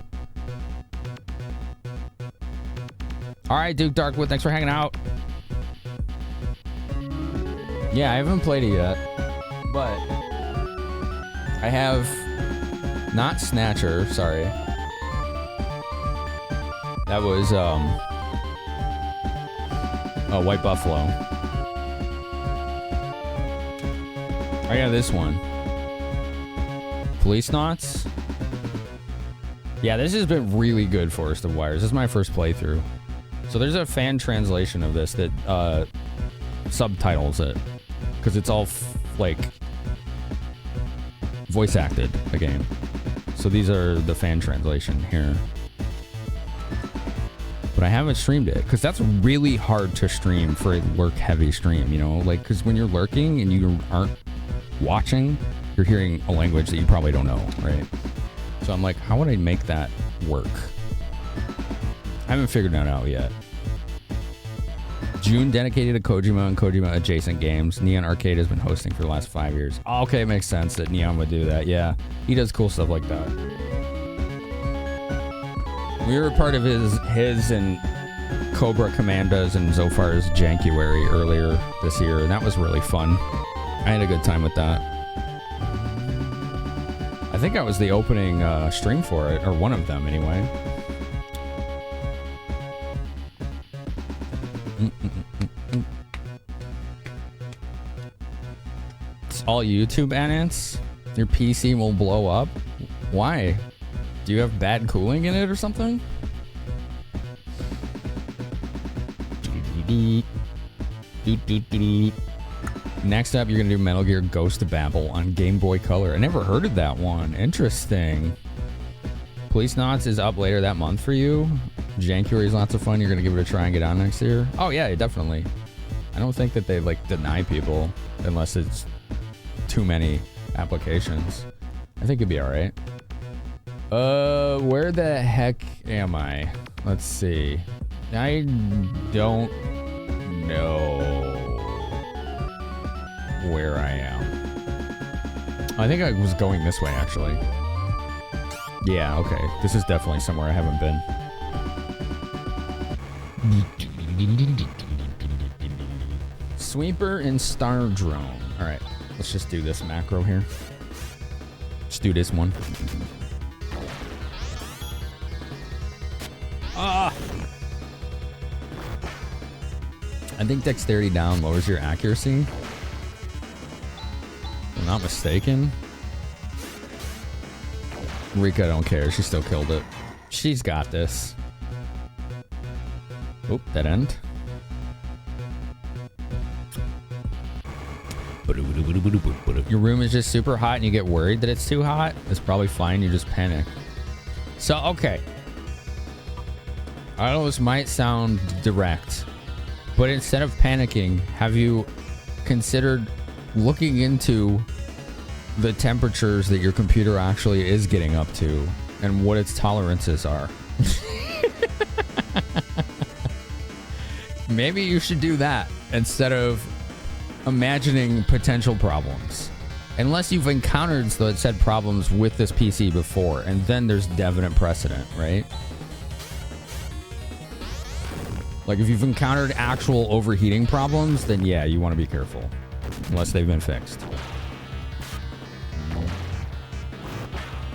Alright, Duke Darkwood, thanks for hanging out. Yeah, I haven't played it yet. But I have not Snatcher, sorry. That was White Buffalo. I got this one. Police Knots. Yeah, this has been really good, Forest of Wires. This is my first playthrough. So there's a fan translation of this that subtitles it. Because it's all, like, voice acted, the game. So these are the fan translation here. But I haven't streamed it. Because that's really hard to stream for a lurk-heavy stream, you know? Like, because when you're lurking and you aren't watching, you're hearing a language that you probably don't know, right? So I'm like, how would I make that work? I haven't figured that out yet. June dedicated to Kojima and Kojima adjacent games. Neon Arcade has been hosting for the last 5 years. Okay, makes sense that Neon would do that. Yeah, he does cool stuff like that. We were part of his and Cobra Commandos and Zophar's Jankuary earlier this year, and that was really fun. I had a good time with that. I think I was the opening stream for it, or one of them anyway. It's all YouTube anants? Your PC will blow up? Why? Do you have bad cooling in it or something? Next up, you're gonna do Metal Gear Ghost of Babel on Game Boy Color. I never heard of that one. Interesting. Police Knots is up later that month for you. Jankuary is lots of fun. You're gonna give it a try and get on next year. Oh yeah, definitely. I don't think that they like deny people unless it's too many applications. I think it'd be all right. Where the heck am I? Let's see. I don't know where I am. I think I was going this way, actually. Yeah, okay. This is definitely somewhere I haven't been. Sweeper and Star Drone. All right, let's just do this macro here. Let's do this one. Ah! I think dexterity down lowers your accuracy. If I'm not mistaken. Rika don't care. She still killed it. She's got this. Oop, dead end. Your room is just super hot and you get worried that it's too hot. It's probably fine. You just panic. So, okay. I know this might sound direct, but instead of panicking, have you considered looking into the temperatures that your computer actually is getting up to and what its tolerances are? Maybe you should do that instead of imagining potential problems. Unless you've encountered said problems with this PC before, and then there's definite precedent, right? Like if you've encountered actual overheating problems, then yeah, you want to be careful. Unless they've been fixed.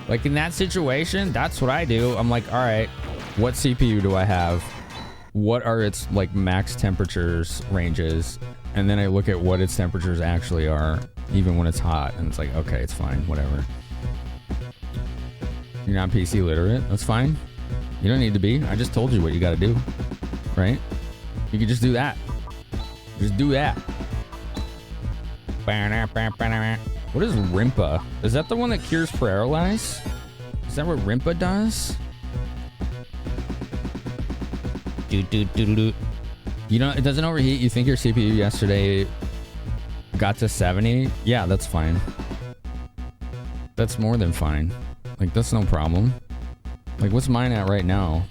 Like in that situation, that's what I do. I'm like, all right, what CPU do I have? What are its like max temperatures ranges? And then I look at what its temperatures actually are, even when it's hot. And it's like, okay, it's fine, whatever. You're not PC literate, that's fine. You don't need to be. I just told you what you got to do, right? You can just do that. Just do that. What is Rimpa? Is that the one that cures paralyze? Is that what Rimpa does? You know, it doesn't overheat. You think your CPU yesterday got to 70? Yeah, that's fine. That's more than fine. Like, that's no problem. Like, what's mine at right now?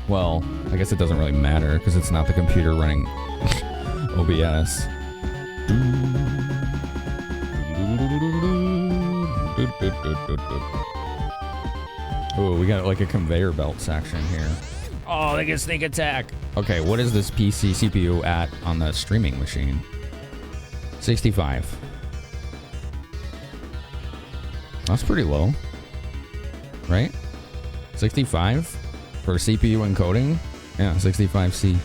Well, I guess it doesn't really matter because it's not the computer running OBS. Oh, we got like a conveyor belt section here. Oh, they get sneak attack. Okay, what is this PC CPU at on the streaming machine? 65. That's pretty low, right? 65 for CPU encoding? Yeah, 65C.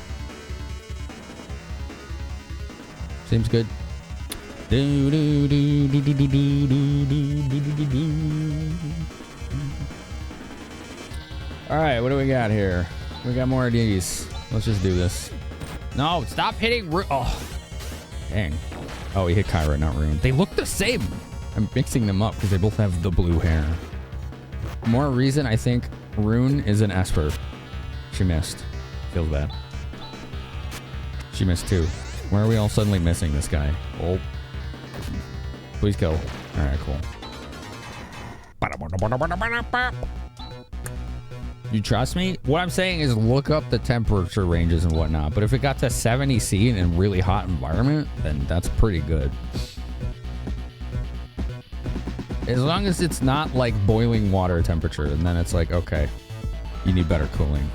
Seems good. All right, what do we got here? We got more of these. Let's just do this. No, stop hitting oh, dang. Oh, he hit Kyra, not Rune. They look the same. I'm mixing them up because they both have the blue hair. More reason, I think Rune is an Esper. She missed. Feels bad. She missed too. Why are we all suddenly missing this guy? Oh. Please kill. All right, cool. You trust me? What I'm saying is look up the temperature ranges and whatnot. But if it got to 70C in a really hot environment, then that's pretty good. As long as it's not like boiling water temperature, and then it's like, okay, you need better cooling.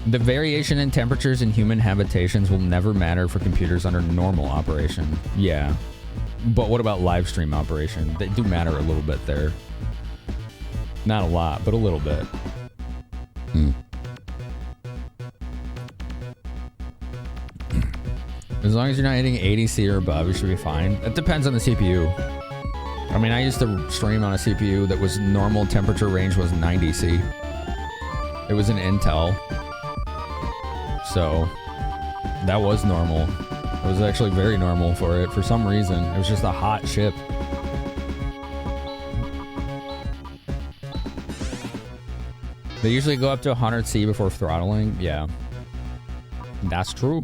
The variation in temperatures in human habitations will never matter for computers under normal operation. Yeah. But what about live stream operation? They do matter a little bit there. Not a lot, but a little bit. As long as you're not hitting 80C or above, you should be fine. It depends on the CPU. I mean, I used to stream on a CPU that was normal temperature range was 90C. It was an Intel. So that was normal. It was actually very normal for it. For some reason, it was just a hot ship. They usually go up to 100C before throttling. Yeah. That's true.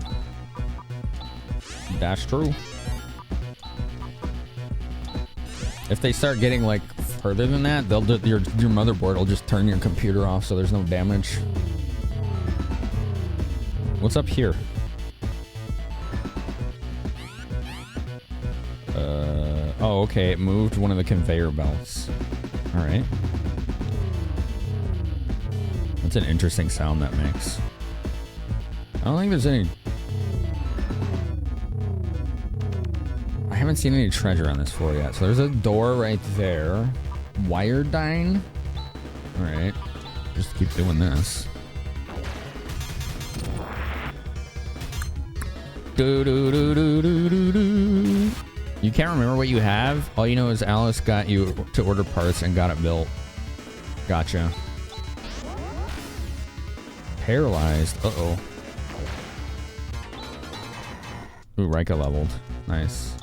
That's true. If they start getting like further than that, they'll your motherboard will just turn your computer off so there's no damage. What's up here? Oh, okay. It moved one of the conveyor belts. All right. That's an interesting sound that makes. I don't think there's any... I haven't seen any treasure on this floor yet. So there's a door right there. Wiredyne. All right. Just keep doing this. You can't remember what you have? All you know is Alice got you to order parts and got it built. Gotcha. Paralyzed. Uh-oh. Ooh, Rika leveled. Nice.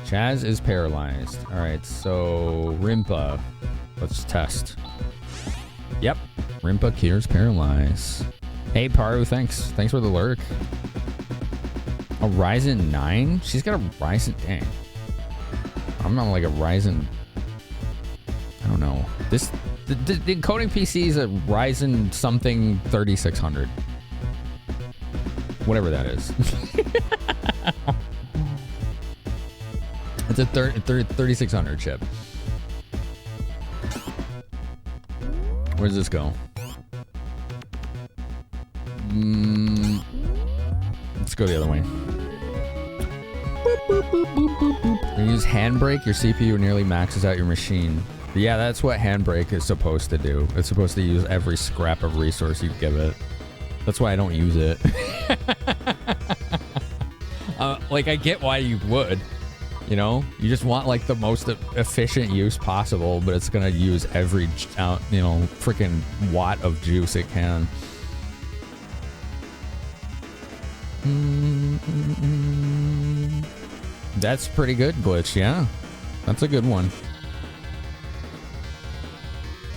Chaz is paralyzed. Alright, so Rimpa. Let's test. Yep. Rimpa cures paralyze. Hey, Paru, thanks. Thanks for the lurk. A Ryzen 9? She's got a Ryzen... Dang. I'm not like a Ryzen... I don't know. This... The encoding PC is a Ryzen something 3600. Whatever that is. It's a 3600 chip. Where does this go? Let's go the other way. When you use handbrake, your CPU nearly maxes out your machine. Yeah, that's what handbrake is supposed to do. It's supposed to use every scrap of resource you give it. That's why I don't use it. Like, I get why you would. You know? You just want, like, the most efficient use possible, but it's gonna use every, you know, freaking watt of juice it can. That's pretty good, Glitch, yeah. That's a good one.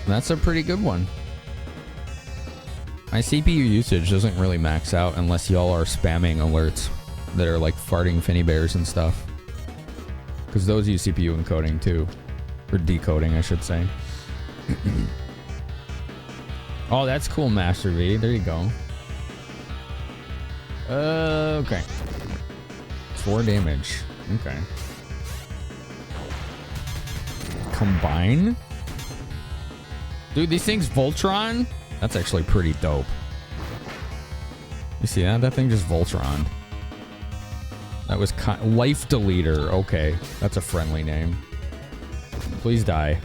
That's a pretty good one. My CPU usage doesn't really max out unless y'all are spamming alerts that are like farting finny bears and stuff. Because those use CPU encoding too. Or decoding, I should say. Oh, that's cool, Master V. There you go. Okay. 4 damage. Okay. Combine? Dude, these things Voltron? That's actually pretty dope. You see that? That thing just Voltron. That was Life Deleter. Okay, that's a friendly name. Please die.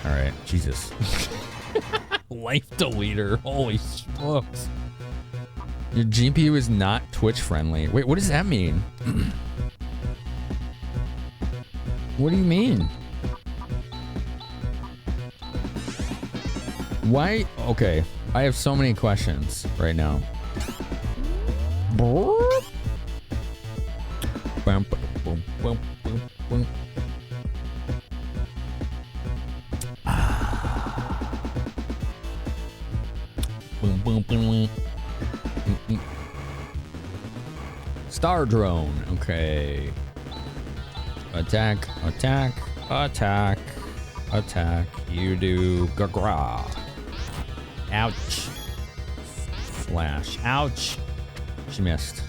All right, Jesus. Life Deleter. Holy smokes. Your GPU is not Twitch friendly. Wait, what does that mean? What do you mean? Why? Okay, I have so many questions right now. Star drone. Okay. Attack, attack, attack, attack. You do gagra. Ouch. Flash. Ouch. She missed.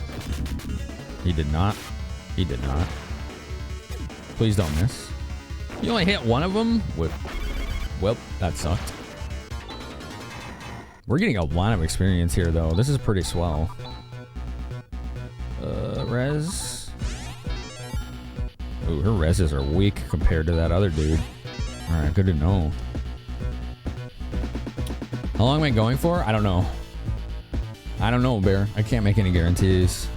He did not. He did not. Please don't miss. You only hit one of them? Well, that sucked. We're getting a lot of experience here, though. This is pretty swell. Res. Ooh, her reses are weak compared to that other dude. Alright, good to know. How long am I going for? I don't know. I don't know, Bear. I can't make any guarantees.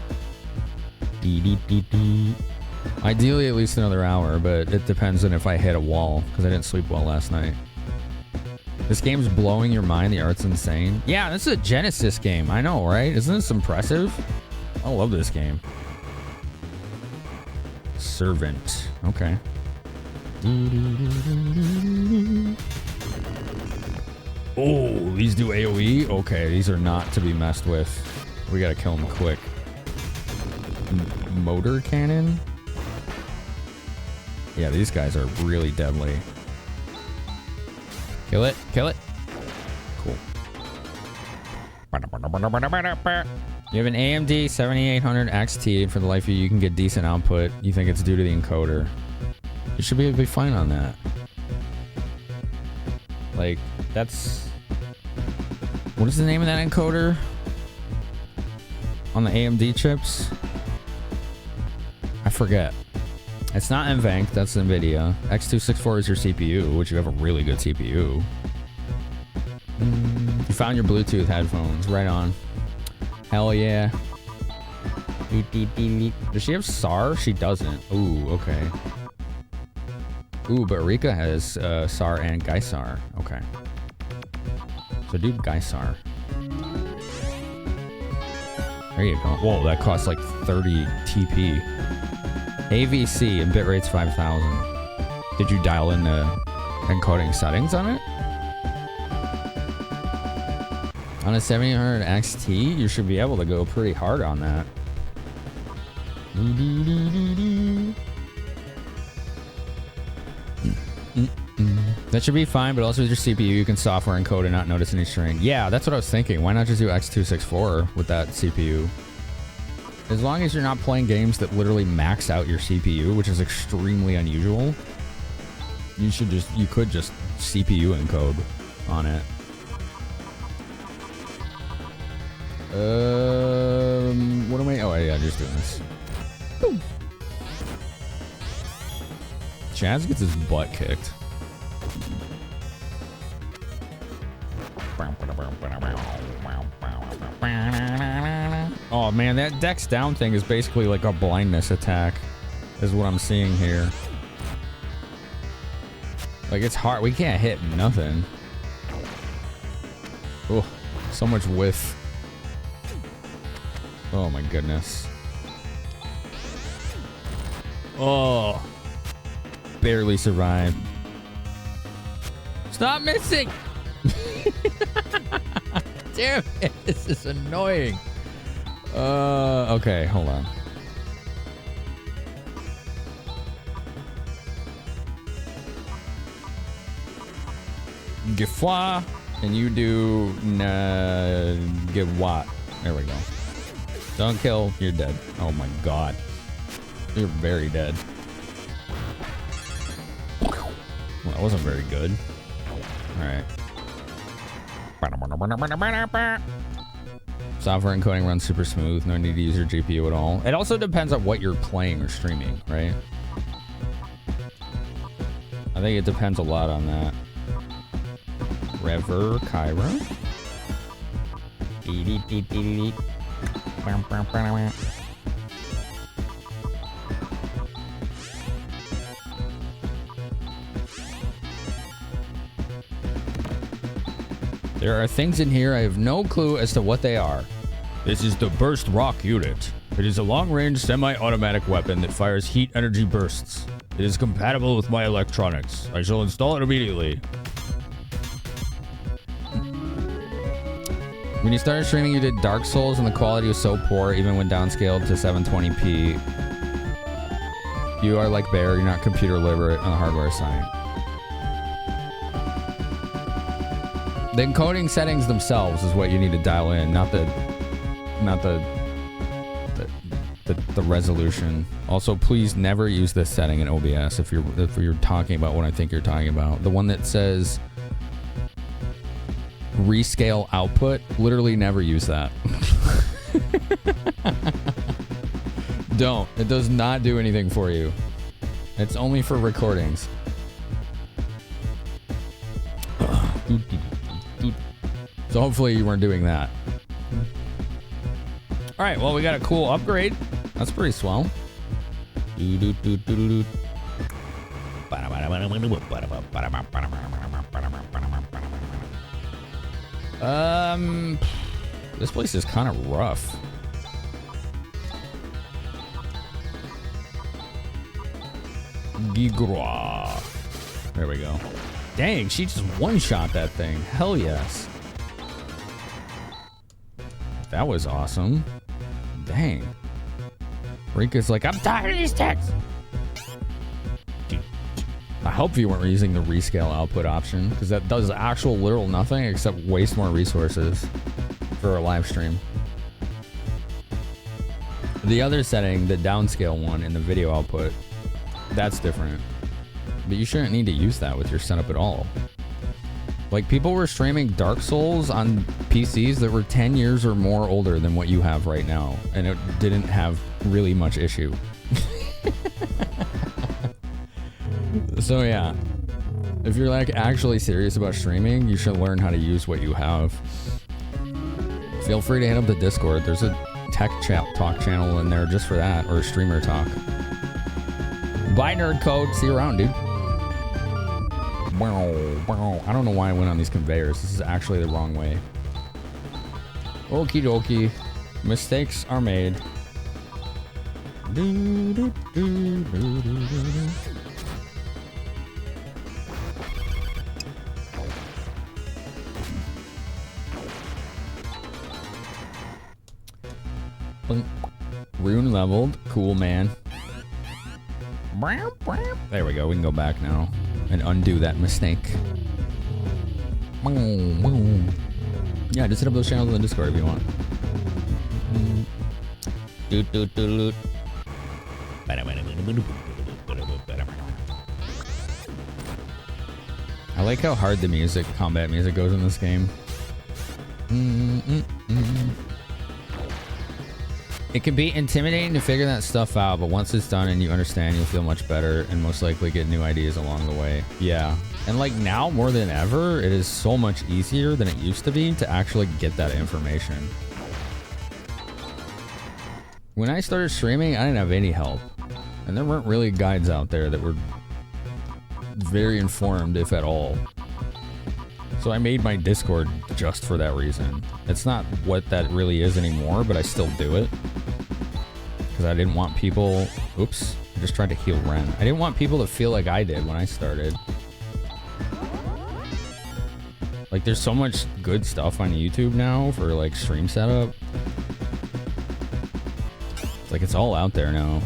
Ideally, at least another hour, but it depends on if I hit a wall, because I didn't sleep well last night. This game's blowing your mind. The art's insane. Yeah, this is a Genesis game. I know, right? Isn't this impressive? I love this game. Servant. Okay. Oh, these do AoE? Okay, these are not to be messed with. We gotta kill them quick. Motor cannon? Yeah, these guys are really deadly. Kill it. Kill it. Cool. You have an AMD 7800 XT. For the life of you, you can get decent output. You think it's due to the encoder. You should be fine on that. Like, that's... What is the name of that encoder? On the AMD chips? I forget. It's not NVENC, that's NVIDIA. X264 is your CPU, which you have a really good CPU. You found your Bluetooth headphones. Right on. Hell yeah. Does she have SAR? She doesn't. Ooh, okay. Ooh, but Rika has SAR and Geisar. Okay. So do Geisar. There you go. Whoa, that costs like 30 TP. AVC and bitrate's 5000. Did you dial in the encoding settings on it? On a 7800 XT, you should be able to go pretty hard on that. That should be fine, but also with your CPU, you can software encode and not notice any strain. Yeah, that's what I was thinking. Why not just do X264 with that CPU? As long as you're not playing games that literally max out your CPU, which is extremely unusual, you could just CPU encode on it. What am I? Oh, yeah, just doing this. Boom. Chaz gets his butt kicked. Oh man, that dex down thing is basically like a blindness attack, is what I'm seeing here. Like, it's hard. We can't hit nothing. Oh, so much width. Oh my goodness. Oh. Barely survived. Stop missing! Damn it, this is annoying. Okay, hold on. Gefwa, and you do get what? There we go. Don't kill, you're dead. Oh my god. You're very dead. Well, that wasn't very good. Alright. Software encoding runs super smooth. No need to use your GPU at all. It also depends on what you're playing or streaming, right? I think it depends a lot on that. Rever Kyra. There are things in here I have no clue as to what they are. This is the Burst Rock unit. It is a long-range semi-automatic weapon that fires heat energy bursts. It is compatible with my electronics. I shall install it immediately. When you started streaming, you did Dark Souls and the quality was so poor even when downscaled to 720p. You are like Bear, you're not computer literate on the hardware side. The encoding settings themselves is what you need to dial in, not the resolution. Also, please never use this setting in OBS if you're talking about what I think you're talking about. The one that says rescale output, literally never use that. Don't. It does not do anything for you. It's only for recordings. So hopefully you weren't doing that. All right, well, we got a cool upgrade. That's pretty swell. This place is kind of rough. Gigra. There we go. Dang, she just one-shot that thing. Hell yes. That was awesome. Dang. Rika's like, I'm tired of these texts. I hope you weren't using the rescale output option, because that does actual literal nothing except waste more resources for a live stream. The other setting, the downscale one in the video output, that's different. But you shouldn't need to use that with your setup at all. Like, people were streaming Dark Souls on PCs that were 10 years or more older than what you have right now, and it didn't have really much issue. So yeah, if you're like actually serious about streaming, you should learn how to use what you have. Feel free to hit up the Discord. There's a tech talk channel in there just for that, or streamer talk. Bye, nerd code. See you around, dude. I don't know why I went on these conveyors. This is actually the wrong way. Okie dokie. Mistakes are made. Rune leveled. Cool, man. There we go. We can go back now and undo that mistake. Yeah, just hit up those channels in the Discord if you want. I like how hard the music, combat music goes in this game. It can be intimidating to figure that stuff out, but once it's done and you understand, you'll feel much better and most likely get new ideas along the way. Yeah. And like now more than ever, it is so much easier than it used to be to actually get that information. When I started streaming, I didn't have any help. And there weren't really guides out there that were very informed, if at all. So I made my Discord just for that reason. It's not what that really is anymore, but I still do it. Because I didn't want people... Oops. I just tried to heal Ren. I didn't want people to feel like I did when I started. Like, there's so much good stuff on YouTube now for, like, stream setup. It's like, it's all out there now.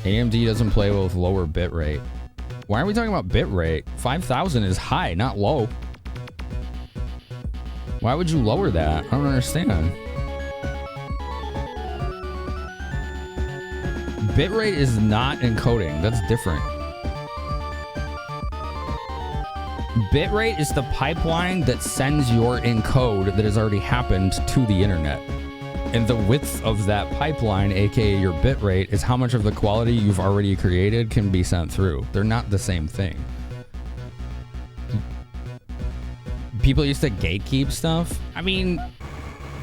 AMD doesn't play well with lower bitrate. Why are we talking about bitrate? 5,000 is high, not low. Why would you lower that? I don't understand. Bitrate is not encoding. That's different. Bitrate is the pipeline that sends your encode that has already happened to the internet. And the width of that pipeline, aka your bitrate, is how much of the quality you've already created can be sent through. They're not the same thing. People used to gatekeep stuff. I mean,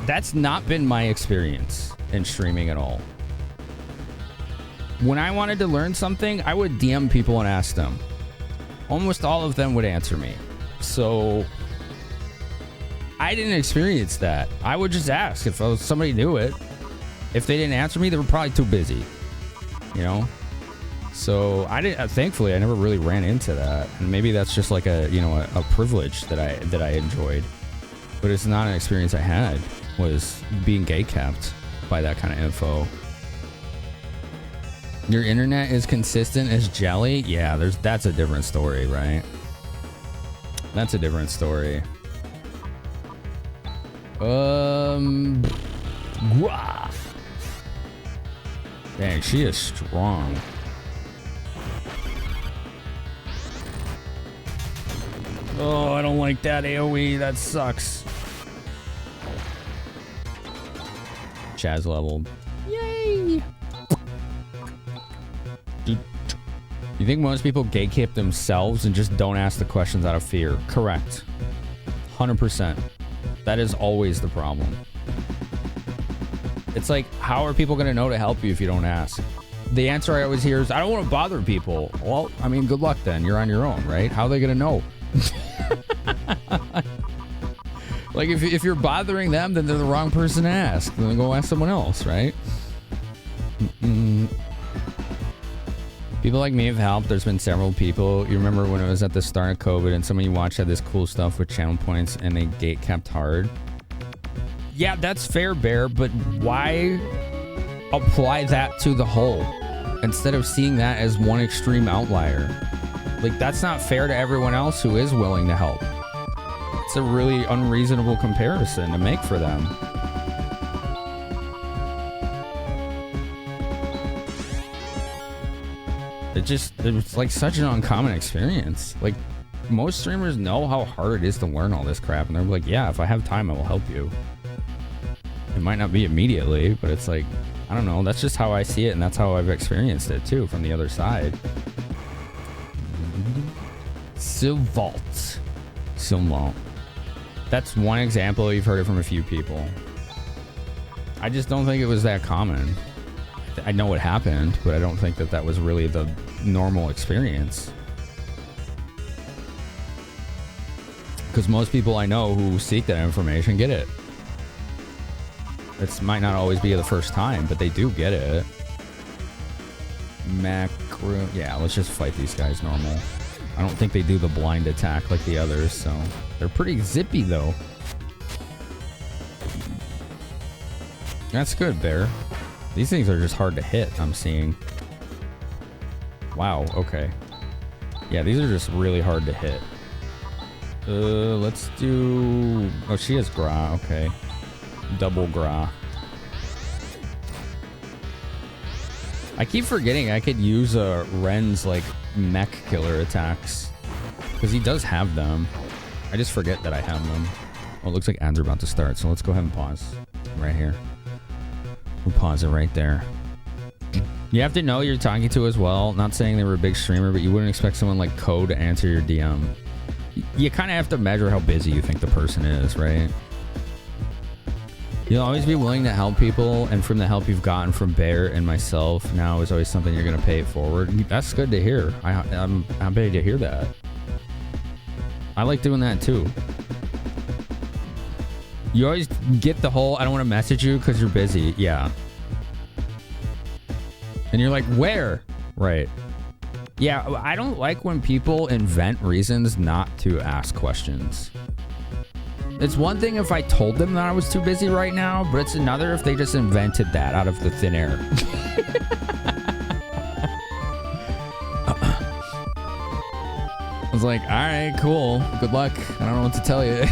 that's not been my experience in streaming at all. When I wanted to learn something, I would DM people and ask them. Almost all of them would answer me. So I didn't experience that. I would just ask if somebody knew it. If they didn't answer me, they were probably too busy. You know? So I didn't. Thankfully, I never really ran into that. And maybe that's just like a privilege that I enjoyed. But it's not an experience I had. Was being gatekept by that kind of info. Your internet is consistent as jelly? Yeah, that's a different story, right? That's a different story. Dang, she is strong. Oh, I don't like that AoE. That sucks. Chaz leveled. Yay! You think most people gatekeep themselves and just don't ask the questions out of fear? Correct. 100%. That is always the problem. It's like, how are people going to know to help you if you don't ask? The answer I always hear is, I don't want to bother people. Well, I mean, good luck then. You're on your own, right? How are they going to know? Like, if you're bothering them, then they're the wrong person to ask. Then go ask someone else, right? People like me have helped. There's been several people. You remember when it was at the start of COVID and some of you watched had this cool stuff with channel points and they gate kept hard? Yeah, that's fair, Bear, but why apply that to the whole? instead of seeing that as one extreme outlier. Like, that's not fair to everyone else who is willing to help. It's a really unreasonable comparison to make for them. It's like such an uncommon experience. Like, most streamers know how hard it is to learn all this crap, and they're like, yeah, if I have time, I will help you. It might not be immediately, but it's like, I don't know, that's just how I see it, and that's how I've experienced it too, from the other side. Silvault. That's one example. You've heard it from a few people. I just don't think it was that common. I know what happened, but I don't think that that was really the normal experience. Because most people I know who seek that information get it. It might not always be the first time, but they do get it. Macro... Yeah, let's just fight these guys normal. I don't think they do the blind attack like the others, so... They're pretty zippy, though. That's good, Bear. These things are just hard to hit, I'm seeing. Wow, okay. Yeah, these are just really hard to hit. Let's do... Oh, she has Gra, okay. Double Gra. I keep forgetting I could use Ren's, like, mech killer attacks. Because he does have them. I just forget that I have them. Oh, it looks like ads are about to start, so let's go ahead and pause. Right here. We'll pause it right there. You have to know you're talking to as well. Not saying they were a big streamer, but you wouldn't expect someone like Code to answer your DM. You kind of have to measure how busy you think the person is, right? You'll always be willing to help people, and from the help you've gotten from Bear and myself, now is always something you're going to pay it forward. That's good to hear. I'm happy to hear that. I like doing that too. You always get the whole, I don't want to message you because you're busy. Yeah. And you're like, where? Right. Yeah, I don't like when people invent reasons not to ask questions. It's one thing if I told them that I was too busy right now, but it's another if they just invented that out of the thin air. I was like, all right, cool. Good luck. I don't know what to tell you.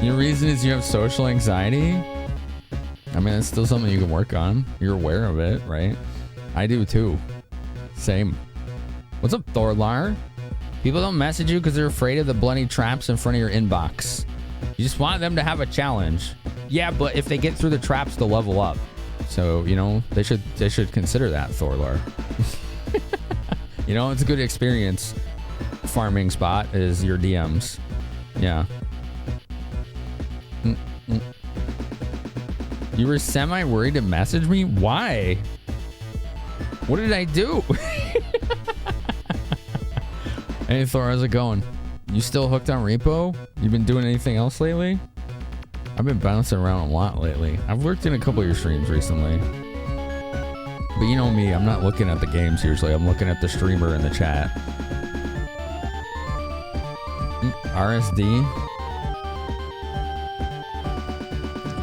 Your reason is you have social anxiety? I mean, it's still something you can work on. You're aware of it, right? I do too. Same. What's up, Thorlar? People don't message you because they're afraid of the bloody traps in front of your inbox. You just want them to have a challenge. Yeah, but if they get through the traps, they'll level up. So, you know, they should consider that, Thorlar. You know, it's a good experience. Farming spot is your DMs. Yeah. You were semi-worried to message me? Why? What did I do? Hey Thor, how's it going? You still hooked on Repo? You been doing anything else lately? I've been bouncing around a lot lately. I've worked in a couple of your streams recently. But you know me, I'm not looking at the games usually. I'm looking at the streamer in the chat. RSD?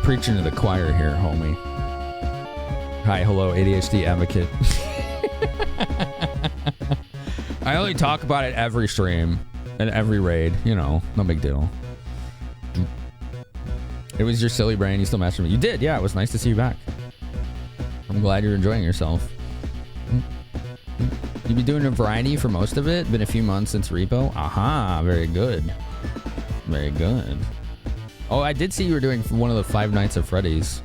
Preaching to the choir here, homie. Hi, hello, ADHD advocate. I only talk about it every stream and every raid. You know, no big deal. It was your silly brain. You still mastered me. You did, yeah. It was nice to see you back. I'm glad you're enjoying yourself. You've been doing a variety for most of it. Been a few months since Repo. Aha, very good. Very good. Oh, I did see you were doing one of the Five Nights at Freddy's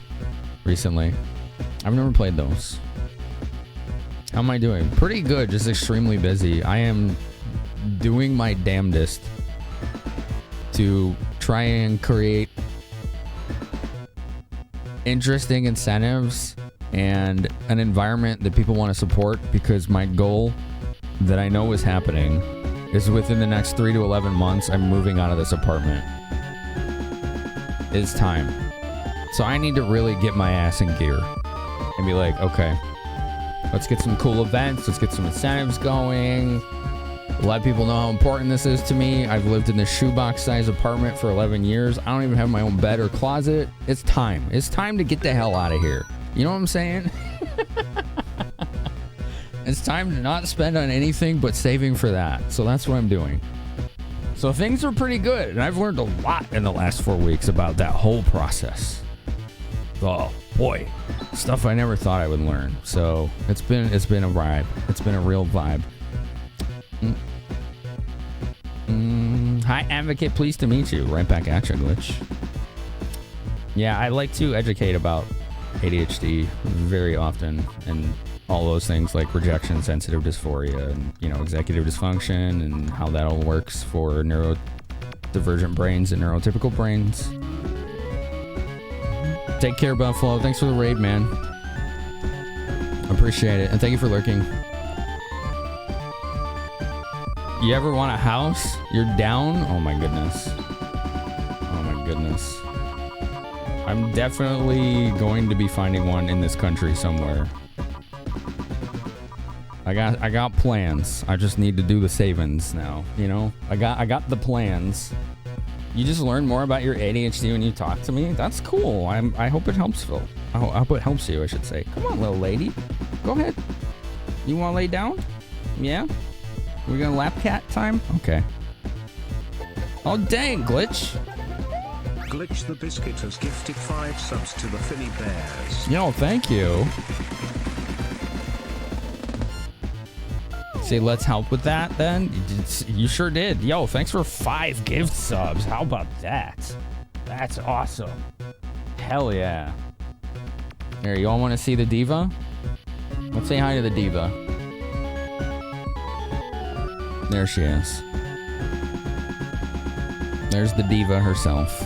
recently. I've never played those. How am I doing? Pretty good, just extremely busy. I am doing my damnedest to try and create interesting incentives and an environment that people want to support, because my goal that I know is happening is within the next 3 to 11 months, I'm moving out of this apartment. It's time. So I need to really get my ass in gear and be like, okay, let's get some cool events. Let's get some incentives going. Let people know how important this is to me. I've lived in this shoebox size apartment for 11 years. I don't even have my own bed or closet. It's time. It's time to get the hell out of here. You know what I'm saying? It's time to not spend on anything but saving for that. So that's what I'm doing. So things are pretty good, and I've learned a lot in the last 4 weeks about that whole process. Oh boy, stuff I never thought I would learn. So it's been a vibe. It's been a real vibe. Hi, Advocate. Pleased to meet you. Right back at you, Glitch. Yeah, I like to educate about ADHD very often and all those things like rejection, sensitive dysphoria, and executive dysfunction, and how that all works for neurodivergent brains and neurotypical brains. Take care, Buffalo. Thanks for the raid, man. Appreciate it, and thank you for lurking. You ever want a house? You're down? Oh my goodness. Oh my goodness. I'm definitely going to be finding one in this country somewhere. I got plans. I just need to do the savings now, I got the plans. You just learn more about your ADHD when you talk to me. That's cool. I hope it helps, Phil. I hope it helps you, I should say. Come on, little lady. Go ahead. You want to lay down? Yeah? We're gonna lap cat time? Okay. Oh, dang, Glitch.
Glitch the Biscuit has gifted 5 subs to the Finny Bears.
Yo, thank you. Say, let's help with that then? You sure did. Yo, thanks for 5 gift subs. How about that? That's awesome. Hell yeah. Here, you all want to see the diva? Let's say hi to the diva. There she is. There's the diva herself.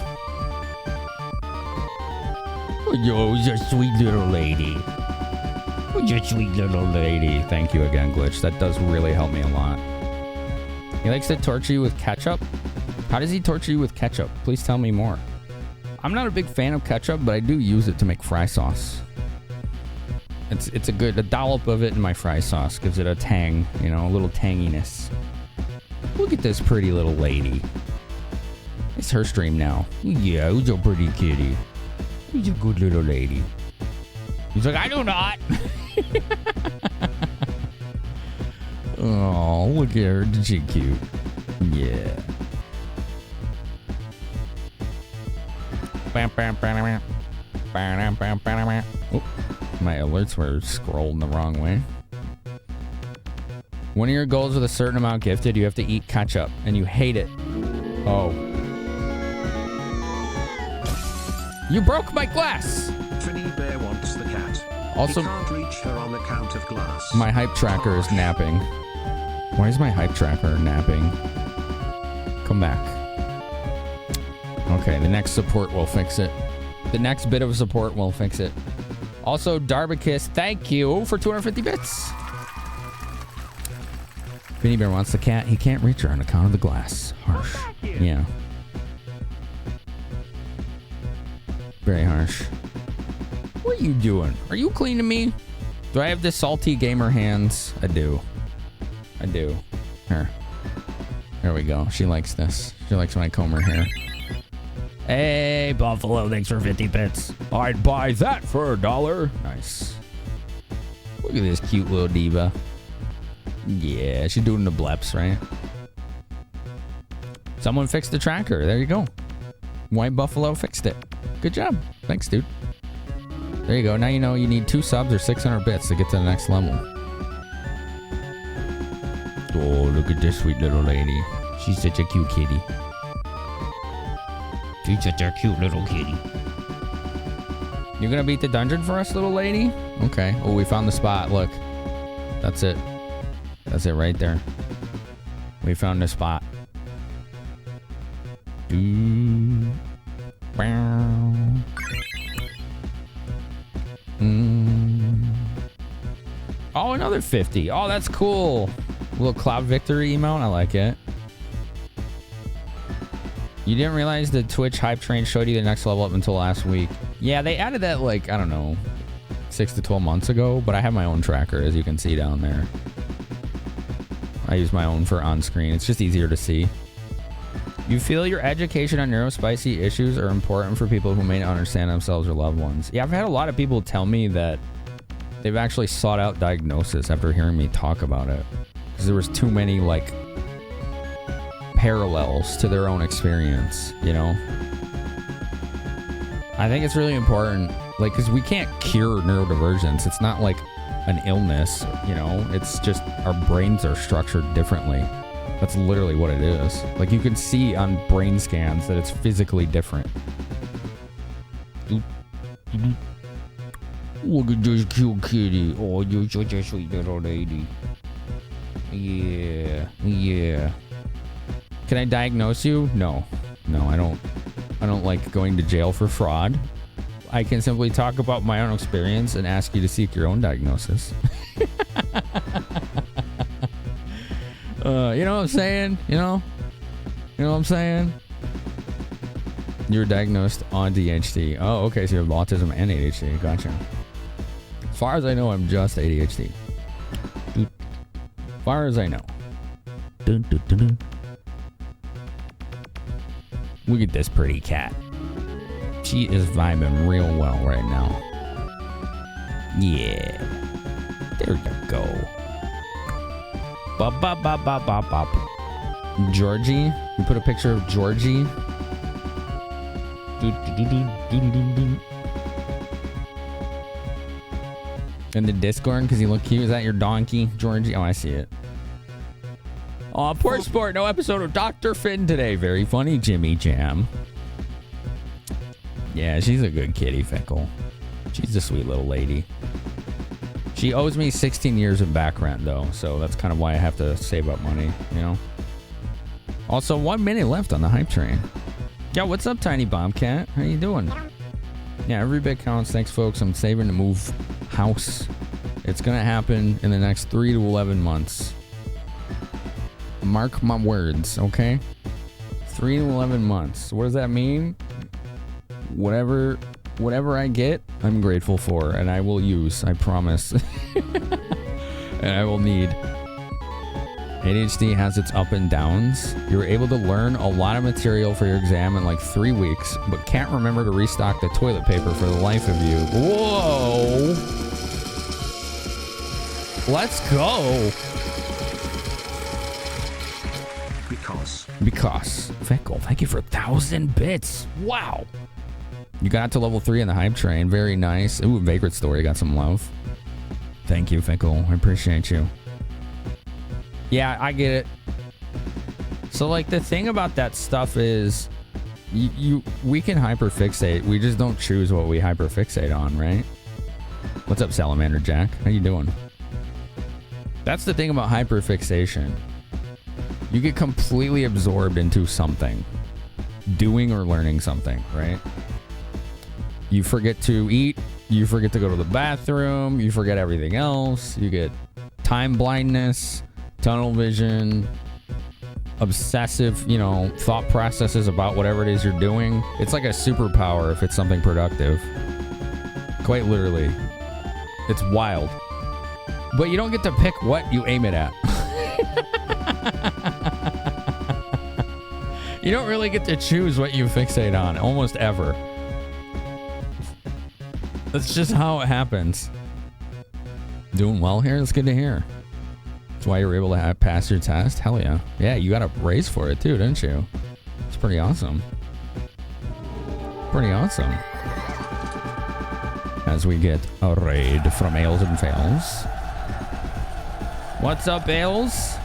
Oh, you're a sweet little lady. Oh, you're a sweet little lady. Thank you again, Glitch. That does really help me a lot. He likes to torture you with ketchup? How does he torture you with ketchup? Please tell me more. I'm not a big fan of ketchup, but I do use it to make fry sauce. It's a dollop of it in my fry sauce gives it a tang, a little tanginess. Look at this pretty little lady. It's her stream now. Yeah, who's a pretty kitty? Who's a good little lady? He's like, I do not. Oh, look at her. Isn't she cute? Yeah. Oh, my alerts were scrolled the wrong way. One of your goals with a certain amount gifted, you have to eat ketchup, and you hate it. Oh. You broke my glass!
Finny Bear wants the cat.
Also,
he can't reach her on account of glass.
My hype tracker is napping. Why is my hype tracker napping? Come back. Okay, the next support will fix it. The next bit of support will fix it. Also, Darbicus, thank you for 250 bits. Finny Bear wants the cat. He can't reach her on account of the glass. Harsh. Yeah. Very harsh. What are you doing? Are you cleaning me? Do I have the salty gamer hands? I do. I do. Here. There we go. She likes this. She likes when I comb her hair. Hey, Buffalo, thanks for 50 bits. I'd buy that for $1. Nice. Look at this cute little diva. Yeah, she's doing the bleps, right? Someone fixed the tracker. There you go. White Buffalo fixed it. Good job. Thanks, dude. There you go. Now you know you need 2 subs or 600 bits to get to the next level. Oh, look at this sweet little lady. She's such a cute kitty. She's such a cute little kitty. You gonna beat the dungeon for us, little lady? Okay. Oh, we found the spot. Look. That's it. That's it right there. We found the spot. Oh, another 50. Oh, that's cool. A little cloud victory emote. I like it. You didn't realize the Twitch hype train showed you the next level up until last week. Yeah, they added that like, I don't know, 6 to 12 months ago, but I have my own tracker, as you can see down there. I use my own for on screen. It's just easier to see. You feel your education on neurospicy issues are important for people who may not understand themselves or loved ones. Yeah, I've had a lot of people tell me that they've actually sought out diagnosis after hearing me talk about it. Because there was too many, like, parallels to their own experience, you know? I think it's really important, like, because we can't cure neurodivergence. It's not like an illness, you know? It's just our brains are structured differently. That's literally what it is. Like, you can see on brain scans that it's physically different. Look at this cute kitty. Oh, you're such a sweet little lady. Yeah, yeah. Can I diagnose you? No. No, I don't like going to jail for fraud. I can simply talk about my own experience and ask you to seek your own diagnosis. You know what I'm saying? You know what I'm saying? You're diagnosed on DHD. Oh, okay, so you have autism and ADHD. Gotcha. As far as I know, I'm just ADHD. As far as I know. Dun, dun, dun, dun. Look at this pretty cat. She is vibing real well right now. Yeah. There you go. Bop, bop, bop, bop, bop, bop. Georgie. You put a picture of Georgie. In the Discord because he looked cute. Is that your donkey, Georgie? Oh, I see it. Oh, Port Sport. No episode of Dr. Finn today. Very funny, Jimmy Jam. Yeah, she's a good kitty, Fickle. She's a sweet little lady. She owes me 16 years of back rent, though, so that's kind of why I have to save up money, you know? Also, 1 minute left on the hype train. Yo, what's up, Tiny Bobcat? How you doing? Yeah, every bit counts. Thanks, folks. I'm saving to move house. It's going to happen in the next 3 to 11 months. Mark my words, okay? 3 to 11 months. What does that mean? Whatever I get, I'm grateful for, and I will use, I promise. And I will need. ADHD has its up and downs. You were able to learn a lot of material for your exam in like 3 weeks, but can't remember to restock the toilet paper for the life of you. Whoa! Let's go! Because. Fickle, thank you for 1,000 bits. Wow! You got to level 3 in the hype train. Very nice. Ooh, Vagrant Story got some love. Thank you, Fickle. I appreciate you. Yeah, I get it. So, like, the thing about that stuff is we can hyperfixate. We just don't choose what we hyperfixate on, right? What's up, Salamander Jack? How you doing? That's the thing about hyperfixation. You get completely absorbed into something. Doing or learning something, right? You forget to eat. You forget to go to the bathroom. You forget everything else. You get time blindness, tunnel vision, obsessive, you know, thought processes about whatever it is you're doing. It's like a superpower if it's something productive. Quite literally. It's wild. But you don't get to pick what you aim it at. You don't really get to choose what you fixate on, almost ever. That's just how it happens. Doing well here? That's good to hear. That's why you were able to pass your test? Hell yeah. Yeah, you got a raise for it too, didn't you? It's pretty awesome. Pretty awesome. As we get a raid from Ales and Fails. What's up, Ales?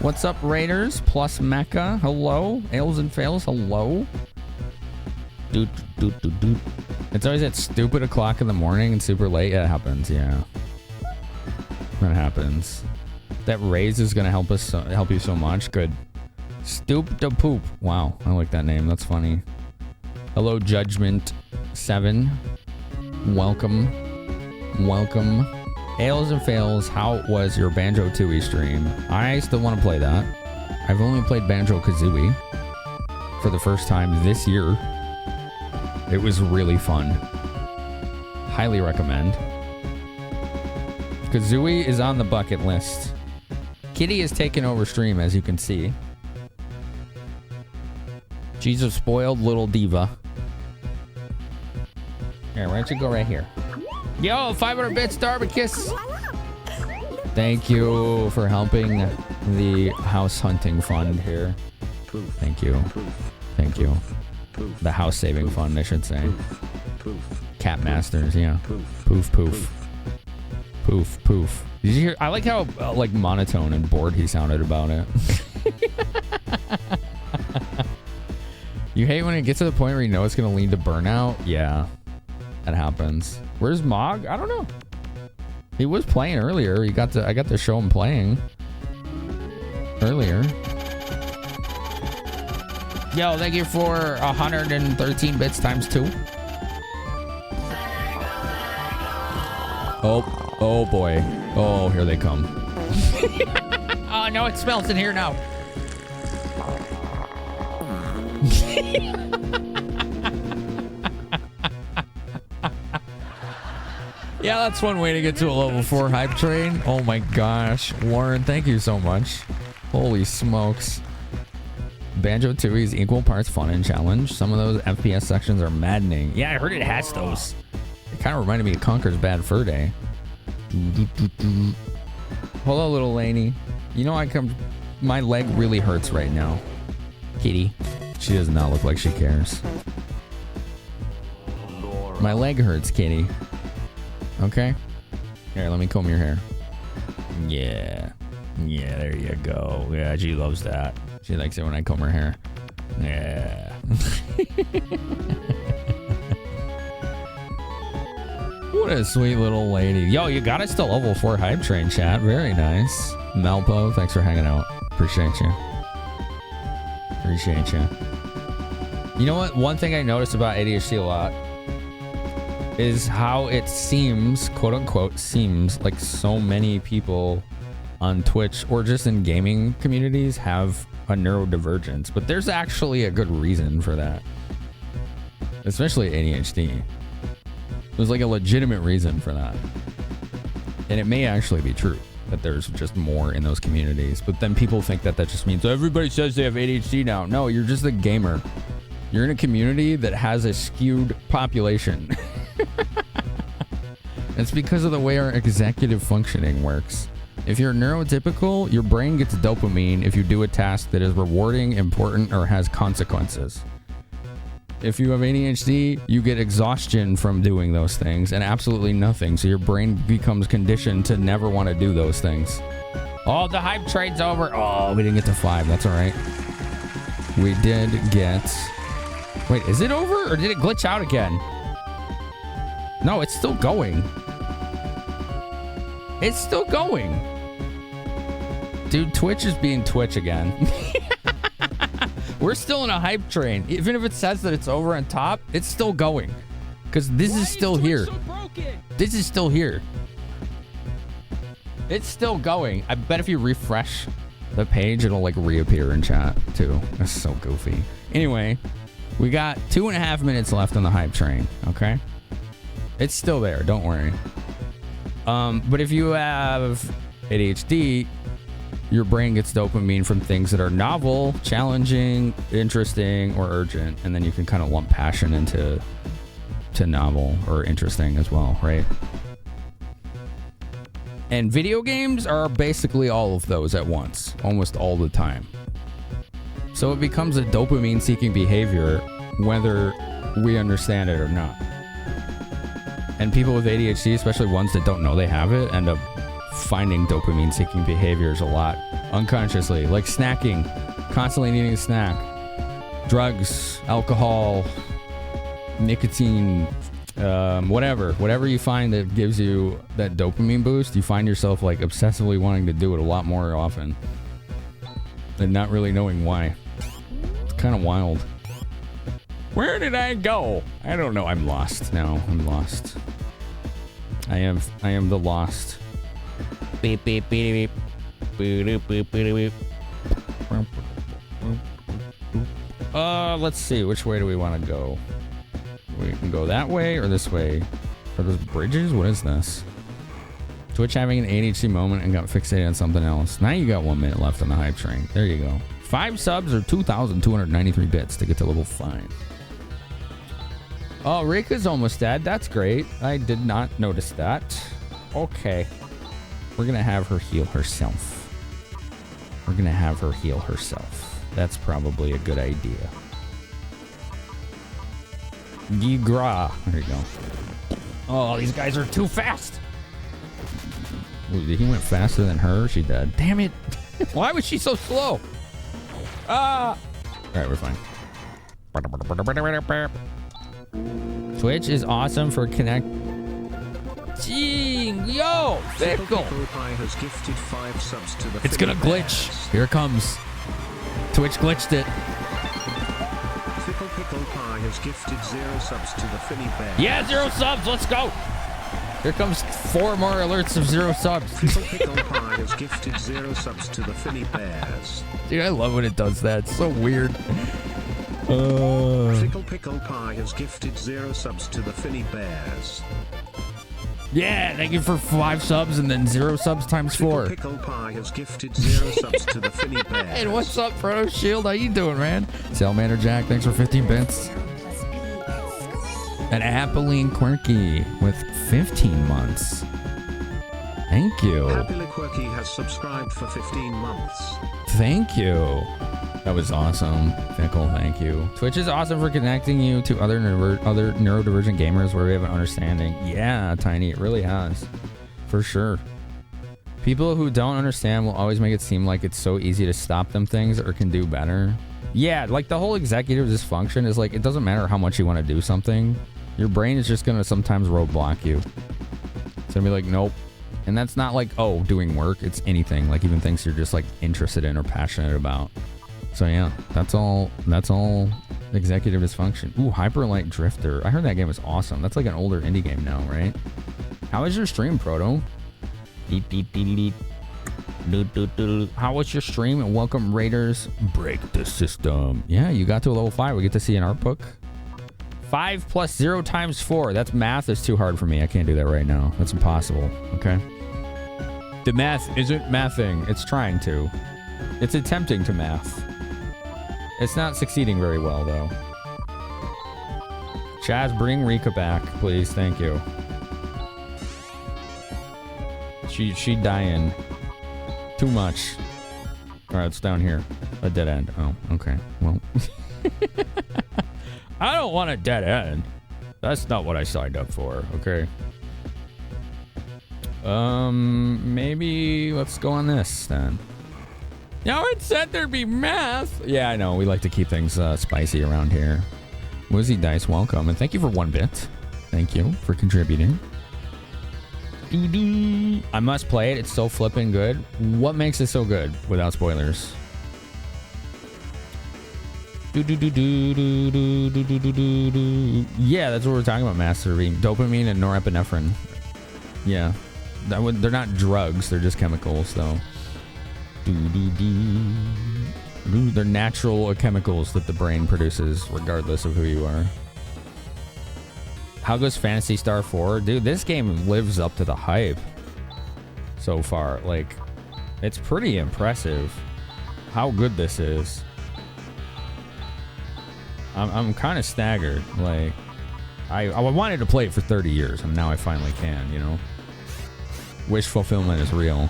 What's up, Raiders? Plus Mecca. Hello. Ales and Fails. Hello. Doot, doot, doot, doot. It's always at stupid o'clock in the morning and super late. It happens, yeah. That happens. That raise is gonna help us, help you so much. Good. Stoop to poop. Wow, I like that name. That's funny. Hello, Judgment 7. Welcome. Welcome. Ales and Fails, how was your Banjo Tooie stream? I still want to play that. I've only played Banjo Kazooie for the first time this year. It was really fun. Highly recommend. Kazooie is on the bucket list. Kitty is taking over stream, as you can see. She's a spoiled little diva. Here, why don't you go right here? Yo, 500 bits, Darbakiss. Thank you for helping the house hunting fund here. Thank you. Thank you. The house saving fund, I should say. Cat Masters, yeah. Poof, poof. Poof, poof. Did you hear? I like how like monotone and bored he sounded about it. You hate when it gets to the point where you know it's going to lead to burnout? Yeah, that happens. Where's Mog? I don't know. He was playing earlier. I got to show him playing earlier. Yo, thank you for 113 bits times 2. Oh boy. Oh, here they come. Oh no, it smells in here now. Yeah, that's one way to get to a level 4 hype train. Oh my gosh. Warren, thank you so much. Holy smokes. Banjo-Tooie is equal parts fun and challenge. Some of those FPS sections are maddening. Yeah, I heard it has those. It kind of reminded me of Conker's Bad Fur Day. Hello, little Laney. You know, my leg really hurts right now. Kitty. She does not look like she cares. My leg hurts, kitty. Okay. Here, let me comb your hair. Yeah. Yeah, there you go. Yeah, she loves that. She likes it when I comb her hair. Yeah. What a sweet little lady. Yo, you got us to level 4 hype train, chat. Very nice. Malpo, thanks for hanging out. Appreciate you. Appreciate you. You know what? One thing I noticed about ADHD a lot is how it seems, quote unquote, seems like so many people on Twitch or just in gaming communities have a neurodivergence, but there's actually a good reason for that. Especially ADHD. There's like a legitimate reason for that. And it may actually be true that there's just more in those communities, but then people think that just means everybody says they have ADHD now. No, you're just a gamer. You're in a community that has a skewed population. It's because of the way our executive functioning works. If you're neurotypical, your brain gets dopamine if you do a task that is rewarding, important, or has consequences. If you have ADHD, you get exhaustion from doing those things and absolutely nothing. So your brain becomes conditioned to never want to do those things. Oh, the hype trade's over. Oh, we didn't get to 5. That's all right. We did get... Wait, is it over or did it glitch out again? No, it's still going. It's still going. Dude, Twitch is being Twitch again. We're still in a hype train. Even if it says that it's over on top, it's still going. Because this is still here. This is still here. It's still going. I bet if you refresh the page, it'll like reappear in chat too. That's so goofy. Anyway, we got 2.5 minutes left on the hype train. Okay. It's still there. Don't worry. But if you have ADHD, your brain gets dopamine from things that are novel, challenging, interesting, or urgent. And then you can kind of lump passion into novel or interesting as well, right? And video games are basically all of those at once, almost all the time. So it becomes a dopamine-seeking behavior, whether we understand it or not. And people with ADHD, especially ones that don't know they have it, end up finding dopamine-seeking behaviors a lot unconsciously, like snacking, constantly needing a snack, drugs, alcohol, nicotine, whatever you find that gives you that dopamine boost, you find yourself like obsessively wanting to do it a lot more often and not really knowing why. It's kind of wild. Where did I go? I don't know. I'm lost now. I'm lost. I am the lost. Beep beep beep beep. Boop boop boop boop. Let's see. Which way do we want to go? We can go that way or this way. Are those bridges? What is this? Twitch having an ADHD moment and got fixated on something else. Now you got 1 minute left on the hype train. There you go. 5 subs or 2,293 bits to get to level 5. Oh, Rika's almost dead. That's great. I did not notice that. Okay. We're going to have her heal herself. That's probably a good idea. Gigra. There you go. Oh, these guys are too fast. Ooh, he went faster than her. She dead. Damn it. Why was she so slow? All right, we're fine. Twitch is awesome for connect. Yo, Fickle
Pie has gifted 5 subs to the
it's gonna glitch. Here it comes. Twitch glitched it.
Fickle Pie has gifted 0 subs to the Finny Bear.
Yeah, 0 subs. Let's go. Here comes 4 more alerts of 0 subs.
Fickle Pie has gifted 0 subs to the Finny Bears.
Dude, I love when it does that. It's so weird.
Fickle Pie has gifted 0 subs to the Finny Bears.
Yeah, thank you for 5 subs and then 0 subs times 4.
Pickle Pie has gifted 0 subs to the Finny Bears.
Hey, what's up, Proto Shield? How you doing, man? Salamander Jack, thanks for 15 bits. And Appeline Quirky with 15 months. Thank you.
Appeline Quirky has subscribed for 15 months.
Thank you. That was awesome. Fickle, thank you. Twitch is awesome for connecting you to other neurodivergent gamers where we have an understanding. Yeah, Tiny, it really has. For sure. People who don't understand will always make it seem like it's so easy to stop them things or can do better. Yeah, like the whole executive dysfunction is like, it doesn't matter how much you want to do something. Your brain is just going to sometimes roadblock you. It's going to be like, nope. And that's not like, oh, doing work. It's anything. Like even things you're just like interested in or passionate about. So yeah, that's all executive dysfunction. Ooh, Hyperlight Drifter. I heard that game was awesome. That's like an older indie game now, right? How was your stream, Proto? How was your stream? And welcome, Raiders. Break the system. Yeah, you got to a level 5. We get to see an art book. 5 plus 0 times 4. That's math is too hard for me. I can't do that right now. That's impossible. Okay. The math isn't mathing. It's trying to. It's attempting to math. It's not succeeding very well, though. Chaz, bring Rika back, please. Thank you. She dying. Too much. All right, it's down here. A dead end. Oh, okay. Well. I don't want a dead end. That's not what I signed up for, okay? Maybe let's go on this, then. Now it said there'd be math. Yeah, I know. We like to keep things spicy around here. Woozy Dice, welcome. And thank you for 1 bit. Thank you for contributing. I must play it. It's so flipping good. What makes it so good without spoilers? Yeah, that's what we're talking about, Master Beam. Dopamine and norepinephrine. Yeah. They're not drugs. They're just chemicals, though. They're natural chemicals that the brain produces regardless of who you are. How goes Phantasy Star 4? Dude, this game lives up to the hype so far. Like, it's pretty impressive how good this is. I'm kind of staggered. Like, I wanted to play it for 30 years and now I finally can, you know? Wish fulfillment is real.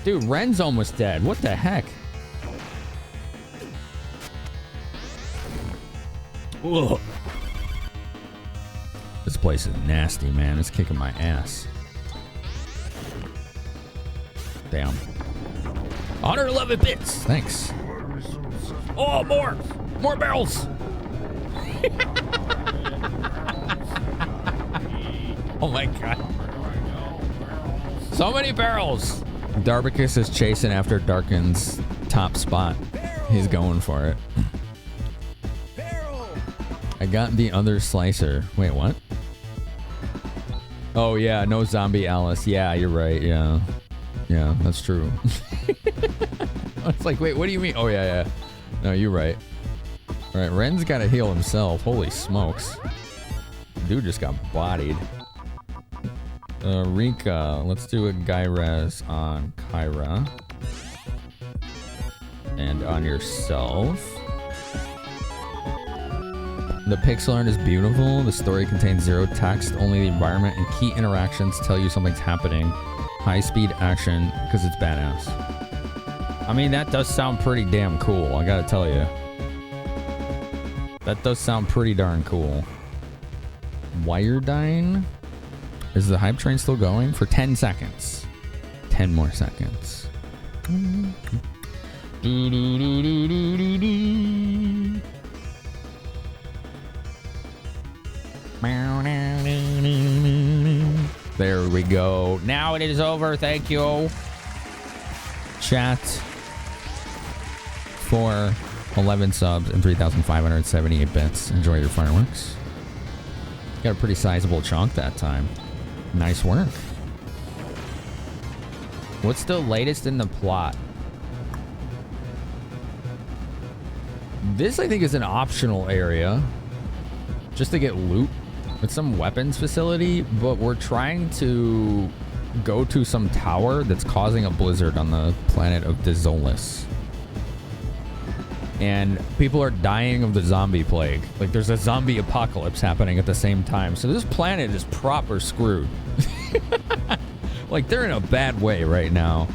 Dude, Ren's almost dead. What the heck? Ugh. This place is nasty, man. It's kicking my ass. Damn. 111 bits. Thanks. Oh, more. More barrels. Oh my god. So many barrels. Darbicus is chasing after Darkin's top spot. He's going for it. I got the other slicer. Wait, what? Oh yeah, no zombie Alice. Yeah, you're right. Yeah. Yeah, that's true. I was like, wait, what do you mean? Oh yeah. No, you're right. All right, Ren's got to heal himself. Holy smokes. Dude just got bodied. Rika, let's do a guy res on Kyra. and on yourself. The pixel art is beautiful. The story contains zero text, only the environment and key interactions tell you something's happening. High speed action because it's badass. I mean, that does sound pretty damn cool, I gotta tell you. That does sound pretty darn cool. Wiredyne? Is the hype train still going? For 10 seconds. 10 more seconds. There we go. Now it is over. Thank you. Chat for 11 subs and 3,578 bits. Enjoy your fireworks. Got a pretty sizable chunk that time. Nice work. What's the latest in the plot? This, I think, is an optional area. Just to get loot. It's some weapons facility, but we're trying to go to some tower that's causing a blizzard on the planet of Desolus. And people are dying of the zombie plague. Like, there's a zombie apocalypse happening at the same time. So this planet is proper screwed. Like, they're in a bad way right now.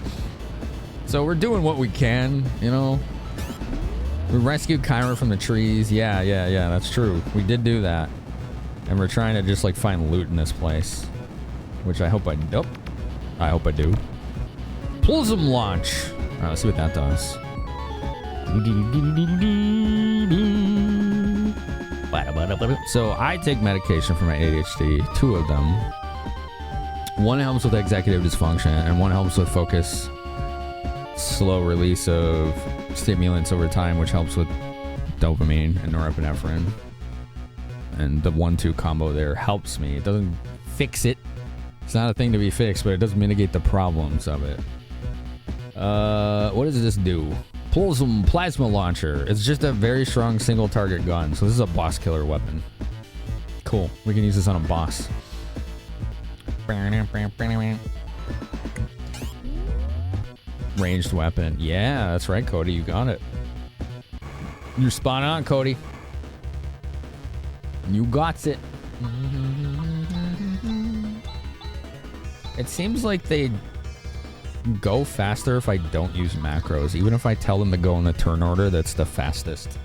So we're doing what we can, you know? We rescued Kyra from the trees. Yeah, that's true. We did do that. And we're trying to just, like, find loot in this place. Which I hope I do. I hope I do. Pulsum launch. Alright, let's see what that does. So I take medication for my ADHD, 2 of them. One helps with executive dysfunction, and one helps with focus, slow release of stimulants over time, which helps with dopamine and norepinephrine. And the 1-2 combo there helps me. It doesn't fix it. It's not a thing to be fixed, but it does mitigate the problems of it. What does this do? Pulsum plasma launcher. It's just a very strong single target gun. So this is a boss killer weapon. Cool. We can use this on a boss. Ranged weapon. Yeah, that's right, Cody. You got it. You're spot on, Cody. You got it. It seems like they go faster if I don't use macros. Even if I tell them to go in the turn order that's the fastest.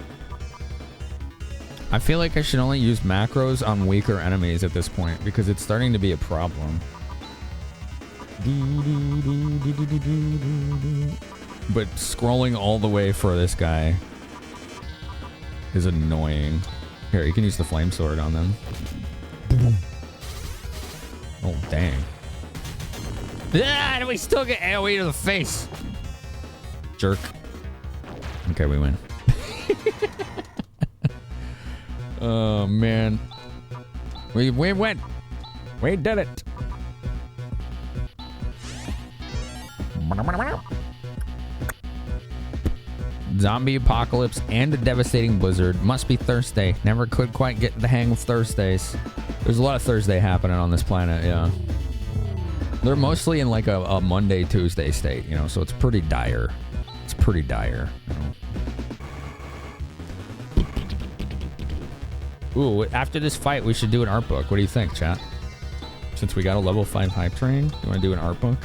I feel like I should only use macros on weaker enemies at this point because it's starting to be a problem. But scrolling all the way for this guy is annoying. Here, you can use the flame sword on them. Oh, dang. Ah, we still get AoE to the face. Jerk. Okay, we win. Oh, man. We went. We did it. Zombie apocalypse and a devastating blizzard. Must be Thursday. Never could quite get the hang of Thursdays. There's a lot of Thursday happening on this planet, yeah. They're mostly in like a Monday, Tuesday state, you know, so it's pretty dire. It's pretty dire, you know. Ooh, after this fight, we should do an art book. What do you think, chat? Since we got a level 5 hype train, you want to do an art book?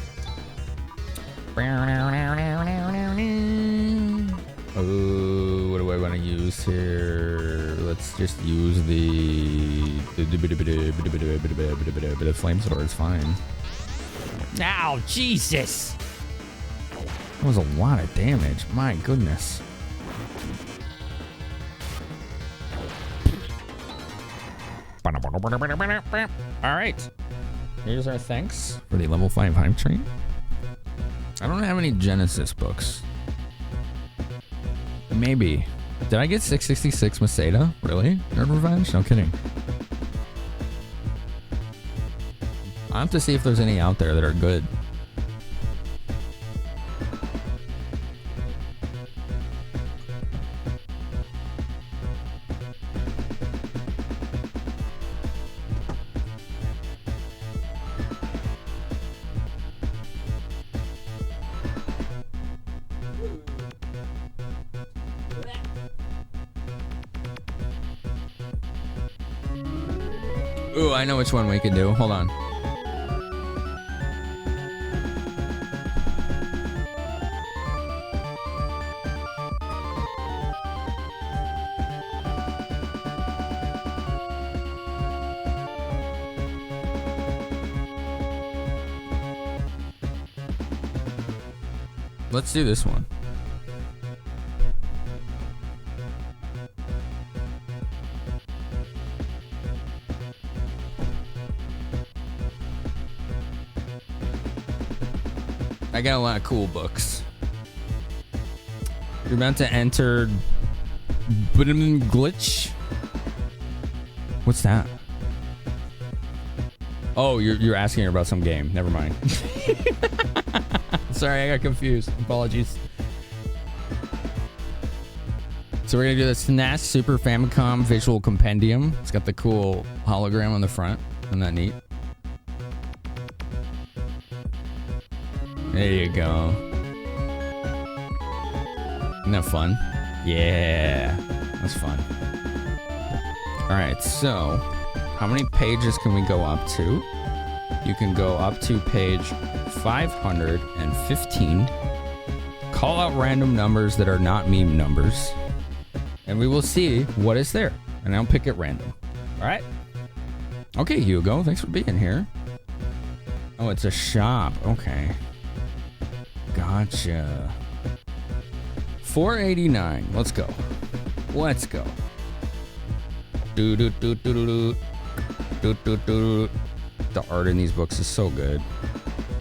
Oh, what do I want to use here? Let's just use the flame sword. It's fine. Ow, Jesus! That was a lot of damage. My goodness. Alright. Here's our thanks for the level 5 hype train. I don't have any Genesis books. Maybe. Did I get 666 Maseda? Really? Nerd Revenge? No kidding. I'll have to see if there's any out there that are good. Ooh, I know which one we can do. Hold on. Let's do this one. I got a lot of cool books. You're about to enter glitch. What's that? Oh, you're asking her about some game. Never mind. Sorry, I got confused. Apologies. So we're gonna do the SNES Super Famicom Visual Compendium. It's got the cool hologram on the front. Isn't that neat? There you go. Isn't that fun? Yeah, that's fun. All right, so how many pages can we go up to? You can go up to page 515. Call out random numbers that are not meme numbers, and we will see what is there. And I'll pick at random. All right? Okay, Hugo, thanks for being here. Oh, it's a shop. Okay. Gotcha. 489. Let's go. Let's go. Do do do do do do do do. The art in these books is so good.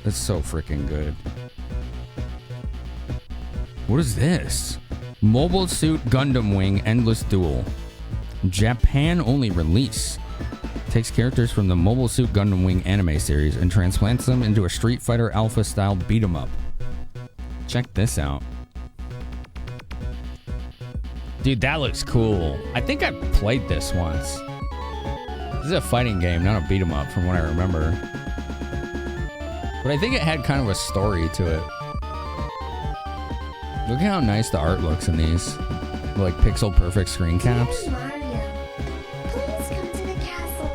It's so freaking good. What is this? Mobile Suit Gundam Wing Endless Duel. Japan only release. Takes characters from the Mobile Suit Gundam Wing anime series and transplants them into a Street Fighter Alpha style beat 'em up. Check this out. Dude, that looks cool. I think I played this once. This is a fighting game, not a beat 'em up from what I remember. But I think it had kind of a story to it. Look at how nice the art looks in these. Like pixel perfect screen caps.
Mario, please come to the castle.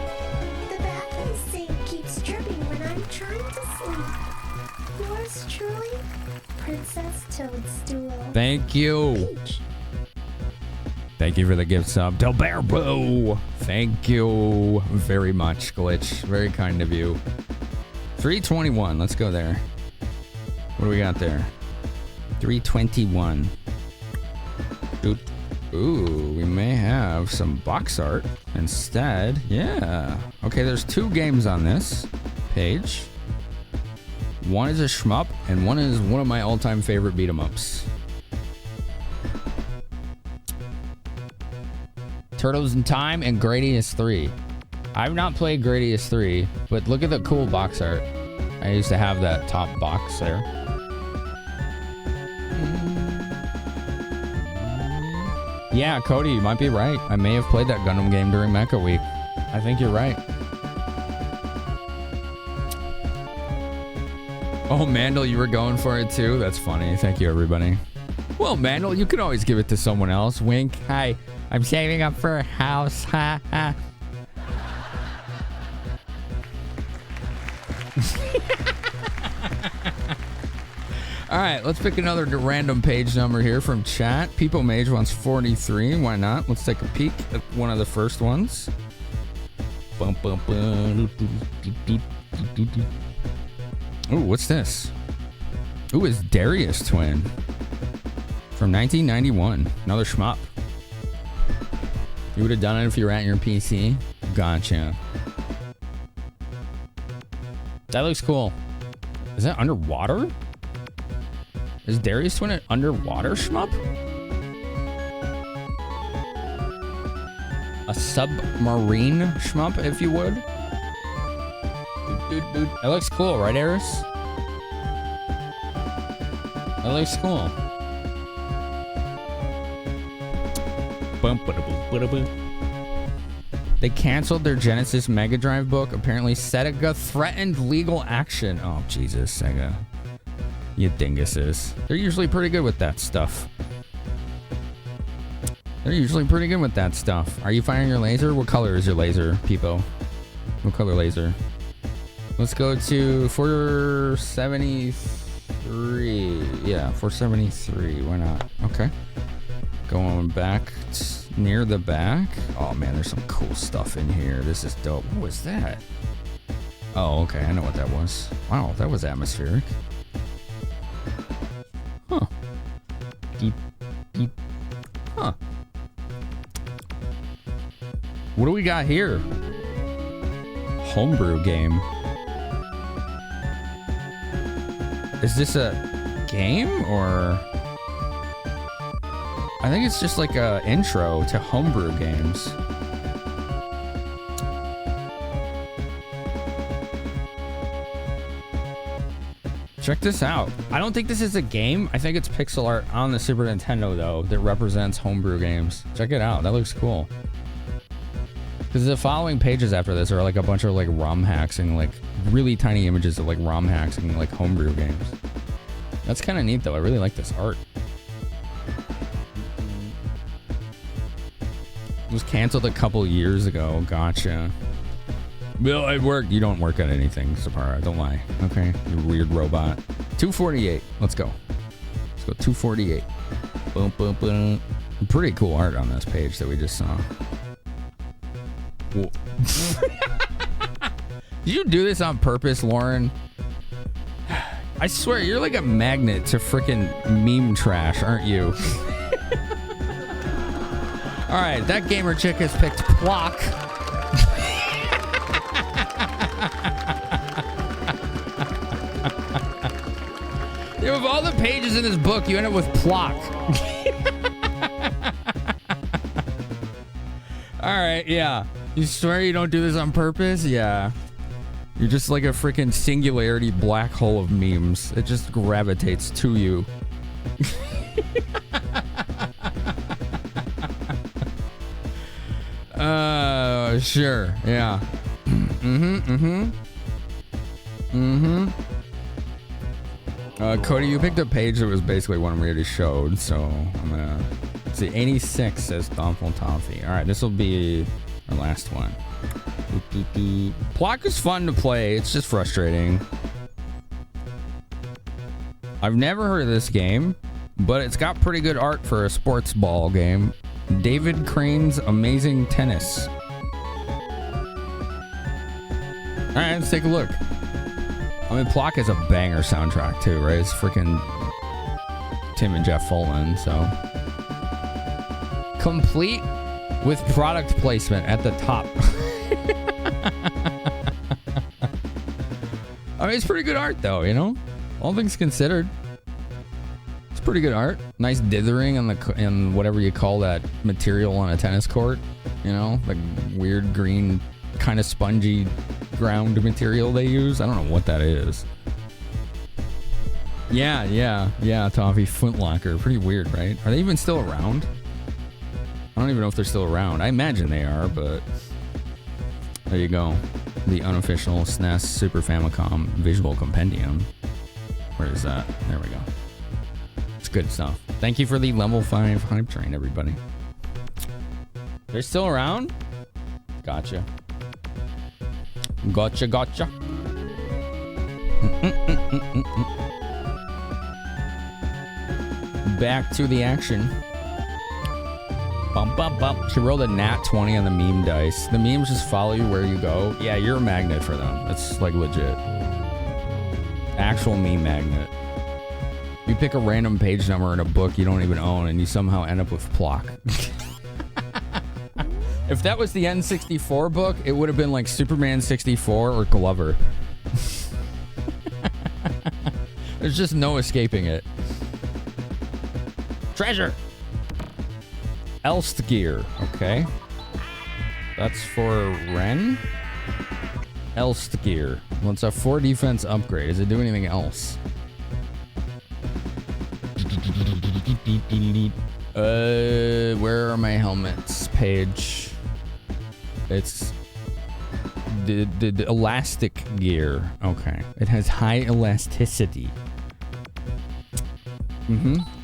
The bathroom sink keeps dripping when I'm trying to sleep. Yours truly, Princess Toadstool.
Thank you.
Peach.
Thank you for the gift sub. Delberbo. Thank you very much, Glitch. Very kind of you. 321. Let's go there. What do we got there? 321. Ooh, we may have some box art instead. Yeah. Okay, there's 2 games on this page. One is a shmup, and one is one of my all-time favorite beat 'em ups. Turtles in Time and Gradius 3. I've not played Gradius 3, but look at the cool box art. I used to have that top box there. Yeah, Cody, you might be right. I may have played that Gundam game during Mecha Week. I think you're right. Oh, Mandel, you were going for it too? That's funny. Thank you, everybody. Well, Mandel, you can always give it to someone else. Wink. Hi. I'm saving up for a house. Ha ha. All right, let's pick another random page number here from chat. People Mage wants 43. Why not? Let's take a peek at one of the first ones. Ooh, what's this? Ooh, it's Darius Twin from 1991. Another shmup. You would have done it if you were at your PC? Gotcha. That looks cool. Is that underwater? Is Darius Twin an underwater shmup? A submarine shmup, if you would? That looks cool, right, Eris? That looks cool. They canceled their Genesis Mega Drive book. Apparently, Sega threatened legal action. Oh, Jesus, Sega. You dinguses. They're usually pretty good with that stuff. Are you firing your laser? What color is your laser, Peepo? No color laser. Let's go to 473. Yeah, 473. Why not? Okay. Going back near the back. Oh man, there's some cool stuff in here. This is dope. What was that? Oh, okay. I know what that was. Wow, that was atmospheric. Huh. Deep. Huh. What do we got here? Homebrew game. Is this a game or? I think it's just like a intro to homebrew games. Check this out. I don't think this is a game. I think it's pixel art on the Super Nintendo though that represents homebrew games. Check it out. That looks cool. Because the following pages after this are like a bunch of like ROM hacks and like really tiny images of like ROM hacks and like homebrew games. That's kind of neat though. I really like this art. It was canceled a couple years ago. Gotcha. Well, I work. You don't work at anything, Sapara. Don't lie. Okay, you weird robot. 248. Let's go. Let's go 248. Boom, boom, boom. Pretty cool art on this page that we just saw. Did you do this on purpose, Lauren? I swear, you're like a magnet to frickin' meme trash, aren't you? All right, that gamer chick has picked Plock. Of all the pages in this book, you end up with Plock. All right, yeah. You swear you don't do this on purpose? Yeah. You're just like a freaking singularity black hole of memes. It just gravitates to you. Sure. Yeah. Cody, you picked a page that was basically one we already showed, so I'm gonna see. 86 says Thoughtful Toffee. All right, this will be our last one. Plock is fun to play. It's just frustrating. I've never heard of this game, but it's got pretty good art for a sports ball game. David Crane's Amazing Tennis. All right, let's take a look. I mean, Plock is a banger soundtrack too, right? It's freaking Tim and Jeff Fulton, so. Complete with product placement at the top. I mean, it's pretty good art though, you know? All things considered. It's pretty good art. Nice dithering on in whatever you call that material on a tennis court. You know, like weird green, kind of spongy ground material they use. I don't know what that is. Yeah, Toffee. Footlocker. Pretty weird, right? Are they even still around? I don't even know if they're still around. I imagine they are, but there you go. The unofficial SNES Super Famicom Visual Compendium. Where is that? There we go. It's good stuff. Thank you for the level 5 hype train, everybody. They're still around? Gotcha. Gotcha. Back to the action. Bump, bump, bump. She rolled a nat 20 on the meme dice. The memes just follow you where you go. Yeah, you're a magnet for them. That's like legit. Actual meme magnet. You pick a random page number in a book you don't even own and you somehow end up with Plock. If that was the N64 book, it would have been like Superman 64 or Glover. There's just no escaping it. Treasure! Elst gear. Okay. That's for Ren. Elst gear. Well, it's a 4 defense upgrade. Does it do anything else? Where are my helmets? Page. It's the elastic gear. Okay. It has high elasticity.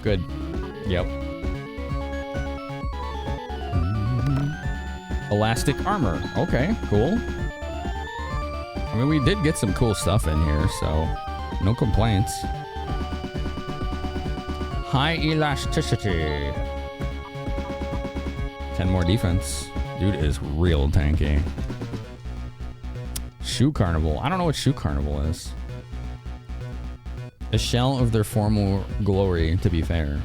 Good. Yep. Elastic armor. Okay, cool. I mean, we did get some cool stuff in here, so no complaints. High elasticity. 10 more defense. Dude is real tanky. Shoe Carnival. I don't know what Shoe Carnival is. A shell of their former glory, to be fair.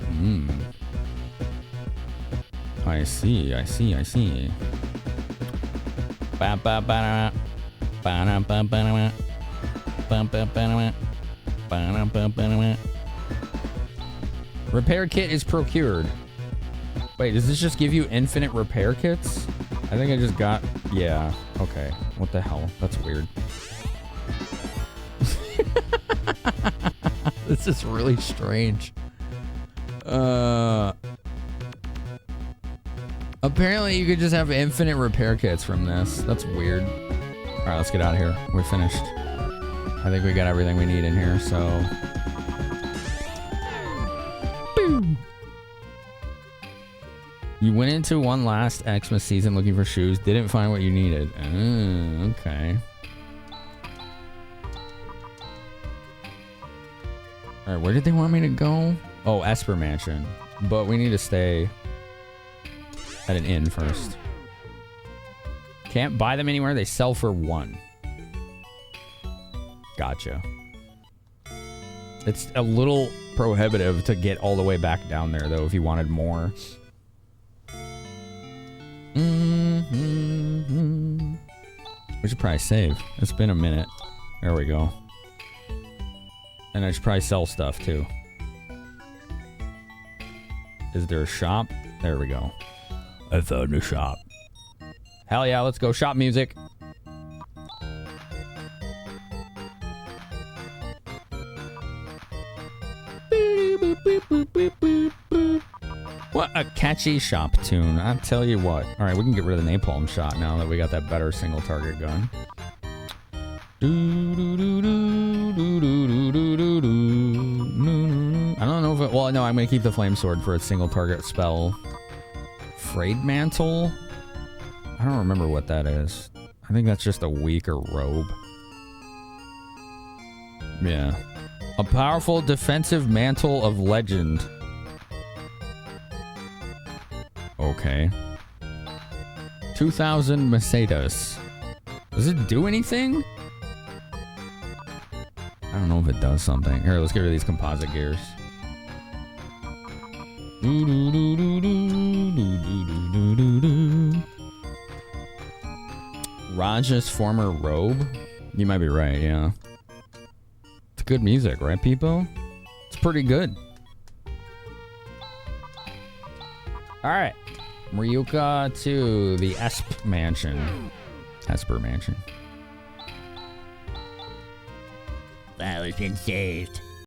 I see. Repair kit is procured. Wait, does this just give you infinite repair kits? I think I just got... Yeah, okay. What the hell? That's weird. This is really strange. Apparently you could just have infinite repair kits from this. That's weird. Alright, let's get out of here. We're finished. I think we got everything we need in here, so... Boom. You went into one last Xmas season looking for shoes, didn't find what you needed. Okay. Alright, where did they want me to go? Oh, Esper Mansion. But we need to stay at an inn first. Can't buy them anywhere. They sell for 1. Gotcha. It's a little prohibitive to get all the way back down there, though, if you wanted more. We should probably save. It's been a minute. There we go. And I should probably sell stuff, too. Is there a shop? There we go. I found a shop. Hell yeah, let's go. Shop music. What a catchy shop tune. I'll tell you what. Alright, we can get rid of the napalm shot now that we got that better single target gun. I don't know if it... Well, no, I'm going to keep the flame sword for a single target spell. Frayed mantle? I don't remember what that is. I think that's just a weaker robe. Yeah. A powerful defensive mantle of legend. Okay. 2,000 Mercedes. Does it do anything? I don't know if it does something. Here, let's get rid of these composite gears. Raja's former robe? You might be right, yeah. It's good music, right, people? It's pretty good. Alright. Ryuka to the Esp Mansion. Esper Mansion.
File has been saved.